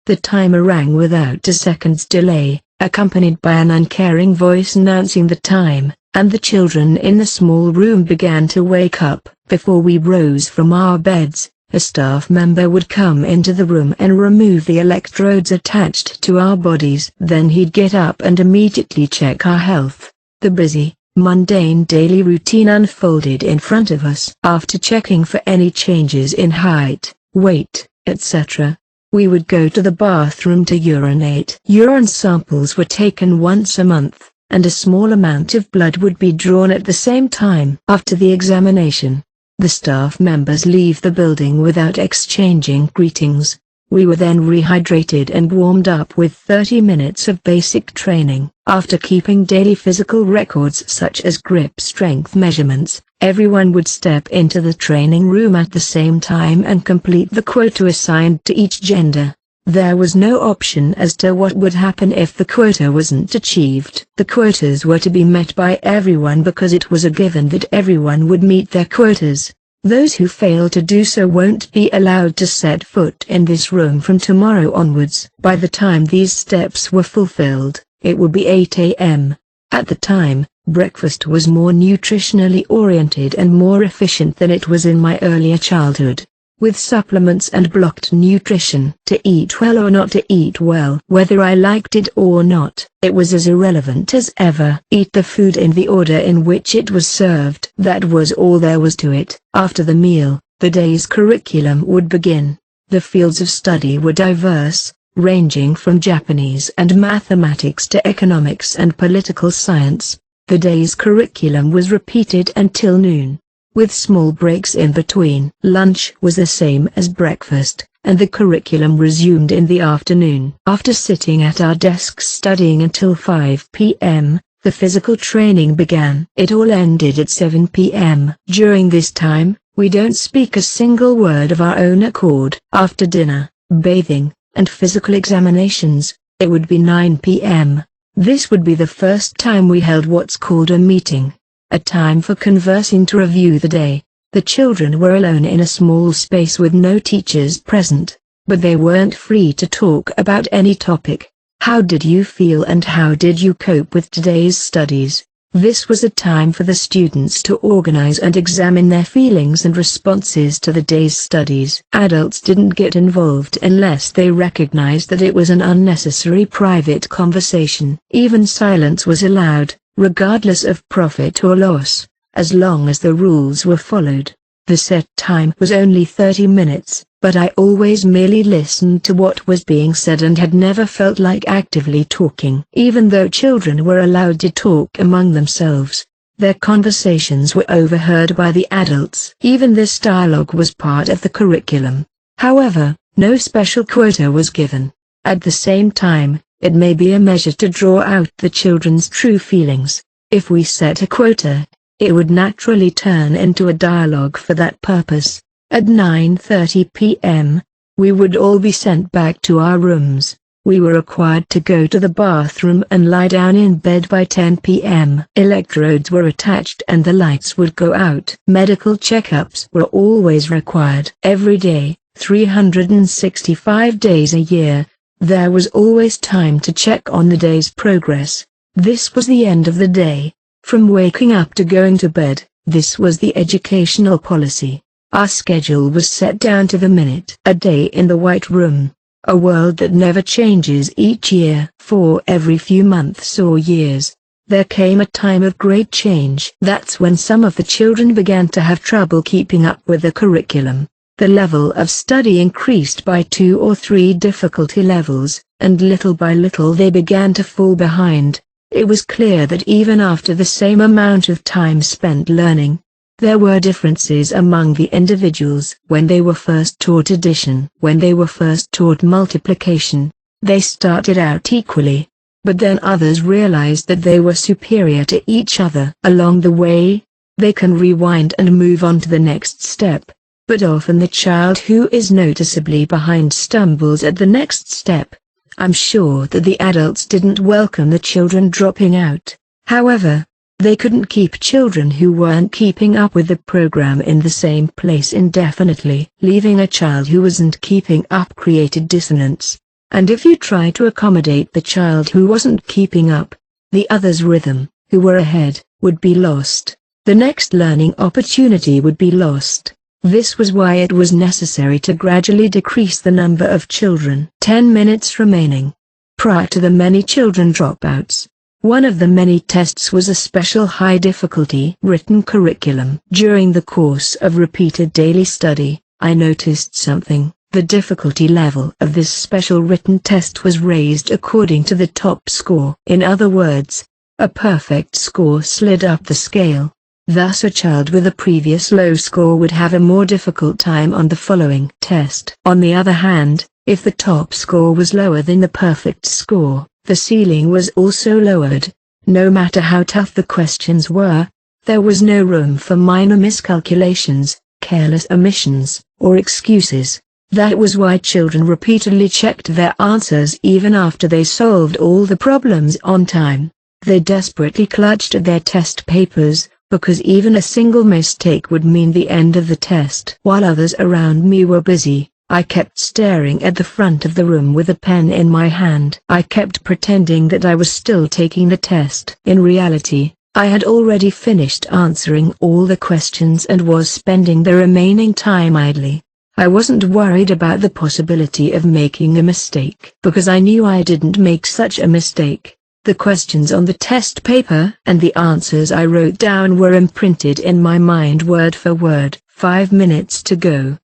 The timer rang without a second's delay, accompanied by an uncaring voice announcing the time, and the children in the small room began to wake up. Before we rose from our beds, a staff member would come into the room and remove the electrodes attached to our bodies. Then he'd get up and immediately check our health. The busy, mundane daily routine unfolded in front of us. After checking for any changes in height, weight, etc., we would go to the bathroom to urinate. Urine samples were taken once a month, and a small amount of blood would be drawn at the same time. After the examination, the staff members leave the building without exchanging greetings. We were then rehydrated and warmed up with 30 minutes of basic training. After keeping daily physical records such as grip strength measurements, everyone would step into the training room at the same time and complete the quota assigned to each gender. There was no option as to what would happen if the quota wasn't achieved. The quotas were to be met by everyone because it was a given that everyone would meet their quotas. Those who fail to do so won't be allowed to set foot in this room from tomorrow onwards. By the time these steps were fulfilled, it would be 8 a.m. At the time, breakfast was more nutritionally oriented and more efficient than it was in my earlier childhood, with supplements and blocked nutrition. To eat well or not to eat well, whether I liked it or not, it was as irrelevant as ever. Eat the food in the order in which it was served. That was all there was to it. After the meal, the day's curriculum would begin. The fields of study were diverse, ranging from Japanese and mathematics to economics and political science. The day's curriculum was repeated until noon, with small breaks in between. Lunch was the same as breakfast, and the curriculum resumed in the afternoon. After sitting at our desks studying until 5 p.m., the physical training began. It all ended at 7 p.m. During this time, we don't speak a single word of our own accord. After dinner, bathing, and physical examinations, it would be 9 p.m. This would be the first time we held what's called a meeting, a time for conversing to review the day. The children were alone in a small space with no teachers present, but they weren't free to talk about any topic. How did you feel and how did you cope with today's studies? This was a time for the students to organize and examine their feelings and responses to the day's studies. Adults didn't get involved unless they recognized that it was an unnecessary private conversation. Even silence was allowed, regardless of profit or loss, as long as the rules were followed. The set time was only 30 minutes, but I always merely listened to what was being said and had never felt like actively talking. Even though children were allowed to talk among themselves, their conversations were overheard by the adults. Even this dialogue was part of the curriculum. However, no special quota was given. At the same time, it may be a measure to draw out the children's true feelings. If we set a quota, it would naturally turn into a dialogue for that purpose. At 9:30 p.m., we would all be sent back to our rooms. We were required to go to the bathroom and lie down in bed by 10 p.m. Electrodes were attached and the lights would go out. Medical checkups were always required. Every day, 365 days a year, there was always time to check on the day's progress. This was the end of the day. From waking up to going to bed, this was the educational policy. Our schedule was set down to the minute. A day in the White Room, a world that never changes each year. For every few months or years, there came a time of great change. That's when some of the children began to have trouble keeping up with the curriculum. The level of study increased by 2 or 3 difficulty levels, and little by little they began to fall behind. It was clear that even after the same amount of time spent learning, there were differences among the individuals. When they were first taught addition, when they were first taught multiplication, they started out equally, but then others realized that they were superior to each other. Along the way, They can rewind and move on to the next step. But often the child who is noticeably behind stumbles at the next step. I'm sure that the adults didn't welcome the children dropping out. However, they couldn't keep children who weren't keeping up with the program in the same place indefinitely. Leaving a child who wasn't keeping up created dissonance. And if you try to accommodate the child who wasn't keeping up, the others' rhythm, who were ahead, would be lost. The next learning opportunity would be lost. This was why it was necessary to gradually decrease the number of children. 10 minutes remaining. Prior to the many children dropouts, one of the many tests was a special high-difficulty written curriculum. During the course of repeated daily study, I noticed something. The difficulty level of this special written test was raised according to the top score. In other words, a perfect score slid up the scale. Thus a child with a previous low score would have a more difficult time on the following test. On the other hand, if the top score was lower than the perfect score, the ceiling was also lowered. No matter how tough the questions were, there was no room for minor miscalculations, careless omissions, or excuses. That was why children repeatedly checked their answers even after they solved all the problems on time. They desperately clutched at their test papers, because even a single mistake would mean the end of the test. While others around me were busy, I kept staring at the front of the room with a pen in my hand. I kept pretending that I was still taking the test. In reality, I had already finished answering all the questions and was spending the remaining time idly. I wasn't worried about the possibility of making a mistake, because I knew I didn't make such a mistake. The questions on the test paper and the answers I wrote down were imprinted in my mind word for word. 5 minutes to go.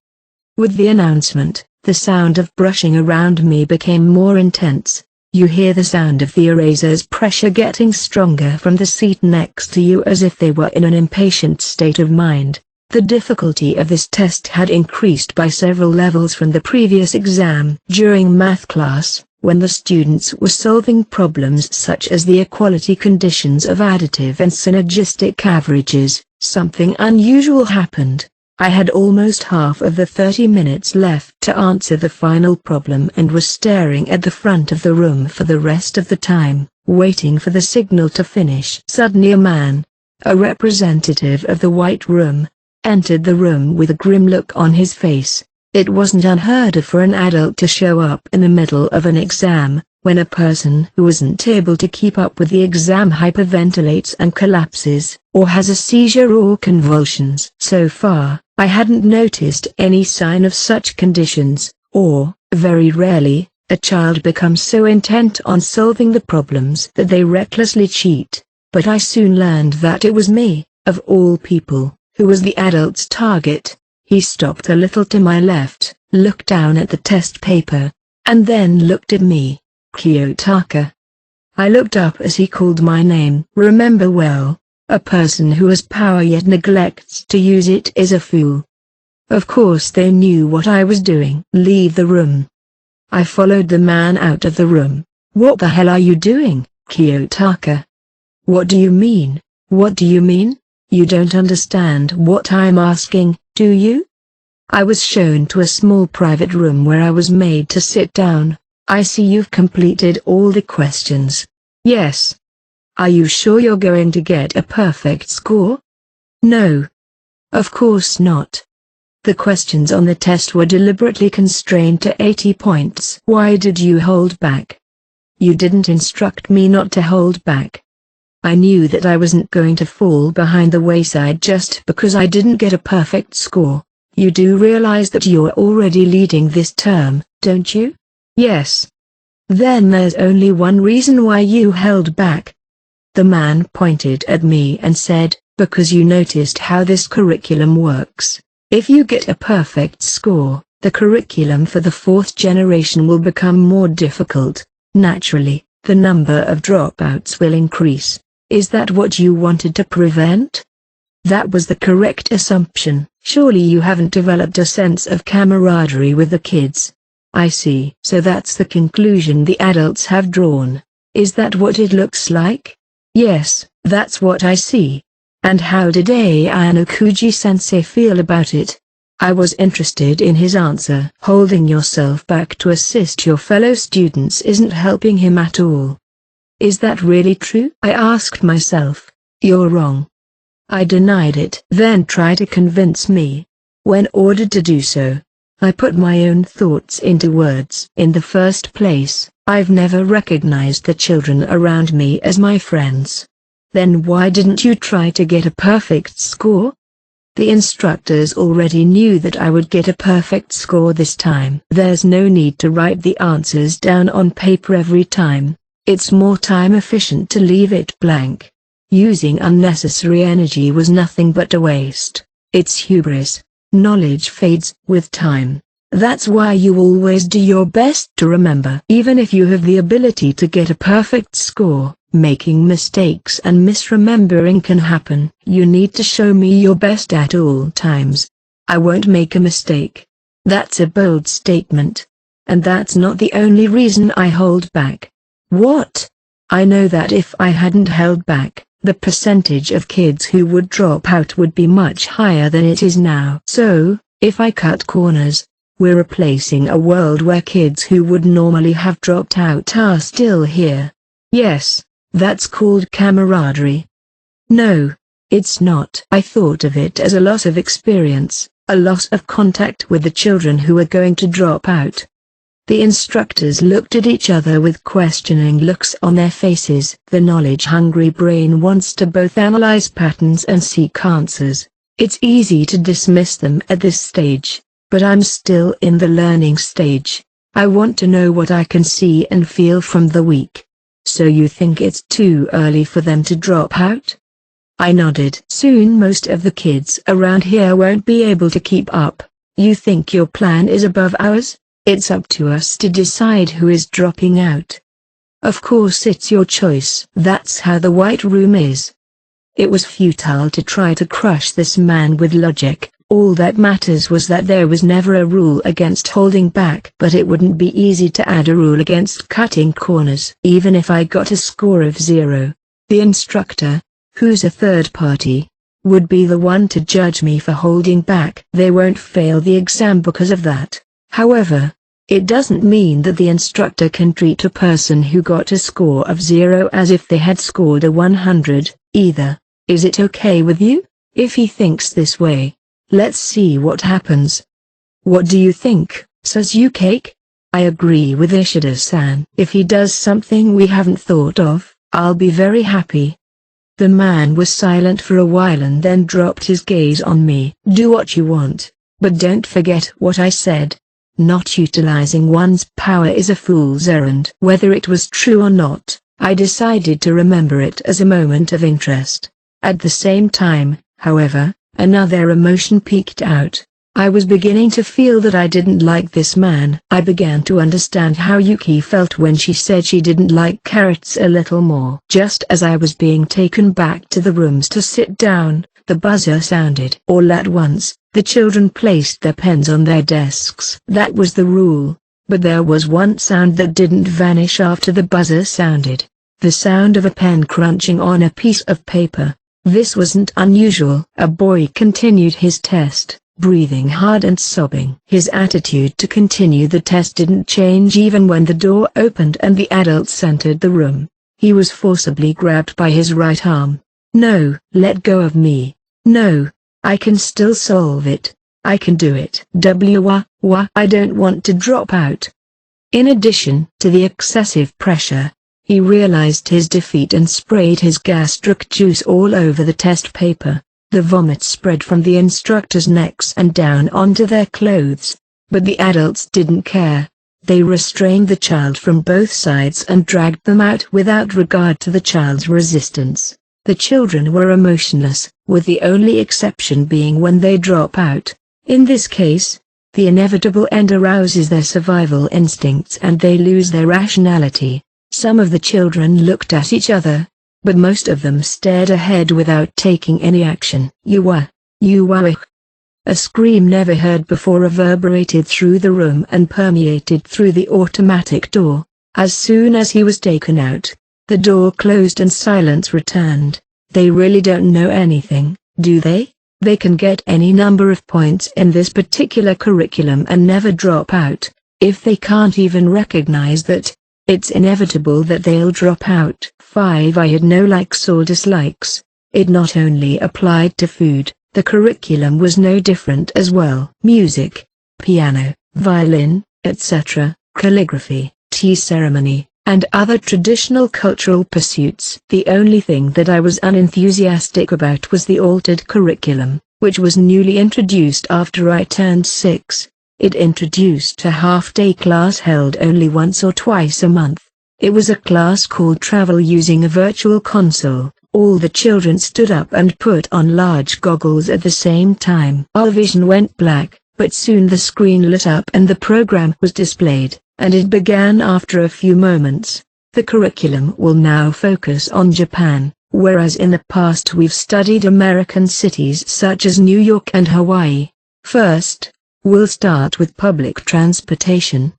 With the announcement, the sound of brushing around me became more intense. You hear the sound of the eraser's pressure getting stronger from the seat next to you as if they were in an impatient state of mind. The difficulty of this test had increased by several levels from the previous exam. During math class, when the students were solving problems such as the equality conditions of additive and synergistic averages, something unusual happened. I had almost half of the 30 minutes left to answer the final problem and was staring at the front of the room for the rest of the time, waiting for the signal to finish. Suddenly a man, a representative of the White Room, entered the room with a grim look on his face. It wasn't unheard of for an adult to show up in the middle of an exam, when a person who isn't able to keep up with the exam hyperventilates and collapses, or has a seizure or convulsions. So far, I hadn't noticed any sign of such conditions, or, very rarely, a child becomes so intent on solving the problems that they recklessly cheat. But I soon learned that it was me, of all people, who was the adult's target. He stopped a little to my left, looked down at the test paper, and then looked at me. Kiyotaka. I looked up as he called my name. Remember well, a person who has power yet neglects to use it is a fool. Of course they knew what I was doing. Leave the room. I followed the man out of the room. What the hell are you doing, Kiyotaka? What do you mean? What do you mean? You don't understand what I'm asking, do you? I was shown to a small private room where I was made to sit down. I see you've completed all the questions. Yes. Are you sure you're going to get a perfect score? No. Of course not. The questions on the test were deliberately constrained to 80 points. Why did you hold back? You didn't instruct me not to hold back. I knew that I wasn't going to fall behind the wayside just because I didn't get a perfect score. You do realize that you're already leading this term, don't you? Yes. Then there's only one reason why you held back. The man pointed at me and said, because you noticed how this curriculum works. If you get a perfect score, the curriculum for the 4th generation will become more difficult. Naturally, the number of dropouts will increase. Is that what you wanted to prevent? That was the correct assumption. Surely you haven't developed a sense of camaraderie with the kids. I see. So that's the conclusion the adults have drawn. Is that what it looks like? Yes, that's what I see. And how did Ayanokuji-sensei feel about it? I was interested in his answer. Holding yourself back to assist your fellow students isn't helping him at all. Is that really true? I asked myself. You're wrong. I denied it. Then try to convince me. When ordered to do so, I put my own thoughts into words. In the first place, I've never recognized the children around me as my friends. Then why didn't you try to get a perfect score? The instructors already knew that I would get a perfect score this time. There's no need to write the answers down on paper every time. It's more time efficient to leave it blank. Using unnecessary energy was nothing but a waste. It's hubris. Knowledge fades with time. That's why you always do your best to remember. Even if you have the ability to get a perfect score, making mistakes and misremembering can happen. You need to show me your best at all times. I won't make a mistake. That's a bold statement. And that's not the only reason I hold back. What? I know that if I hadn't held back, the percentage of kids who would drop out would be much higher than it is now. So, if I cut corners, we're replacing a world where kids who would normally have dropped out are still here. Yes, that's called camaraderie. No, it's not. I thought of it as a loss of experience, a loss of contact with the children who are going to drop out. The instructors looked at each other with questioning looks on their faces. The knowledge-hungry brain wants to both analyze patterns and seek answers. It's easy to dismiss them at this stage, but I'm still in the learning stage. I want to know what I can see and feel from the weak. So you think it's too early for them to drop out? I nodded. Soon most of the kids around here won't be able to keep up. You think your plan is above ours? It's up to us to decide who is dropping out. Of course it's your choice. That's how the White Room is. It was futile to try to crush this man with logic. All that matters was that there was never a rule against holding back. But it wouldn't be easy to add a rule against cutting corners. Even if I got a score of 0, the instructor, who's a third party, would be the one to judge me for holding back. They won't fail the exam because of that. However, it doesn't mean that the instructor can treat a person who got a score of 0 as if they had scored a 100, either. Is it okay with you? If he thinks this way, let's see what happens. What do you think, Suzuki? I agree with Ishida-san. If he does something we haven't thought of, I'll be very happy. The man was silent for a while and then dropped his gaze on me. Do what you want, but don't forget what I said. Not utilizing one's power is a fool's errand. Whether it was true or not, I decided to remember it as a moment of interest. At the same time, however, another emotion peeked out. I was beginning to feel that I didn't like this man. I began to understand how Yuki felt when she said she didn't like carrots a little more. Just as I was being taken back to the rooms to sit down, the buzzer sounded. All at once, the children placed their pens on their desks. That was the rule, but there was one sound that didn't vanish after the buzzer sounded. The sound of a pen crunching on a piece of paper. This wasn't unusual. A boy continued his test, breathing hard and sobbing. His attitude to continue the test didn't change even when the door opened and the adults entered the room. He was forcibly grabbed by his right arm. No, let go of me. No, I can still solve it. I can do it. I don't want to drop out. In addition to the excessive pressure, he realized his defeat and sprayed his gastric juice all over the test paper. The vomit spread from the instructors' necks and down onto their clothes. But the adults didn't care. They restrained the child from both sides and dragged them out without regard to the child's resistance. The children were emotionless, with the only exception being when they drop out. In this case, the inevitable end arouses their survival instincts and they lose their rationality. Some of the children looked at each other, but most of them stared ahead without taking any action. You were. A scream never heard before reverberated through the room and permeated through the automatic door. As soon as he was taken out, the door closed and silence returned. They really don't know anything, do they? They can get any number of points in this particular curriculum and never drop out. If they can't even recognize that, it's inevitable that they'll drop out. 5. I had no likes or dislikes. It not only applied to food, the curriculum was no different as well. Music, piano, violin, etc., calligraphy, tea ceremony, and other traditional cultural pursuits. The only thing that I was unenthusiastic about was the altered curriculum, which was newly introduced after I turned 6. It introduced a half-day class held only once or twice a month. It was a class called Travel using a virtual console. All the children stood up and put on large goggles at the same time. Our vision went black, but soon the screen lit up and the program was displayed, and it began after a few moments. The curriculum will now focus on Japan, whereas in the past we've studied American cities such as New York and Hawaii. First, we'll start with public transportation.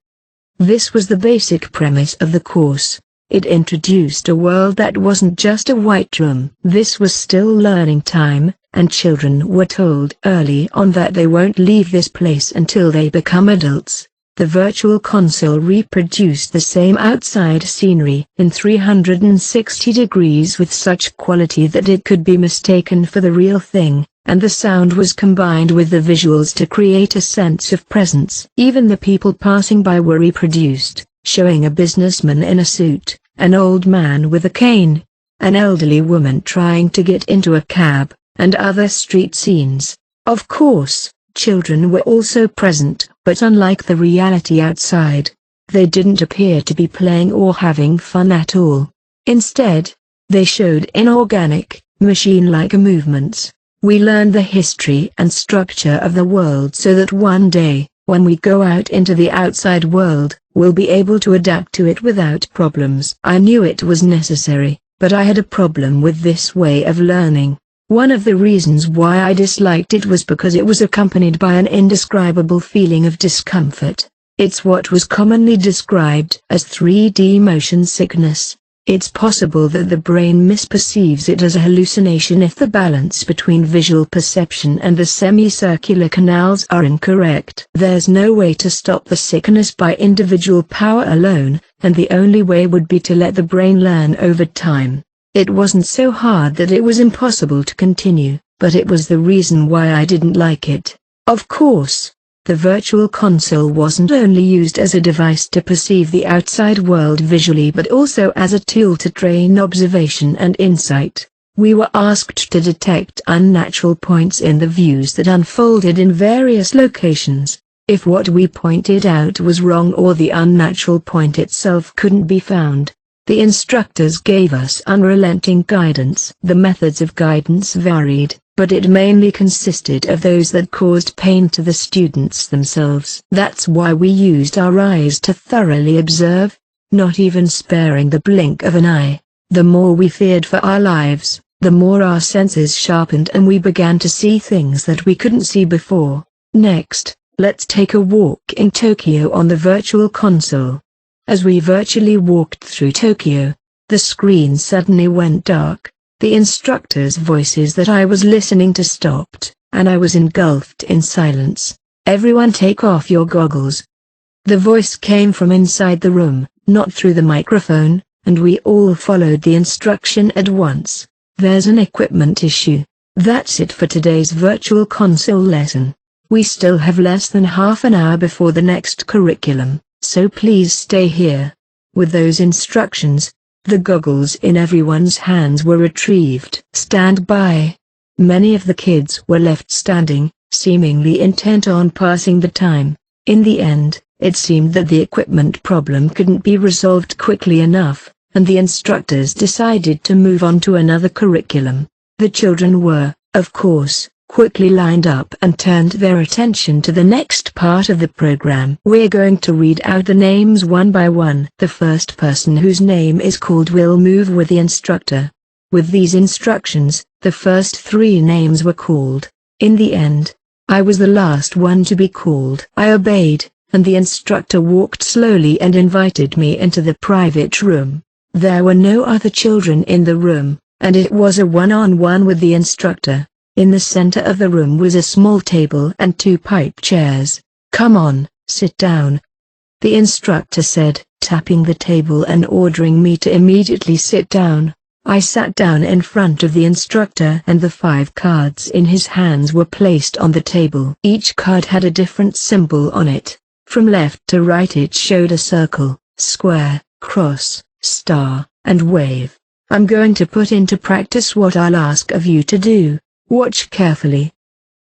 This was the basic premise of the course. It introduced a world that wasn't just a white room. This was still learning time, and children were told early on that they won't leave this place until they become adults. The virtual console reproduced the same outside scenery in 360 degrees with such quality that it could be mistaken for the real thing, and the sound was combined with the visuals to create a sense of presence. Even the people passing by were reproduced, showing a businessman in a suit, an old man with a cane, an elderly woman trying to get into a cab, and other street scenes. Of course, children were also present, but unlike the reality outside, they didn't appear to be playing or having fun at all. Instead, they showed inorganic, machine-like movements. We learned the history and structure of the world so that one day, when we go out into the outside world, we'll be able to adapt to it without problems. I knew it was necessary, but I had a problem with this way of learning. One of the reasons why I disliked it was because it was accompanied by an indescribable feeling of discomfort. It's what was commonly described as 3D motion sickness. It's possible that the brain misperceives it as a hallucination if the balance between visual perception and the semicircular canals are incorrect. There's no way to stop the sickness by individual power alone, and the only way would be to let the brain learn over time. It wasn't so hard that it was impossible to continue, but it was the reason why I didn't like it. Of course, the virtual console wasn't only used as a device to perceive the outside world visually but also as a tool to train observation and insight. We were asked to detect unnatural points in the views that unfolded in various locations. If what we pointed out was wrong or the unnatural point itself couldn't be found, the instructors gave us unrelenting guidance. The methods of guidance varied, but it mainly consisted of those that caused pain to the students themselves. That's why we used our eyes to thoroughly observe, not even sparing the blink of an eye. The more we feared for our lives, the more our senses sharpened and we began to see things that we couldn't see before. Next, let's take a walk in Tokyo on the virtual console. As we virtually walked through Tokyo, the screen suddenly went dark. The instructors' voices that I was listening to stopped, and I was engulfed in silence. Everyone take off your goggles. The voice came from inside the room, not through the microphone, and we all followed the instruction at once. There's an equipment issue. That's it for today's virtual console lesson. We still have less than half an hour before the next curriculum, so please stay here. With those instructions, the goggles in everyone's hands were retrieved. Stand by. Many of the kids were left standing, seemingly intent on passing the time. In the end, it seemed that the equipment problem couldn't be resolved quickly enough, and the instructors decided to move on to another curriculum. The children were, of course, quickly lined up and turned their attention to the next part of the program. We're going to read out the names one by one. The first person whose name is called will move with the instructor. With these instructions, the first 3 names were called. In the end, I was the last one to be called. I obeyed, and the instructor walked slowly and invited me into the private room. There were no other children in the room, and it was a one-on-one with the instructor. In the center of the room was a small table and 2 pipe chairs. "Come on, sit down," the instructor said, tapping the table and ordering me to immediately sit down. I sat down in front of the instructor and the 5 cards in his hands were placed on the table. Each card had a different symbol on it. From left to right it showed a circle, square, cross, star, and wave. "I'm going to put into practice what I'll ask of you to do. Watch carefully."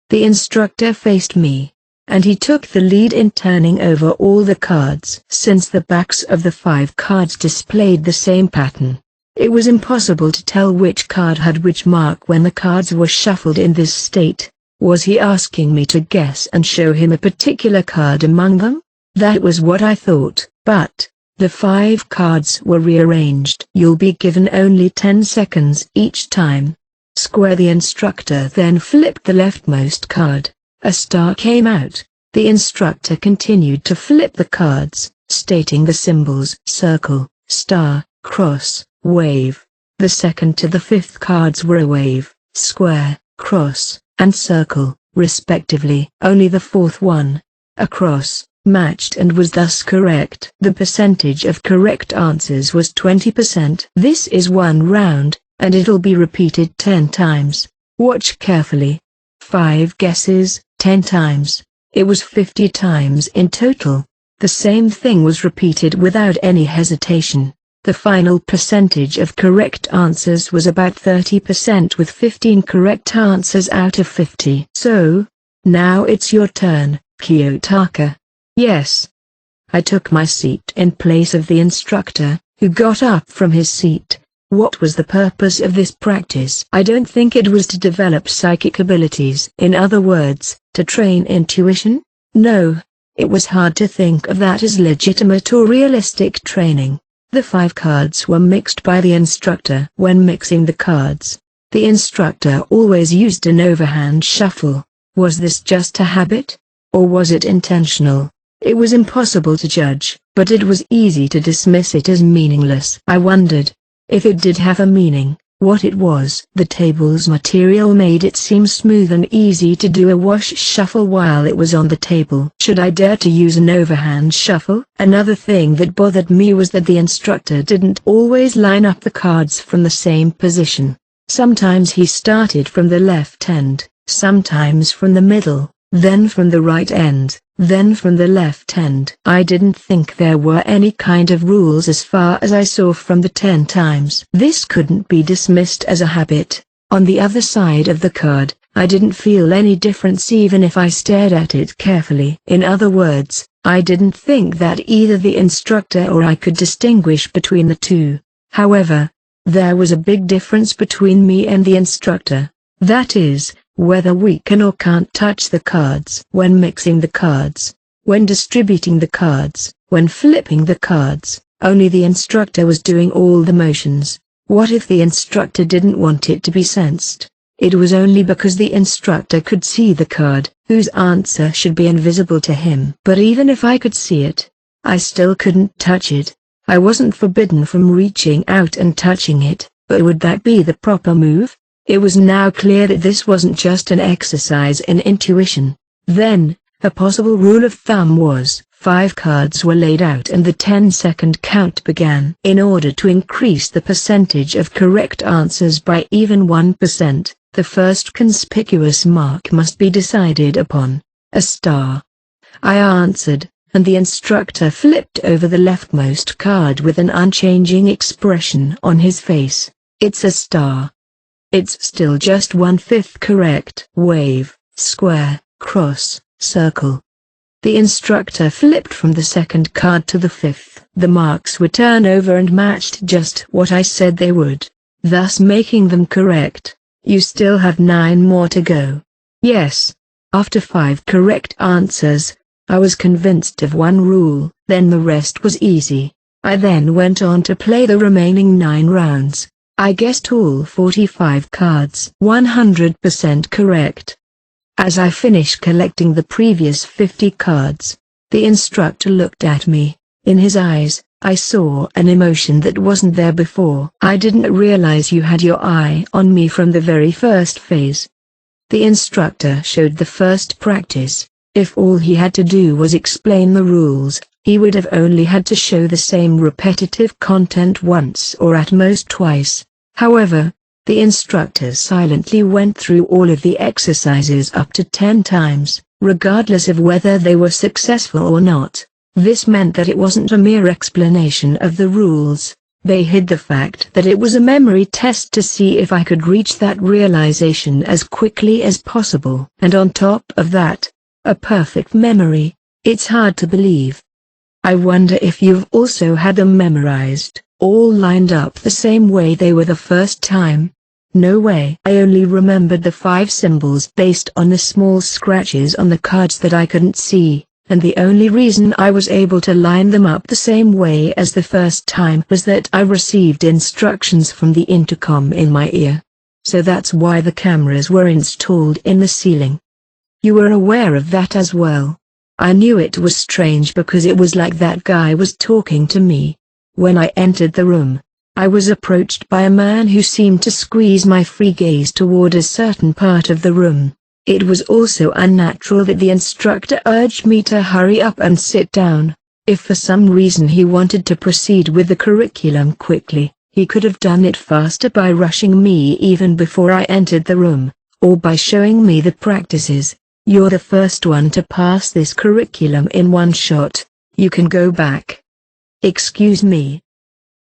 The instructor faced me, and he took the lead in turning over all the cards. Since the backs of the 5 cards displayed the same pattern, it was impossible to tell which card had which mark when the cards were shuffled in this state. Was he asking me to guess and show him a particular card among them? That was what I thought, but the 5 cards were rearranged. "You'll be given only 10 seconds each time. Square." The instructor then flipped the leftmost card. A star came out. The instructor continued to flip the cards, stating the symbols circle, star, cross, wave. The second to the 5th cards were a wave, square, cross, and circle, respectively. Only the 4th one, a cross, matched and was thus correct. The percentage of correct answers was 20%. "This is one round, and it'll be repeated 10 times. Watch carefully." 5 guesses, 10 times. It was 50 times in total. The same thing was repeated without any hesitation. The final percentage of correct answers was about 30% with 15 correct answers out of 50. "So, now it's your turn, Kiyotaka." "Yes." I took my seat in place of the instructor, who got up from his seat. What was the purpose of this practice? I don't think it was to develop psychic abilities. In other words, to train intuition? No. It was hard to think of that as legitimate or realistic training. The 5 cards were mixed by the instructor. When mixing the cards, the instructor always used an overhand shuffle. Was this just a habit? Or was it intentional? It was impossible to judge, but it was easy to dismiss it as meaningless. I wondered, if it did have a meaning, what it was. The table's material made it seem smooth and easy to do a wash shuffle while it was on the table. Should I dare to use an overhand shuffle? Another thing that bothered me was that the instructor didn't always line up the cards from the same position. Sometimes he started from the left end, sometimes from the middle, then from the right end, then from the left end. I didn't think there were any kind of rules as far as I saw from the 10 times. This couldn't be dismissed as a habit. On the other side of the card, I didn't feel any difference even if I stared at it carefully. In other words, I didn't think that either the instructor or I could distinguish between the two. However, there was a big difference between me and the instructor. That is, whether we can or can't touch the cards. When mixing the cards, when distributing the cards, when flipping the cards, only the instructor was doing all the motions. What if the instructor didn't want it to be sensed? It was only because the instructor could see the card, whose answer should be invisible to him. But even if I could see it, I still couldn't touch it. I wasn't forbidden from reaching out and touching it, but would that be the proper move? It was now clear that this wasn't just an exercise in intuition. Then, a possible rule of thumb was, 5 cards were laid out and the 10-second count began. In order to increase the percentage of correct answers by even 1%, the first conspicuous mark must be decided upon, a star. I answered, and the instructor flipped over the leftmost card with an unchanging expression on his face. "It's a star." "It's still just 1/5 correct." "Wave, square, cross, circle." The instructor flipped from the second card to the 5th. The marks were turned over and matched just what I said they would, thus making them correct. "You still have 9 more to go." "Yes." After 5 correct answers, I was convinced of one rule, then the rest was easy. I then went on to play the remaining 9 rounds. I guessed all 45 cards. 100% correct. As I finished collecting the previous 50 cards, the instructor looked at me. In his eyes, I saw an emotion that wasn't there before. I didn't realize you had your eye on me from the very first phase. The instructor showed the first practice. If all he had to do was explain the rules, he would have only had to show the same repetitive content once or at most twice. However, the instructor silently went through all of the exercises up to 10 times, regardless of whether they were successful or not. This meant that it wasn't a mere explanation of the rules. They hid the fact that it was a memory test to see if I could reach that realization as quickly as possible. And on top of that, a perfect memory. It's hard to believe. I wonder if you've also had them memorized, all lined up the same way they were the first time. No way. I only remembered the 5 symbols based on the small scratches on the cards that I couldn't see. And the only reason I was able to line them up the same way as the first time was that I received instructions from the intercom in my ear. So that's why the cameras were installed in the ceiling. You were aware of that as well. I knew it was strange because it was like that guy was talking to me. When I entered the room, I was approached by a man who seemed to squeeze my free gaze toward a certain part of the room. It was also unnatural that the instructor urged me to hurry up and sit down. If for some reason he wanted to proceed with the curriculum quickly, he could have done it faster by rushing me even before I entered the room, or by showing me the practices. You're the first one to pass this curriculum in one shot. You can go back. Excuse me.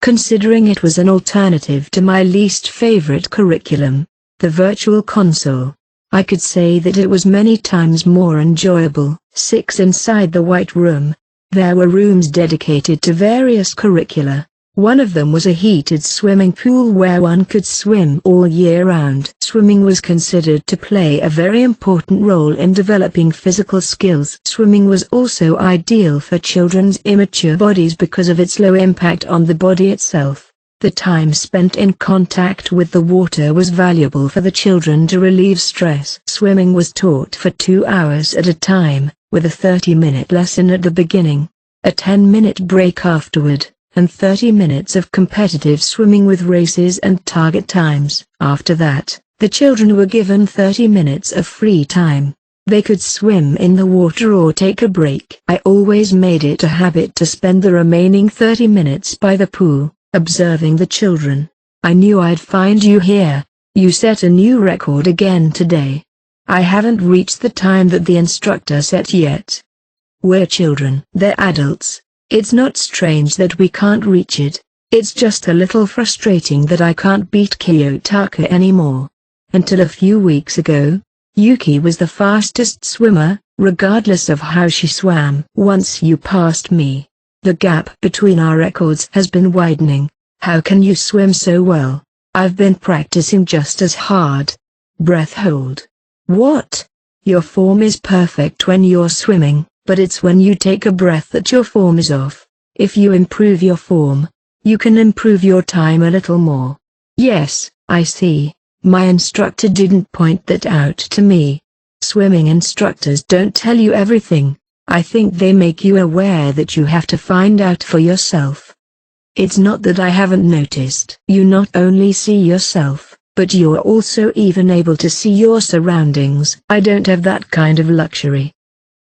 Considering it was an alternative to my least favorite curriculum, the virtual console, I could say that it was many times more enjoyable. 6 inside the White Room. There were rooms dedicated to various curricula. One of them was a heated swimming pool where one could swim all year round. Swimming was considered to play a very important role in developing physical skills. Swimming was also ideal for children's immature bodies because of its low impact on the body itself. The time spent in contact with the water was valuable for the children to relieve stress. Swimming was taught for 2 hours at a time, with a 30-minute lesson at the beginning, a 10-minute break afterward, and 30 minutes of competitive swimming with races and target times. After that, the children were given 30 minutes of free time. They could swim in the water or take a break. I always made it a habit to spend the remaining 30 minutes by the pool, observing the children. I knew I'd find you here. You set a new record again today. I haven't reached the time that the instructor set yet. We're children. They're adults. It's not strange that we can't reach it. It's just a little frustrating that I can't beat Kiyotaka anymore. Until a few weeks ago, Yuki was the fastest swimmer, regardless of how she swam. Once you passed me, the gap between our records has been widening. How can you swim so well? I've been practicing just as hard. Breath hold. What? Your form is perfect when you're swimming, but it's when you take a breath that your form is off. If you improve your form, you can improve your time a little more. Yes, I see. My instructor didn't point that out to me. Swimming instructors don't tell you everything. I think they make you aware that you have to find out for yourself. It's not that I haven't noticed. You not only see yourself, but you're also even able to see your surroundings. I don't have that kind of luxury.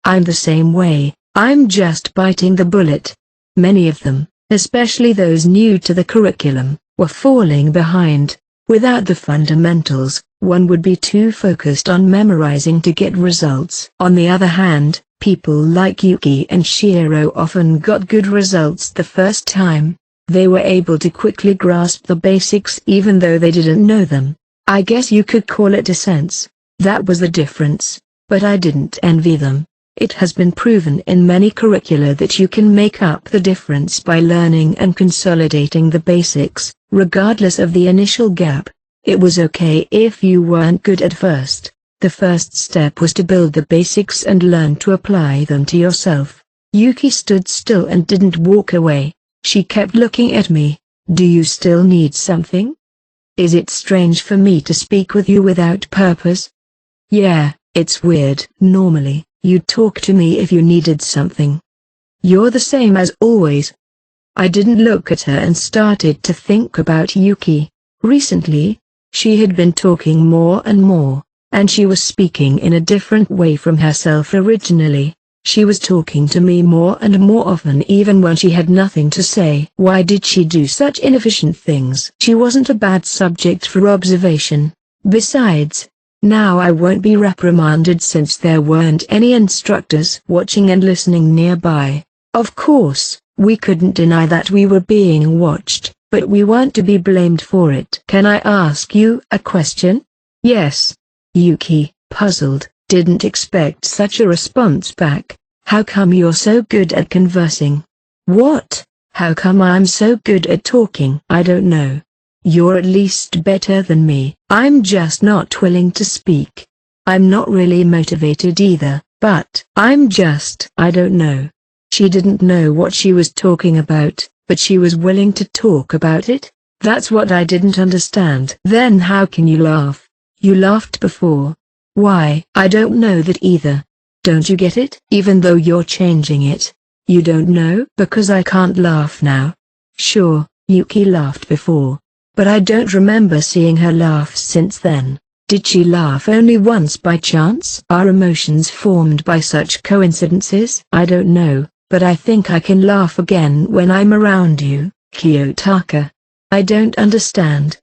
I'm the same way. I'm just biting the bullet. Many of them, especially those new to the curriculum, were falling behind. Without the fundamentals, one would be too focused on memorizing to get results. On the other hand, people like Yuki and Shiro often got good results the first time. They were able to quickly grasp the basics even though they didn't know them. I guess you could call it a sense. That was the difference, but I didn't envy them. It has been proven in many curricula that you can make up the difference by learning and consolidating the basics, regardless of the initial gap. It was okay if you weren't good at first. The first step was to build the basics and learn to apply them to yourself. Yuki stood still and didn't walk away. She kept looking at me. Do you still need something? Is it strange for me to speak with you without purpose? Yeah, it's weird. Normally, you'd talk to me if you needed something. You're the same as always. I didn't look at her and started to think about Yuki. Recently, she had been talking more and more, and she was speaking in a different way from herself originally. She was talking to me more and more often even when she had nothing to say. Why did she do such inefficient things? She wasn't a bad subject for observation. Besides, now I won't be reprimanded since there weren't any instructors watching and listening nearby. Of course, we couldn't deny that we were being watched, but we weren't to be blamed for it. Can I ask you a question? Yes. Yuki, puzzled, didn't expect such a response back. How come you're so good at conversing? What? How come I'm so good at talking? I don't know. You're at least better than me. I'm just not willing to speak. I'm not really motivated either, but I don't know. She didn't know what she was talking about, but she was willing to talk about it? That's what I didn't understand. Then how can you laugh? You laughed before. Why? I don't know that either. Don't you get it? Even though you're changing it. You don't know? Because I can't laugh now. Sure, Yuki laughed before. But I don't remember seeing her laugh since then. Did she laugh only once by chance? Are emotions formed by such coincidences? I don't know, but I think I can laugh again when I'm around you, Kiyotaka. I don't understand.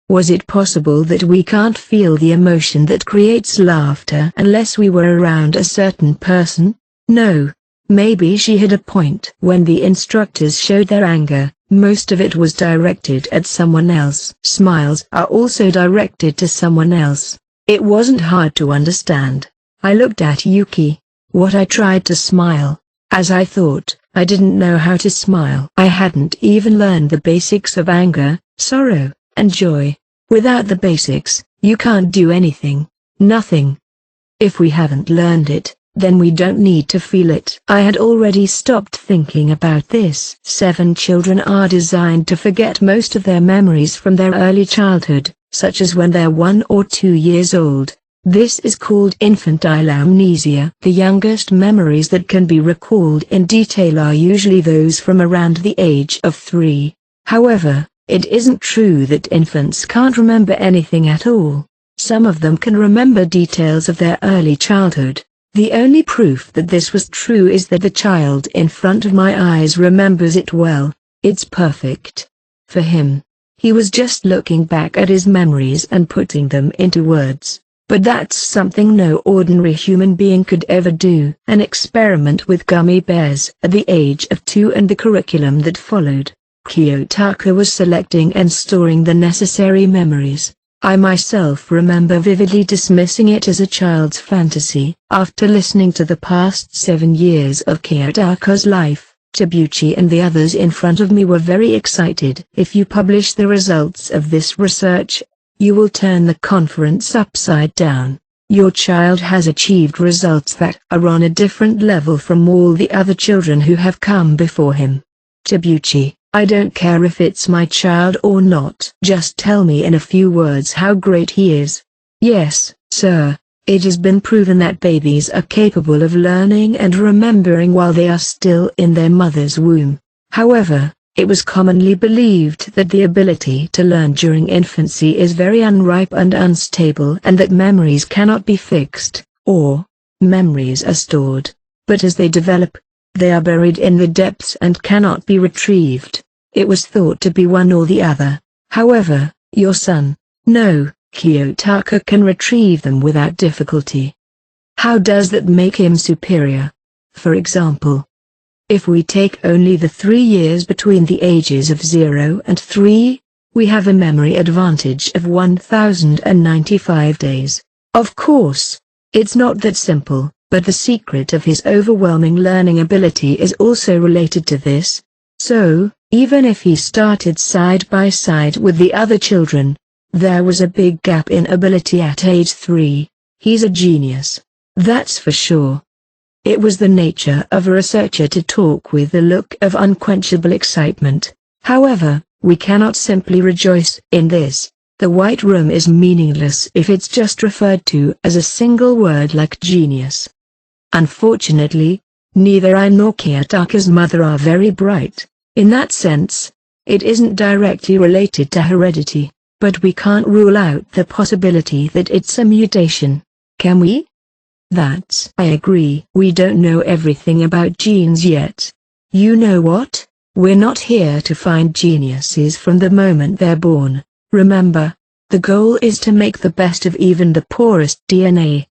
Was it possible that we can't feel the emotion that creates laughter unless we were around a certain person? No. Maybe she had a point. When the instructors showed their anger, most of it was directed at someone else. Smiles are also directed to someone else. It wasn't hard to understand. I looked at Yuki. What I tried to smile. As I thought, I didn't know how to smile. I hadn't even learned the basics of anger, sorrow, and joy. Without the basics, you can't do anything. Nothing. If we haven't learned it, then we don't need to feel it. I had already stopped thinking about this. 7 children are designed to forget most of their memories from their early childhood, such as when they're 1 or 2 years old. This is called infantile amnesia. The youngest memories that can be recalled in detail are usually those from around the age of 3. However, it isn't true that infants can't remember anything at all. Some of them can remember details of their early childhood. The only proof that this was true is that the child in front of my eyes remembers it well. It's perfect. For him. He was just looking back at his memories and putting them into words. But that's something no ordinary human being could ever do. An experiment with gummy bears at the age of 2 and the curriculum that followed. Kiyotaka was selecting and storing the necessary memories. I myself remember vividly dismissing it as a child's fantasy. After listening to the past 7 years of Kiyotaka's life, Tabuchi and the others in front of me were very excited. If you publish the results of this research, you will turn the conference upside down. Your child has achieved results that are on a different level from all the other children who have come before him. Tabuchi, I don't care if it's my child or not. Just tell me in a few words how great he is. Yes, sir, it has been proven that babies are capable of learning and remembering while they are still in their mother's womb. However, it was commonly believed that the ability to learn during infancy is very unripe and unstable and that memories cannot be fixed, or memories are stored, but as they develop, they are buried in the depths and cannot be retrieved. It was thought to be one or the other. However, your son, no, Kiyotaka can retrieve them without difficulty. How does that make him superior? For example, if we take only the 3 years between the ages of 0 and 3, we have a memory advantage of 1095 days. Of course, it's not that simple, but the secret of his overwhelming learning ability is also related to this. So, even if he started side by side with the other children, there was a big gap in ability at age 3. He's a genius. That's for sure. It was the nature of a researcher to talk with a look of unquenchable excitement. However, we cannot simply rejoice in this. The white room is meaningless if it's just referred to as a single word like genius. Unfortunately, neither I nor Kiyotaka's mother are very bright. In that sense, it isn't directly related to heredity, but we can't rule out the possibility that it's a mutation, can we? That's I agree. We don't know everything about genes yet. You know what? We're not here to find geniuses from the moment they're born. Remember, the goal is to make the best of even the poorest DNA.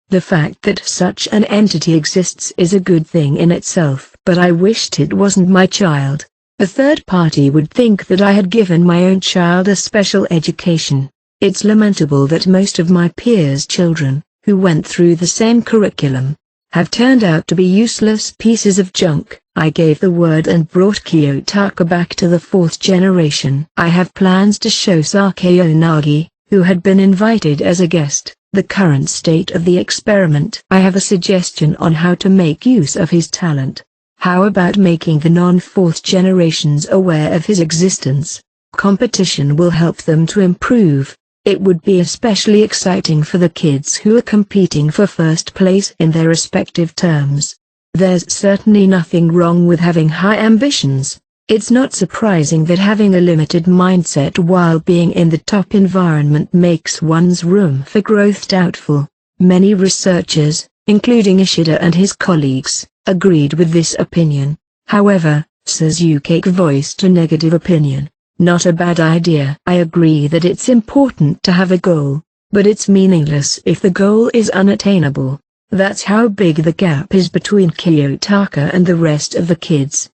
The fact that such an entity exists is a good thing in itself, but I wished it wasn't my child. A third party would think that I had given my own child a special education. It's lamentable that most of my peers' children, who went through the same curriculum, have turned out to be useless pieces of junk. I gave the word and brought Kiyotaka back to the 4th generation. I have plans to show Sakayo Nagi, who had been invited as a guest, the current state of the experiment. I have a suggestion on how to make use of his talent. How about making the non-4th generations aware of his existence? Competition will help them to improve. It would be especially exciting for the kids who are competing for first place in their respective terms. There's certainly nothing wrong with having high ambitions. It's not surprising that having a limited mindset while being in the top environment makes one's room for growth doubtful. Many researchers, including Ishida and his colleagues, agreed with this opinion. However, Suzuki voiced a negative opinion. Not a bad idea. I agree that it's important to have a goal, but it's meaningless if the goal is unattainable. That's how big the gap is between Kiyotaka and the rest of the kids.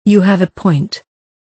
You have a point.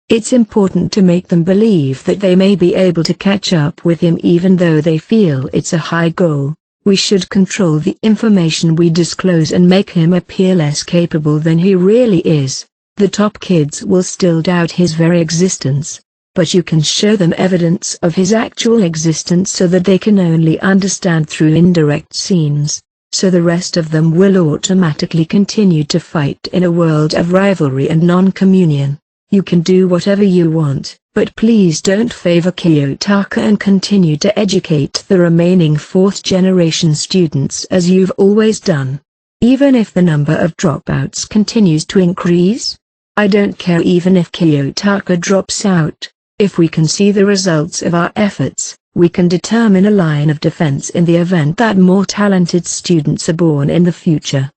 It's important to make them believe that they may be able to catch up with him even though they feel it's a high goal. We should control the information we disclose and make him appear less capable than he really is. The top kids will still doubt his very existence, but you can show them evidence of his actual existence so that they can only understand through indirect scenes. So the rest of them will automatically continue to fight in a world of rivalry and non-communion. You can do whatever you want, but please don't favor Kiyotaka and continue to educate the remaining 4th generation students as you've always done. Even if the number of dropouts continues to increase? I don't care even if Kiyotaka drops out. If we can see the results of our efforts, we can determine a line of defense in the event that more talented students are born in the future.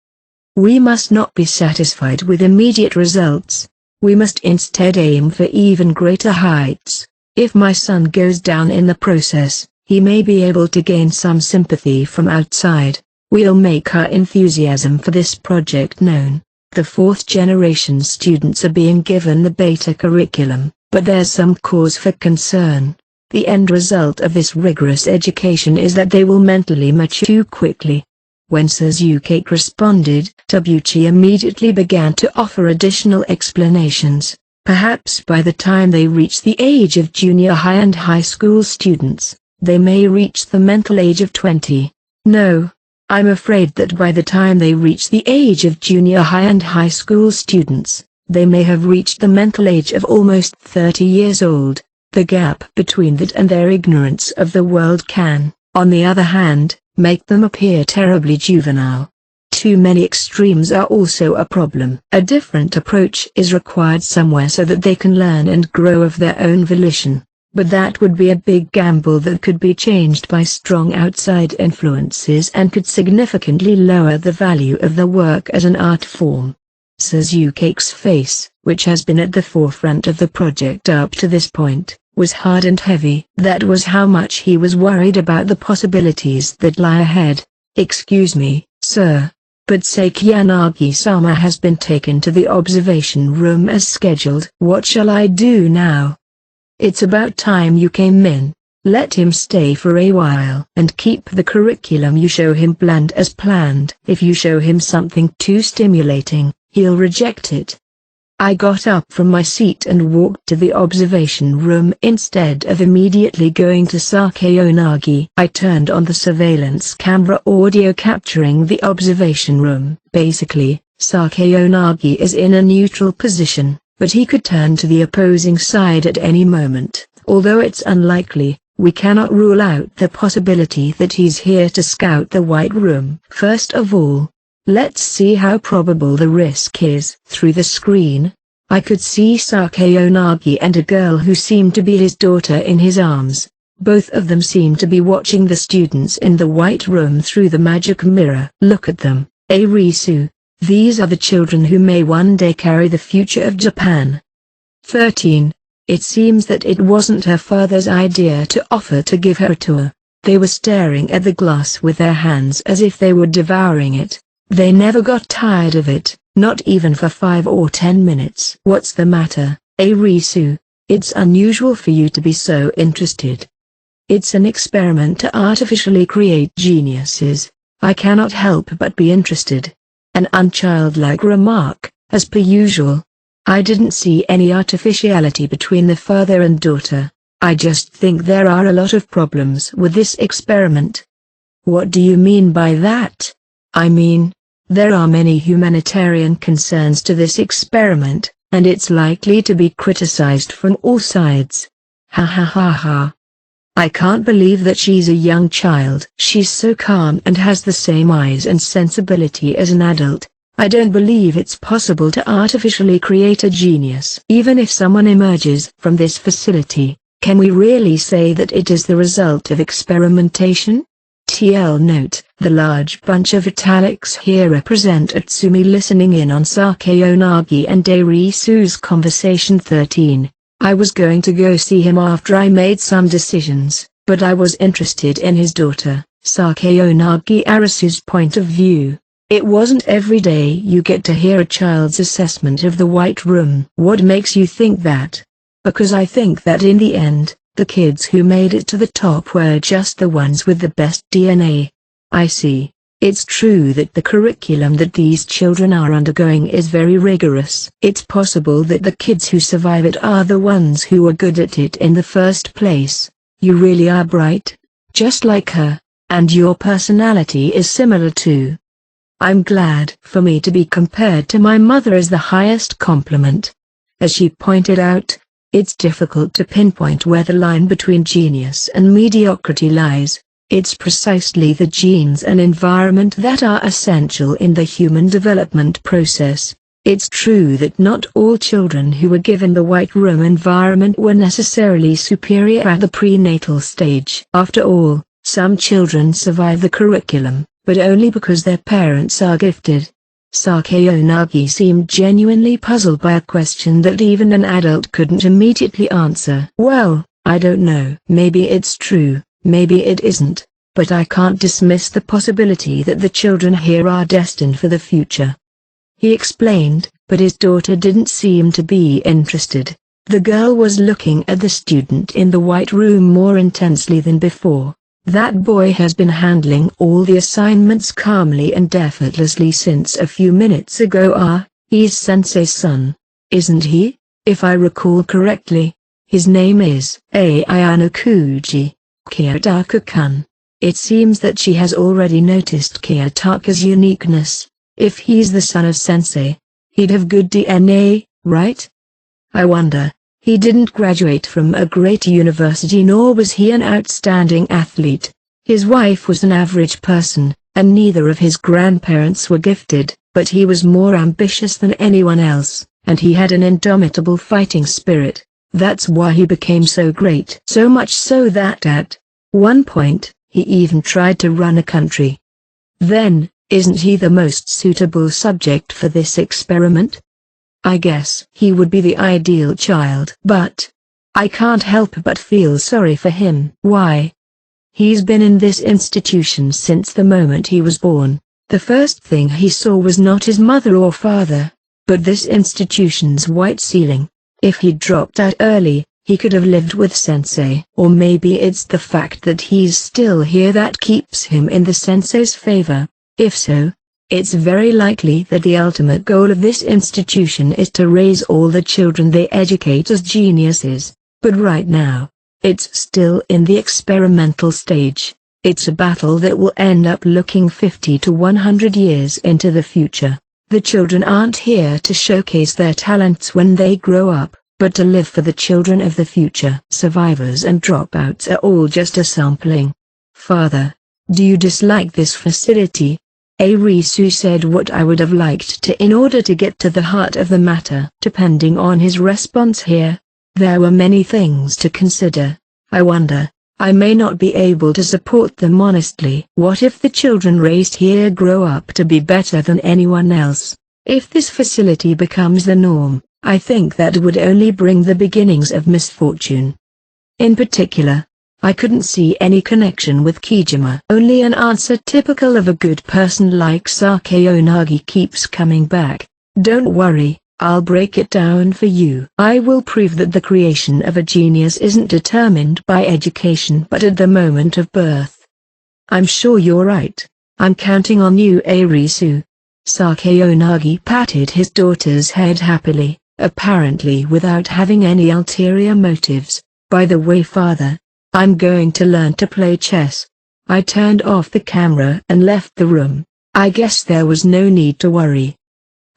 We must not be satisfied with immediate results. We must instead aim for even greater heights. If my son goes down in the process, he may be able to gain some sympathy from outside. We'll make our enthusiasm for this project known. The 4th generation students are being given the beta curriculum, but there's some cause for concern. The end result of this rigorous education is that they will mentally mature quickly. When Suzuki responded, Tabuchi immediately began to offer additional explanations. Perhaps by the time they reach the age of junior high and high school students, they may reach the mental age of 20. No, I'm afraid that by the time they reach the age of junior high and high school students, they may have reached the mental age of almost 30 years old. The gap between that and their ignorance of the world can, on the other hand, make them appear terribly juvenile. Too many extremes are also a problem. A different approach is required somewhere so that they can learn and grow of their own volition, but that would be a big gamble that could be changed by strong outside influences and could significantly lower the value of the work as an art form. Suzuki's face, which has been at the forefront of the project up to this point, was hard and heavy. That was how much he was worried about the possibilities that lie ahead. Excuse me, sir, but Sekiyanagi-sama has been taken to the observation room as scheduled. What shall I do now? It's about time you came in. Let him stay for a while and keep the curriculum you show him bland as planned. If you show him something too stimulating, he'll reject it. I got up from my seat and walked to the observation room instead of immediately going to Sakayo. I turned on the surveillance camera audio capturing the observation room. Basically, Sakayo is in a neutral position, but he could turn to the opposing side at any moment. Although it's unlikely, we cannot rule out the possibility that he's here to scout the White Room. First of all, let's see how probable the risk is. Through the screen, I could see Sakayanagi and a girl who seemed to be his daughter in his arms. Both of them seemed to be watching the students in the white room through the magic mirror. Look at them, Arisu. These are the children who may one day carry the future of Japan. 13. It seems that it wasn't her father's idea to offer to give her a tour. They were staring at the glass with their hands as if they were devouring it. They never got tired of it, not even for 5 or 10 minutes. What's the matter, Arisu? It's unusual for you to be so interested. It's an experiment to artificially create geniuses. I cannot help but be interested. An unchildlike remark, as per usual. I didn't see any artificiality between the father and daughter. I just think there are a lot of problems with this experiment. What do you mean by that? I mean, there are many humanitarian concerns to this experiment, and it's likely to be criticized from all sides. Ha ha ha ha. I can't believe that she's a young child. She's so calm and has the same eyes and sensibility as an adult. I don't believe it's possible to artificially create a genius. Even if someone emerges from this facility, can we really say that it is the result of experimentation? TL note, the large bunch of italics here represent Atsumi listening in on Sakayanagi and Arisu's conversation. 13. I was going to go see him after I made some decisions, but I was interested in his daughter, Sakayanagi Arisu's point of view. It wasn't every day you get to hear a child's assessment of the White Room. What makes you think that? Because I think that in the end, the kids who made it to the top were just the ones with the best DNA. I see. It's true that the curriculum that these children are undergoing is very rigorous. It's possible that the kids who survive it are the ones who were good at it in the first place. You really are bright. Just like her. And your personality is similar too. I'm glad. For me to be compared to my mother is the highest compliment. As she pointed out, it's difficult to pinpoint where the line between genius and mediocrity lies. It's precisely the genes and environment that are essential in the human development process. It's true that not all children who were given the White Room environment were necessarily superior at the prenatal stage. After all, some children survive the curriculum, but only because their parents are gifted. Sakayanagi seemed genuinely puzzled by a question that even an adult couldn't immediately answer. Well, I don't know. Maybe it's true, maybe it isn't, but I can't dismiss the possibility that the children here are destined for the future. He explained, but his daughter didn't seem to be interested. The girl was looking at the student in the White Room more intensely than before. That boy has been handling all the assignments calmly and effortlessly since a few minutes ago. He's Sensei's son, isn't he? If I recall correctly, his name is Ayano Kuji, Kiyotaka-kun. It seems that she has already noticed Kiyotaka's uniqueness. If he's the son of Sensei, he'd have good DNA, right? I wonder. He didn't graduate from a great university, nor was he an outstanding athlete. His wife was an average person, and neither of his grandparents were gifted, but he was more ambitious than anyone else, and he had an indomitable fighting spirit. That's why he became so great. So much so that at one point, he even tried to run a country. Then, isn't he the most suitable subject for this experiment? I guess he would be the ideal child. But I can't help but feel sorry for him. Why? He's been in this institution since the moment he was born. The first thing he saw was not his mother or father, but this institution's white ceiling. If he'd dropped out early, he could have lived with Sensei. Or maybe it's the fact that he's still here that keeps him in the Sensei's favor. If so, it's very likely that the ultimate goal of this institution is to raise all the children they educate as geniuses. But right now, it's still in the experimental stage. It's a battle that will end up looking 50 to 100 years into the future. The children aren't here to showcase their talents when they grow up, but to live for the children of the future. Survivors and dropouts are all just a sampling. Father, do you dislike this facility? Arisu said what I would have liked to in order to get to the heart of the matter. Depending on his response here, there were many things to consider. I wonder, I may not be able to support them honestly. What if the children raised here grow up to be better than anyone else? If this facility becomes the norm, I think that would only bring the beginnings of misfortune. In particular, I couldn't see any connection with Kijima. Only an answer typical of a good person like Sakaonagi keeps coming back. Don't worry, I'll break it down for you. I will prove that the creation of a genius isn't determined by education but at the moment of birth. I'm sure you're right. I'm counting on you, Arisu. Sakaonagi patted his daughter's head happily, apparently without having any ulterior motives. By the way, father, I'm going to learn to play chess. I turned off the camera and left the room. I guess there was no need to worry.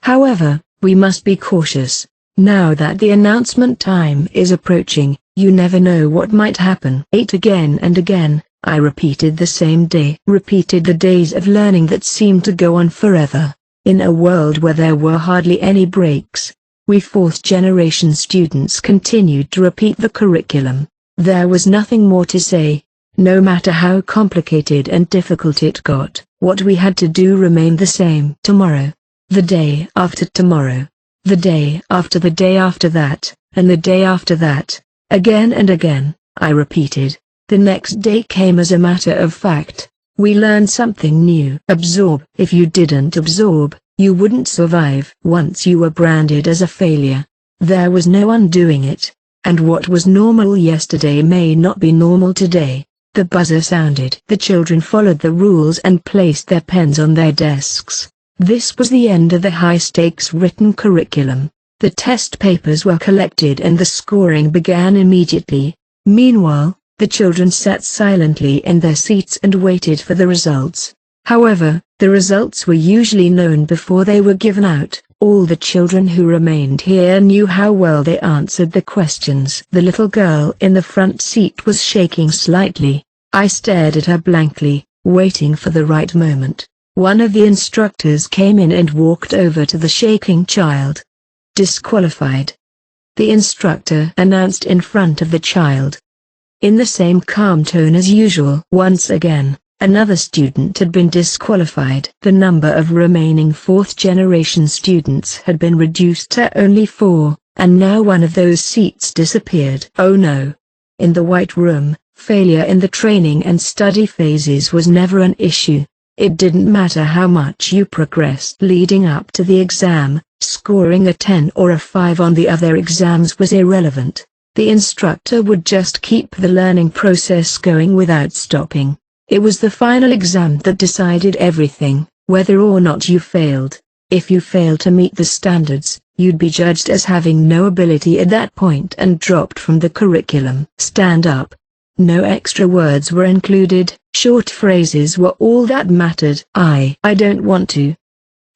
However, we must be cautious. Now that the announcement time is approaching, you never know what might happen. Again and again, I repeated the same day. Repeated the days of learning that seemed to go on forever. In a world where there were hardly any breaks, we fourth-generation students continued to repeat the curriculum. There was nothing more to say. No matter how complicated and difficult it got, what we had to do remained the same. Tomorrow, the day after tomorrow, the day after that, and the day after that, again and again, I repeated. The next day came as a matter of fact. We learned something new. Absorb. If you didn't absorb, you wouldn't survive. Once you were branded as a failure, there was no undoing it. And what was normal yesterday may not be normal today. The buzzer sounded. The children followed the rules and placed their pens on their desks. This was the end of the high-stakes written curriculum. The test papers were collected and the scoring began immediately. Meanwhile, the children sat silently in their seats and waited for the results. However, the results were usually known before they were given out. All the children who remained here knew how well they answered the questions. The little girl in the front seat was shaking slightly. I stared at her blankly, waiting for the right moment. One of the instructors came in and walked over to the shaking child. Disqualified, the instructor announced in front of the child. In the same calm tone as usual. Once again, another student had been disqualified. The number of remaining fourth-generation students had been reduced to only 4, and now one of those seats disappeared. Oh no! In the White Room, failure in the training and study phases was never an issue. It didn't matter how much you progressed leading up to the exam, scoring a 10 or a 5 on the other exams was irrelevant. The instructor would just keep the learning process going without stopping. It was the final exam that decided everything, whether or not you failed. If you failed to meet the standards, you'd be judged as having no ability at that point and dropped from the curriculum. Stand up. No extra words were included, short phrases were all that mattered. I don't want to.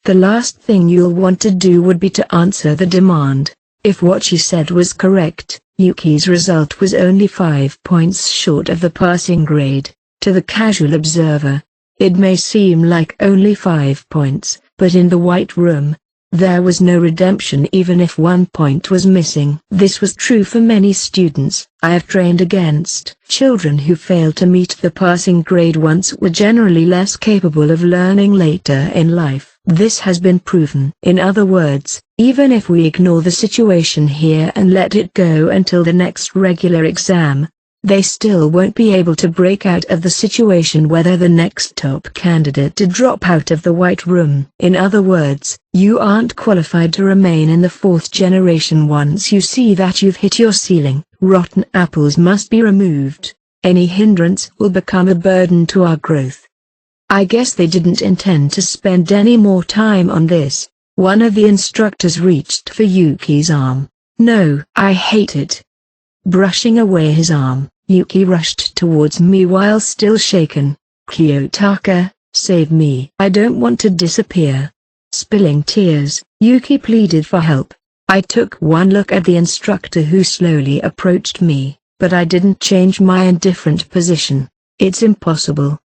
The last thing you'll want to do would be to answer the demand. If what she said was correct, Yuki's result was only 5 points short of the passing grade. To the casual observer, it may seem like only 5 points, but in the White Room, there was no redemption even if 1 point was missing. This was true for many students. I have trained against. Children who failed to meet the passing grade once were generally less capable of learning later in life. This has been proven. In other words, even if we ignore the situation here and let it go until the next regular exam, they still won't be able to break out of the situation where they're the next top candidate to drop out of the White Room. In other words, you aren't qualified to remain in the fourth generation once you see that you've hit your ceiling. Rotten apples must be removed. Any hindrance will become a burden to our growth. I guess they didn't intend to spend any more time on this. One of the instructors reached for Yuki's arm. No, I hate it. Brushing away his arm, Yuki rushed towards me while still shaken. Kiyotaka, save me. I don't want to disappear. Spilling tears, Yuki pleaded for help. I took one look at the instructor who slowly approached me, but I didn't change my indifferent position. It's impossible.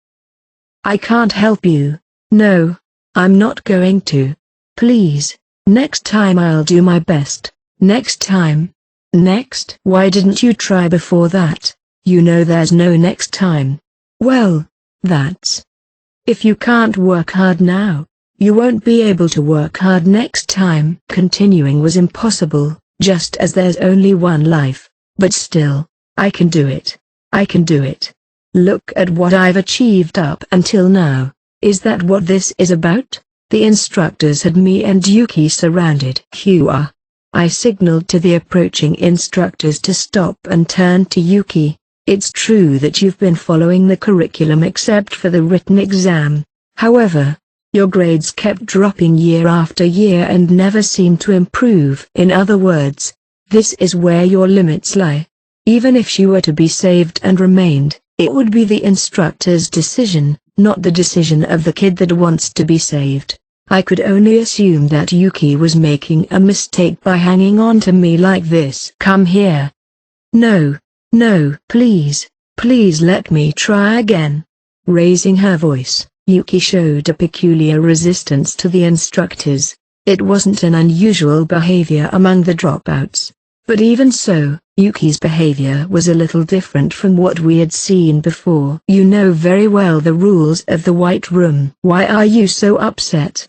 I can't help you. No, I'm not going to. Please. Next time I'll do my best. Next time. Next? Why didn't you try before that? You know there's no next time. Well, that's... If you can't work hard now, you won't be able to work hard next time. Continuing was impossible, just as there's only one life. But still, I can do it. I can do it. Look at what I've achieved up until now. Is that what this is about? The instructors had me and Yuki surrounded. Hua. I signaled to the approaching instructors to stop and turned to Yuki. It's true that you've been following the curriculum except for the written exam. However, your grades kept dropping year after year and never seemed to improve. In other words, this is where your limits lie. Even if she were to be saved and remained, it would be the instructor's decision, not the decision of the kid that wants to be saved. I could only assume that Yuki was making a mistake by hanging on to me like this. Come here. No, no, please, please let me try again. Raising her voice, Yuki showed a peculiar resistance to the instructors. It wasn't an unusual behavior among the dropouts. But even so, Yuki's behavior was a little different from what we had seen before. You know very well the rules of the White Room. Why are you so upset?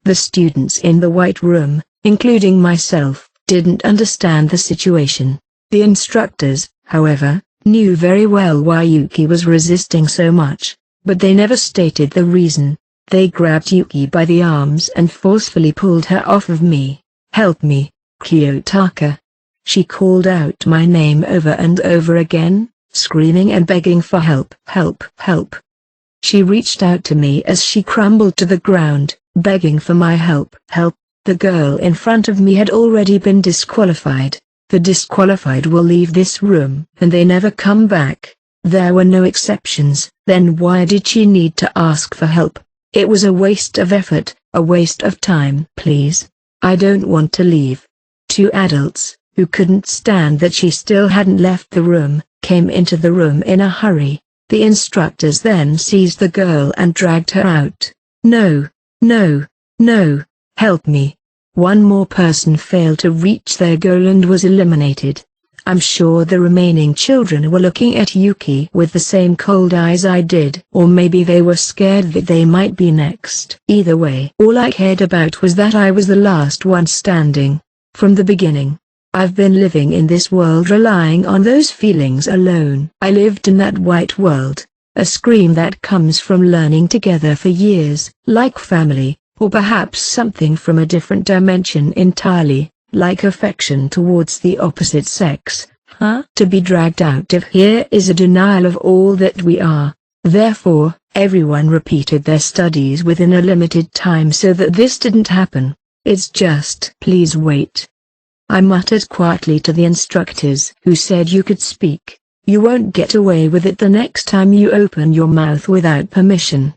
The students in the White Room, including myself, didn't understand the situation. The instructors, however, knew very well why Yuki was resisting so much, but they never stated the reason. They grabbed Yuki by the arms and forcefully pulled her off of me. Help me, Kiyotaka. She called out my name over and over again, screaming and begging for help. Help, help. She reached out to me as she crumbled to the ground, begging for my help. Help. The girl in front of me had already been disqualified. The disqualified will leave this room, and they never come back. There were no exceptions. Then why did she need to ask for help? It was a waste of effort, a waste of time. Please. I don't want to leave. Two adults, who couldn't stand that she still hadn't left the room, came into the room in a hurry. The instructors then seized the girl and dragged her out. No, no, no, help me. One more person failed to reach their goal and was eliminated. I'm sure the remaining children were looking at Yuki with the same cold eyes I did, or maybe they were scared that they might be next. Either way, all I cared about was that I was the last one standing. From the beginning, I've been living in this world relying on those feelings alone. I lived in that white world, a scream that comes from learning together for years, like family, or perhaps something from a different dimension entirely, like affection towards the opposite sex. To be dragged out of here is a denial of all that we are. Therefore, everyone repeated their studies within a limited time so that this didn't happen. It's just, please wait. I muttered quietly to the instructors who said you could speak. You won't get away with it the next time you open your mouth without permission.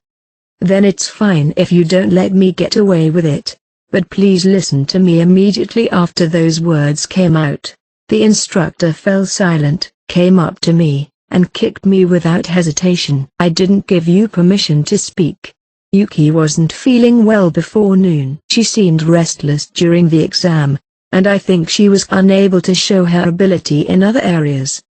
Then it's fine if you don't let me get away with it. But please listen to me. Immediately after those words came out, the instructor fell silent, came up to me, and kicked me without hesitation. I didn't give you permission to speak. Yuki wasn't feeling well before noon. She seemed restless during the exam, and I think she was unable to show her ability in other areas.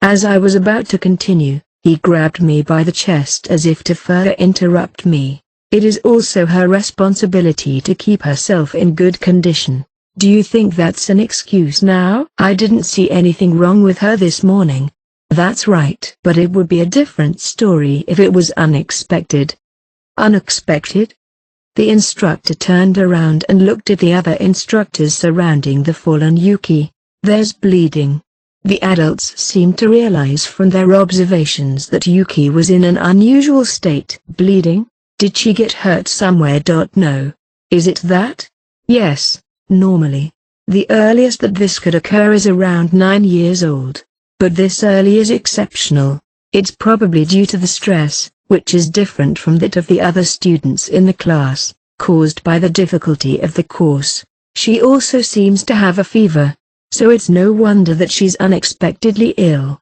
As I was about to continue, he grabbed me by the chest as if to further interrupt me. It is also her responsibility to keep herself in good condition. Do you think that's an excuse now? I didn't see anything wrong with her this morning. That's right. But it would be a different story if it was unexpected. Unexpected? The instructor turned around and looked at the other instructors surrounding the fallen Yuki. There's bleeding. The adults seemed to realize from their observations that Yuki was in an unusual state. Bleeding? Did she get hurt somewhere? No. Is it that? Yes, normally. The earliest that this could occur is around 9 years old. But this early is exceptional. It's probably due to the stress, which is different from that of the other students in the class, caused by the difficulty of the course. She also seems to have a fever, so it's no wonder that she's unexpectedly ill.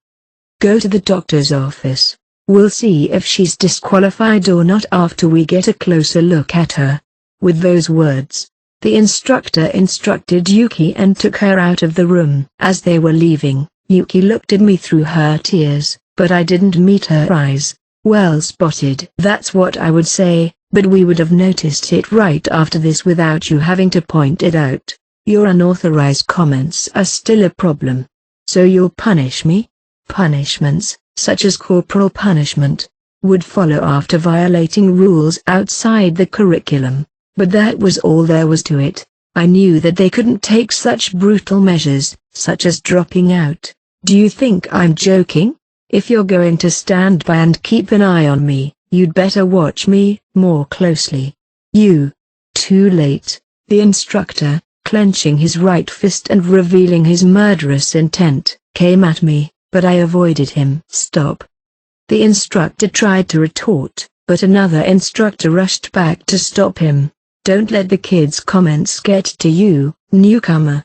Go to the doctor's office. We'll see if she's disqualified or not after we get a closer look at her." With those words, the instructor instructed Yuki and took her out of the room. As they were leaving, Yuki looked at me through her tears, but I didn't meet her eyes. "Well spotted." "That's what I would say, but we would have noticed it right after this without you having to point it out. Your unauthorized comments are still a problem. So you'll punish me?" Punishments, such as corporal punishment, would follow after violating rules outside the curriculum, but that was all there was to it. I knew that they couldn't take such brutal measures, such as dropping out. "Do you think I'm joking? If you're going to stand by and keep an eye on me, you'd better watch me more closely." "You." Too late. The instructor, clenching his right fist and revealing his murderous intent, came at me, but I avoided him. "Stop." The instructor tried to retort, but another instructor rushed back to stop him. "Don't let the kids' comments get to you, newcomer."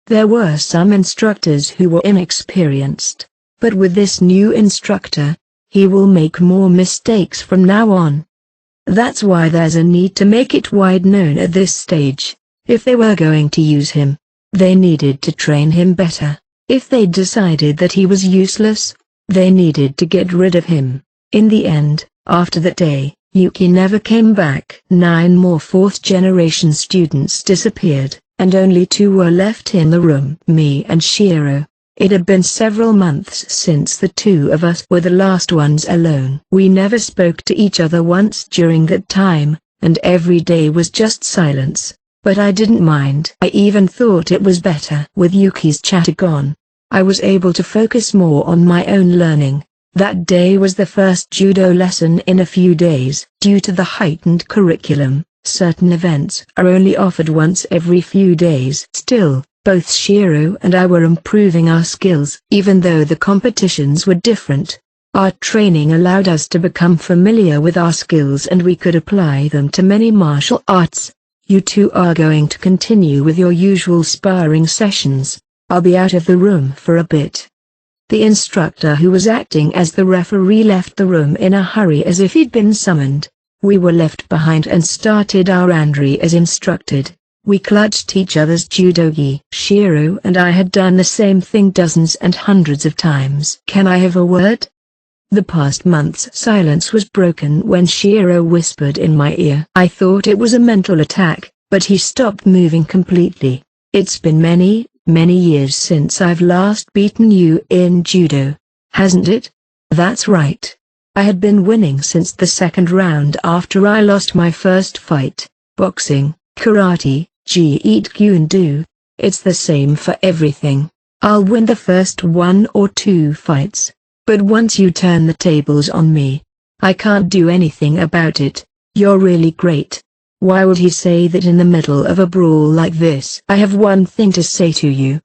There were some instructors who were inexperienced, but with this new instructor, he will make more mistakes from now on. That's why there's a need to make it wide known at this stage. If they were going to use him, they needed to train him better. If they decided that he was useless, they needed to get rid of him. In the end, after that day, Yuki never came back. 9 more fourth-generation students disappeared, and only 2 were left in the room. Me and Shiro. It had been several months since the 2 of us were the last ones alone. We never spoke to each other once during that time, and every day was just silence. But I didn't mind. I even thought it was better. With Yuki's chatter gone, I was able to focus more on my own learning. That day was the first judo lesson in a few days. Due to the heightened curriculum, certain events are only offered once every few days. Still, both Shiro and I were improving our skills. Even though the competitions were different, our training allowed us to become familiar with our skills and we could apply them to many martial arts. "You 2 are going to continue with your usual sparring sessions. I'll be out of the room for a bit." The instructor who was acting as the referee left the room in a hurry as if he'd been summoned. We were left behind and started our Andri as instructed. We clutched each other's judogi. Shiro and I had done the same thing dozens and hundreds of times. "Can I have a word?" The past month's silence was broken when Shiro whispered in my ear. I thought it was a mental attack, but he stopped moving completely. "It's been many, many years since I've last beaten you in judo, hasn't it?" "That's right. I had been winning since the 2nd round after I lost my first fight. Boxing, karate, jiu-jitsu, it's the same for everything. I'll win the first 1 or 2 fights. But once you turn the tables on me, I can't do anything about it." "You're really great." "Why would he say that in the middle of a brawl like this?" "I have one thing to say to you."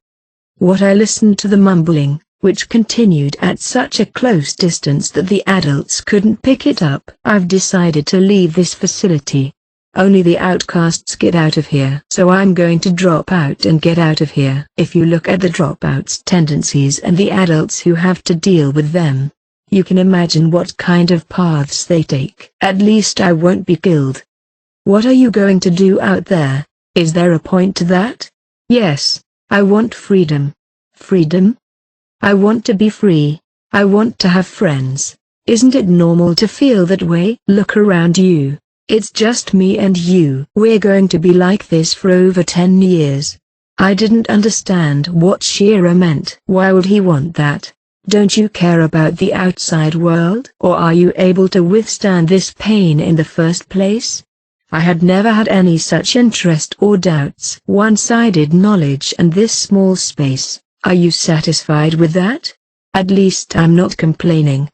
What I listened to the mumbling, which continued at such a close distance that the adults couldn't pick it up. "I've decided to leave this facility. Only the outcasts get out of here. So I'm going to drop out and get out of here." If you look at the dropouts' tendencies and the adults who have to deal with them, you can imagine what kind of paths they take. "At least I won't be killed." "What are you going to do out there? Is there a point to that?" "Yes, I want freedom." "Freedom? I want to be free. I want to have friends. Isn't it normal to feel that way?" "Look around you. It's just me and you. We're going to be like this for over 10 years. I didn't understand what Shiro meant. Why would he want that? Don't you care about the outside world? Or are you able to withstand this pain in the first place? I had never had any such interest or doubts. One-sided knowledge and this small space. Are you satisfied with that? At least I'm not complaining.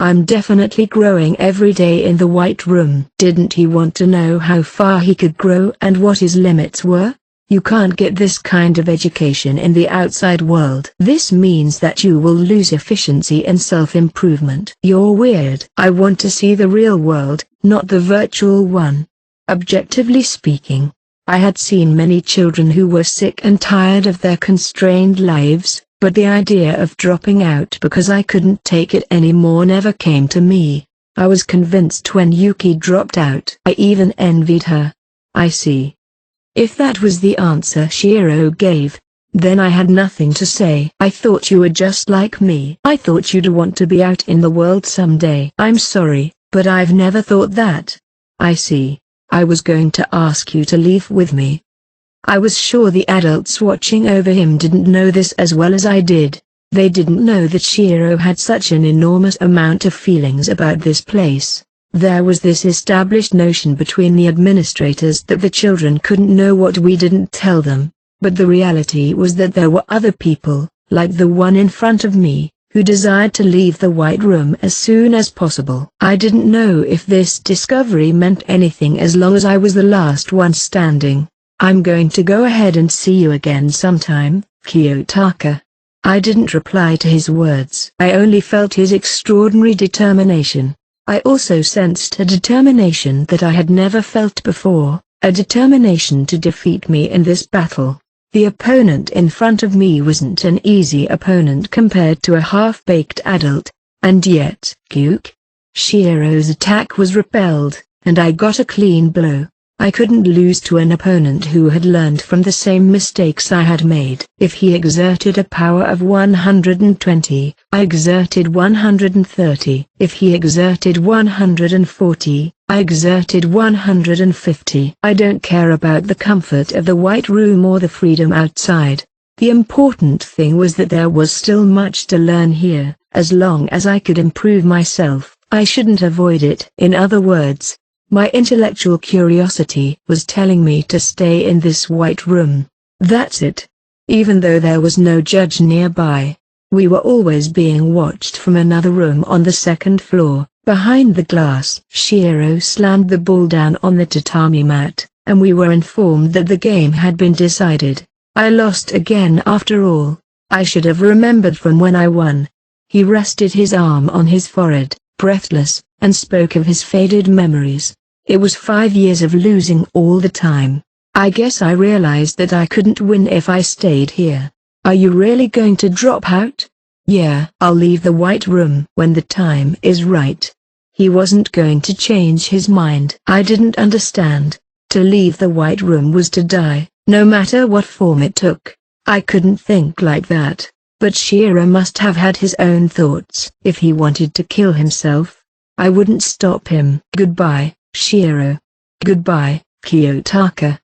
I'm definitely growing every day in the White Room." Didn't he want to know how far he could grow and what his limits were? You can't get this kind of education in the outside world. This means that you will lose efficiency and self-improvement. You're weird. I want to see the real world, not the virtual one. Objectively speaking, I had seen many children who were sick and tired of their constrained lives, but the idea of dropping out because I couldn't take it anymore never came to me. I was convinced when Yuki dropped out. I even envied her. I see. If that was the answer Shiro gave, then I had nothing to say. I thought you were just like me. I thought you'd want to be out in the world someday. I'm sorry, but I've never thought that. I see. I was going to ask you to leave with me. I was sure the adults watching over him didn't know this as well as I did. They didn't know that Shiro had such an enormous amount of feelings about this place. There was this established notion between the administrators that the children couldn't know what we didn't tell them, but the reality was that there were other people, like the one in front of me, who desired to leave the White Room as soon as possible. I didn't know if this discovery meant anything as long as I was the last one standing. I'm going to go ahead and see you again sometime, Kiyotaka. I didn't reply to his words. I only felt his extraordinary determination. I also sensed a determination that I had never felt before, a determination to defeat me in this battle. The opponent in front of me wasn't an easy opponent compared to a half-baked adult, and yet, Shiro's attack was repelled, and I got a clean blow. I couldn't lose to an opponent who had learned from the same mistakes I had made. If he exerted a power of 120, I exerted 130. If he exerted 140, I exerted 150. I don't care about the comfort of the White Room or the freedom outside. The important thing was that there was still much to learn here. As long as I could improve myself, I shouldn't avoid it. In other words, my intellectual curiosity was telling me to stay in this White Room. That's it. Even though there was no judge nearby, we were always being watched from another room on the second floor, behind the glass. Shiro slammed the ball down on the tatami mat, and we were informed that the game had been decided. I lost again after all. I should have remembered from when I won. He rested his arm on his forehead, breathless, and spoke of his faded memories. It was 5 years of losing all the time. I guess I realized that I couldn't win if I stayed here. Are you really going to drop out? Yeah, I'll leave the White Room when the time is right. He wasn't going to change his mind. I didn't understand. To leave the White Room was to die, no matter what form it took. I couldn't think like that, but Shiro must have had his own thoughts. If he wanted to kill himself, I wouldn't stop him. Goodbye, Shiro. Goodbye, Kiyotaka.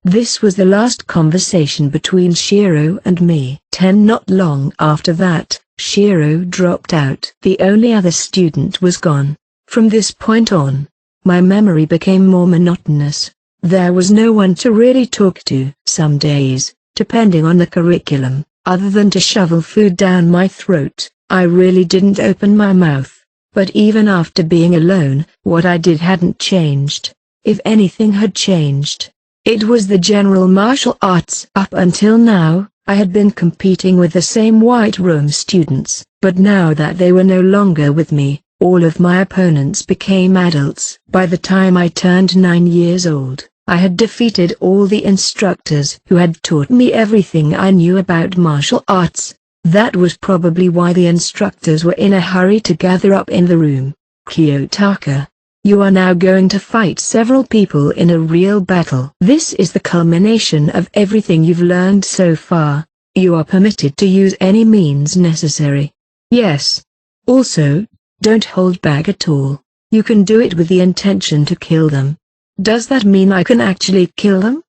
This was the last conversation between Shiro and me. Not long after that, Shiro dropped out. The only other student was gone. From this point on, my memory became more monotonous. There was no one to really talk to. Some days, depending on the curriculum, other than to shovel food down my throat, I really didn't open my mouth. But even after being alone, what I did hadn't changed. If anything had changed, it was the general martial arts. Up until now, I had been competing with the same White Room students, but now that they were no longer with me, all of my opponents became adults. By the time I turned 9 years old, I had defeated all the instructors who had taught me everything I knew about martial arts. That was probably why the instructors were in a hurry to gather up in the room. Kiyotaka, you are now going to fight several people in a real battle. This is the culmination of everything you've learned so far. You are permitted to use any means necessary. Yes. Also, don't hold back at all. You can do it with the intention to kill them. Does that mean I can actually kill them?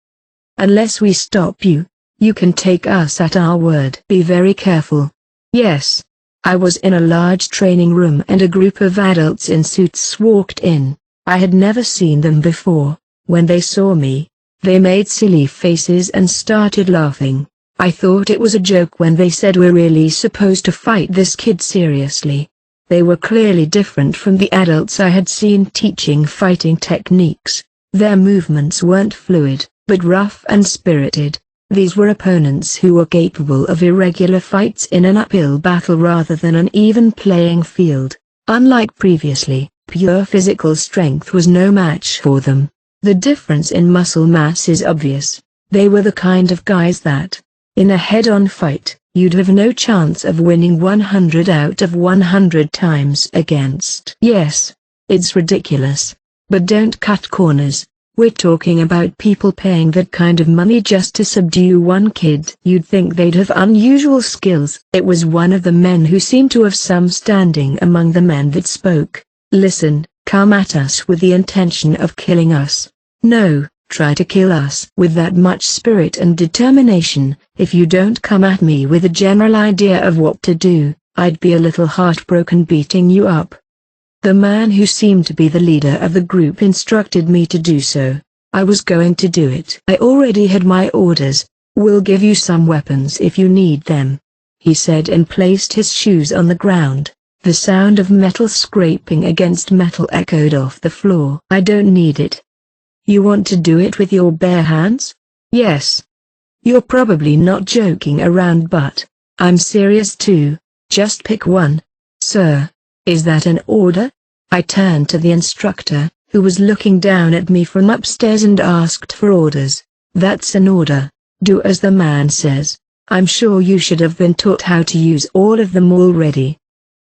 Unless we stop you. You can take us at our word. Be very careful. Yes. I was in a large training room and a group of adults in suits walked in. I had never seen them before. When they saw me, they made silly faces and started laughing. I thought it was a joke when they said we're really supposed to fight this kid seriously. They were clearly different from the adults I had seen teaching fighting techniques. Their movements weren't fluid, but rough and spirited. These were opponents who were capable of irregular fights in an uphill battle rather than an even playing field. Unlike previously, pure physical strength was no match for them. The difference in muscle mass is obvious. They were the kind of guys that, in a head-on fight, you'd have no chance of winning 100 out of 100 times against. Yes, it's ridiculous. But don't cut corners. We're talking about people paying that kind of money just to subdue one kid. You'd think they'd have unusual skills. It was one of the men who seemed to have some standing among the men that spoke. Listen, come at us with the intention of killing us. No, try to kill us with that much spirit and determination. If you don't come at me with a general idea of what to do, I'd be a little heartbroken beating you up. The man who seemed to be the leader of the group instructed me to do so. I was going to do it. I already had my orders. We'll give you some weapons if you need them, he said, and placed his shoes on the ground. The sound of metal scraping against metal echoed off the floor. I don't need it. You want to do it with your bare hands? Yes. You're probably not joking around, but I'm serious too. Just pick one. Sir, is that an order? I turned to the instructor, who was looking down at me from upstairs, and asked for orders. That's an order. Do as the man says. I'm sure you should have been taught how to use all of them already.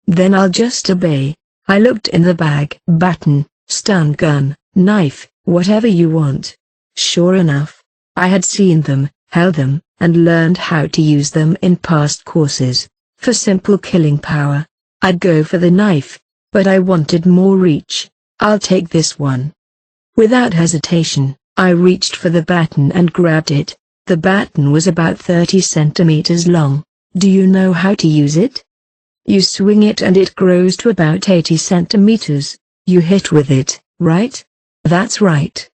Then I'll just obey. I looked in the bag. Baton, stun gun, knife, whatever you want. Sure enough, I had seen them, held them, and learned how to use them in past courses. For simple killing power, I'd go for the knife, but I wanted more reach. I'll take this one. Without hesitation, I reached for the baton and grabbed it. The baton was about 30 centimeters long. Do you know how to use it? You swing it and it grows to about 80 centimeters. You hit with it, right? That's right.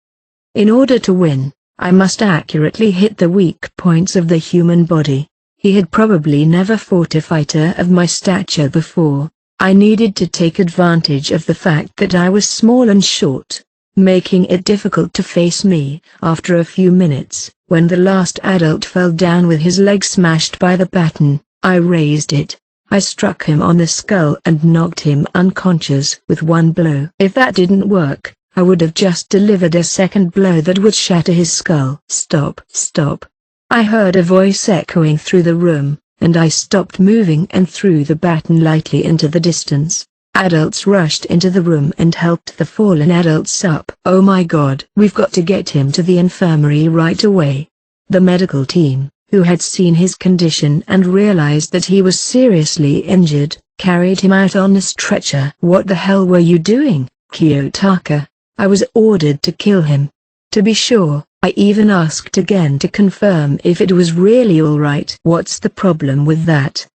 In order to win, I must accurately hit the weak points of the human body. He had probably never fought a fighter of my stature before. I needed to take advantage of the fact that I was small and short, making it difficult to face me. After a few minutes, when the last adult fell down with his leg smashed by the baton, I raised it. I struck him on the skull and knocked him unconscious with one blow. If that didn't work, I would have just delivered a second blow that would shatter his skull. Stop, stop. I heard a voice echoing through the room, and I stopped moving and threw the baton lightly into the distance. Adults rushed into the room and helped the fallen adults up. Oh my God, we've got to get him to the infirmary right away. The medical team, who had seen his condition and realized that he was seriously injured, carried him out on a stretcher. What the hell were you doing, Kiyotaka? I was ordered to kill him. To be sure, I even asked again to confirm if it was really all right. What's the problem with that?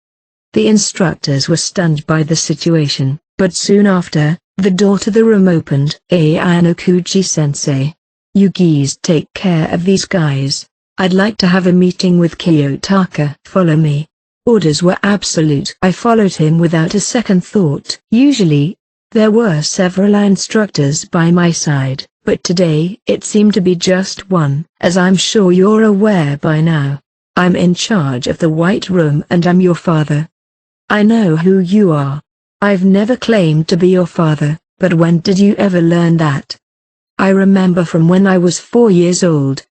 The instructors were stunned by the situation, but soon after, the door to the room opened. Ayanokuji-sensei. You geese take care of these guys. I'd like to have a meeting with Kiyotaka. Follow me. Orders were absolute. I followed him without a second thought. Usually, there were several instructors by my side, but today it seemed to be just one. As I'm sure you're aware by now, I'm in charge of the White Room and I'm your father. I know who you are. I've never claimed to be your father, but when did you ever learn that? I remember from when I was 4 years old.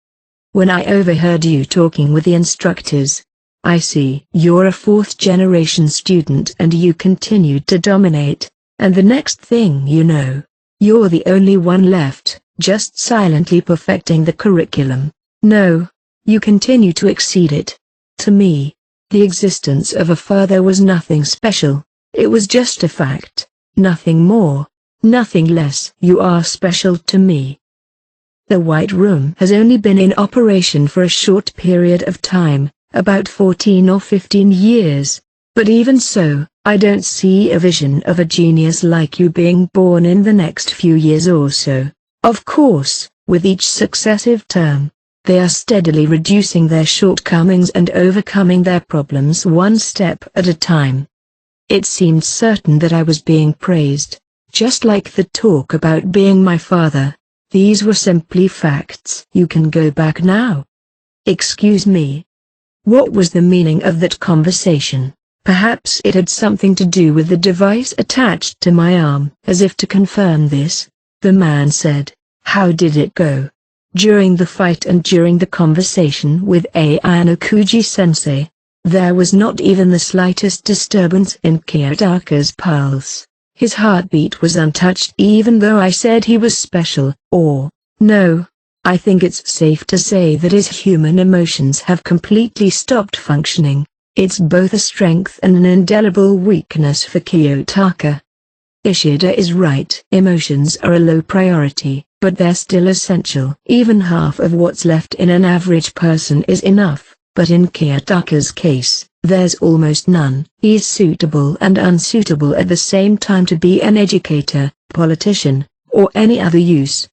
When I overheard you talking with the instructors. I see. You're a 4th-generation student and you continued to dominate, and the next thing you know, you're the only one left, just silently perfecting the curriculum. No, you continue to exceed it. To me, the existence of a father was nothing special. It was just a fact, nothing more, nothing less. You are special to me. The White Room has only been in operation for a short period of time, about 14 or 15 years, but even so, I don't see a vision of a genius like you being born in the next few years or so. Of course, with each successive term, they are steadily reducing their shortcomings and overcoming their problems one step at a time. It seemed certain that I was being praised, just like the talk about being my father. These were simply facts. You can go back now. Excuse me. What was the meaning of that conversation? Perhaps it had something to do with the device attached to my arm. As if to confirm this, the man said, "How did it go?" During the fight and during the conversation with Ayanokuji-sensei, There was not even the slightest disturbance in Kiyotaka's pulse. His heartbeat was untouched even though I said he was special, or, no. I think it's safe to say that his human emotions have completely stopped functioning. It's both a strength and an indelible weakness for Kiyotaka. Ishida is right. Emotions are a low priority, but they're still essential. Even half of what's left in an average person is enough, but in Kiyotaka's case, there's almost none. He's suitable and unsuitable at the same time to be an educator, politician, or any other use.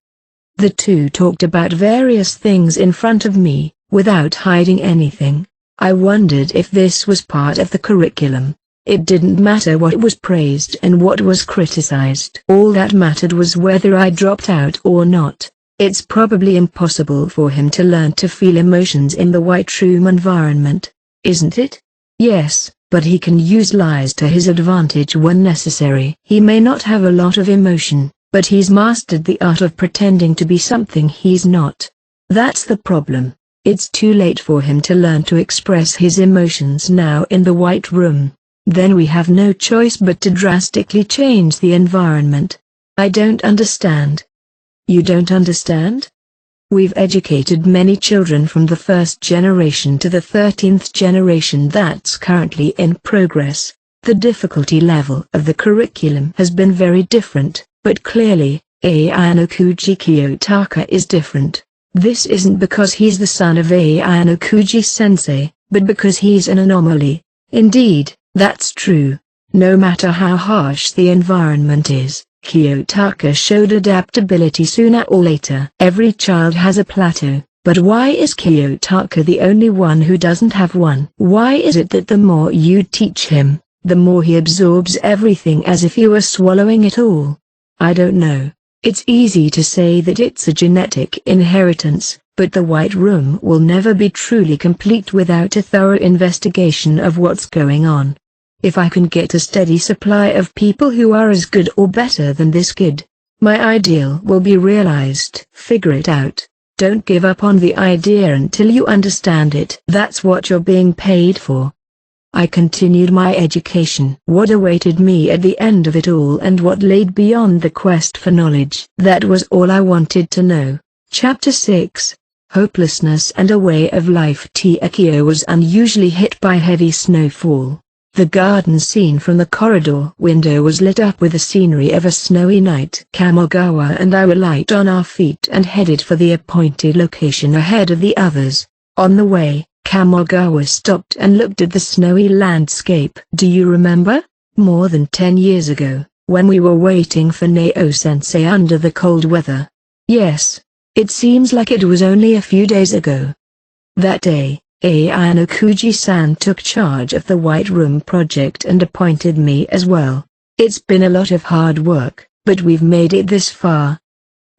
The two talked about various things in front of me, without hiding anything. I wondered if this was part of the curriculum. It didn't matter what was praised and what was criticized. All that mattered was whether I dropped out or not. It's probably impossible for him to learn to feel emotions in the white room environment, isn't it? Yes, but he can use lies to his advantage when necessary. He may not have a lot of emotion, but he's mastered the art of pretending to be something he's not. That's the problem. It's too late for him to learn to express his emotions now in the white room. Then we have no choice but to drastically change the environment. I don't understand. You don't understand? We've educated many children from the first generation to the 13th generation that's currently in progress. The difficulty level of the curriculum has been very different, but clearly, Ayanokuji Kiyotaka is different. This isn't because he's the son of Ayanokuji sensei, but because he's an anomaly. Indeed, that's true. No matter how harsh the environment is, Kiyotaka showed adaptability sooner or later. Every child has a plateau, but why is Kiyotaka the only one who doesn't have one? Why is it that the more you teach him, the more he absorbs everything as if he were swallowing it all? I don't know. It's easy to say that it's a genetic inheritance, but the white room will never be truly complete without a thorough investigation of what's going on. If I can get a steady supply of people who are as good or better than this kid, my ideal will be realized. Figure it out. Don't give up on the idea until you understand it. That's what you're being paid for. I continued my education. What awaited me at the end of it all and what laid beyond the quest for knowledge? That was all I wanted to know. Chapter 6. Hopelessness and a Way of Life. Tokyo was unusually hit by heavy snowfall. The garden scene from the corridor window was lit up with the scenery of a snowy night. Kamogawa and I were light on our feet and headed for the appointed location ahead of the others. On the way, Kamogawa stopped and looked at the snowy landscape. Do you remember? More than 10 years ago, when we were waiting for Nao-sensei under the cold weather. Yes. It seems like it was only a few days ago. That day, Ayanokuji-san took charge of the White Room project and appointed me as well. It's been a lot of hard work, but we've made it this far.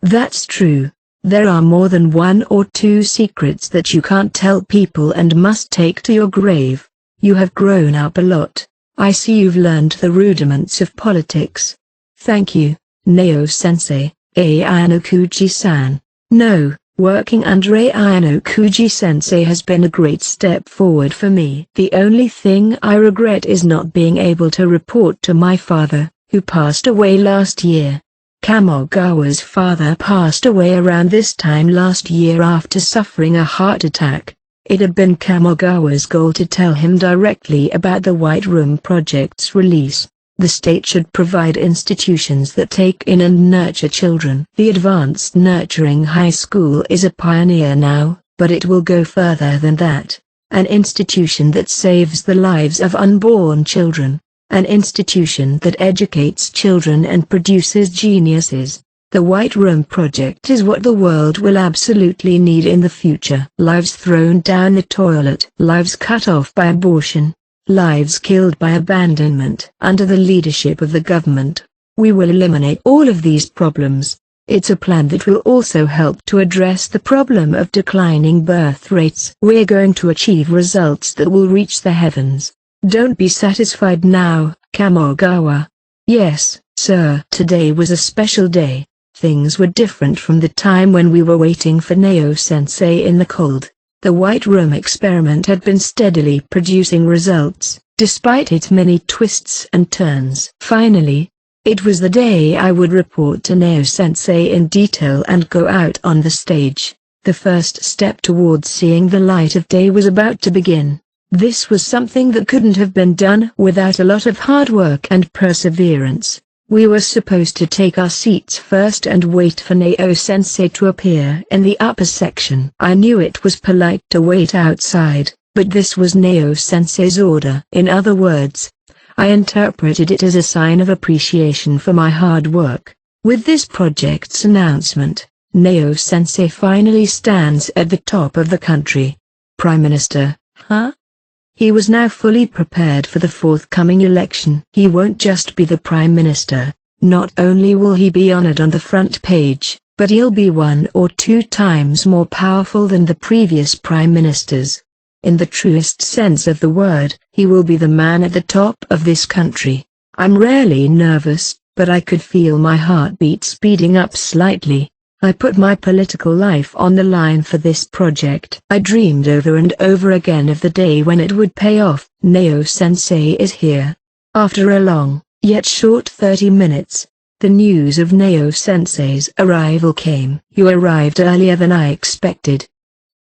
That's true. There are more than 1 or 2 secrets that you can't tell people and must take to your grave. You have grown up a lot. I see you've learned the rudiments of politics. Thank you, Nao-sensei. Ayanokuji-san. No, working under Ayanokuji-sensei has been a great step forward for me. The only thing I regret is not being able to report to my father, who passed away last year. Kamogawa's father passed away around this time last year after suffering a heart attack. It had been Kamogawa's goal to tell him directly about the White Room project's release. The state should provide institutions that take in and nurture children. The Advanced Nurturing High School is a pioneer now, but it will go further than that. An institution that saves the lives of unborn children. An institution that educates children and produces geniuses. The White Room project is what the world will absolutely need in the future. Lives thrown down the toilet. Lives cut off by abortion. Lives killed by abandonment. Under the leadership of the government, we will eliminate all of these problems. It's a plan that will also help to address the problem of declining birth rates. We're going to achieve results that will reach the heavens. Don't be satisfied now, Kamogawa. Yes, sir. Today was a special day. Things were different from the time when we were waiting for Nao-sensei in the cold. The White Room experiment had been steadily producing results, despite its many twists and turns. Finally, it was the day I would report to Neo-sensei in detail and go out on the stage. The first step towards seeing the light of day was about to begin. This was something that couldn't have been done without a lot of hard work and perseverance. We were supposed to take our seats first and wait for Neo-sensei to appear in the upper section. I knew it was polite to wait outside, but this was Neo-sensei's order. In other words, I interpreted it as a sign of appreciation for my hard work. With this project's announcement, Neo-sensei finally stands at the top of the country. Prime Minister, huh? He was now fully prepared for the forthcoming election. He won't just be the Prime Minister. Not only will he be honored on the front page, but he'll be 1 or 2 times more powerful than the previous Prime Ministers. In the truest sense of the word, he will be the man at the top of this country. I'm rarely nervous, but I could feel my heartbeat speeding up slightly. I put my political life on the line for this project. I dreamed over and over again of the day when it would pay off. Neo-sensei is here. After a long, yet short 30 minutes, the news of Neo-sensei's arrival came. You arrived earlier than I expected.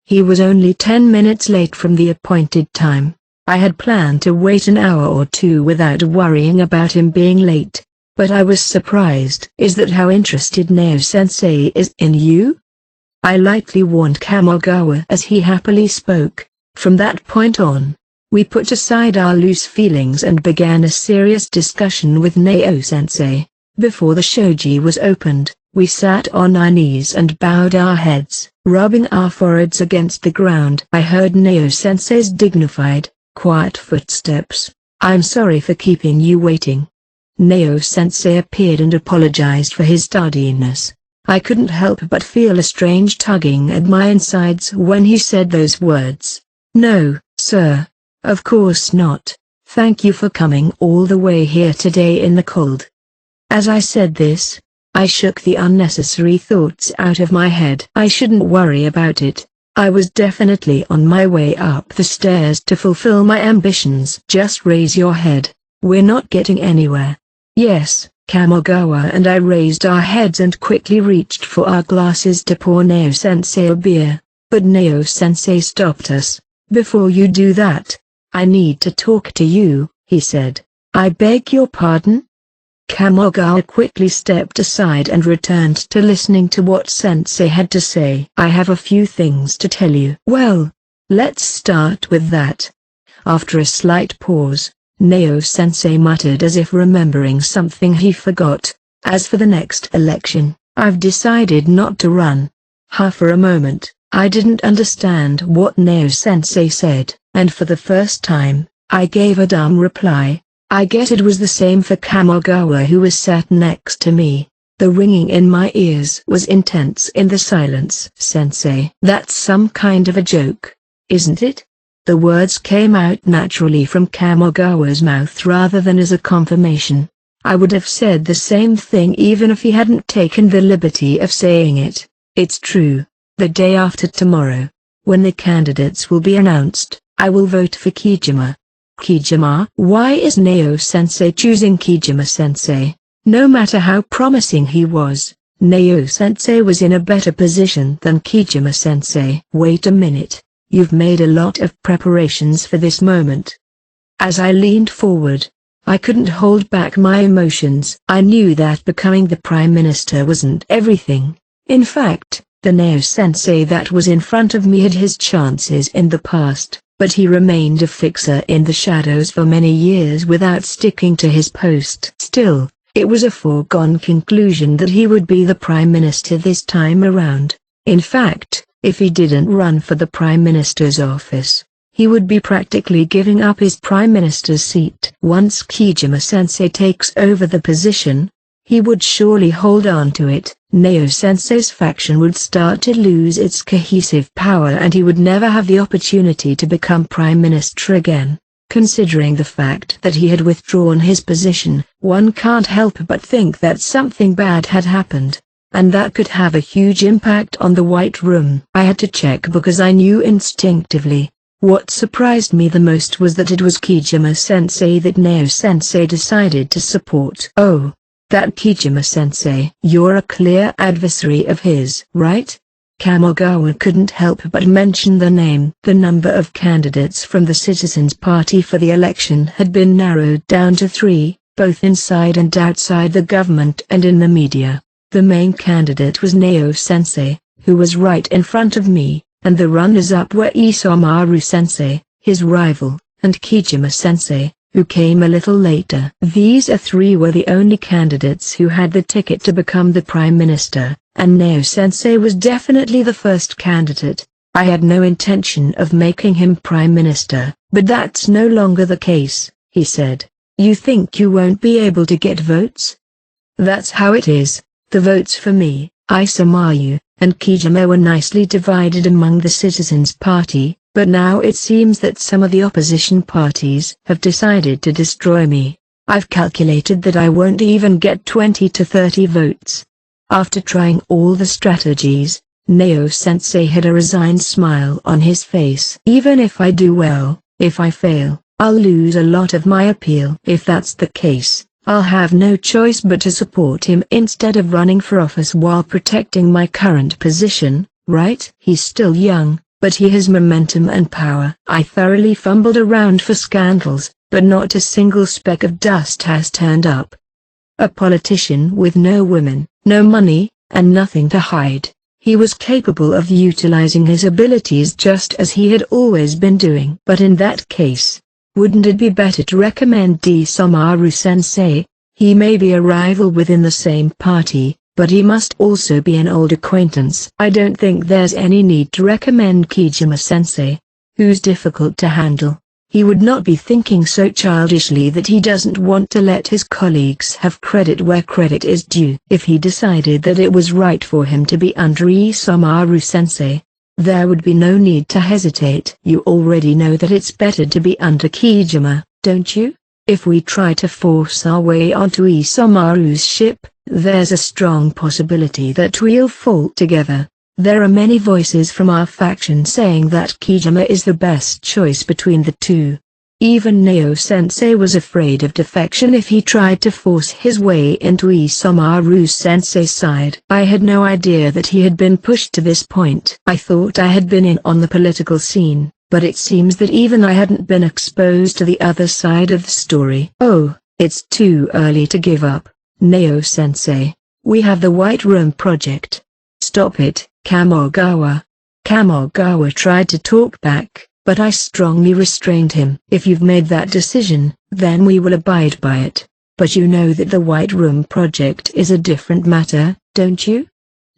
He was only 10 minutes late from the appointed time. I had planned to wait an hour or 2 without worrying about him being late. But I was surprised. Is that how interested Neo-sensei is in you? I lightly warned Kamogawa as he happily spoke. From that point on, we put aside our loose feelings and began a serious discussion with Neo-sensei. Before the shoji was opened, we sat on our knees and bowed our heads, rubbing our foreheads against the ground. I heard Neo-sensei's dignified, quiet footsteps. I'm sorry for keeping you waiting. Neo-sensei appeared and apologized for his tardiness. I couldn't help but feel a strange tugging at my insides when he said those words. No, sir. Of course not. Thank you for coming all the way here today in the cold. As I said this, I shook the unnecessary thoughts out of my head. I shouldn't worry about it. I was definitely on my way up the stairs to fulfill my ambitions. Just raise your head. We're not getting anywhere. Yes, Kamogawa and I raised our heads and quickly reached for our glasses to pour Neo-sensei a beer, but Neo-sensei stopped us. Before you do that, I need to talk to you, he said. I beg your pardon? Kamogawa quickly stepped aside and returned to listening to what sensei had to say. I have a few things to tell you. Well, let's start with that. After a slight pause, Neo-sensei muttered as if remembering something he forgot. As for the next election, I've decided not to run. For a moment, I didn't understand what Neo-sensei said, and for the first time, I gave a dumb reply. I guess it was the same for Kamogawa, who was sat next to me. The ringing in my ears was intense in the silence. Sensei, that's some kind of a joke, isn't it? The words came out naturally from Kamogawa's mouth rather than as a confirmation. I would have said the same thing even if he hadn't taken the liberty of saying it. It's true. The day after tomorrow, when the candidates will be announced, I will vote for Kijima. Kijima? Why is Neo-sensei choosing Kijima-sensei? No matter how promising he was, Neo-sensei was in a better position than Kijima-sensei. Wait a minute. You've made a lot of preparations for this moment. As I leaned forward, I couldn't hold back my emotions. I knew that becoming the Prime Minister wasn't everything. In fact, the Neo-sensei that was in front of me had his chances in the past, but he remained a fixer in the shadows for many years without sticking to his post. Still, it was a foregone conclusion that he would be the Prime Minister this time around. In fact, if he didn't run for the Prime Minister's office, he would be practically giving up his Prime Minister's seat. Once Kijima-sensei takes over the position, he would surely hold on to it. Neo-sensei's faction would start to lose its cohesive power and he would never have the opportunity to become Prime Minister again. Considering the fact that he had withdrawn his position, one can't help but think that something bad had happened. and that could have a huge impact on the White Room. I had to check because I knew instinctively. What surprised me the most was that it was Kijima-sensei that Neo-sensei decided to support. Oh, that Kijima-sensei. You're a clear adversary of his, right? Kamogawa couldn't help but mention the name. The number of candidates from the Citizens' Party for the election had been narrowed down to 3, both inside and outside the government and in the media. The main candidate was Neo-sensei, who was right in front of me, and the runners-up were Isamaru-sensei, his rival, and Kijima-sensei, who came a little later. These 3 were the only candidates who had the ticket to become the prime minister, and Neo-sensei was definitely the first candidate. I had no intention of making him prime minister, but that's no longer the case, he said. You think you won't be able to get votes? That's how it is. The votes for me, Isamaru, and Kijima were nicely divided among the Citizens' Party, but now it seems that some of the opposition parties have decided to destroy me. I've calculated that I won't even get 20 to 30 votes. After trying all the strategies, Neo-sensei had a resigned smile on his face. Even if I do well, if I fail, I'll lose a lot of my appeal. If that's the case, I'll have no choice but to support him instead of running for office while protecting my current position, right? He's still young, but he has momentum and power. I thoroughly fumbled around for scandals, but not a single speck of dust has turned up. A politician with no women, no money, and nothing to hide, he was capable of utilizing his abilities just as he had always been doing. But in that case, wouldn't it be better to recommend Isamaru-sensei? He may be a rival within the same party, but he must also be an old acquaintance. I don't think there's any need to recommend Kijima-sensei, who's difficult to handle. He would not be thinking so childishly that he doesn't want to let his colleagues have credit where credit is due. If he decided that it was right for him to be under Isamaru-sensei, there would be no need to hesitate. You already know that it's better to be under Kijima, don't you? If we try to force our way onto Isamaru's ship, there's a strong possibility that we'll fall together. There are many voices from our faction saying that Kijima is the best choice between the two. Even Neo-sensei was afraid of defection if he tried to force his way into Isamaru-sensei's side. I had no idea that he had been pushed to this point. I thought I had been in on the political scene, but it seems that even I hadn't been exposed to the other side of the story. Oh, it's too early to give up, Neo-sensei. We have the White Room project. Stop it, Kamogawa. Kamogawa tried to talk back, but I strongly restrained him. If you've made that decision, then we will abide by it. But you know that the White Room project is a different matter, don't you?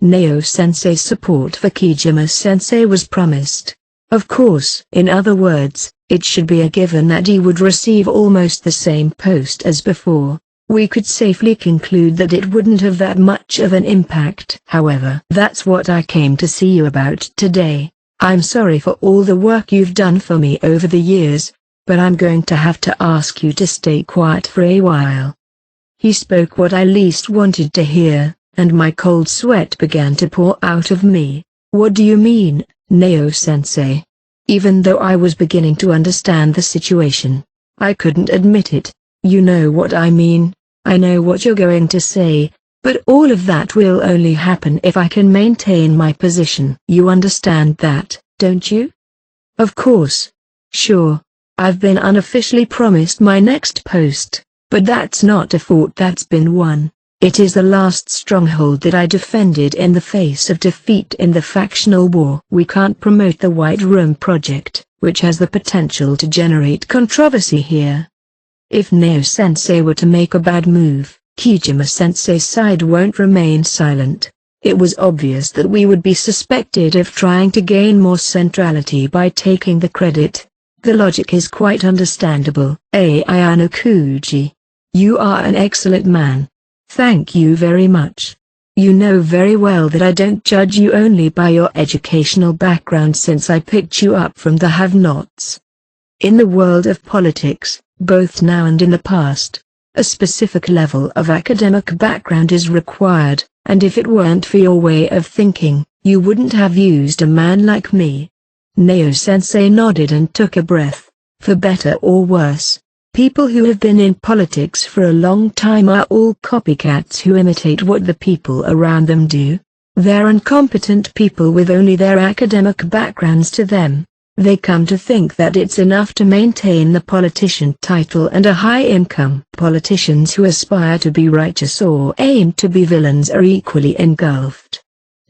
Neo-sensei's support for Kijima-sensei was promised. Of course. In other words, it should be a given that he would receive almost the same post as before. We could safely conclude that it wouldn't have that much of an impact. However, that's what I came to see you about today. I'm sorry for all the work you've done for me over the years, but I'm going to have to ask you to stay quiet for a while. He spoke what I least wanted to hear, and my cold sweat began to pour out of me. What do you mean, Neo-sensei? Even though I was beginning to understand the situation, I couldn't admit it. You know what I mean. I know what you're going to say, but all of that will only happen if I can maintain my position. You understand that, don't you? Of course. Sure. I've been unofficially promised my next post, but that's not a fort that's been won. It is the last stronghold that I defended in the face of defeat in the factional war. We can't promote the White Room project, which has the potential to generate controversy here. If Neo-sensei were to make a bad move, Kijima-sensei's side won't remain silent. It was obvious that we would be suspected of trying to gain more centrality by taking the credit. The logic is quite understandable. Ayano Kuji. You are an excellent man. Thank you very much. You know very well that I don't judge you only by your educational background since I picked you up from the have-nots. In the world of politics, both now and in the past, a specific level of academic background is required, And if it weren't for your way of thinking, you wouldn't have used a man like me. Neo-sensei nodded and took a breath. For better or worse, people who have been in politics for a long time are all copycats who imitate what the people around them do. They're incompetent people with only their academic backgrounds to them. They come to think that it's enough to maintain the politician title and a high income. Politicians who aspire to be righteous or aim to be villains are equally engulfed.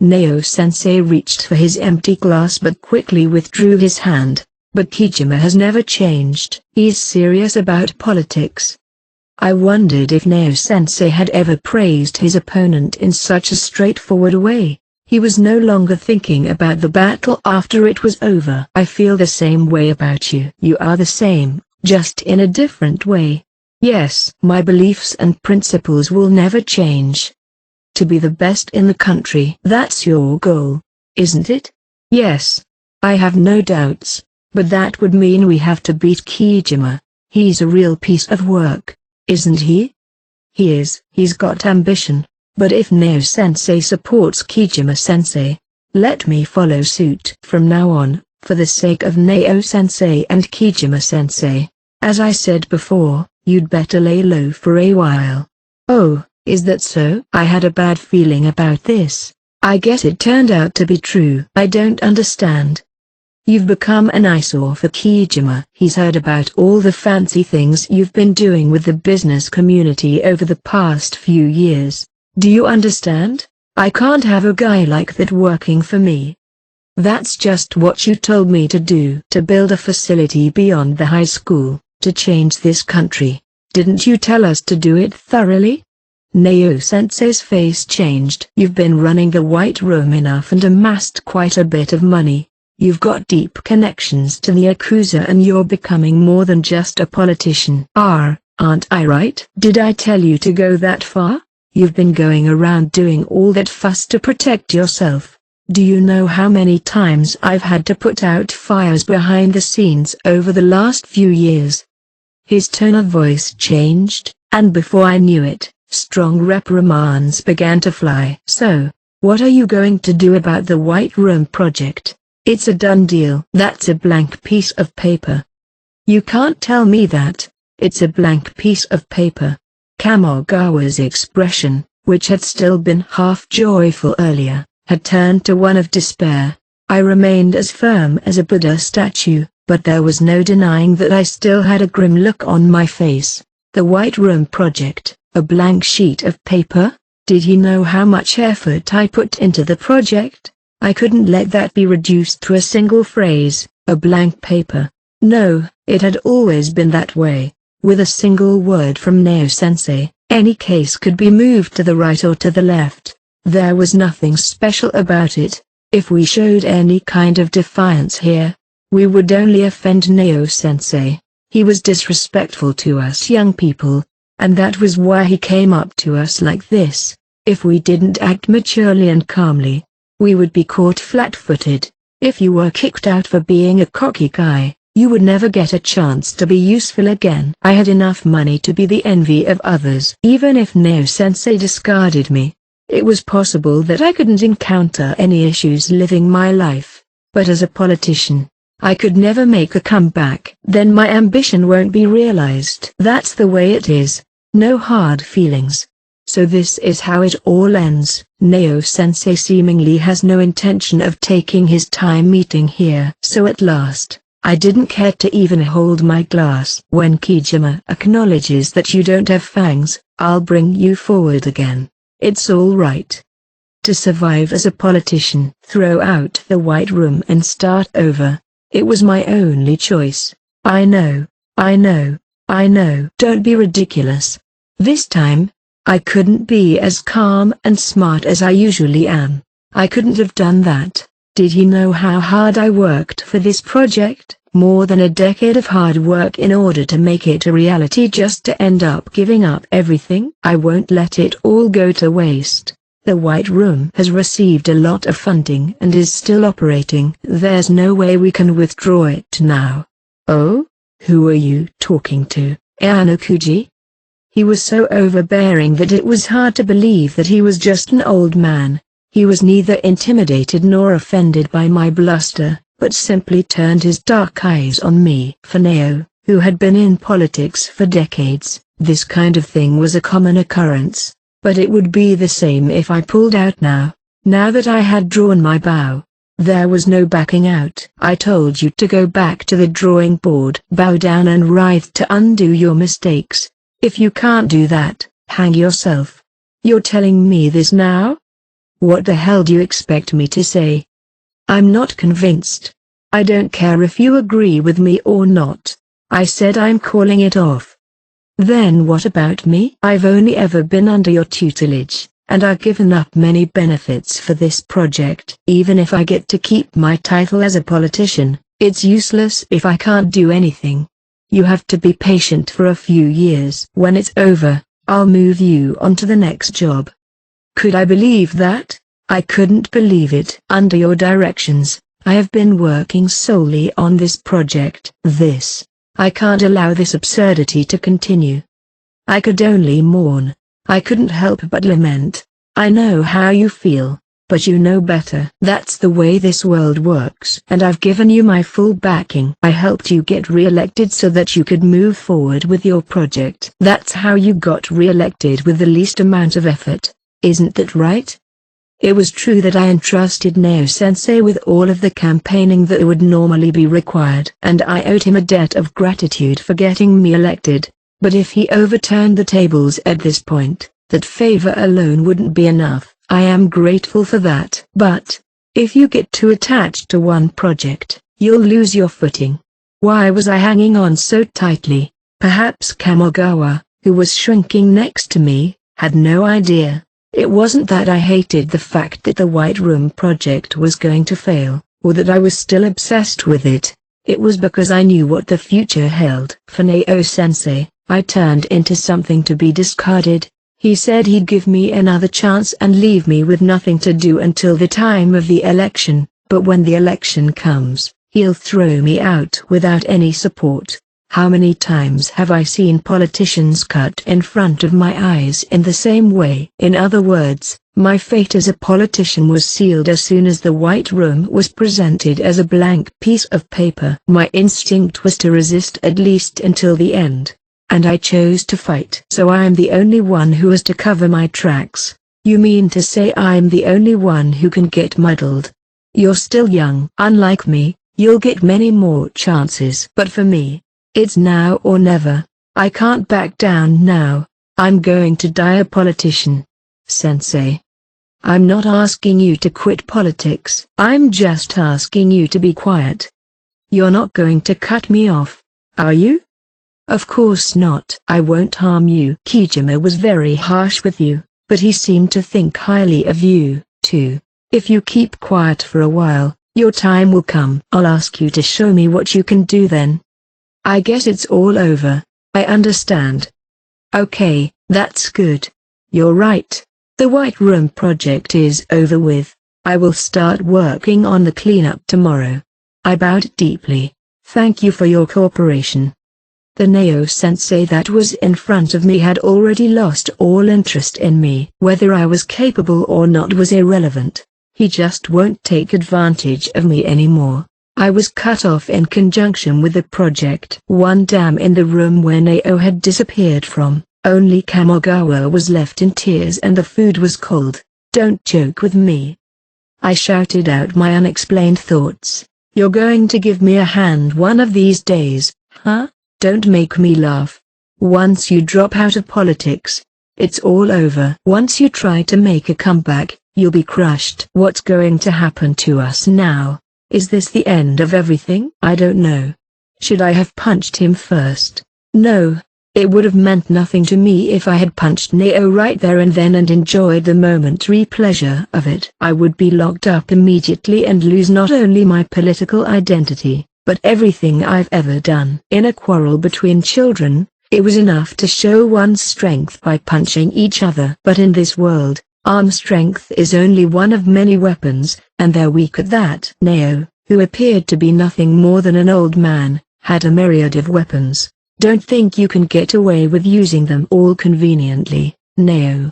Neo-sensei reached for his empty glass but quickly withdrew his hand. But Kijima has never changed. He's serious about politics. I wondered if Neo-sensei had ever praised his opponent in such a straightforward way. He was no longer thinking about the battle after it was over. I feel the same way about you. You are the same, just in a different way. Yes, my beliefs and principles will never change. To be the best in the country. That's your goal, isn't it? Yes. I have no doubts, but that would mean we have to beat Kijima. He's a real piece of work, isn't he? He is. He's got ambition. But if Neo-sensei supports Kijima-sensei, let me follow suit from now on, for the sake of Neo-sensei and Kijima-sensei. As I said before, you'd better lay low for a while. Oh, is that so? I had a bad feeling about this. I guess it turned out to be true. I don't understand. You've become an eyesore for Kijima. He's heard about all the fancy things you've been doing with the business community over the past few years. Do you understand? I can't have a guy like that working for me. That's just what you told me to do. To build a facility beyond the high school, to change this country. Didn't you tell us to do it thoroughly? Neo-sensei's face changed. You've been running the White Room enough and amassed quite a bit of money. You've got deep connections to the Yakuza and you're becoming more than just a politician. Aren't I right? Did I tell you to go that far? You've been going around doing all that fuss to protect yourself. Do you know how many times I've had to put out fires behind the scenes over the last few years? His tone of voice changed, and before I knew it, strong reprimands began to fly. So, what are you going to do about the White Room project? It's a done deal. That's a blank piece of paper. You can't tell me that. It's a blank piece of paper. Kamogawa's expression, which had still been half joyful earlier, had turned to one of despair. I remained as firm as a Buddha statue, but there was no denying that I still had a grim look on my face. The White Room project, a blank sheet of paper? Did he know how much effort I put into the project? I couldn't let that be reduced to a single phrase, a blank paper. No, it had always been that way. With a single word from Neo-sensei, any case could be moved to the right or to the left. There was nothing special about it. If we showed any kind of defiance here, we would only offend Neo-sensei. He was disrespectful to us young people, and that was why he came up to us like this. If we didn't act maturely and calmly, we would be caught flat-footed. If you were kicked out for being a cocky guy, you would never get a chance to be useful again. I had enough money to be the envy of others. Even if Neo-sensei discarded me, it was possible that I couldn't encounter any issues living my life. But as a politician, I could never make a comeback. Then my ambition won't be realized. That's the way it is. No hard feelings. So this is how it all ends. Neo-sensei seemingly has no intention of taking his time meeting here. So at last, I didn't care to even hold my glass. When Kijima acknowledges that you don't have fangs, I'll bring you forward again. It's all right. To survive as a politician, throw out the White Room and start over. It was my only choice. I know. Don't be ridiculous. This time, I couldn't be as calm and smart as I usually am. I couldn't have done that. Did he know how hard I worked for this project? More than a decade of hard work in order to make it a reality just to end up giving up everything? I won't let it all go to waste. The White Room has received a lot of funding and is still operating. There's no way we can withdraw it now. Oh? Who are you talking to, Anakuji? He was so overbearing that it was hard to believe that he was just an old man. He was neither intimidated nor offended by my bluster, but simply turned his dark eyes on me. For Neo, who had been in politics for decades, this kind of thing was a common occurrence. But it would be the same if I pulled out now that I had drawn my bow. There was no backing out. I told you to go back to the drawing board. Bow down and writhe to undo your mistakes. If you can't do that, hang yourself. You're telling me this now? What the hell do you expect me to say? I'm not convinced. I don't care if you agree with me or not. I said I'm calling it off. Then what about me? I've only ever been under your tutelage, and I've given up many benefits for this project. Even if I get to keep my title as a politician, it's useless if I can't do anything. You have to be patient for a few years. When it's over, I'll move you on to the next job. Could I believe that? I couldn't believe it. Under your directions, I have been working solely on this project. I can't allow this absurdity to continue. I could only mourn. I couldn't help but lament. I know how you feel, but you know better. That's the way this world works. And I've given you my full backing. I helped you get re-elected so that you could move forward with your project. That's how you got re-elected with the least amount of effort. Isn't that right? It was true that I entrusted Neo-sensei with all of the campaigning that would normally be required. And I owed him a debt of gratitude for getting me elected. But if he overturned the tables at this point, that favor alone wouldn't be enough. I am grateful for that. But, if you get too attached to one project, you'll lose your footing. Why was I hanging on so tightly? Perhaps Kamogawa, who was shrinking next to me, had no idea. It wasn't that I hated the fact that the White Room project was going to fail, or that I was still obsessed with it. It was because I knew what the future held. For Neo-sensei, I turned into something to be discarded. He said he'd give me another chance and leave me with nothing to do until the time of the election, but when the election comes, he'll throw me out without any support. How many times have I seen politicians cut in front of my eyes in the same way? In other words, my fate as a politician was sealed as soon as the White Room was presented as a blank piece of paper. My instinct was to resist at least until the end. And I chose to fight. So I am the only one who has to cover my tracks. You mean to say I'm the only one who can get muddled? You're still young. Unlike me, you'll get many more chances. But for me, it's now or never. I can't back down now. I'm going to die a politician. Sensei. I'm not asking you to quit politics. I'm just asking you to be quiet. You're not going to cut me off, are you? Of course not. I won't harm you. Kijima was very harsh with you, but he seemed to think highly of you, too. If you keep quiet for a while, your time will come. I'll ask you to show me what you can do then. I guess it's all over. I understand. Okay, that's good. You're right. The White Room project is over with. I will start working on the cleanup tomorrow. I bowed deeply. Thank you for your cooperation. The Neo-sensei that was in front of me had already lost all interest in me. Whether I was capable or not was irrelevant. He just won't take advantage of me anymore. I was cut off in conjunction with the project. One dam in the room where Neo had disappeared from. Only Kamogawa was left in tears and the food was cold. Don't joke with me. I shouted out my unexplained thoughts. You're going to give me a hand one of these days, huh? Don't make me laugh. Once you drop out of politics, it's all over. Once you try to make a comeback, you'll be crushed. What's going to happen to us now? Is this the end of everything? I don't know. Should I have punched him first? No. It would have meant nothing to me if I had punched Neo right there and then and enjoyed the momentary pleasure of it. I would be locked up immediately and lose not only my political identity, but everything I've ever done. In a quarrel between children, it was enough to show one's strength by punching each other. But in this world, arm strength is only one of many weapons, and they're weak at that. Neo, who appeared to be nothing more than an old man, had a myriad of weapons. Don't think you can get away with using them all conveniently, Neo.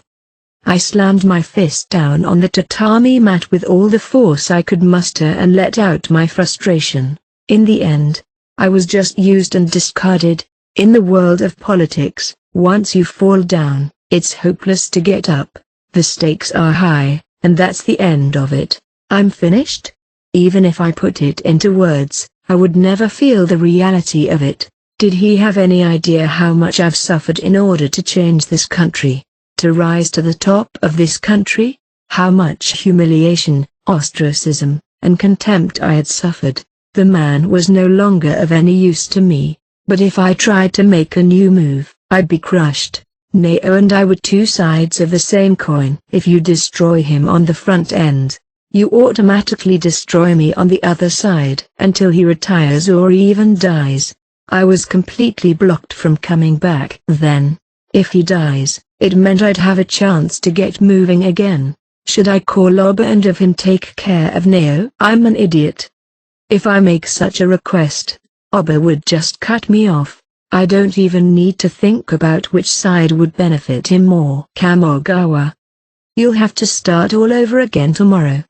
I slammed my fist down on the tatami mat with all the force I could muster and let out my frustration. In the end, I was just used and discarded. In the world of politics, once you fall down, it's hopeless to get up. The stakes are high, and that's the end of it. I'm finished? Even if I put it into words, I would never feel the reality of it. Did he have any idea how much I've suffered in order to change this country? To rise to the top of this country? How much humiliation, ostracism, and contempt I had suffered. The man was no longer of any use to me, but if I tried to make a new move, I'd be crushed. Neo and I were two sides of the same coin. If you destroy him on the front end, you automatically destroy me on the other side until he retires or even dies. I was completely blocked from coming back. Then, if he dies, it meant I'd have a chance to get moving again. Should I call Oba and have him take care of Neo? I'm an idiot. If I make such a request, Oba would just cut me off. I don't even need to think about which side would benefit him more. Kamogawa. You'll have to start all over again tomorrow.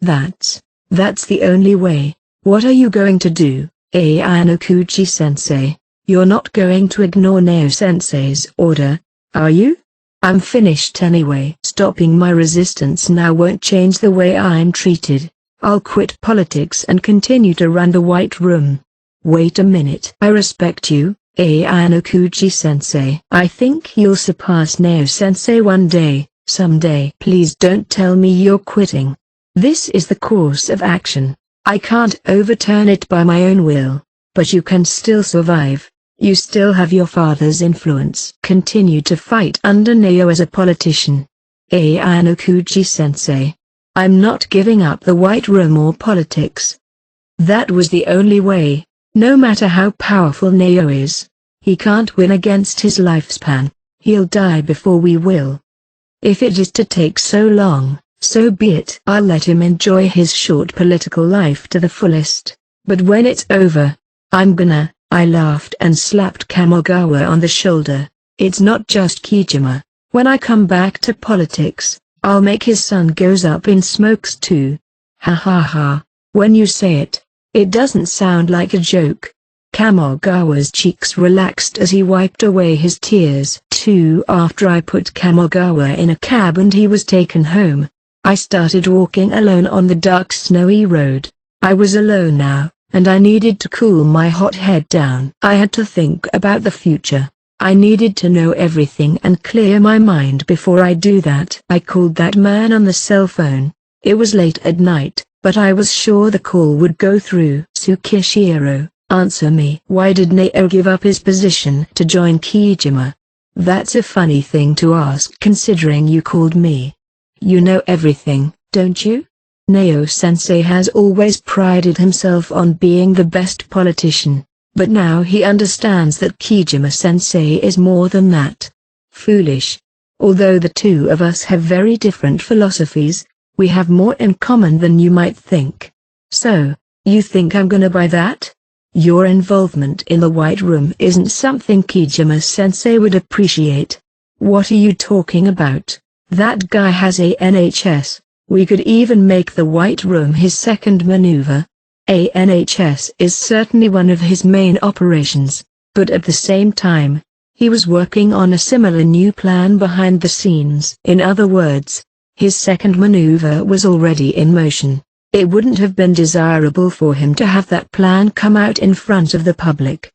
That's the only way. What are you going to do? Ayanokuchi-sensei, you're not going to ignore Neo-sensei's order, are you? I'm finished anyway. Stopping my resistance now won't change the way I'm treated. I'll quit politics and continue to run the White Room. Wait a minute. I respect you, Ayanokuchi-sensei. I think you'll surpass Neo-sensei one day, someday. Please don't tell me you're quitting. This is the course of action. I can't overturn it by my own will, but you can still survive. You still have your father's influence. Continue to fight under Neo as a politician. Ayanokuchi-sensei. I'm not giving up the White Room or politics. That was the only way. No matter how powerful Neo is, he can't win against his lifespan. He'll die before we will. If it is to take so long, so be it. I'll let him enjoy his short political life to the fullest. But when it's over, I'm gonna. I laughed and slapped Kamogawa on the shoulder. It's not just Kijima. When I come back to politics, I'll make his son goes up in smokes too. Ha ha ha. When you say it, it doesn't sound like a joke. Kamogawa's cheeks relaxed as he wiped away his tears. After I put Kamogawa in a cab and he was taken home, I started walking alone on the dark snowy road. I was alone now, and I needed to cool my hot head down. I had to think about the future. I needed to know everything and clear my mind before I do that. I called that man on the cell phone. It was late at night, but I was sure the call would go through. Tsukishiro, answer me. Why did Neo give up his position to join Kijima? That's a funny thing to ask considering you called me. You know everything, don't you? Neo-sensei has always prided himself on being the best politician, but now he understands that Kijima-sensei is more than that. Foolish. Although the two of us have very different philosophies, we have more in common than you might think. So, you think I'm gonna buy that? Your involvement in the White Room isn't something Kijima-sensei would appreciate. What are you talking about? That guy has a NHS. We could even make the White Room his second maneuver. A NHS is certainly one of his main operations, but at the same time, he was working on a similar new plan behind the scenes. In other words, his second maneuver was already in motion. It wouldn't have been desirable for him to have that plan come out in front of the public.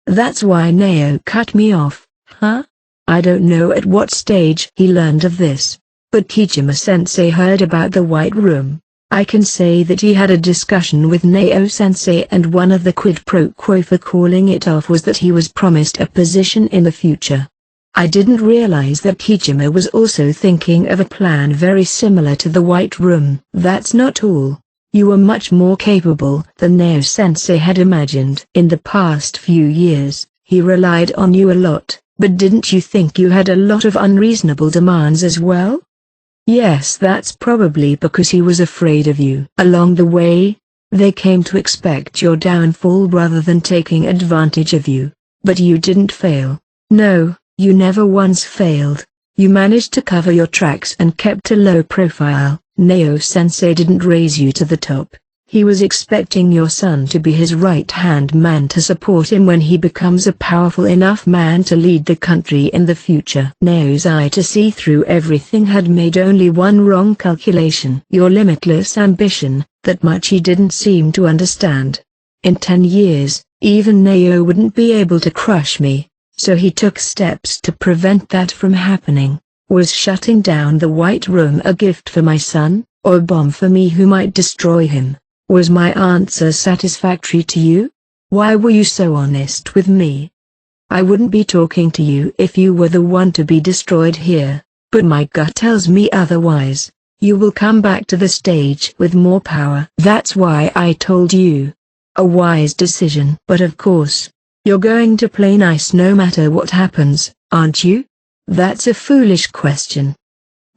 That's why Neo cut me off, huh? I don't know at what stage he learned of this, but Kijima-sensei heard about the White Room. I can say that he had a discussion with Neo-sensei, and one of the quid pro quo for calling it off was that he was promised a position in the future. I didn't realize that Kijima was also thinking of a plan very similar to the White Room. That's not all. You were much more capable than Neo-sensei had imagined. In the past few years, he relied on you a lot. But didn't you think you had a lot of unreasonable demands as well? Yes, that's probably because he was afraid of you. Along the way, they came to expect your downfall rather than taking advantage of you. But you didn't fail. No, you never once failed. You managed to cover your tracks and kept a low profile. Neo-sensei didn't raise you to the top. He was expecting your son to be his right-hand man to support him when he becomes a powerful enough man to lead the country in the future. Neo's eye to see through everything had made only one wrong calculation. Your limitless ambition, that much he didn't seem to understand. In 10 years, even Neo wouldn't be able to crush me, so he took steps to prevent that from happening. Was shutting down the White Room a gift for my son, or a bomb for me who might destroy him? Was my answer satisfactory to you? Why were you so honest with me? I wouldn't be talking to you if you were the one to be destroyed here, but my gut tells me otherwise. You will come back to the stage with more power. That's why I told you. A wise decision. But of course, you're going to play nice no matter what happens, aren't you? That's a foolish question.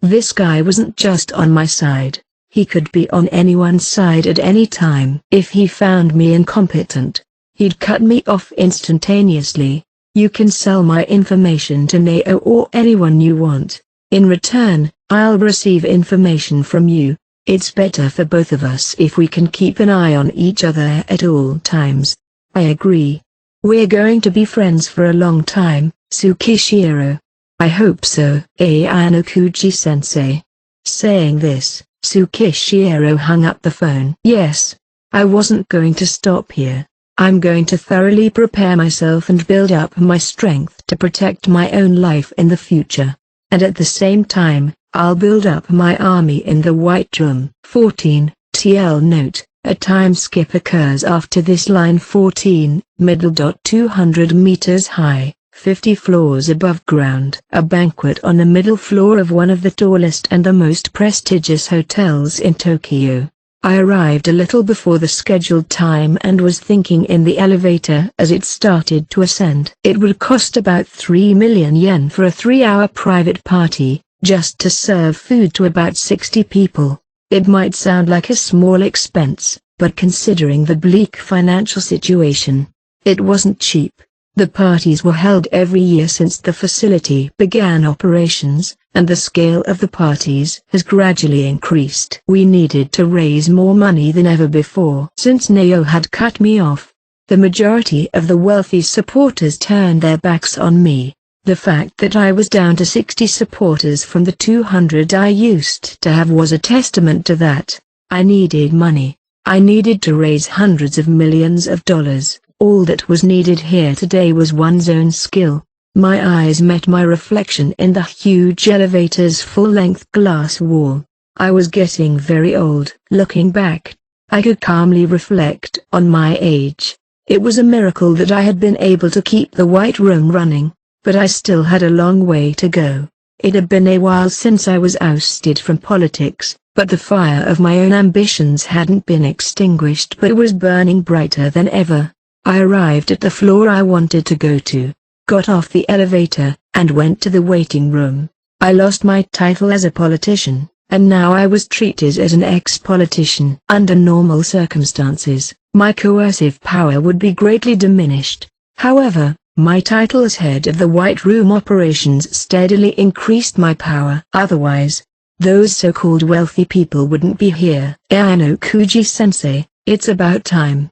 This guy wasn't just on my side. He could be on anyone's side at any time. If he found me incompetent, he'd cut me off instantaneously. You can sell my information to Neo or anyone you want. In return, I'll receive information from you. It's better for both of us if we can keep an eye on each other at all times. I agree. We're going to be friends for a long time, Tsukishiro. I hope so, Ayanokuji-sensei. Saying this, Tsukishiro hung up the phone. Yes. I wasn't going to stop here. I'm going to thoroughly prepare myself and build up my strength to protect my own life in the future. And at the same time, I'll build up my army in the White Room. 14. TL note, a time skip occurs after this line 14, middle. 200 meters high, 50 floors above ground. A banquet on the middle floor of one of the tallest and the most prestigious hotels in Tokyo. I arrived a little before the scheduled time and was thinking in the elevator as it started to ascend. It would cost about 3 million yen for a 3-hour private party, just to serve food to about 60 people. It might sound like a small expense, but considering the bleak financial situation, it wasn't cheap. The parties were held every year since the facility began operations, and the scale of the parties has gradually increased. We needed to raise more money than ever before. Since Neo had cut me off, the majority of the wealthy supporters turned their backs on me. The fact that I was down to 60 supporters from the 200 I used to have was a testament to that. I needed money. I needed to raise hundreds of millions of dollars. All that was needed here today was one's own skill. My eyes met my reflection in the huge elevator's full-length glass wall. I was getting very old. Looking back, I could calmly reflect on my age. It was a miracle that I had been able to keep the White Room running, but I still had a long way to go. It had been a while since I was ousted from politics, but the fire of my own ambitions hadn't been extinguished but was burning brighter than ever. I arrived at the floor I wanted to go to, got off the elevator, and went to the waiting room. I lost my title as a politician, and now I was treated as an ex-politician. Under normal circumstances, my coercive power would be greatly diminished. However, my title as head of the White Room operations steadily increased my power. Otherwise, those so-called wealthy people wouldn't be here. Ayanokuji-sensei, it's about time.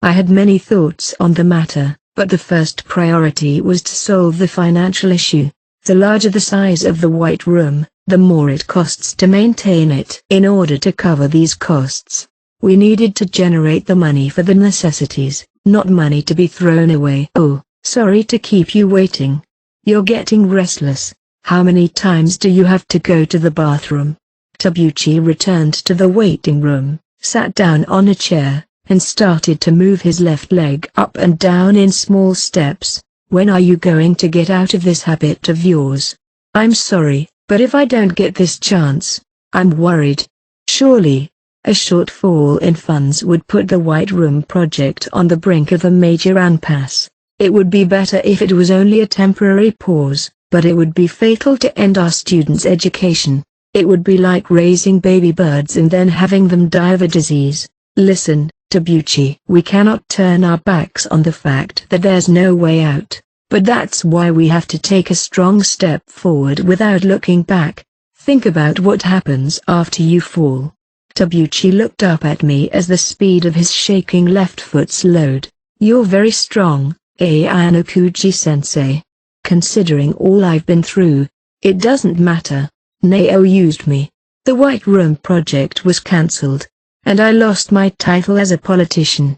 I had many thoughts on the matter, but the first priority was to solve the financial issue. The larger the size of the White Room, the more it costs to maintain it. In order to cover these costs, we needed to generate the money for the necessities, not money to be thrown away. Oh, sorry to keep you waiting. You're getting restless. How many times do you have to go to the bathroom? Tabuchi returned to the waiting room, sat down on a chair, and started to move his left leg up and down in small steps. When are you going to get out of this habit of yours? I'm sorry, but if I don't get this chance, I'm worried. Surely, a shortfall in funds would put the White Room project on the brink of a major impasse. It would be better if it was only a temporary pause, but it would be fatal to end our students' education. It would be like raising baby birds and then having them die of a disease. Listen, Tabuchi. We cannot turn our backs on the fact that there's no way out, but that's why we have to take a strong step forward without looking back. Think about what happens after you fall. Tabuchi looked up at me as the speed of his shaking left foot slowed. You're very strong, Ayanokuji-sensei. Considering all I've been through, it doesn't matter. Nao used me. The White Room project was cancelled, and I lost my title as a politician.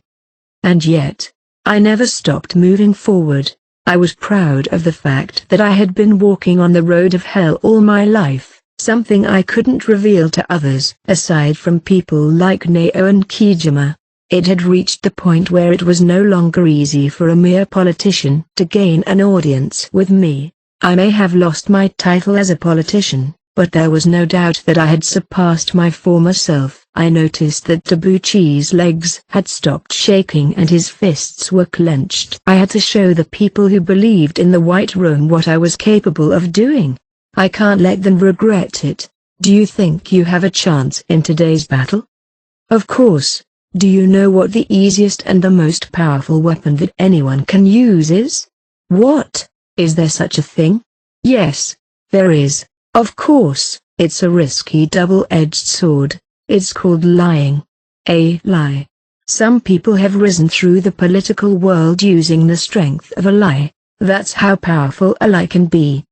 And yet, I never stopped moving forward. I was proud of the fact that I had been walking on the road of hell all my life, something I couldn't reveal to others. Aside from people like Nao and Kijima, it had reached the point where it was no longer easy for a mere politician to gain an audience with me. I may have lost my title as a politician, but there was no doubt that I had surpassed my former self. I noticed that Tabuchi's legs had stopped shaking and his fists were clenched. I had to show the people who believed in the White Room what I was capable of doing. I can't let them regret it. Do you think you have a chance in today's battle? Of course. Do you know what the easiest and the most powerful weapon that anyone can use is? What? Is there such a thing? Yes, there is. Of course, it's a risky double-edged sword. It's called lying. A lie. Some people have risen through the political world using the strength of a lie. That's how powerful a lie can be.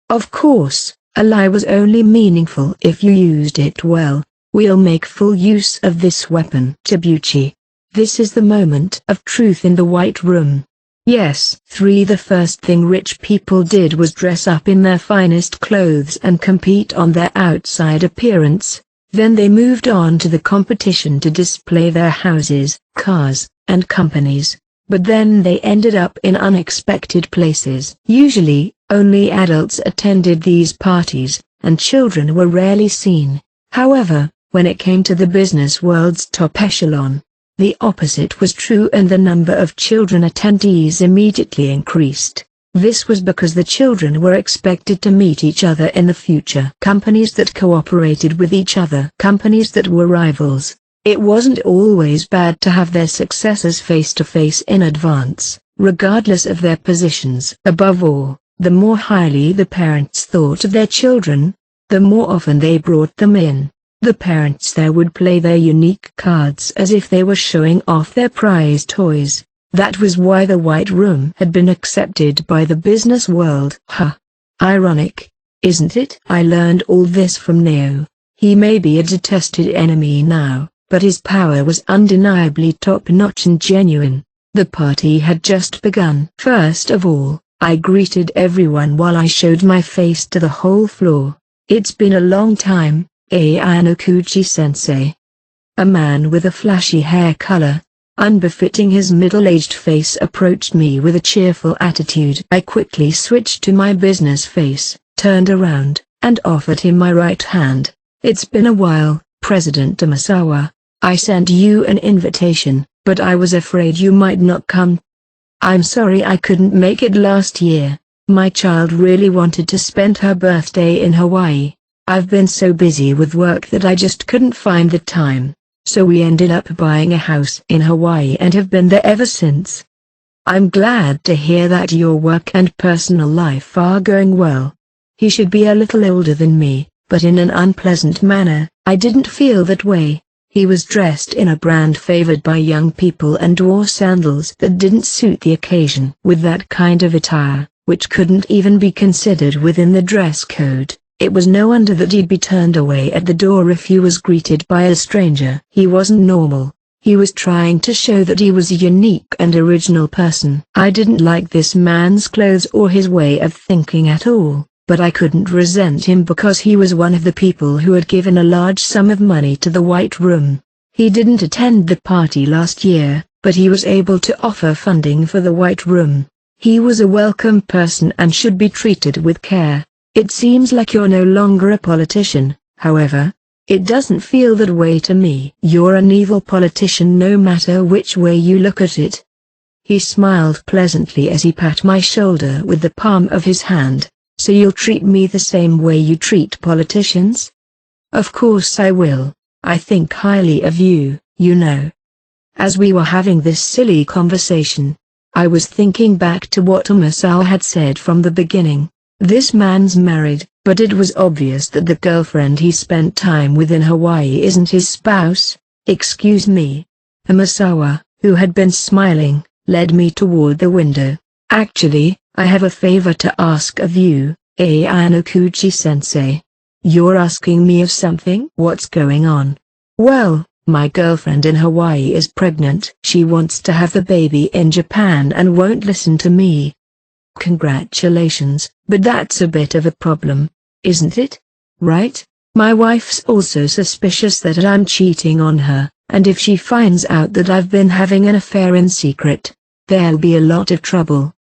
Of course, a lie was only meaningful if you used it well. We'll make full use of this weapon. Tabuchi. This is the moment of truth in the White Room. Yes. 3. The first thing rich people did was dress up in their finest clothes and compete on their outside appearance. Then they moved on to the competition to display their houses, cars, and companies. But then they ended up in unexpected places. Usually, only adults attended these parties, and children were rarely seen. However, when it came to the business world's top echelon, the opposite was true and the number of children attendees immediately increased. This was because the children were expected to meet each other in the future. Companies that cooperated with each other. Companies that were rivals. It wasn't always bad to have their successors face to face in advance, regardless of their positions. Above all, the more highly the parents thought of their children, the more often they brought them in. The parents there would play their unique cards as if they were showing off their prize toys. That was why the White Room had been accepted by the business world. Ironic, isn't it? I learned all this from Neo. He may be a detested enemy now, but his power was undeniably top-notch and genuine. The party had just begun. First of all, I greeted everyone while I showed my face to the whole floor. It's been a long time, Ayanokuji-sensei. A man with a flashy hair color, unbefitting his middle-aged face, approached me with a cheerful attitude. I quickly switched to my business face, turned around, and offered him my right hand. It's been a while, President Tomasawa. I sent you an invitation, but I was afraid you might not come. I'm sorry I couldn't make it last year. My child really wanted to spend her birthday in Hawaii. I've been so busy with work that I just couldn't find the time, so we ended up buying a house in Hawaii and have been there ever since. I'm glad to hear that your work and personal life are going well. He should be a little older than me, but in an unpleasant manner. I didn't feel that way. He was dressed in a brand favored by young people and wore sandals that didn't suit the occasion. With that kind of attire, which couldn't even be considered within the dress code, it was no wonder that he'd be turned away at the door if he was greeted by a stranger. He wasn't normal. He was trying to show that he was a unique and original person. I didn't like this man's clothes or his way of thinking at all, but I couldn't resent him because he was one of the people who had given a large sum of money to the White Room. He didn't attend the party last year, but he was able to offer funding for the White Room. He was a welcome person and should be treated with care. It seems like you're no longer a politician, however. It doesn't feel that way to me. You're an evil politician no matter which way you look at it. He smiled pleasantly as he pat my shoulder with the palm of his hand. So you'll treat me the same way you treat politicians? Of course I will. I think highly of you, you know. As we were having this silly conversation, I was thinking back to what Masao had said from the beginning. This man's married, but it was obvious that the girlfriend he spent time with in Hawaii isn't his spouse. Excuse me. Amasawa, who had been smiling, led me toward the window. Actually, I have a favor to ask of you, Ayanokuchi-sensei. You're asking me of something? What's going on? Well, my girlfriend in Hawaii is pregnant. She wants to have the baby in Japan and won't listen to me. Congratulations, but that's a bit of a problem, isn't it? Right? My wife's also suspicious that I'm cheating on her, and if she finds out that I've been having an affair in secret, there'll be a lot of trouble.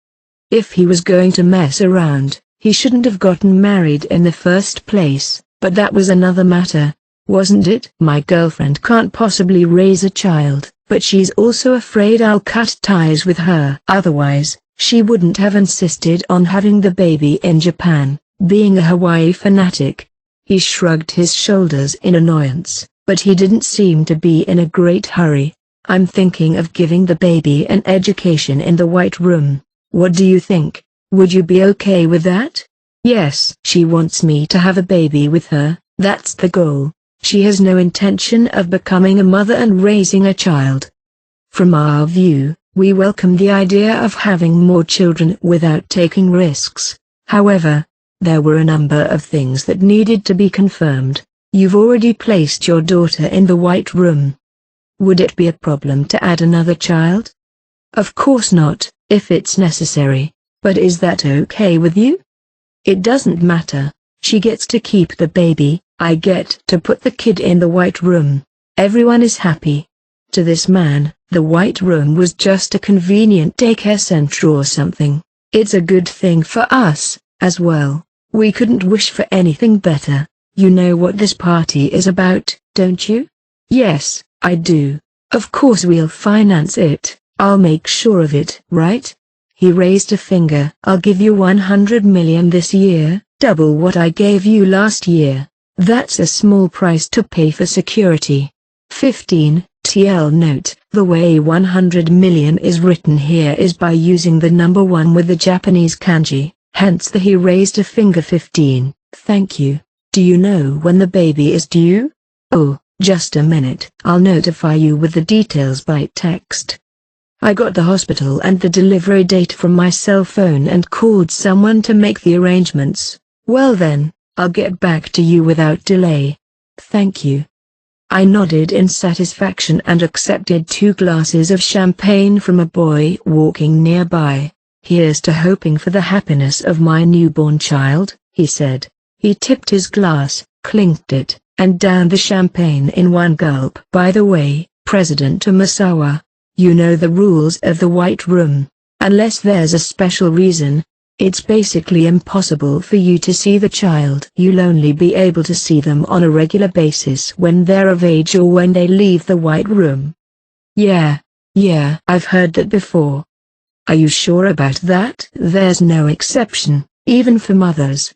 If he was going to mess around, he shouldn't have gotten married in the first place, but that was another matter, wasn't it? My girlfriend can't possibly raise a child, but she's also afraid I'll cut ties with her. Otherwise, she wouldn't have insisted on having the baby in Japan, being a Hawaii fanatic. He shrugged his shoulders in annoyance, but he didn't seem to be in a great hurry. I'm thinking of giving the baby an education in the White Room. What do you think? Would you be okay with that? Yes. She wants me to have a baby with her, that's the goal. She has no intention of becoming a mother and raising a child. From our view, we welcome the idea of having more children without taking risks. However, there were a number of things that needed to be confirmed. You've already placed your daughter in the White Room. Would it be a problem to add another child? Of course not, if it's necessary, but is that okay with you? It doesn't matter. She gets to keep the baby, I get to put the kid in the White Room. Everyone is happy. To this man, the White Room was just a convenient daycare center or something. It's a good thing for us, as well. We couldn't wish for anything better. You know what this party is about, don't you? Yes, I do. Of course we'll finance it. I'll make sure of it. Right? He raised a finger. I'll give you 100 million this year, double what I gave you last year. That's a small price to pay for security. 15 TL note, the way 100 million is written here is by using the number 1 with the Japanese kanji, hence the he raised a finger 15. Thank you. Do you know when the baby is due? Oh, just a minute. I'll notify you with the details by text. I got the hospital and the delivery date from my cell phone and called someone to make the arrangements. Well then, I'll get back to you without delay. Thank you. I nodded in satisfaction and accepted 2 glasses of champagne from a boy walking nearby. Here's to hoping for the happiness of my newborn child, he said. He tipped his glass, clinked it, and downed the champagne in one gulp. By the way, President Tomasawa, you know the rules of the White Room. Unless there's a special reason, it's basically impossible for you to see the child. You'll only be able to see them on a regular basis when they're of age or when they leave the White Room. Yeah, I've heard that before. Are you sure about that? There's no exception, even for mothers.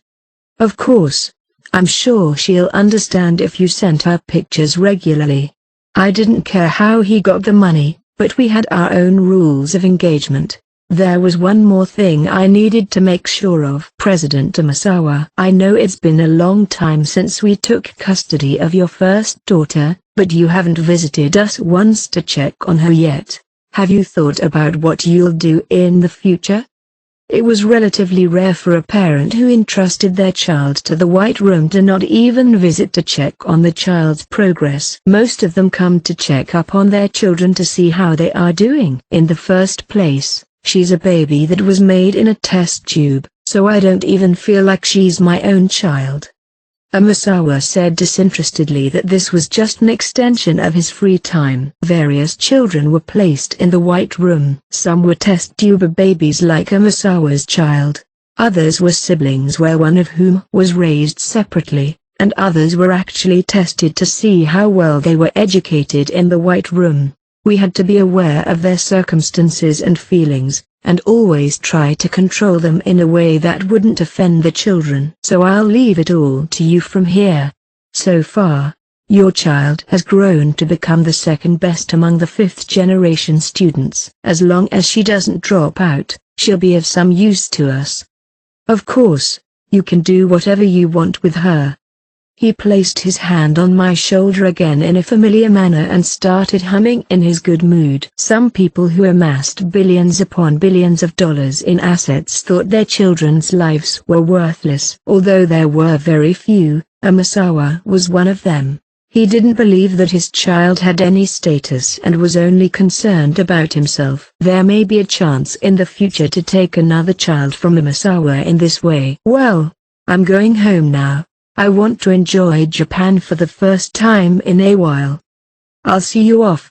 Of course. I'm sure she'll understand if you sent her pictures regularly. I didn't care how he got the money, but we had our own rules of engagement. There was one more thing I needed to make sure of. President Tomasawa, I know it's been a long time since we took custody of your first daughter, but you haven't visited us once to check on her yet. Have you thought about what you'll do in the future? It was relatively rare for a parent who entrusted their child to the White Room to not even visit to check on the child's progress. Most of them come to check up on their children to see how they are doing. In the first place, she's a baby that was made in a test tube, so I don't even feel like she's my own child. Amasawa said disinterestedly that this was just an extension of his free time. Various children were placed in the White Room. Some were test tube babies like Amasawa's child. Others were siblings where one of whom was raised separately, and others were actually tested to see how well they were educated in the White Room. We had to be aware of their circumstances and feelings, and always try to control them in a way that wouldn't offend the children. So I'll leave it all to you from here. So far, Your child has grown to become the second best among the fifth-generation students. As long as she doesn't drop out, she'll be of some use to us. Of course, you can do whatever you want with her." He placed his hand on my shoulder again in a familiar manner and started humming in his good mood. Some people who amassed billions upon billions of dollars in assets thought their children's lives were worthless. Although there were very few, Amasawa was one of them. He didn't believe that his child had any status and was only concerned about himself. There may be a chance in the future to take another child from Amasawa in this way. "Well, I'm going home now. I want to enjoy Japan for the first time in a while. I'll see you off."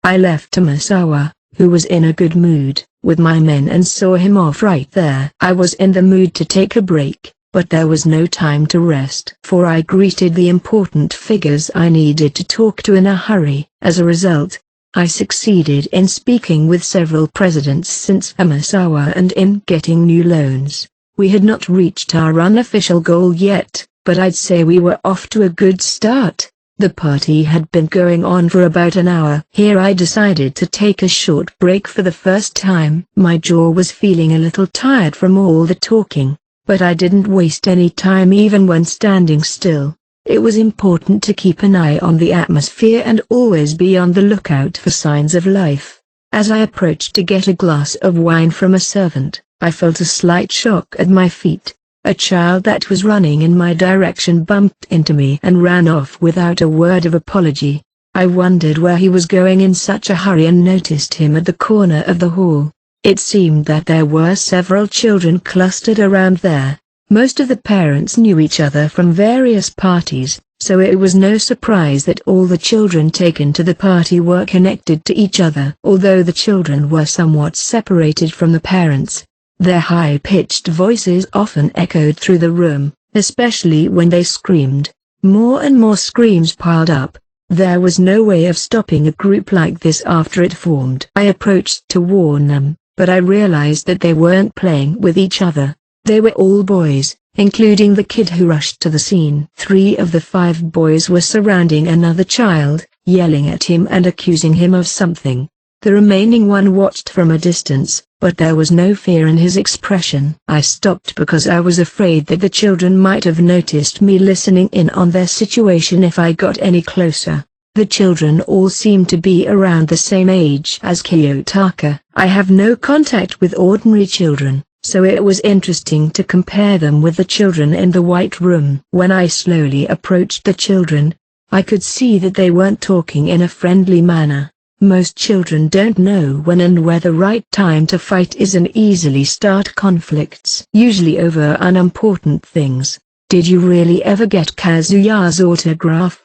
I left Amasawa, who was in a good mood, with my men and saw him off right there. I was in the mood to take a break, but there was no time to rest, for I greeted the important figures I needed to talk to in a hurry. As a result, I succeeded in speaking with several presidents since Amasawa and in getting new loans. We had not reached our unofficial goal yet, but I'd say we were off to a good start. The party had been going on for about an hour. Here I decided to take a short break for the first time. My jaw was feeling a little tired from all the talking, but I didn't waste any time even when standing still. It was important to keep an eye on the atmosphere and always be on the lookout for signs of life. As I approached to get a glass of wine from a servant, I felt a slight shock at my feet. A child that was running in my direction bumped into me and ran off without a word of apology. I wondered where he was going in such a hurry and noticed him at the corner of the hall. It seemed that there were several children clustered around there. Most of the parents knew each other from various parties, so it was no surprise that all the children taken to the party were connected to each other. Although the children were somewhat separated from the parents, their high-pitched voices often echoed through the room, especially when they screamed. More and more screams piled up. There was no way of stopping a group like this after it formed. I approached to warn them, but I realized that they weren't playing with each other. They were all boys, including the kid who rushed to the scene. 3 of the 5 boys were surrounding another child, yelling at him and accusing him of something. The remaining one watched from a distance, but there was no fear in his expression. I stopped because I was afraid that the children might have noticed me listening in on their situation if I got any closer. The children all seemed to be around the same age as Kiyotaka. I have no contact with ordinary children, so it was interesting to compare them with the children in the white room. When I slowly approached the children, I could see that they weren't talking in a friendly manner. Most children don't know when and where the right time to fight is and easily start conflicts, usually over unimportant things. "Did you really ever get Kazuya's autograph?"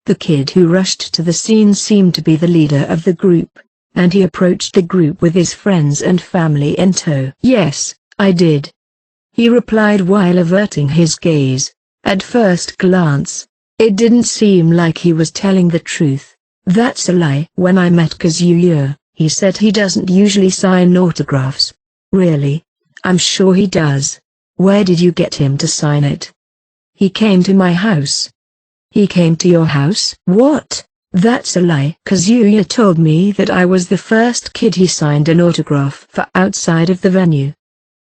The kid who rushed to the scene seemed to be the leader of the group, and he approached the group with his friends and family in tow. "Yes, I did," he replied while averting his gaze. At first glance, it didn't seem like he was telling the truth. "That's a lie." "When I met Kazuya, he said he doesn't usually sign autographs." "Really? I'm sure he does. Where did you get him to sign it?" "He came to my house." "He came to your house?" "What? That's a lie." "Kazuya told me that I was the first kid he signed an autograph for outside of the venue."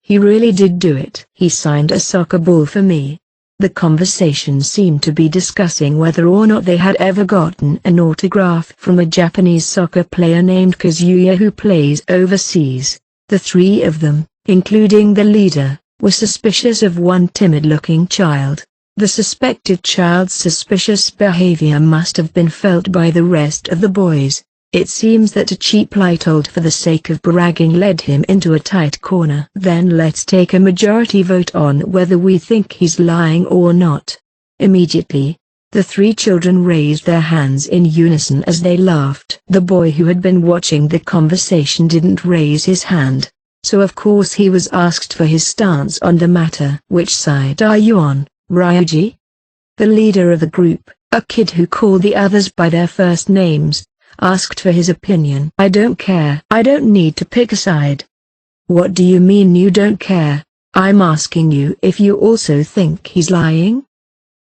"He really did do it." "He signed a soccer ball for me." The conversation seemed to be discussing whether or not they had ever gotten an autograph from a Japanese soccer player named Kazuya who plays overseas. The 3 of them, including the leader, were suspicious of one timid-looking child. The suspected child's suspicious behavior must have been felt by the rest of the boys. It seems that a cheap lie told for the sake of bragging led him into a tight corner. "Then let's take a majority vote on whether we think he's lying or not." Immediately, the 3 children raised their hands in unison as they laughed. The boy who had been watching the conversation didn't raise his hand, so of course he was asked for his stance on the matter. "Which side are you on, Ryuji?" The leader of the group, a kid who called the others by their first names, asked for his opinion. "I don't care." "I don't need to pick a side." "What do you mean you don't care? I'm asking you if you also think he's lying."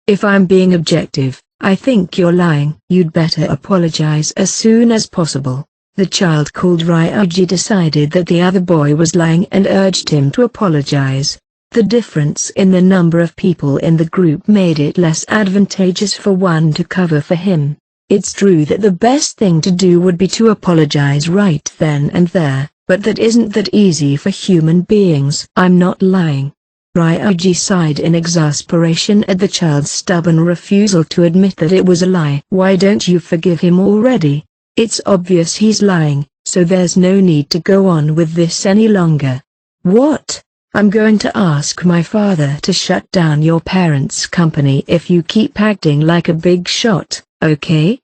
"If I'm being objective, I think you're lying. You'd better apologize as soon as possible. The child called Ryuji decided that the other boy was lying and urged him to apologize. The difference in the number of people in the group made it less advantageous for one to cover for him. It's true that the best thing to do would be to apologize right then and there, but that isn't that easy for human beings. I'm not lying. Ryuji sighed in exasperation at the child's stubborn refusal to admit that it was a lie. Why don't you forgive him already? It's obvious he's lying, so there's no need to go on with this any longer. What? I'm going to ask my father to shut down your parents' company if you keep acting like a big shot, okay?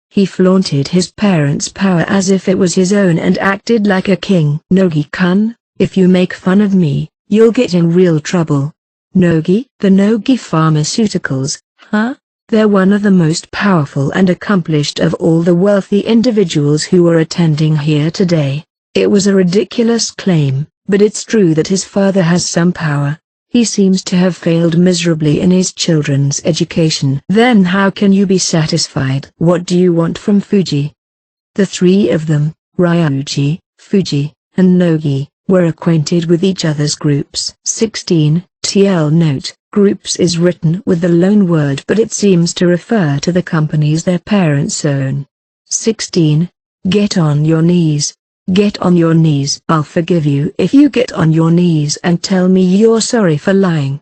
He flaunted his parents' power as if it was his own and acted like a king. Nogi-kun, if you make fun of me, you'll get in real trouble. Nogi? The Nogi Pharmaceuticals, huh? They're one of the most powerful and accomplished of all the wealthy individuals who were attending here today. It was a ridiculous claim, but it's true that his father has some power. He seems to have failed miserably in his children's education. Then how can you be satisfied? What do you want from Fuji? The three of them, Ryuji, Fuji, and Nogi, were acquainted with each other's groups. 16. TL note, groups is written with the loan word but it seems to refer to the companies their parents own. 16. Get on your knees. Get on your knees. I'll forgive you if you get on your knees and tell me you're sorry for lying.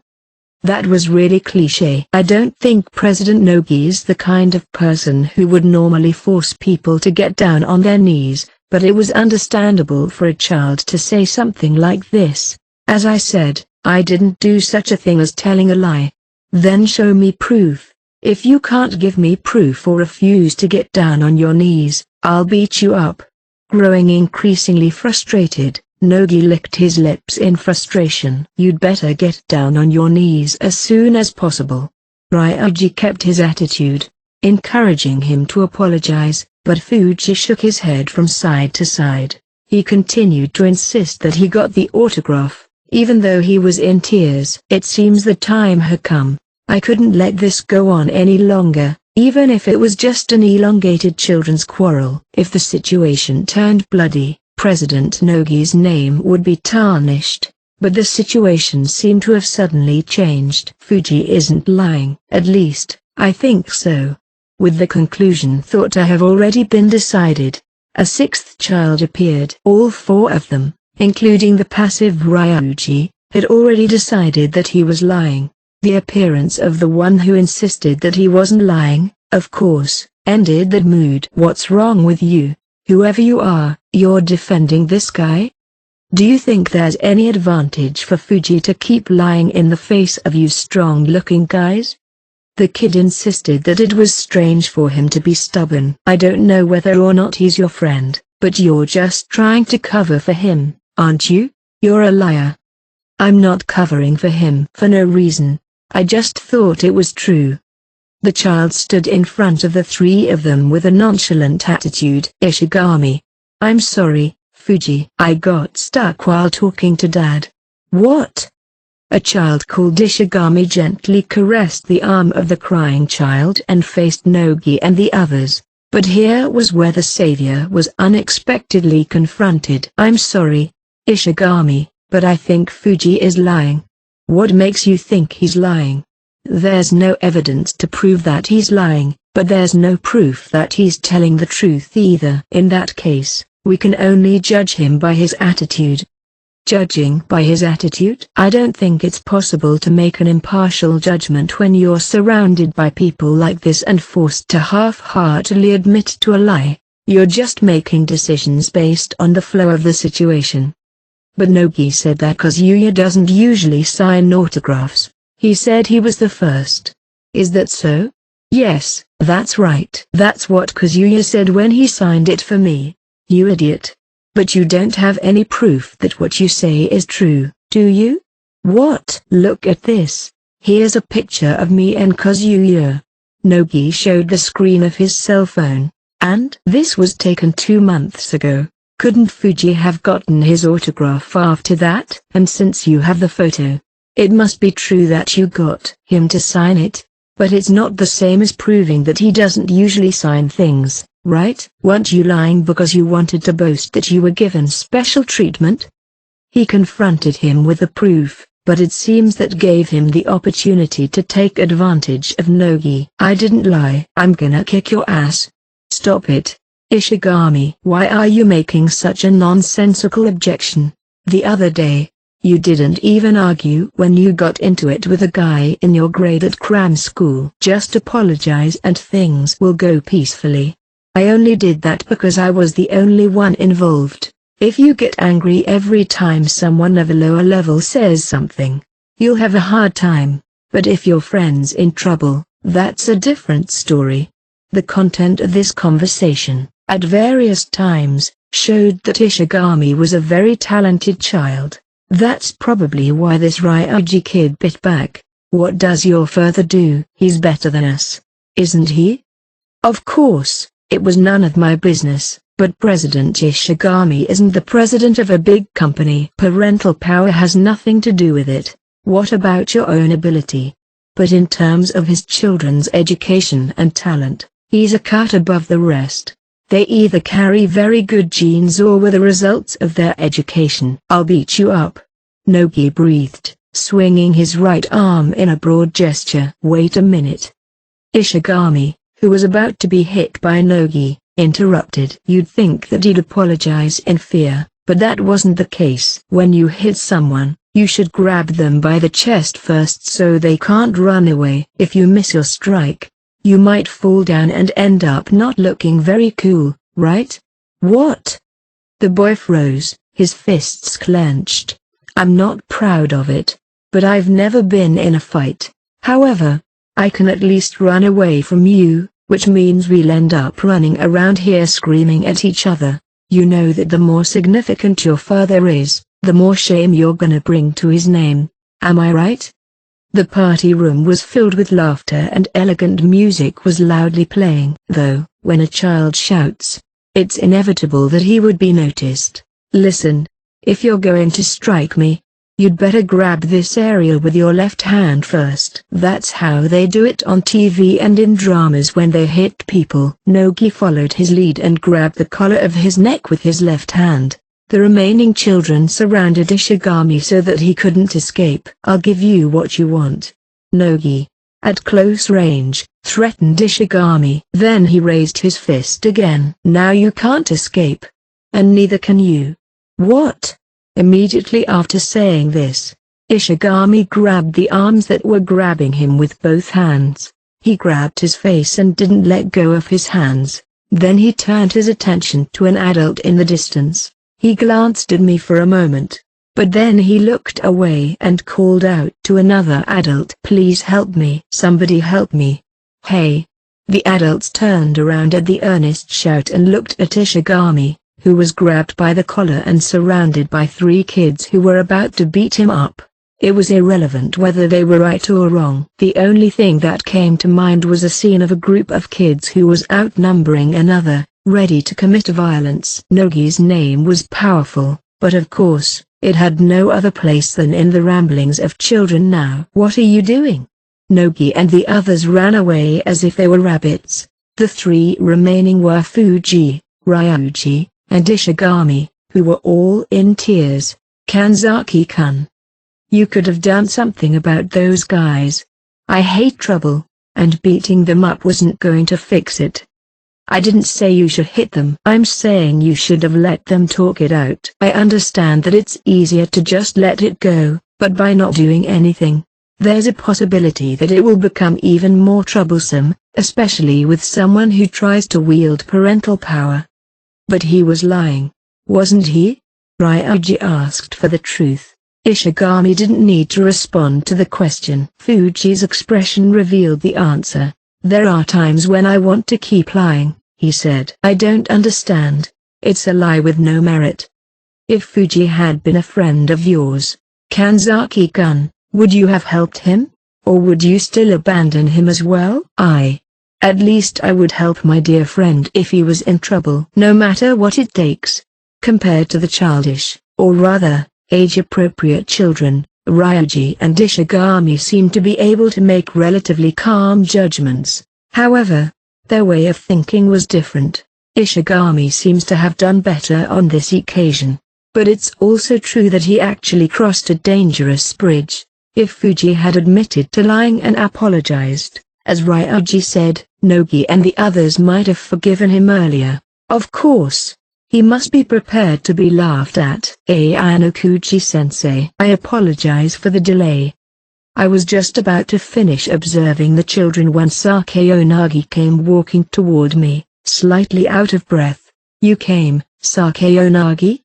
That was really cliché. I don't think President Nogi's the kind of person who would normally force people to get down on their knees, but it was understandable for a child to say something like this. As I said, I didn't do such a thing as telling a lie. Then show me proof. If you can't give me proof or refuse to get down on your knees, I'll beat you up. Growing increasingly frustrated, Nogi licked his lips in frustration. You'd better get down on your knees as soon as possible. Ryuji kept his attitude, encouraging him to apologize, but Fuji shook his head from side to side. He continued to insist that he got the autograph, even though he was in tears. It seems the time had come. I couldn't let this go on any longer. Even if it was just an elongated children's quarrel. If the situation turned bloody, President Nogi's name would be tarnished. But the situation seemed to have suddenly changed. Fuji isn't lying. At least, I think so. With the conclusion thought to have already been decided, a sixth child appeared. All four of them, including the passive Ryuji, had already decided that he was lying. The appearance of the one who insisted that he wasn't lying, of course, ended that mood. What's wrong with you? Whoever you are, you're defending this guy? Do you think there's any advantage for Fuji to keep lying in the face of you strong-looking guys? The kid insisted that it was strange for him to be stubborn. I don't know whether or not he's your friend, but you're just trying to cover for him, aren't you? You're a liar. I'm not covering for him for no reason. I just thought it was true. The child stood in front of the three of them with a nonchalant attitude. Ishigami. I'm sorry, Fuji. I got stuck while talking to Dad. What? A child called Ishigami gently caressed the arm of the crying child and faced Nogi and the others. But here was where the savior was unexpectedly confronted. I'm sorry, Ishigami, but I think Fuji is lying. What makes you think he's lying? There's no evidence to prove that he's lying, but there's no proof that he's telling the truth either. In that case, we can only judge him by his attitude. Judging by his attitude? I don't think it's possible to make an impartial judgment when you're surrounded by people like this and forced to half-heartedly admit to a lie. You're just making decisions based on the flow of the situation. But Nogi said that Kazuya doesn't usually sign autographs. He said he was the first. Is that so? Yes, that's right. That's what Kazuya said when he signed it for me. You idiot. But you don't have any proof that what you say is true, do you? What? Look at this. Here's a picture of me and Kazuya. Nogi showed the screen of his cell phone. And this was taken 2 months ago. Couldn't Fuji have gotten his autograph after that? And since you have the photo, it must be true that you got him to sign it. But it's not the same as proving that he doesn't usually sign things, right? Weren't you lying because you wanted to boast that you were given special treatment? He confronted him with the proof, but it seems that gave him the opportunity to take advantage of Nogi. I didn't lie. I'm gonna kick your ass. Stop it, Ishigami. Why are you making such a nonsensical objection? The other day, you didn't even argue when you got into it with a guy in your grade at cram school. Just apologize and things will go peacefully. I only did that because I was the only one involved. If you get angry every time someone of a lower level says something, you'll have a hard time, but if your friend's in trouble, that's a different story. The content of this conversation, at various times, showed that Ishigami was a very talented child. That's probably why this Ryuji kid bit back. What does your father do? He's better than us, isn't he? Of course, it was none of my business, but President Ishigami isn't the president of a big company. Parental power has nothing to do with it. What about your own ability? But in terms of his children's education and talent, he's a cut above the rest. They either carry very good genes or were the results of their education. I'll beat you up. Nogi breathed, swinging his right arm in a broad gesture. Wait a minute. Ishigami, who was about to be hit by Nogi, interrupted. You'd think that he'd apologize in fear, but that wasn't the case. When you hit someone, you should grab them by the chest first so they can't run away. If you miss your strike, you might fall down and end up not looking very cool, right? What? The boy froze, his fists clenched. I'm not proud of it, but I've never been in a fight. However, I can at least run away from you, which means we'll end up running around here screaming at each other. You know that the more significant your father is, the more shame you're gonna bring to his name. Am I right? The party room was filled with laughter and elegant music was loudly playing. Though, when a child shouts, it's inevitable that he would be noticed. Listen, if you're going to strike me, you'd better grab this area with your left hand first. That's how they do it on TV and in dramas when they hit people. Nogi followed his lead and grabbed the collar of his neck with his left hand. The remaining children surrounded Ishigami so that he couldn't escape. I'll give you what you want. Nogi, at close range, threatened Ishigami. Then he raised his fist again. Now you can't escape. And neither can you. What? Immediately after saying this, Ishigami grabbed the arms that were grabbing him with both hands. He grabbed his face and didn't let go of his hands. Then he turned his attention to an adult in the distance. He glanced at me for a moment, but then he looked away and called out to another adult. Please help me. Somebody help me. Hey. The adults turned around at the earnest shout and looked at Ishigami, who was grabbed by the collar and surrounded by 3 kids who were about to beat him up. It was irrelevant whether they were right or wrong. The only thing that came to mind was a scene of a group of kids who was outnumbering another, ready to commit violence. Nogi's name was powerful, but of course, it had no other place than in the ramblings of children now. What are you doing? Nogi and the others ran away as if they were rabbits. The 3 remaining were Fuji, Ryuji, and Ishigami, who were all in tears. Kanzaki-kun. You could have done something about those guys. I hate trouble, and beating them up wasn't going to fix it. I didn't say you should hit them. I'm saying you should have let them talk it out. I understand that it's easier to just let it go, but by not doing anything, there's a possibility that it will become even more troublesome, especially with someone who tries to wield parental power. But he was lying, wasn't he? Ryuji asked for the truth. Ishigami didn't need to respond to the question. Fuji's expression revealed the answer. There are times when I want to keep lying, he said. I don't understand. It's a lie with no merit. If Fuji had been a friend of yours, Kanzaki-kun, would you have helped him? Or would you still abandon him as well? At least I would help my dear friend if he was in trouble. No matter what it takes. Compared to the childish, or rather, age-appropriate children, Ryuji and Ishigami seemed to be able to make relatively calm judgments. However, their way of thinking was different. Ishigami seems to have done better on this occasion. But it's also true that he actually crossed a dangerous bridge. If Fuji had admitted to lying and apologized, as Ryuji said, Nogi and the others might have forgiven him earlier. Of course, he must be prepared to be laughed at. Ayanokuji-sensei, I apologize for the delay. I was just about to finish observing the children when Sakeonagi came walking toward me, slightly out of breath. You came, Sakeonagi?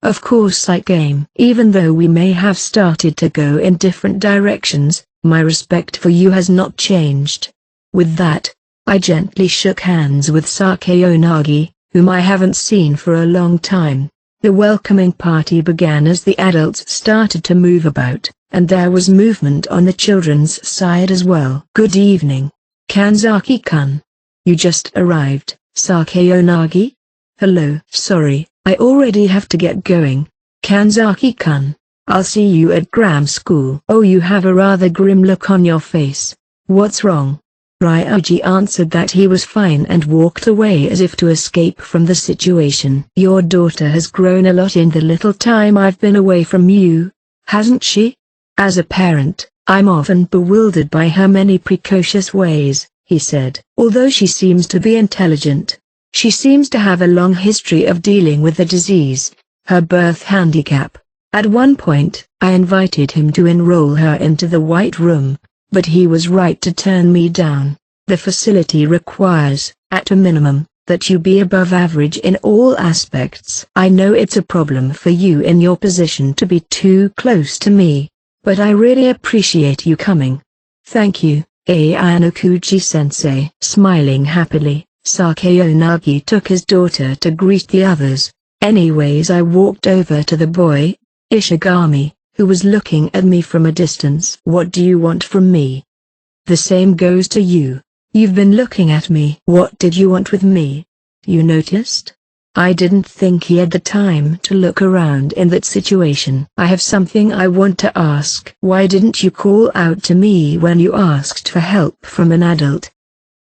Of course I came. Even though we may have started to go in different directions, my respect for you has not changed. With that, I gently shook hands with Sakeonagi, whom I haven't seen for a long time. The welcoming party began as the adults started to move about, and there was movement on the children's side as well. Good evening, Kanzaki-kun. You just arrived, Sakeonagi? Hello. Sorry, I already have to get going. Kanzaki-kun, I'll see you at Gram School. Oh, you have a rather grim look on your face. What's wrong? Ryuji answered that he was fine and walked away as if to escape from the situation. Your daughter has grown a lot in the little time I've been away from you, hasn't she? As a parent, I'm often bewildered by her many precocious ways, he said. Although she seems to be intelligent, she seems to have a long history of dealing with the disease, her birth handicap. At one point, I invited him to enroll her into the White Room, but he was right to turn me down. The facility requires, at a minimum, that you be above average in all aspects. I know it's a problem for you in your position to be too close to me, but I really appreciate you coming. Thank you, Ayanokuji-sensei. Smiling happily, Sakeonagi took his daughter to greet the others. Anyways, I walked over to the boy, Ishigami, who was looking at me from a distance. What do you want from me? The same goes to you. You've been looking at me. What did you want with me? You noticed? I didn't think he had the time to look around in that situation. I have something I want to ask. Why didn't you call out to me when you asked for help from an adult?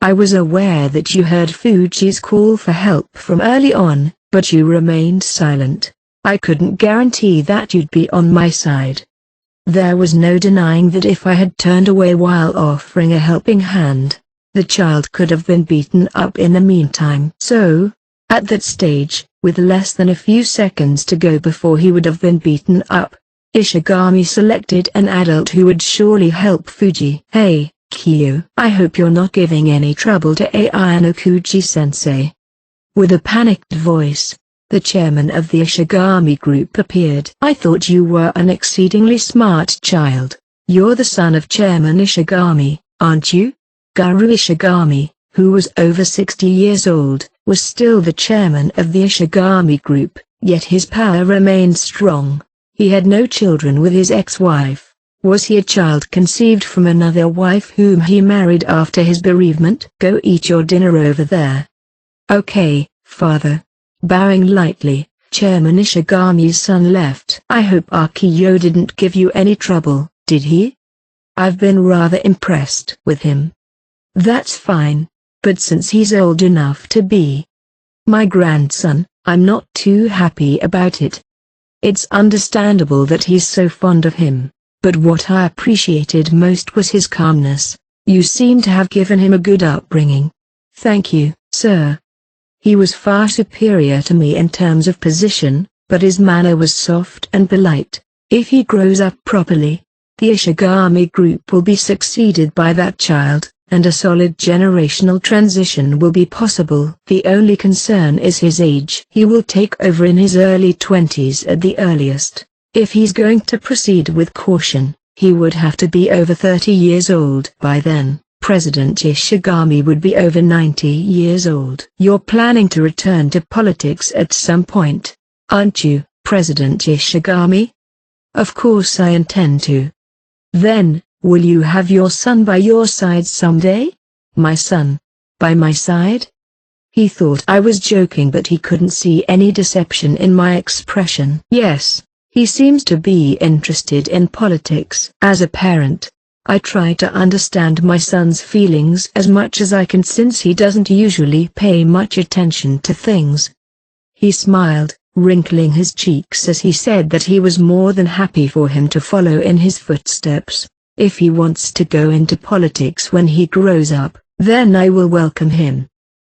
I was aware that you heard Fuji's call for help from early on, but you remained silent. I couldn't guarantee that you'd be on my side. There was no denying that if I had turned away while offering a helping hand, the child could have been beaten up in the meantime. So, at that stage, with less than a few seconds to go before he would have been beaten up, Ishigami selected an adult who would surely help Fuji. Hey, Kyo, I hope you're not giving any trouble to Ayanokuji-sensei. With a panicked voice, the chairman of the Ishigami group appeared. I thought you were an exceedingly smart child. You're the son of Chairman Ishigami, aren't you? Guru Ishigami, who was over 60 years old, was still the chairman of the Ishigami group, yet his power remained strong. He had no children with his ex-wife. Was he a child conceived from another wife whom he married after his bereavement? Go eat your dinner over there. Okay, father. Bowing lightly, Chairman Ishigami's son left. I hope Akiyo didn't give you any trouble, did he? I've been rather impressed with him. That's fine, but since he's old enough to be my grandson, I'm not too happy about it. It's understandable that he's so fond of him, but what I appreciated most was his calmness. You seem to have given him a good upbringing. Thank you, sir. He was far superior to me in terms of position, but his manner was soft and polite. If he grows up properly, the Ishigami group will be succeeded by that child, and a solid generational transition will be possible. The only concern is his age. He will take over in his early 20s at the earliest. If he's going to proceed with caution, he would have to be over 30 years old. By then, President Ishigami would be over 90 years old. You're planning to return to politics at some point, aren't you, President Ishigami? Of course I intend to. Then, will you have your son by your side someday? My son? By my side? He thought I was joking, but he couldn't see any deception in my expression. Yes, He seems to be interested in politics. As a parent, I try to understand my son's feelings as much as I can since he doesn't usually pay much attention to things. He smiled, wrinkling his cheeks as he said that he was more than happy for him to follow in his footsteps. If he wants to go into politics when he grows up, then I will welcome him.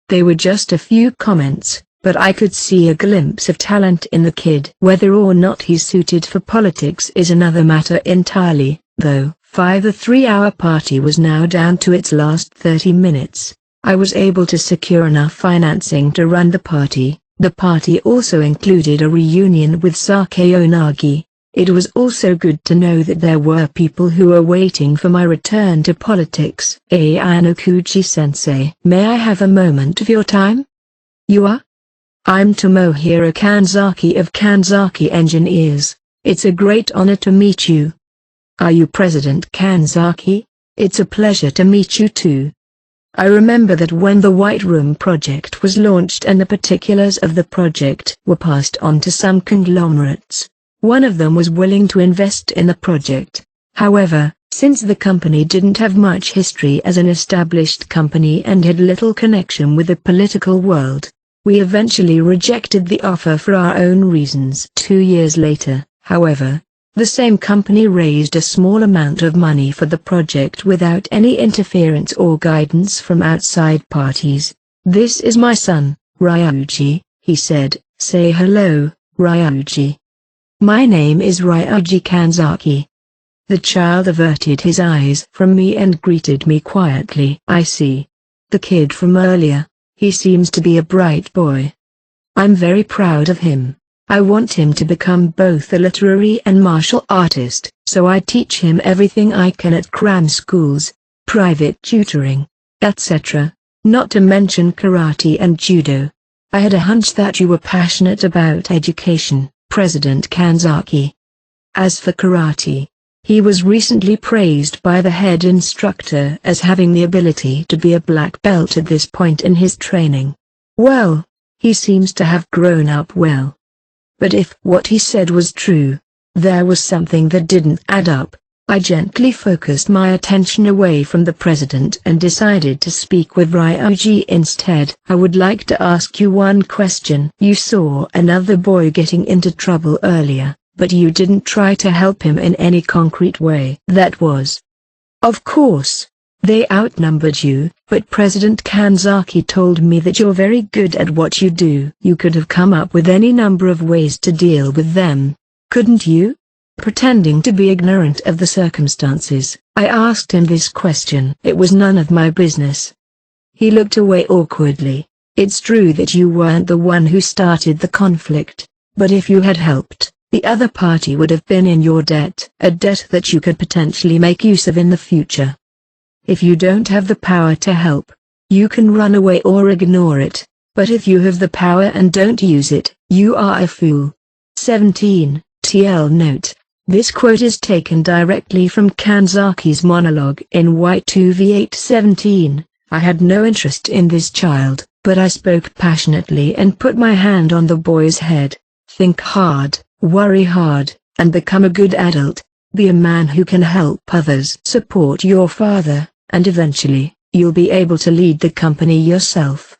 They were just a few comments, but I could see a glimpse of talent in the kid. Whether or not he's suited for politics is another matter entirely, though. The 3-hour party was now down to its last 30 minutes. I was able to secure enough financing to run the party. The party also included a reunion with Sakeo Nagi. It was also good to know that there were people who were waiting for my return to politics. Ayanokuji-sensei, may I have a moment of your time? You are? I'm Tomohiro Kanzaki of Kanzaki Engineers. It's a great honor to meet you. Are you President Kanzaki? It's a pleasure to meet you too. I remember that when the White Room project was launched and the particulars of the project were passed on to some conglomerates, one of them was willing to invest in the project. However, since the company didn't have much history as an established company and had little connection with the political world, we eventually rejected the offer for our own reasons. 2 years later, however, the same company raised a small amount of money for the project without any interference or guidance from outside parties. This is my son, Ryuji, he said. Say hello, Ryuji. My name is Ryuji Kanzaki. The child averted his eyes from me and greeted me quietly. I see. The kid from earlier, he seems to be a bright boy. I'm very proud of him. I want him to become both a literary and martial artist, so I teach him everything I can at cram schools, private tutoring, etc., not to mention karate and judo. I had a hunch that you were passionate about education, President Kanzaki. As for karate, he was recently praised by the head instructor as having the ability to be a black belt at this point in his training. Well, he seems to have grown up well. But if what he said was true, there was something that didn't add up. I gently focused my attention away from the president and decided to speak with Ryuji instead. I would like to ask you one question. You saw another boy getting into trouble earlier, but you didn't try to help him in any concrete way. That was. Of course. They outnumbered you, but President Kanzaki told me that you're very good at what you do. You could have come up with any number of ways to deal with them, couldn't you? Pretending to be ignorant of the circumstances, I asked him this question. It was none of my business. He looked away awkwardly. It's true that you weren't the one who started the conflict, but if you had helped, the other party would have been in your debt. A debt that you could potentially make use of in the future. If you don't have the power to help, you can run away or ignore it, but if you have the power and don't use it, you are a fool. 17. TL Note. This quote is taken directly from Kanzaki's monologue in White 2v8:17. I had no interest in this child, but I spoke passionately and put my hand on the boy's head. Think hard, worry hard, and become a good adult. Be a man who can help others. Support your father, and eventually, you'll be able to lead the company yourself.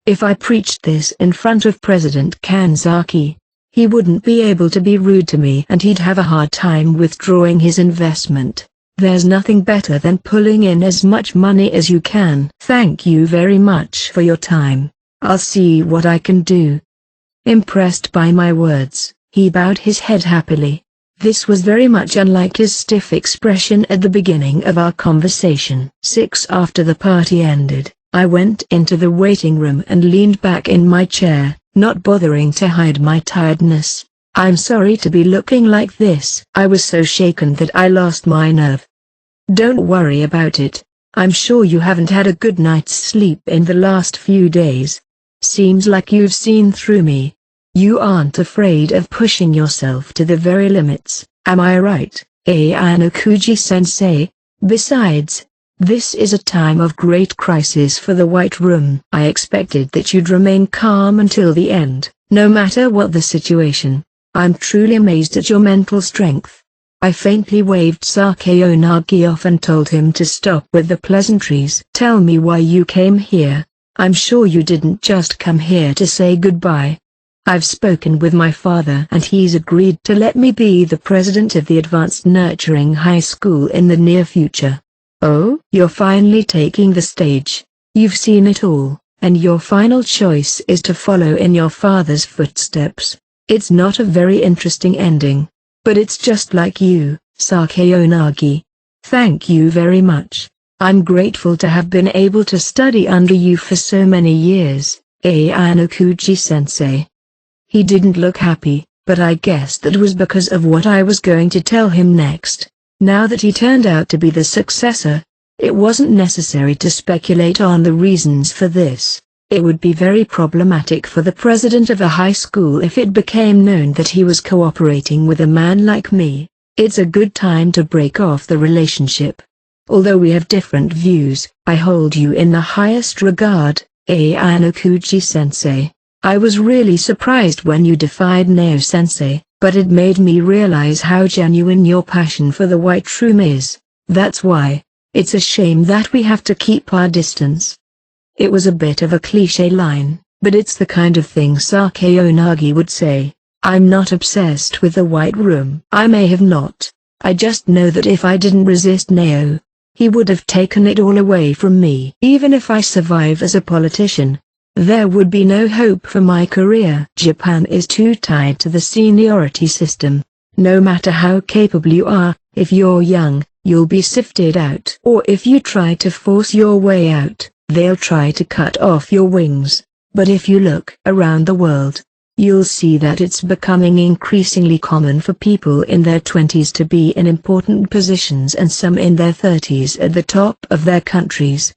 If I preached this in front of President Kanzaki, he wouldn't be able to be rude to me and he'd have a hard time withdrawing his investment. There's nothing better than pulling in as much money as you can. Thank you very much for your time. I'll see what I can do. Impressed by my words, he bowed his head happily. This was very much unlike his stiff expression at the beginning of our conversation. 6. After the party ended, I went into the waiting room and leaned back in my chair, not bothering to hide my tiredness. I'm sorry to be looking like this. I was so shaken that I lost my nerve. Don't worry about it. I'm sure you haven't had a good night's sleep in the last few days. Seems like you've seen through me. You aren't afraid of pushing yourself to the very limits, am I right, Ayanokuji-sensei? Besides, this is a time of great crisis for the White Room. I expected that you'd remain calm until the end, no matter what the situation. I'm truly amazed at your mental strength. I faintly waved Sakayanagi off and told him to stop with the pleasantries. Tell me why you came here. I'm sure you didn't just come here to say goodbye. I've spoken with my father and he's agreed to let me be the president of the Advanced Nurturing High School in the near future. Oh, you're finally taking the stage. You've seen it all, and your final choice is to follow in your father's footsteps. It's not a very interesting ending, but it's just like you, Sakayanagi. Thank you very much. I'm grateful to have been able to study under you for so many years, Ayanokuji-sensei. He didn't look happy, but I guess that was because of what I was going to tell him next. Now that he turned out to be the successor, it wasn't necessary to speculate on the reasons for this. It would be very problematic for the president of a high school if it became known that he was cooperating with a man like me. It's a good time to break off the relationship. Although we have different views, I hold you in the highest regard, Ayanokuji-sensei. I was really surprised when you defied Neo-sensei, but it made me realize how genuine your passion for the white room is. That's why. It's a shame that we have to keep our distance. It was a bit of a cliché line, but it's the kind of thing Sakayanagi would say. I'm not obsessed with the white room. I may have not. I just know that if I didn't resist Neo, he would have taken it all away from me. Even if I survive as a politician, there would be no hope for my career. Japan is too tied to the seniority system. No matter how capable you are, if you're young, you'll be sifted out. Or if you try to force your way out, they'll try to cut off your wings. But if you look around the world, you'll see that it's becoming increasingly common for people in their 20s to be in important positions and some in their 30s at the top of their countries.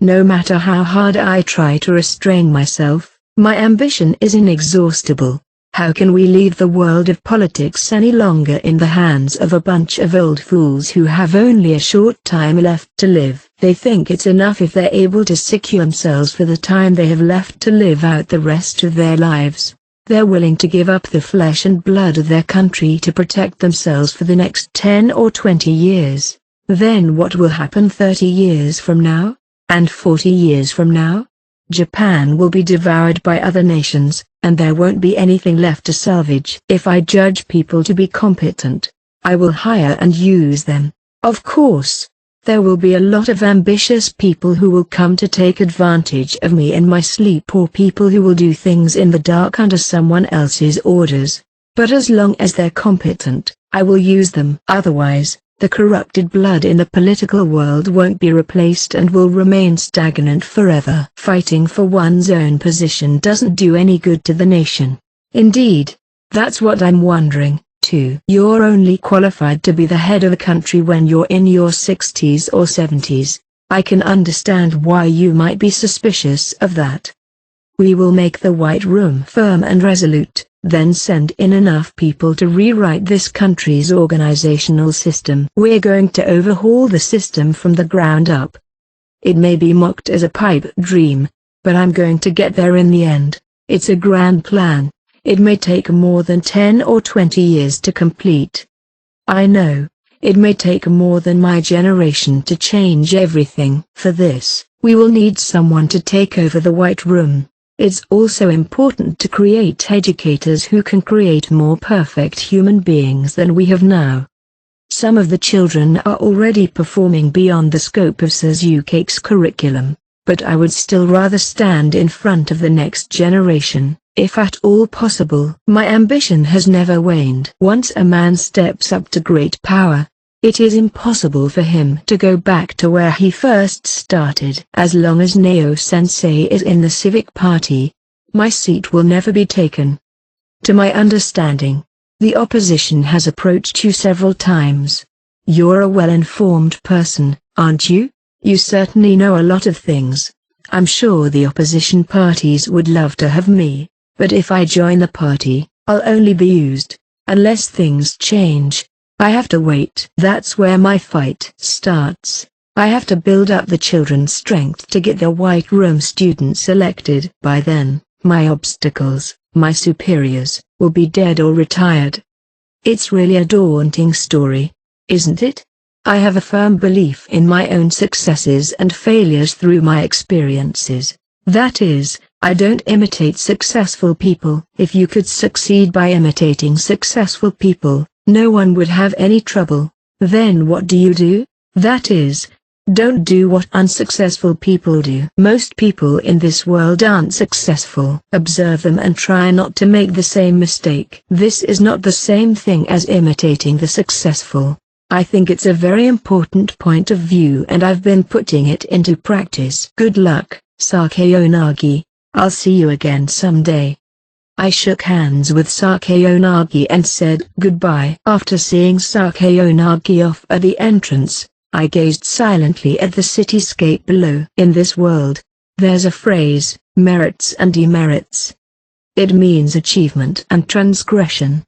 No matter how hard I try to restrain myself, my ambition is inexhaustible. How can we leave the world of politics any longer in the hands of a bunch of old fools who have only a short time left to live? They think it's enough if they're able to secure themselves for the time they have left to live out the rest of their lives. They're willing to give up the flesh and blood of their country to protect themselves for the next 10 or 20 years. Then what will happen 30 years from now? And 40 years from now? Japan will be devoured by other nations, and there won't be anything left to salvage. If I judge people to be competent, I will hire and use them. Of course, there will be a lot of ambitious people who will come to take advantage of me in my sleep, or people who will do things in the dark under someone else's orders. But as long as they're competent, I will use them. Otherwise, the corrupted blood in the political world won't be replaced and will remain stagnant forever. Fighting for one's own position doesn't do any good to the nation. Indeed, that's what I'm wondering, too. You're only qualified to be the head of a country when you're in your 60s or 70s. I can understand why you might be suspicious of that. We will make the White Room firm and resolute, then send in enough people to rewrite this country's organizational system. We're going to overhaul the system from the ground up. It may be mocked as a pipe dream, but I'm going to get there in the end. It's a grand plan. It may take more than 10 or 20 years to complete. I know, it may take more than my generation to change everything. For this, we will need someone to take over the White Room. It's also important to create educators who can create more perfect human beings than we have now. Some of the children are already performing beyond the scope of Suzuki's curriculum, but I would still rather stand in front of the next generation, if at all possible. My ambition has never waned. Once a man steps up to great power, it is impossible for him to go back to where he first started. As long as Neo-sensei is in the Civic Party, my seat will never be taken. To my understanding, the opposition has approached you several times. You're a well-informed person, aren't you? You certainly know a lot of things. I'm sure the opposition parties would love to have me, but if I join the party, I'll only be used, unless things change. I have to wait. That's where my fight starts. I have to build up the children's strength to get the White Room students elected. By then, my obstacles my superiors, will be dead or retired. It's really a daunting story, isn't it? I have a firm belief in my own successes and failures through my experiences. That is, I don't imitate successful people. If you could succeed by imitating successful people, no one would have any trouble. Then what do? That is, don't do what unsuccessful people do. Most people in this world aren't successful. Observe them and try not to make the same mistake. This is not the same thing as imitating the successful. I think it's a very important point of view and I've been putting it into practice. Good luck, Sakayanagi. I'll see you again someday. I shook hands with Sakayanagi and said goodbye. After seeing Sakayanagi off at the entrance, I gazed silently at the cityscape below. In this world, there's a phrase, merits and demerits. It means achievement and transgression.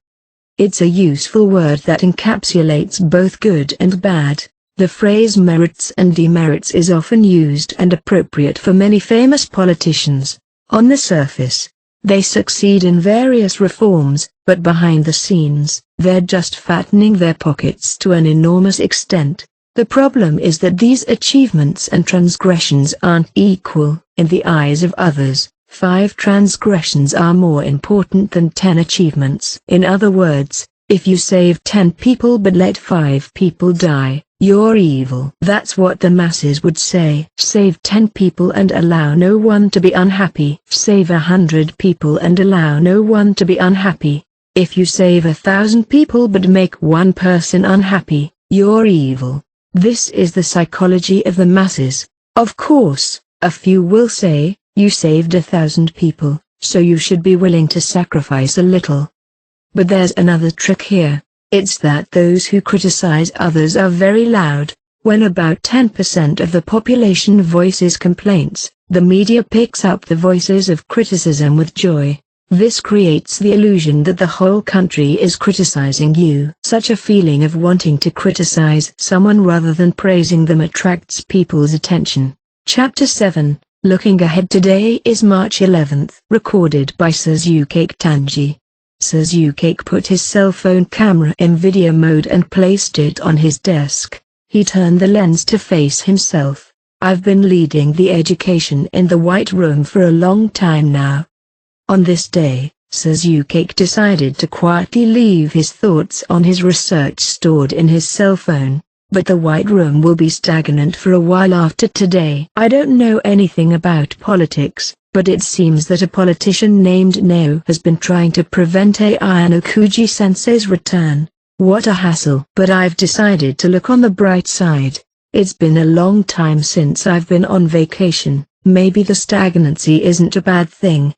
It's a useful word that encapsulates both good and bad. The phrase merits and demerits is often used and appropriate for many famous politicians. On the surface, they succeed in various reforms, but behind the scenes, they're just fattening their pockets to an enormous extent. The problem is that these achievements and transgressions aren't equal. In the eyes of others, 5 transgressions are more important than 10 achievements. In other words, if you save 10 people but let 5 people die, you're evil. That's what the masses would say. Save 10 people and allow no one to be unhappy. Save 100 people and allow no one to be unhappy. If you save 1,000 people but make one person unhappy, you're evil. This is the psychology of the masses. Of course, a few will say, you saved 1,000 people, so you should be willing to sacrifice a little. But there's another trick here. It's that those who criticize others are very loud. When about 10% of the population voices complaints, the media picks up the voices of criticism with joy. This creates the illusion that the whole country is criticizing you. Such a feeling of wanting to criticize someone rather than praising them attracts people's attention. Chapter 7. Looking ahead. Today is March 11th. Recorded by Suzukake Tanji. Suzukake put his cell phone camera in video mode and placed it on his desk. He turned the lens to face himself. I've been leading the education in the White Room for a long time now. On this day, Suzukake decided to quietly leave his thoughts on his research stored in his cell phone. But the White Room will be stagnant for a while after today. I don't know anything about politics, but it seems that a politician named Neo has been trying to prevent Ayano-kuji-sensei's return. What a hassle. But I've decided to look on the bright side. It's been a long time since I've been on vacation. Maybe the stagnancy isn't a bad thing.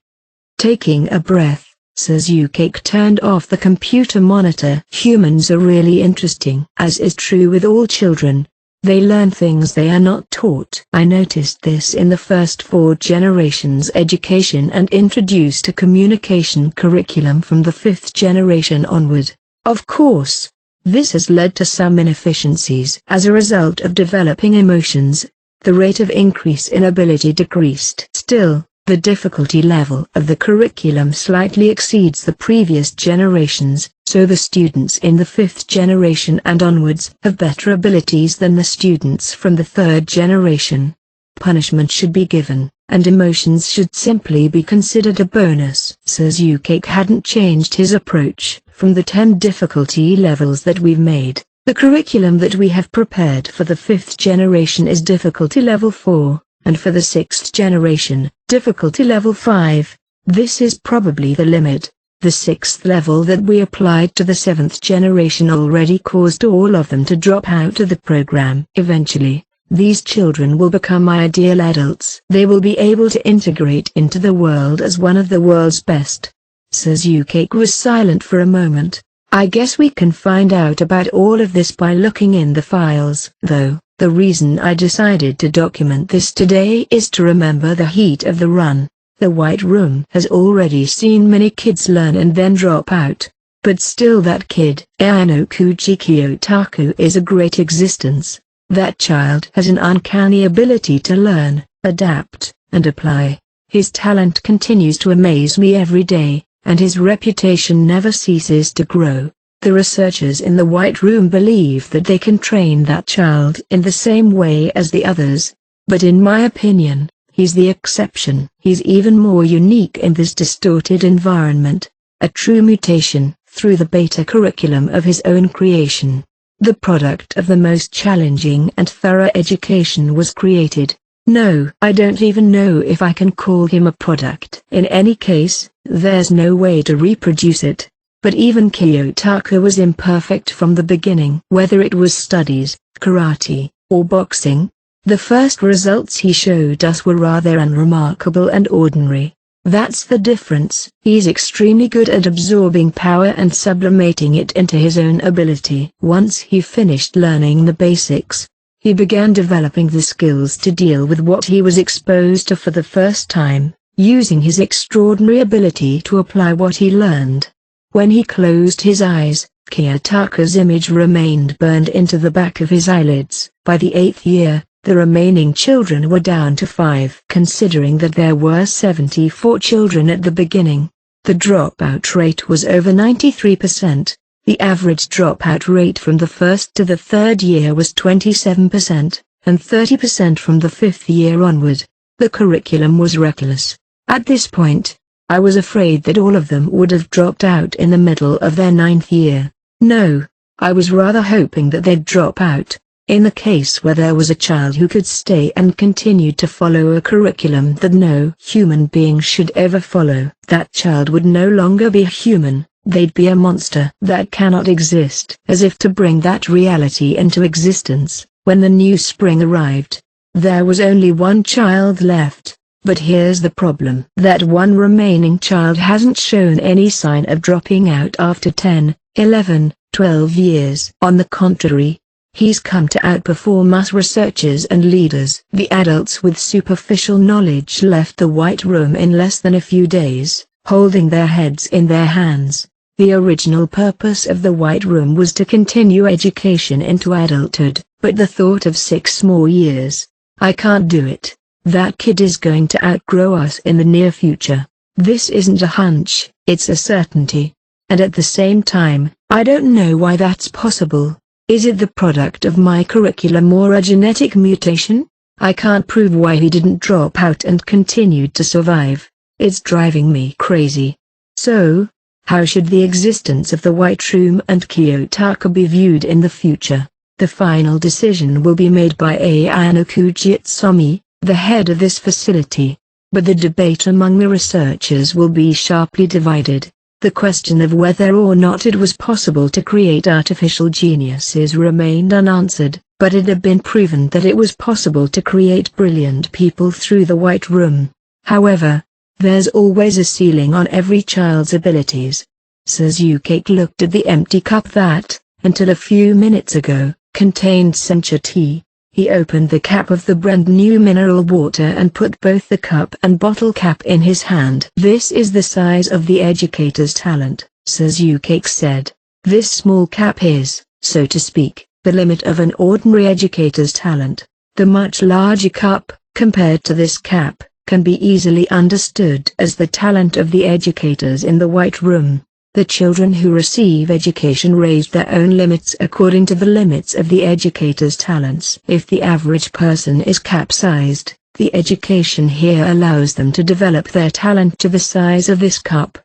Taking a breath, Suzukake turned off the computer monitor. Humans are really interesting. As is true with all children, they learn things they are not taught. I noticed this in the first 4 generations education and introduced a communication curriculum from the 5th generation onward. Of course, this has led to some inefficiencies. As a result of developing emotions, the rate of increase in ability decreased. Still, the difficulty level of the curriculum slightly exceeds the previous generations, so the students in the 5th generation and onwards have better abilities than the students from the 3rd generation. Punishment should be given, and emotions should simply be considered a bonus. Suzukake hadn't changed his approach. From the 10 difficulty levels that we've made, the curriculum that we have prepared for the 5th generation is difficulty level 4. And for the 6th generation, difficulty level 5. This is probably the limit. The 6th level that we applied to the 7th generation already caused all of them to drop out of the program. Eventually, these children will become ideal adults. They will be able to integrate into the world as one of the world's best. Suzukake was silent for a moment. I guess we can find out about all of this by looking in the files. Though, the reason I decided to document this today is to remember the heat of the run. The White Room has already seen many kids learn and then drop out. But still that kid, Ayano-kuji Kyotaku, is a great existence. That child has an uncanny ability to learn, adapt, and apply. His talent continues to amaze me every day. and his reputation never ceases to grow. The researchers in the White Room believe that they can train that child in the same way as the others, but in my opinion, he's the exception. He's even more unique in this distorted environment, a true mutation, through the beta curriculum of his own creation. The product of the most challenging and thorough education was created. No, I don't even know if I can call him a product. In any case, there's no way to reproduce it. But even Kiyotaka was imperfect from the beginning. Whether it was studies, karate, or boxing, the first results he showed us were rather unremarkable and ordinary. That's the difference. He's extremely good at absorbing power and sublimating it into his own ability. Once he finished learning the basics, he began developing the skills to deal with what he was exposed to for the first time, using his extraordinary ability to apply what he learned. When he closed his eyes, Kiyotaka's image remained burned into the back of his eyelids. By the 8th year, the remaining children were down to 5. Considering that there were 74 children at the beginning, the dropout rate was over 93%. The average dropout rate from the 1st to the 3rd year was 27%, and 30% from the 5th year onward. The curriculum was reckless. At this point, I was afraid that all of them would have dropped out in the middle of their 9th year. No, I was rather hoping that they'd drop out. In the case where there was a child who could stay and continued to follow a curriculum that no human being should ever follow, that child would no longer be human, they'd be a monster that cannot exist. As if to bring that reality into existence, when the new spring arrived, there was only one child left. But here's the problem. That one remaining child hasn't shown any sign of dropping out after 10, 11, 12 years. On the contrary, he's come to outperform us researchers and leaders. The adults with superficial knowledge left the White Room in less than a few days, holding their heads in their hands. The original purpose of the White Room was to continue education into adulthood, but the thought of 6 more years, I can't do it. That kid is going to outgrow us in the near future. This isn't a hunch, it's a certainty. And at the same time, I don't know why that's possible. Is it the product of my curriculum or a genetic mutation? I can't prove why he didn't drop out and continued to survive. It's driving me crazy. So, how should the existence of the White Room and Kiyotaka be viewed in the future? The final decision will be made by Ayano Kujitsumi, the head of this facility. But the debate among the researchers will be sharply divided. The question of whether or not it was possible to create artificial geniuses remained unanswered, but it had been proven that it was possible to create brilliant people through the White Room. However, there's always a ceiling on every child's abilities. Suzukake looked at the empty cup that, until a few minutes ago, contained sencha tea. He opened the cap of the brand new mineral water and put both the cup and bottle cap in his hand. This is the size of the educator's talent, Suzukake said. This small cap is, so to speak, the limit of an ordinary educator's talent. The much larger cup, compared to this cap, can be easily understood as the talent of the educators in the White Room. The children who receive education raise their own limits according to the limits of the educator's talents. If the average person is cap-sized, the education here allows them to develop their talent to the size of this cup.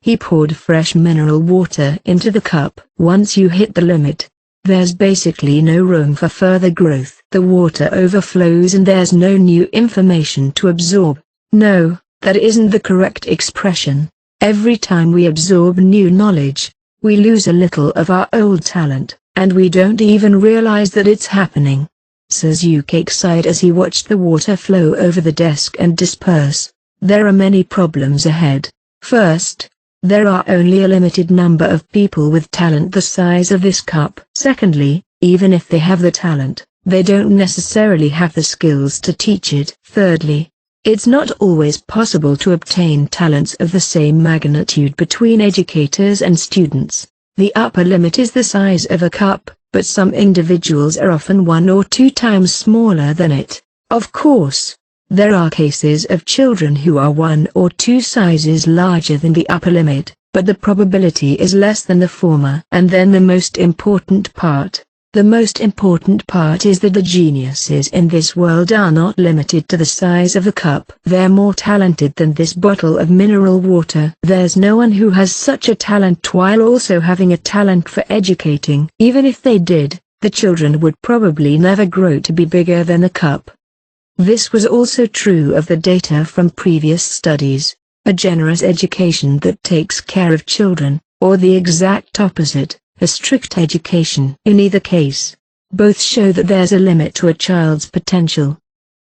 He poured fresh mineral water into the cup. Once you hit the limit, there's basically no room for further growth. The water overflows and there's no new information to absorb. No, that isn't the correct expression. Every time we absorb new knowledge, we lose a little of our old talent, and we don't even realize that it's happening. Suzukake sighed as he watched the water flow over the desk and disperse. There are many problems ahead. First, there are only a limited number of people with talent the size of this cup. Secondly, even if they have the talent, they don't necessarily have the skills to teach it. Thirdly, it's not always possible to obtain talents of the same magnitude between educators and students. The upper limit is the size of a cup, but some individuals are often 1 or 2 times smaller than it. Of course, There are cases of children who are 1 or 2 sizes larger than the upper limit, but the probability is less than the former. And then the most important part. The most important part is that the geniuses in this world are not limited to the size of a cup. They're more talented than this bottle of mineral water. There's no one who has such a talent while also having a talent for educating. Even if they did, the children would probably never grow to be bigger than the cup. This was also true of the data from previous studies. A generous education that takes care of children, or the exact opposite, a strict education. In either case, both show that there's a limit to a child's potential.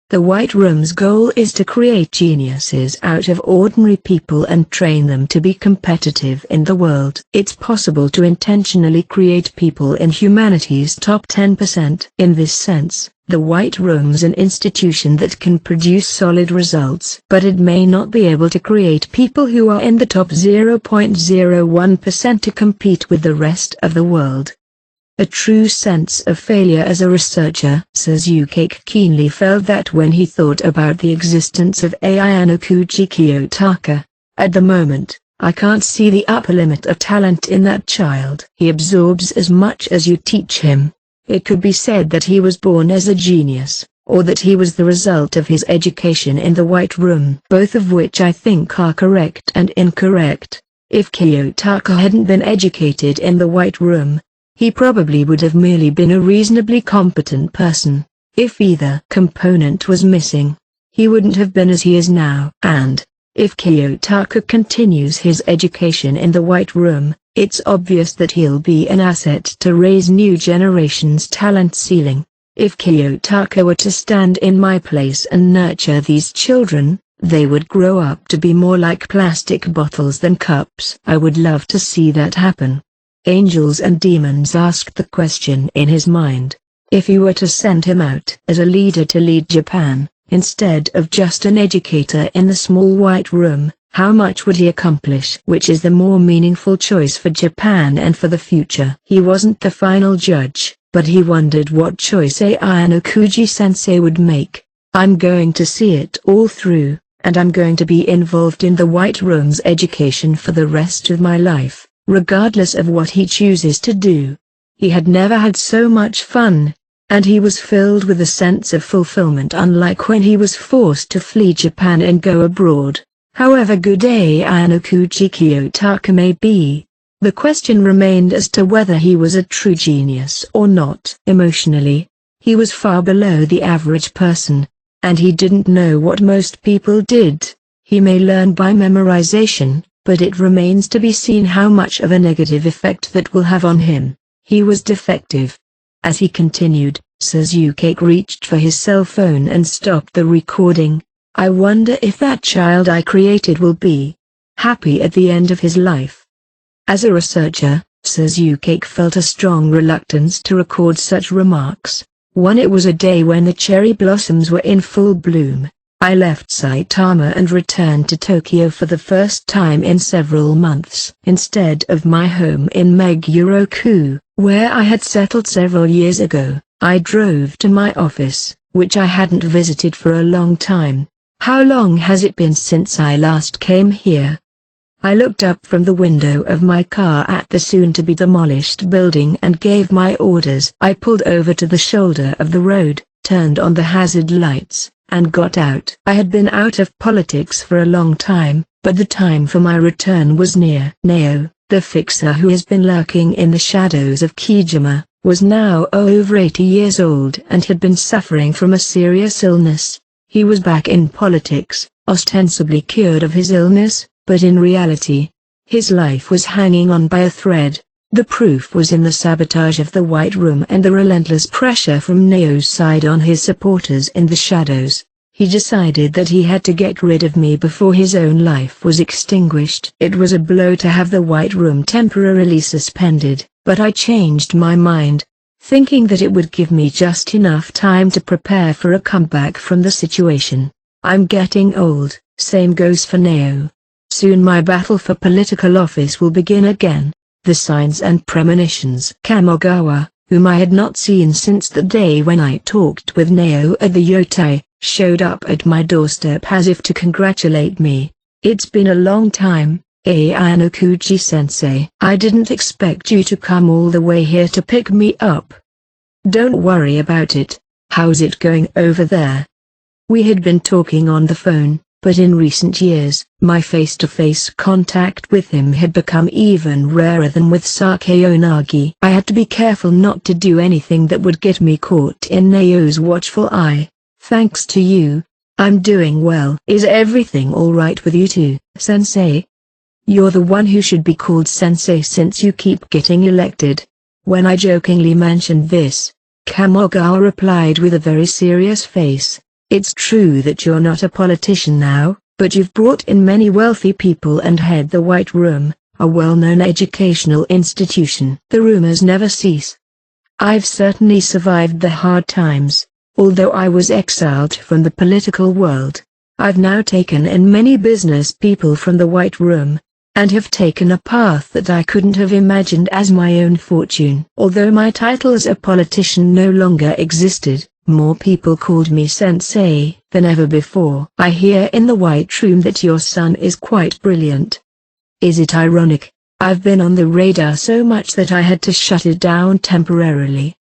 The White Room's goal is to create geniuses out of ordinary people and train them to be competitive in the world. It's possible to intentionally create people in humanity's top 10%. In this sense, the White Room's an institution that can produce solid results. But it may not be able to create people who are in the top 0.01% to compete with the rest of the world. A true sense of failure as a researcher. Suzuki keenly felt that when he thought about the existence of Ayanokuji Kiyotaka. At the moment, I can't see the upper limit of talent in that child. He absorbs as much as you teach him. It could be said that he was born as a genius, or that he was the result of his education in the White Room. Both of which I think are correct and incorrect. If Kiyotaka hadn't been educated in the White Room, he probably would have merely been a reasonably competent person. If either component was missing, he wouldn't have been as he is now. And, if Kiyotaka continues his education in the White Room, it's obvious that he'll be an asset to raise new generations' talent ceiling. If Kiyotaka were to stand in my place and nurture these children, they would grow up to be more like plastic bottles than cups. I would love to see that happen. Angels and demons asked the question in his mind. If he were to send him out as a leader to lead Japan, instead of just an educator in the small White Room, how much would he accomplish? Which is the more meaningful choice for Japan and for the future? He wasn't the final judge, but he wondered what choice Ayanokuji-sensei would make. I'm going to see it all through, and I'm going to be involved in the White Room's education for the rest of my life, regardless of what he chooses to do. He had never had so much fun, and he was filled with a sense of fulfillment unlike when he was forced to flee Japan and go abroad. However good Ayanokuji Kiyotaka may be, the question remained as to whether he was a true genius or not. Emotionally, he was far below the average person, and he didn't know what most people did. He may learn by memorization, but it remains to be seen how much of a negative effect that will have on him. He was defective. As he continued, Suzuki reached for his cell phone and stopped the recording. I wonder if that child I created will be happy at the end of his life. As a researcher, Suzuki felt a strong reluctance to record such remarks. One, it was a day when the cherry blossoms were in full bloom. I left Saitama and returned to Tokyo for the first time in several months. Instead of my home in Meguro-ku, where I had settled several years ago, I drove to my office, which I hadn't visited for a long time. How long has it been since I last came here? I looked up from the window of my car at the soon-to-be-demolished building and gave my orders. I pulled over to the shoulder of the road, turned on the hazard lights, and got out. I had been out of politics for a long time, but the time for my return was near. Neo, the fixer who has been lurking in the shadows of Kijima, was now over 80 years old and had been suffering from a serious illness. He was back in politics, ostensibly cured of his illness, but in reality, his life was hanging on by a thread. The proof was in the sabotage of the White Room and the relentless pressure from Neo's side on his supporters in the shadows. He decided that he had to get rid of me before his own life was extinguished. It was a blow to have the White Room temporarily suspended, but I changed my mind, thinking that it would give me just enough time to prepare for a comeback from the situation. I'm getting old, same goes for Neo. Soon my battle for political office will begin again. The signs and premonitions. Kamogawa, whom I had not seen since the day when I talked with Neo at the yotai, showed up at my doorstep as if to congratulate me. It's been a long time, Ayano-kuji-sensei. I didn't expect you to come all the way here to pick me up. Don't worry about it. How's it going over there? We had been talking on the phone, but in recent years, my face-to-face contact with him had become even rarer than with Sakae. I had to be careful not to do anything that would get me caught in Nao's watchful eye. Thanks to you, I'm doing well. Is everything alright with you too, Sensei? You're the one who should be called Sensei since you keep getting elected. When I jokingly mentioned this, Kamogawa replied with a very serious face. It's true that you're not a politician now, but you've brought in many wealthy people and head the White Room, a well-known educational institution. The rumors never cease. I've certainly survived the hard times, although I was exiled from the political world. I've now taken in many business people from the White Room, and have taken a path that I couldn't have imagined as my own fortune. Although my title as a politician no longer existed, more people called me Sensei than ever before. I hear in the White Room that your son is quite brilliant. Is it ironic? I've been on the radar so much that I had to shut it down temporarily.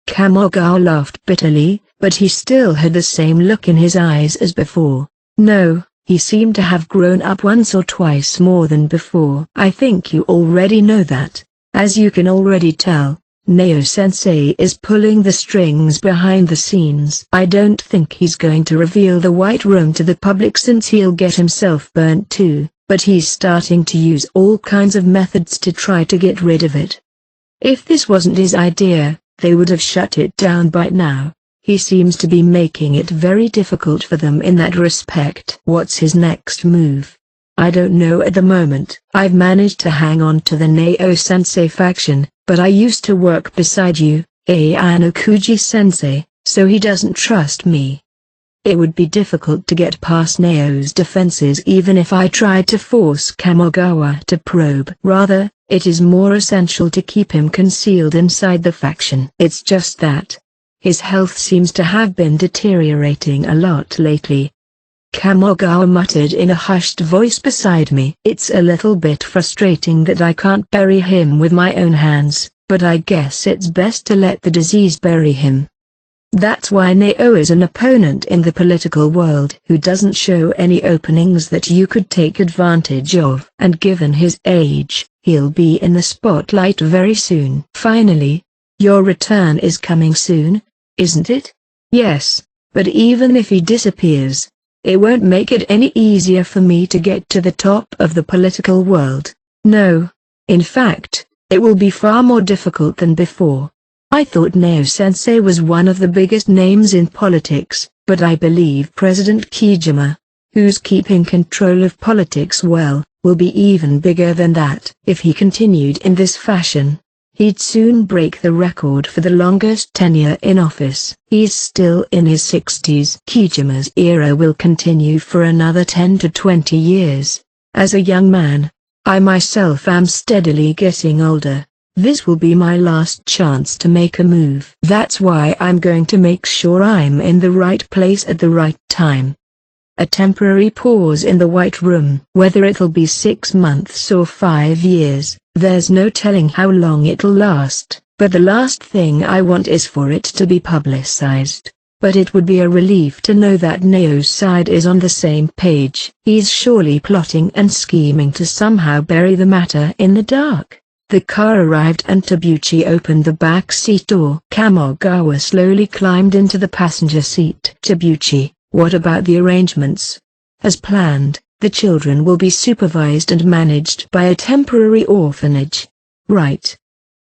Kamogawa laughed bitterly, but he still had the same look in his eyes as before. No, he seemed to have grown up once or twice more than before. I think you already know that. As you can already tell, Nao-sensei is pulling the strings behind the scenes. I don't think he's going to reveal the White Room to the public since he'll get himself burnt too, but he's starting to use all kinds of methods to try to get rid of it. If this wasn't his idea, they would have shut it down by now. He seems to be making it very difficult for them in that respect. What's his next move? I don't know at the moment. I've managed to hang on to the Nao-sensei faction, but I used to work beside you, Ayano-kuji-sensei, so he doesn't trust me. It would be difficult to get past Nao's defenses even if I tried to force Kamogawa to probe. Rather, it is more essential to keep him concealed inside the faction. It's just that his health seems to have been deteriorating a lot lately. Kamogawa muttered in a hushed voice beside me. It's a little bit frustrating that I can't bury him with my own hands, but I guess it's best to let the disease bury him. That's why Nao is an opponent in the political world who doesn't show any openings that you could take advantage of. And given his age, he'll be in the spotlight very soon. Finally, your return is coming soon, isn't it? Yes, but even if he disappears, it won't make it any easier for me to get to the top of the political world. No, in fact, it will be far more difficult than before. I thought Nao-sensei was one of the biggest names in politics, but I believe President Kijima, who's keeping control of politics well, will be even bigger than that. If he continued in this fashion, he'd soon break the record for the longest tenure in office. He's still in his 60s. Kijima's era will continue for another 10 to 20 years. As a young man, I myself am steadily getting older. This will be my last chance to make a move. That's why I'm going to make sure I'm in the right place at the right time. A temporary pause in the White Room. Whether it'll be 6 months or 5 years, there's no telling how long it'll last, but the last thing I want is for it to be publicized. But it would be a relief to know that Nao's side is on the same page. He's surely plotting and scheming to somehow bury the matter in the dark. The car arrived and Tabuchi opened the back seat door. Kamogawa slowly climbed into the passenger seat. Tabuchi, what about the arrangements? As planned, the children will be supervised and managed by a temporary orphanage. Right.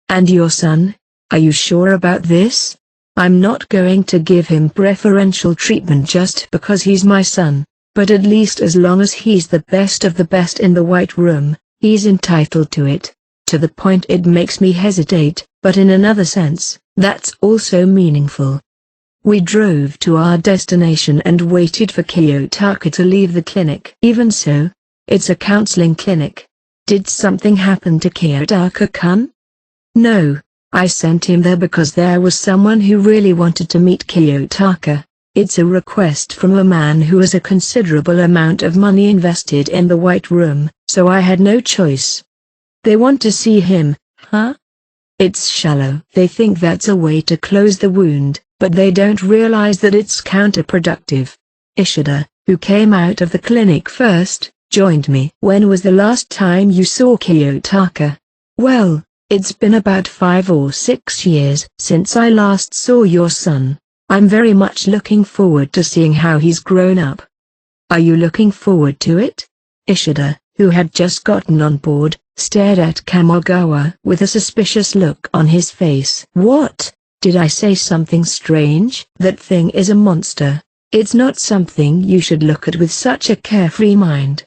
And your son, are you sure about this? I'm not going to give him preferential treatment just because he's my son, but at least as long as he's the best of the best in the White Room, he's entitled to it. To the point it makes me hesitate, but in another sense, that's also meaningful. We drove to our destination and waited for Kiyotaka to leave the clinic. Even so, it's a counseling clinic. Did something happen to Kiyotaka-kun? No, I sent him there because there was someone who really wanted to meet Kiyotaka. It's a request from a man who has a considerable amount of money invested in the White Room, so I had no choice. They want to see him, huh? It's shallow. They think that's a way to close the wound, but they don't realize that it's counterproductive. Ishida, who came out of the clinic first, joined me. When was the last time you saw Kiyotaka? Well, it's been about 5 or 6 years since I last saw your son. I'm very much looking forward to seeing how he's grown up. Are you looking forward to it? Ishida, who had just gotten on board, stared at Kamogawa with a suspicious look on his face. What? Did I say something strange? That thing is a monster. It's not something you should look at with such a carefree mind.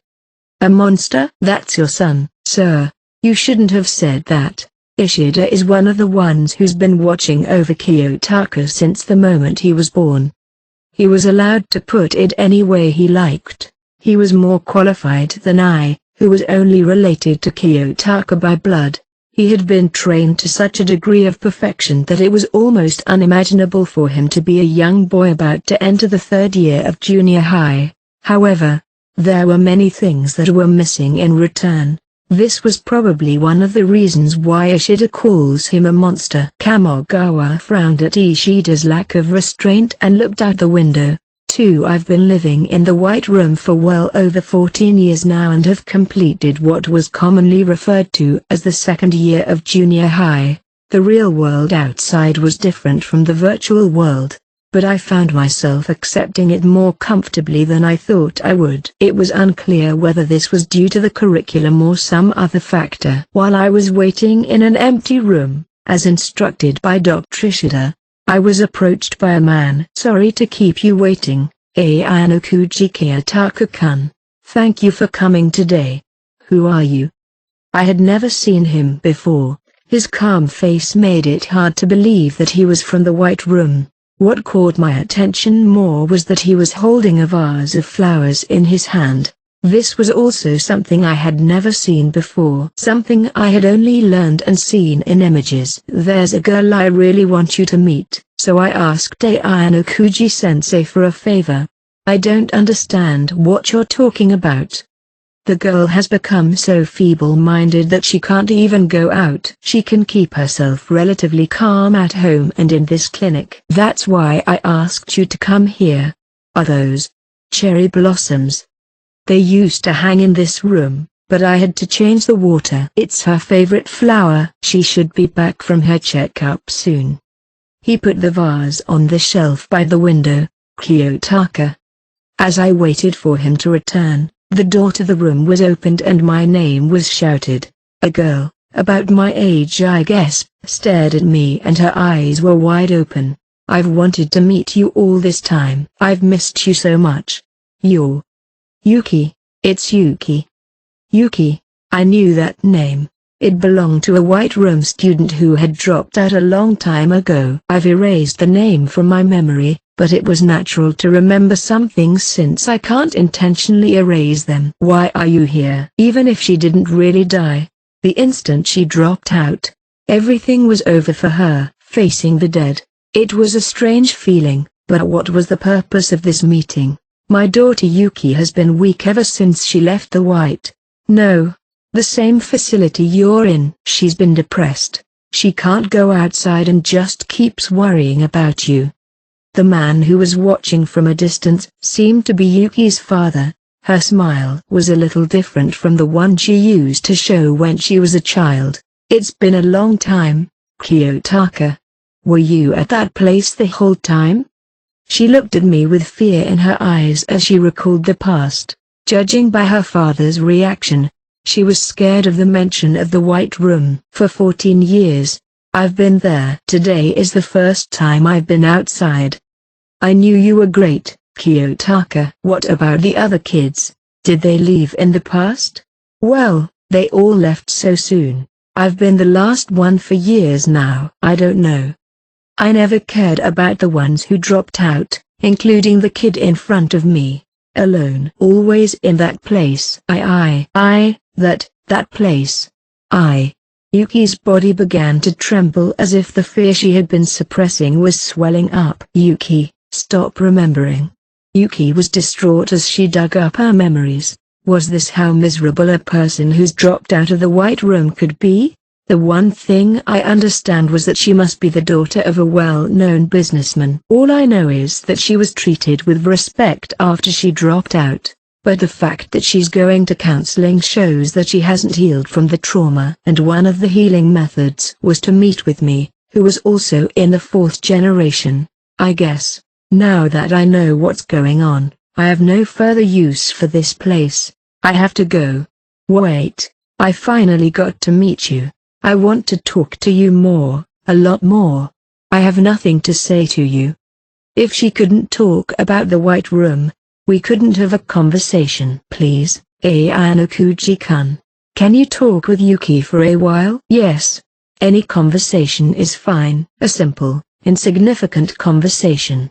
A monster? That's your son, sir. You shouldn't have said that. Ishida is one of the ones who's been watching over Kiyotaka since the moment he was born. He was allowed to put it any way he liked. He was more qualified than I, who was only related to Kiyotaka by blood. He had been trained to such a degree of perfection that it was almost unimaginable for him to be a young boy about to enter the 3rd year of junior high. However, there were many things that were missing in return. This was probably one of the reasons why Ishida calls him a monster. Kamogawa frowned at Ishida's lack of restraint and looked out the window. I've been living in the White Room for well over 14 years now and have completed what was commonly referred to as the 2nd year of junior high. The real world outside was different from the virtual world, but I found myself accepting it more comfortably than I thought I would. It was unclear whether this was due to the curriculum or some other factor. While I was waiting in an empty room, as instructed by Dr. Ishida, I was approached by a man. Sorry to keep you waiting, Ayanokuji Kiyotaka-kun. Thank you for coming today. Who are you? I had never seen him before. His calm face made it hard to believe that he was from the White Room. What caught my attention more was that he was holding a vase of flowers in his hand. This was also something I had never seen before. Something I had only learned and seen in images. There's a girl I really want you to meet, so I asked Ayanokuji-sensei for a favor. I don't understand what you're talking about. The girl has become so feeble-minded that she can't even go out. She can keep herself relatively calm at home and in this clinic. That's why I asked you to come here. Are those cherry blossoms? They used to hang in this room, but I had to change the water. It's her favorite flower. She should be back from her checkup soon. He put the vase on the shelf by the window. Kiyotaka. As I waited for him to return, the door to the room was opened and my name was shouted. A girl, about my age I guess, stared at me and her eyes were wide open. I've wanted to meet you all this time. I've missed you so much. You're Yuki. It's Yuki. Yuki. I knew that name. It belonged to a White Room student who had dropped out a long time ago. I've erased the name from my memory, but it was natural to remember some things since I can't intentionally erase them. Why are you here? Even if she didn't really die, the instant she dropped out, everything was over for her. Facing the dead, it was a strange feeling, but what was the purpose of this meeting? My daughter Yuki has been weak ever since she left the White. No. The same facility you're in. She's been depressed. She can't go outside and just keeps worrying about you. The man who was watching from a distance seemed to be Yuki's father. Her smile was a little different from the one she used to show when she was a child. It's been a long time, Kiyotaka. Were you at that place the whole time? She looked at me with fear in her eyes as she recalled the past. Judging by her father's reaction, she was scared of the mention of the White Room. For 14 years, I've been there. Today is the first time I've been outside. I knew you were great, Kiyotaka. What about the other kids? Did they leave in the past? Well, they all left so soon. I've been the last one for years now. I don't know. I never cared about the ones who dropped out, including the kid in front of me. Alone. Always in that place. That place. Yuki's body began to tremble as if the fear she had been suppressing was swelling up. Yuki. Stop remembering. Yuki was distraught as she dug up her memories. Was this how miserable a person who's dropped out of the White Room could be? The one thing I understand was that she must be the daughter of a well-known businessman. All I know is that she was treated with respect after she dropped out. But the fact that she's going to counseling shows that she hasn't healed from the trauma. And one of the healing methods was to meet with me, who was also in the fourth generation. I guess, now that I know what's going on, I have no further use for this place. I have to go. Wait, I finally got to meet you. I want to talk to you more, a lot more. I have nothing to say to you. If she couldn't talk about the White Room, we couldn't have a conversation. Please, Ayano-kuji-kun. Can you talk with Yuki for a while? Yes. Any conversation is fine. A simple, insignificant conversation.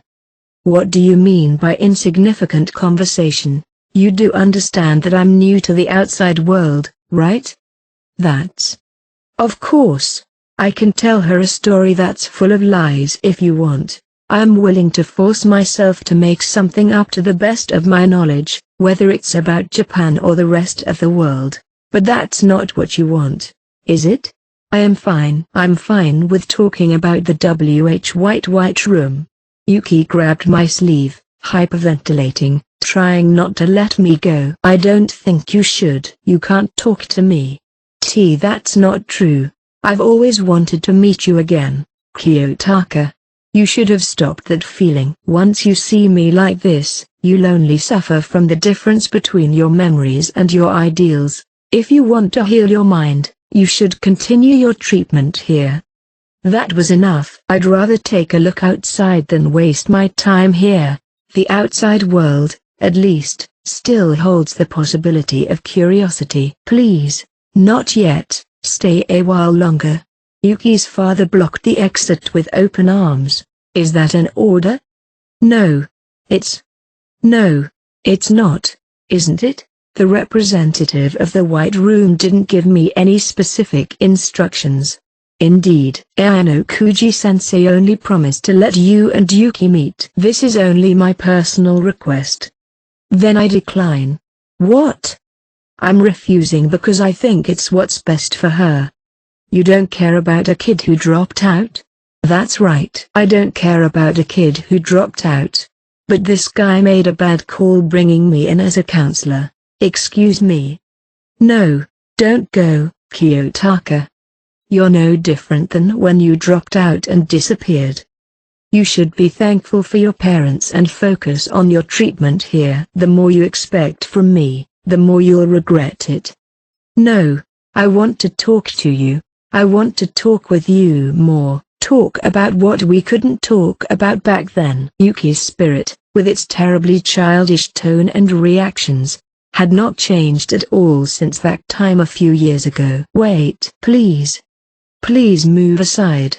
What do you mean by insignificant conversation? You do understand that I'm new to the outside world, right? That's... Of course. I can tell her a story that's full of lies if you want. I'm willing to force myself to make something up to the best of my knowledge, whether it's about Japan or the rest of the world. But that's not what you want, is it? I am fine. I'm fine with talking about the White Room. Yuki grabbed my sleeve, hyperventilating, trying not to let me go. I don't think you should. You can't talk to me. That's not true. I've always wanted to meet you again, Kiyotaka. You should have stopped that feeling. Once you see me like this, you'll only suffer from the difference between your memories and your ideals. If you want to heal your mind, you should continue your treatment here. That was enough. I'd rather take a look outside than waste my time here. The outside world, at least, still holds the possibility of curiosity. Please. Not yet, stay a while longer. Yuki's father blocked the exit with open arms. Is that an order? No. No, it's not, isn't it? The representative of the White Room didn't give me any specific instructions. Indeed, Ayano-kuji-sensei only promised to let you and Yuki meet. This is only my personal request. Then I decline. What? I'm refusing because I think it's what's best for her. You don't care about a kid who dropped out? That's right. I don't care about a kid who dropped out. But this guy made a bad call bringing me in as a counselor. Excuse me. No, don't go, Kiyotaka. You're no different than when you dropped out and disappeared. You should be thankful for your parents and focus on your treatment here. The more you expect from me, the more you'll regret it. No, I want to talk to you. I want to talk with you more. Talk about what we couldn't talk about back then. Yuki's spirit, with its terribly childish tone and reactions, had not changed at all since that time a few years ago. Wait, please. Please move aside.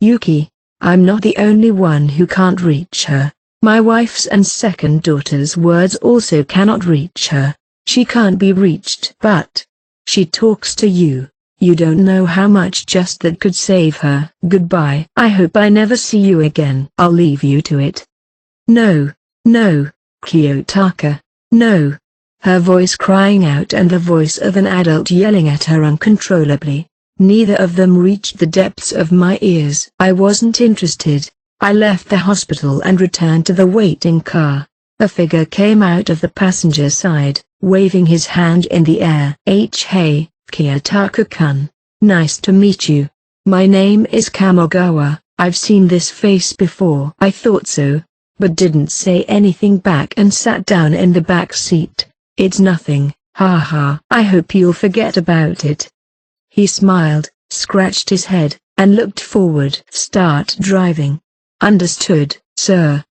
Yuki, I'm not the only one who can't reach her. My wife's and second daughter's words also cannot reach her. She can't be reached. But she talks to you. You don't know how much just that could save her. Goodbye. I hope I never see you again. I'll leave you to it. No, no, Kiyotaka, no. Her voice crying out and the voice of an adult yelling at her uncontrollably. Neither of them reached the depths of my ears. I wasn't interested. I left the hospital and returned to the waiting car. A figure came out of the passenger side, waving his hand in the air. Hey, Kiyotaka-kun. Nice to meet you. My name is Kamogawa. I've seen this face before. I thought so, but didn't say anything back and sat down in the back seat. It's nothing, haha. I hope you'll forget about it. He smiled, scratched his head, and looked forward. Start driving. Understood, sir.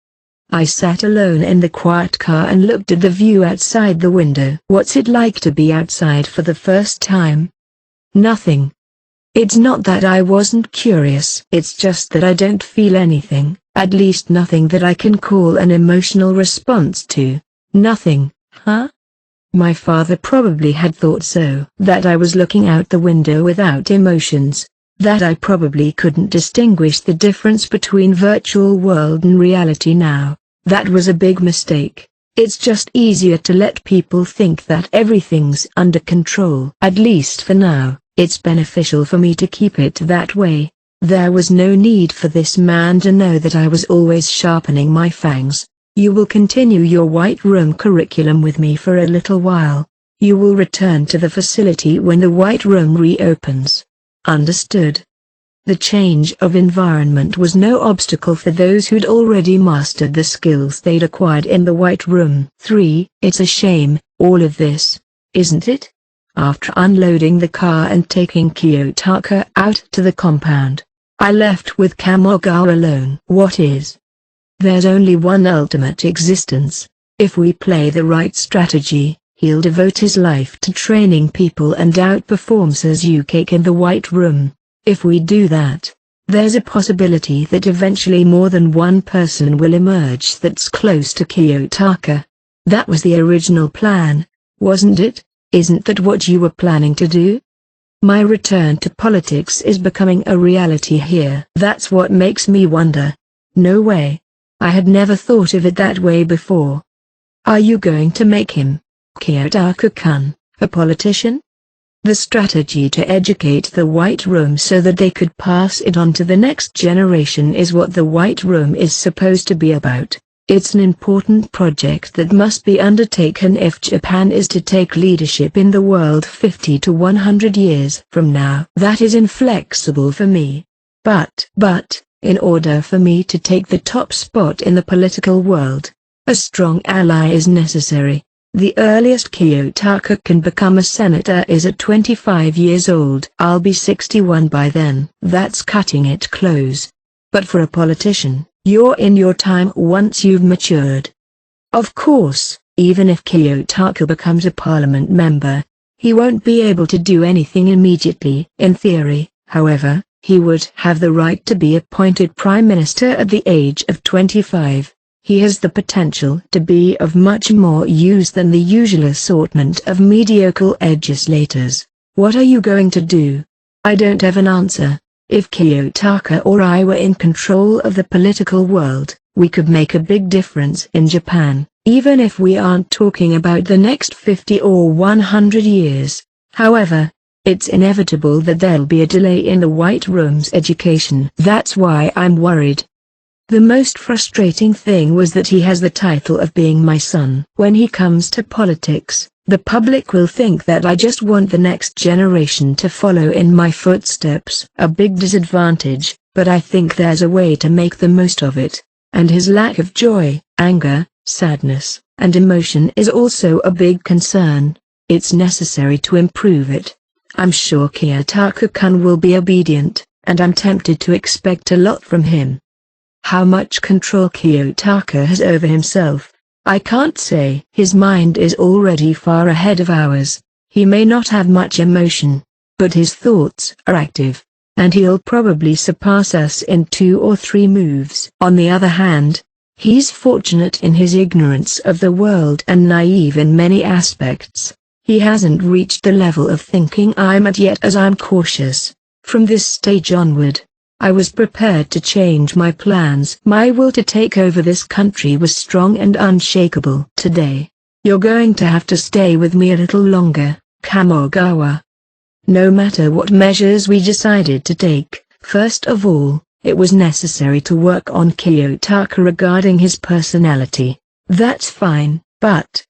I sat alone in the quiet car and looked at the view outside the window. What's it like to be outside for the first time? Nothing. It's not that I wasn't curious. It's just that I don't feel anything, at least nothing that I can call an emotional response to. Nothing, huh? My father probably had thought so. That I was looking out the window without emotions. that I probably couldn't distinguish the difference between virtual world and reality now. That was a big mistake. It's just easier to let people think that everything's under control. At least for now, it's beneficial for me to keep it that way. There was no need for this man to know that I was always sharpening my fangs. You will continue your White Room curriculum with me for a little while. You will return to the facility when the White Room reopens. Understood? The change of environment was no obstacle for those who'd already mastered the skills they'd acquired in the White Room. 3. It's a shame, all of this, isn't it? After unloading the car and taking Kiyotaka out to the compound, I left with Kamogawa alone. What is? There's only one ultimate existence. If we play the right strategy, he'll devote his life to training people and outperform Suzukake in the White Room. If we do that, there's a possibility that eventually more than one person will emerge that's close to Kiyotaka. That was the original plan, wasn't it? Isn't that what you were planning to do? My return to politics is becoming a reality here. That's what makes me wonder. No way. I had never thought of it that way before. Are you going to make him, Kiyotaka-kun, a politician? The strategy to educate the White Room so that they could pass it on to the next generation is what the White Room is supposed to be about. It's an important project that must be undertaken if Japan is to take leadership in the world 50 to 100 years from now. That is inflexible for me. But, in order for me to take the top spot in the political world, a strong ally is necessary. The earliest Kiyotaka can become a senator is at 25 years old. I'll be 61 by then. That's cutting it close. But for a politician, you're in your time once you've matured. Of course, even if Kiyotaka becomes a parliament member, he won't be able to do anything immediately. In theory, however, he would have the right to be appointed prime minister at the age of 25. He has the potential to be of much more use than the usual assortment of mediocre legislators. What are you going to do? I don't have an answer. If Kiyotaka or I were in control of the political world, we could make a big difference in Japan, even if we aren't talking about the next 50 or 100 years. However, it's inevitable that there'll be a delay in the White Room's education. That's why I'm worried. The most frustrating thing was that he has the title of being my son. When he comes to politics, the public will think that I just want the next generation to follow in my footsteps. A big disadvantage, but I think there's a way to make the most of it. And his lack of joy, anger, sadness, and emotion is also a big concern. It's necessary to improve it. I'm sure Kiyotaka-kun will be obedient, and I'm tempted to expect a lot from him. How much control Kiyotaka has over himself, I can't say. His mind is already far ahead of ours. He may not have much emotion, but his thoughts are active, and he'll probably surpass us in 2 or 3 moves. On the other hand, he's fortunate in his ignorance of the world and naive in many aspects. He hasn't reached the level of thinking I'm at yet, as I'm cautious. From this stage onward, I was prepared to change my plans. My will to take over this country was strong and unshakable. Today, you're going to have to stay with me a little longer, Kamogawa. No matter what measures we decided to take, first of all, it was necessary to work on Kiyotaka regarding his personality. That's fine, but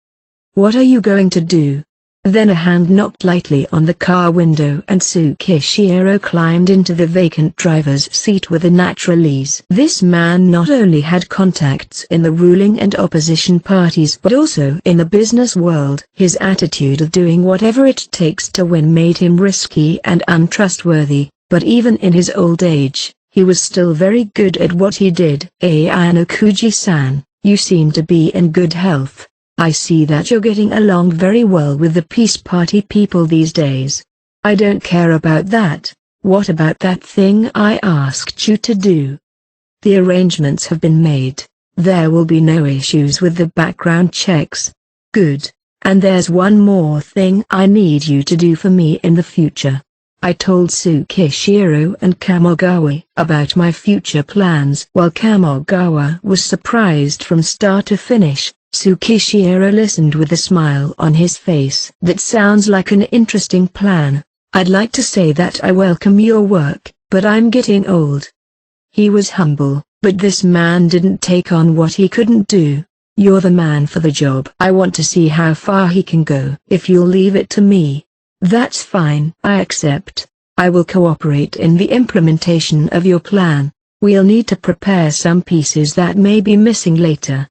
what are you going to do? Then a hand knocked lightly on the car window and Tsukishiro climbed into the vacant driver's seat with a natural ease. This man not only had contacts in the ruling and opposition parties but also in the business world. His attitude of doing whatever it takes to win made him risky and untrustworthy, but even in his old age, he was still very good at what he did. Ayanokuji-san, you seem to be in good health. I see that you're getting along very well with the Peace Party people these days. I don't care about that. What about that thing I asked you to do? The arrangements have been made. There will be no issues with the background checks. Good. And there's one more thing I need you to do for me in the future. I told Tsukishiro and Kamogawa about my future plans. While Kamogawa was surprised from start to finish, Tsukishiro listened with a smile on his face. That sounds like an interesting plan. I'd like to say that I welcome your work, but I'm getting old. He was humble, but this man didn't take on what he couldn't do. You're the man for the job. I want to see how far he can go. If you'll leave it to me, that's fine. I accept. I will cooperate in the implementation of your plan. We'll need to prepare some pieces that may be missing later.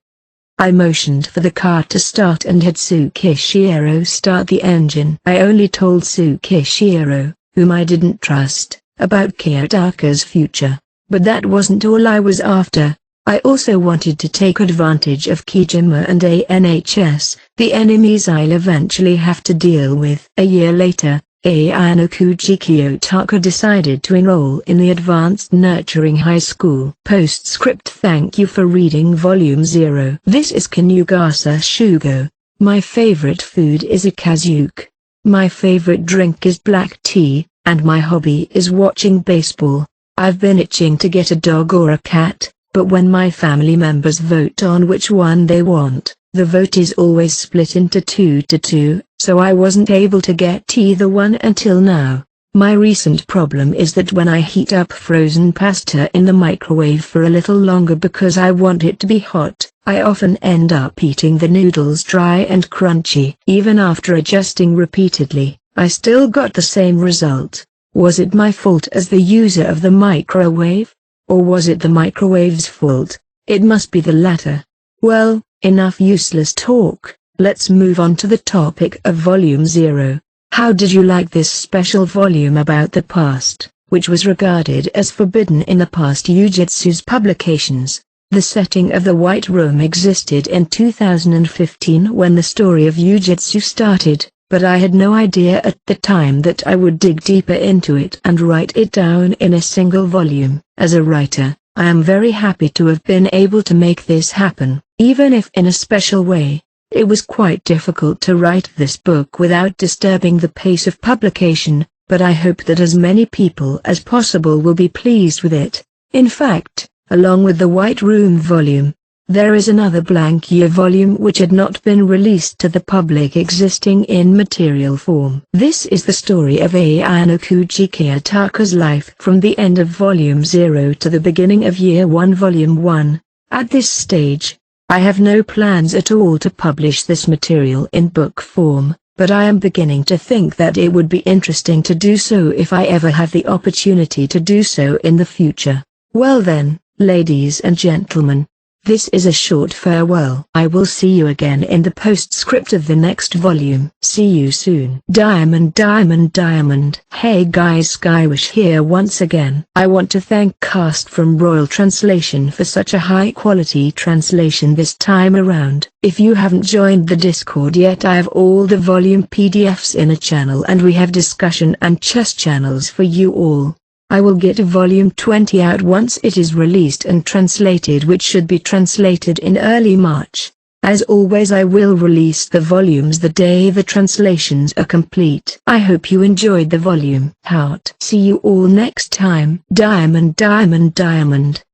I motioned for the car to start and had Tsukishiro start the engine. I only told Tsukishiro, whom I didn't trust, about Kiyotaka's future, but that wasn't all I was after. I also wanted to take advantage of Kijima and ANHS, the enemies I'll eventually have to deal with. A year later, Ayanokuji Kiyotaka decided to enroll in the Advanced Nurturing High School. Postscript: thank you for reading Volume 0. This is Kanugasa Shugo. My favorite food is ikazuke. My favorite drink is black tea, and my hobby is watching baseball. I've been itching to get a dog or a cat, but when my family members vote on which one they want, the vote is always split into 2-2, so I wasn't able to get either one until now. My recent problem is that when I heat up frozen pasta in the microwave for a little longer because I want it to be hot, I often end up eating the noodles dry and crunchy. Even after adjusting repeatedly, I still got the same result. Was it my fault as the user of the microwave? Or was it the microwave's fault? It must be the latter. Well, enough useless talk, let's move on to the topic of Volume 0. How did you like this special volume about the past, which was regarded as forbidden in the past Jujutsu's publications? The setting of the White Room existed in 2015 when the story of Jujutsu started, but I had no idea at the time that I would dig deeper into it and write it down in a single volume. As a writer, I am very happy to have been able to make this happen, even if in a special way. It was quite difficult to write this book without disturbing the pace of publication, but I hope that as many people as possible will be pleased with it. In fact, along with the White Room volume, there is another blank year volume which had not been released to the public existing in material form. This is the story of Ayanokuji Kiyotaka's life from the end of Volume 0 to the beginning of Year 1 Volume 1. At this stage, I have no plans at all to publish this material in book form, but I am beginning to think that it would be interesting to do so if I ever have the opportunity to do so in the future. Well then, ladies and gentlemen, this is a short farewell. I will see you again in the postscript of the next volume. See you soon. Diamond, Diamond, Diamond. Hey guys, Skywish here once again. I want to thank Cast from Royal Translation for such a high quality translation this time around. If you haven't joined the Discord yet, I have all the volume PDFs in a channel and we have discussion and chess channels for you all. I will get Volume 20 out once it is released and translated, which should be translated in early March. As always, I will release the volumes the day the translations are complete. I hope you enjoyed the volume. Heart. See you all next time. Diamond, Diamond, Diamond.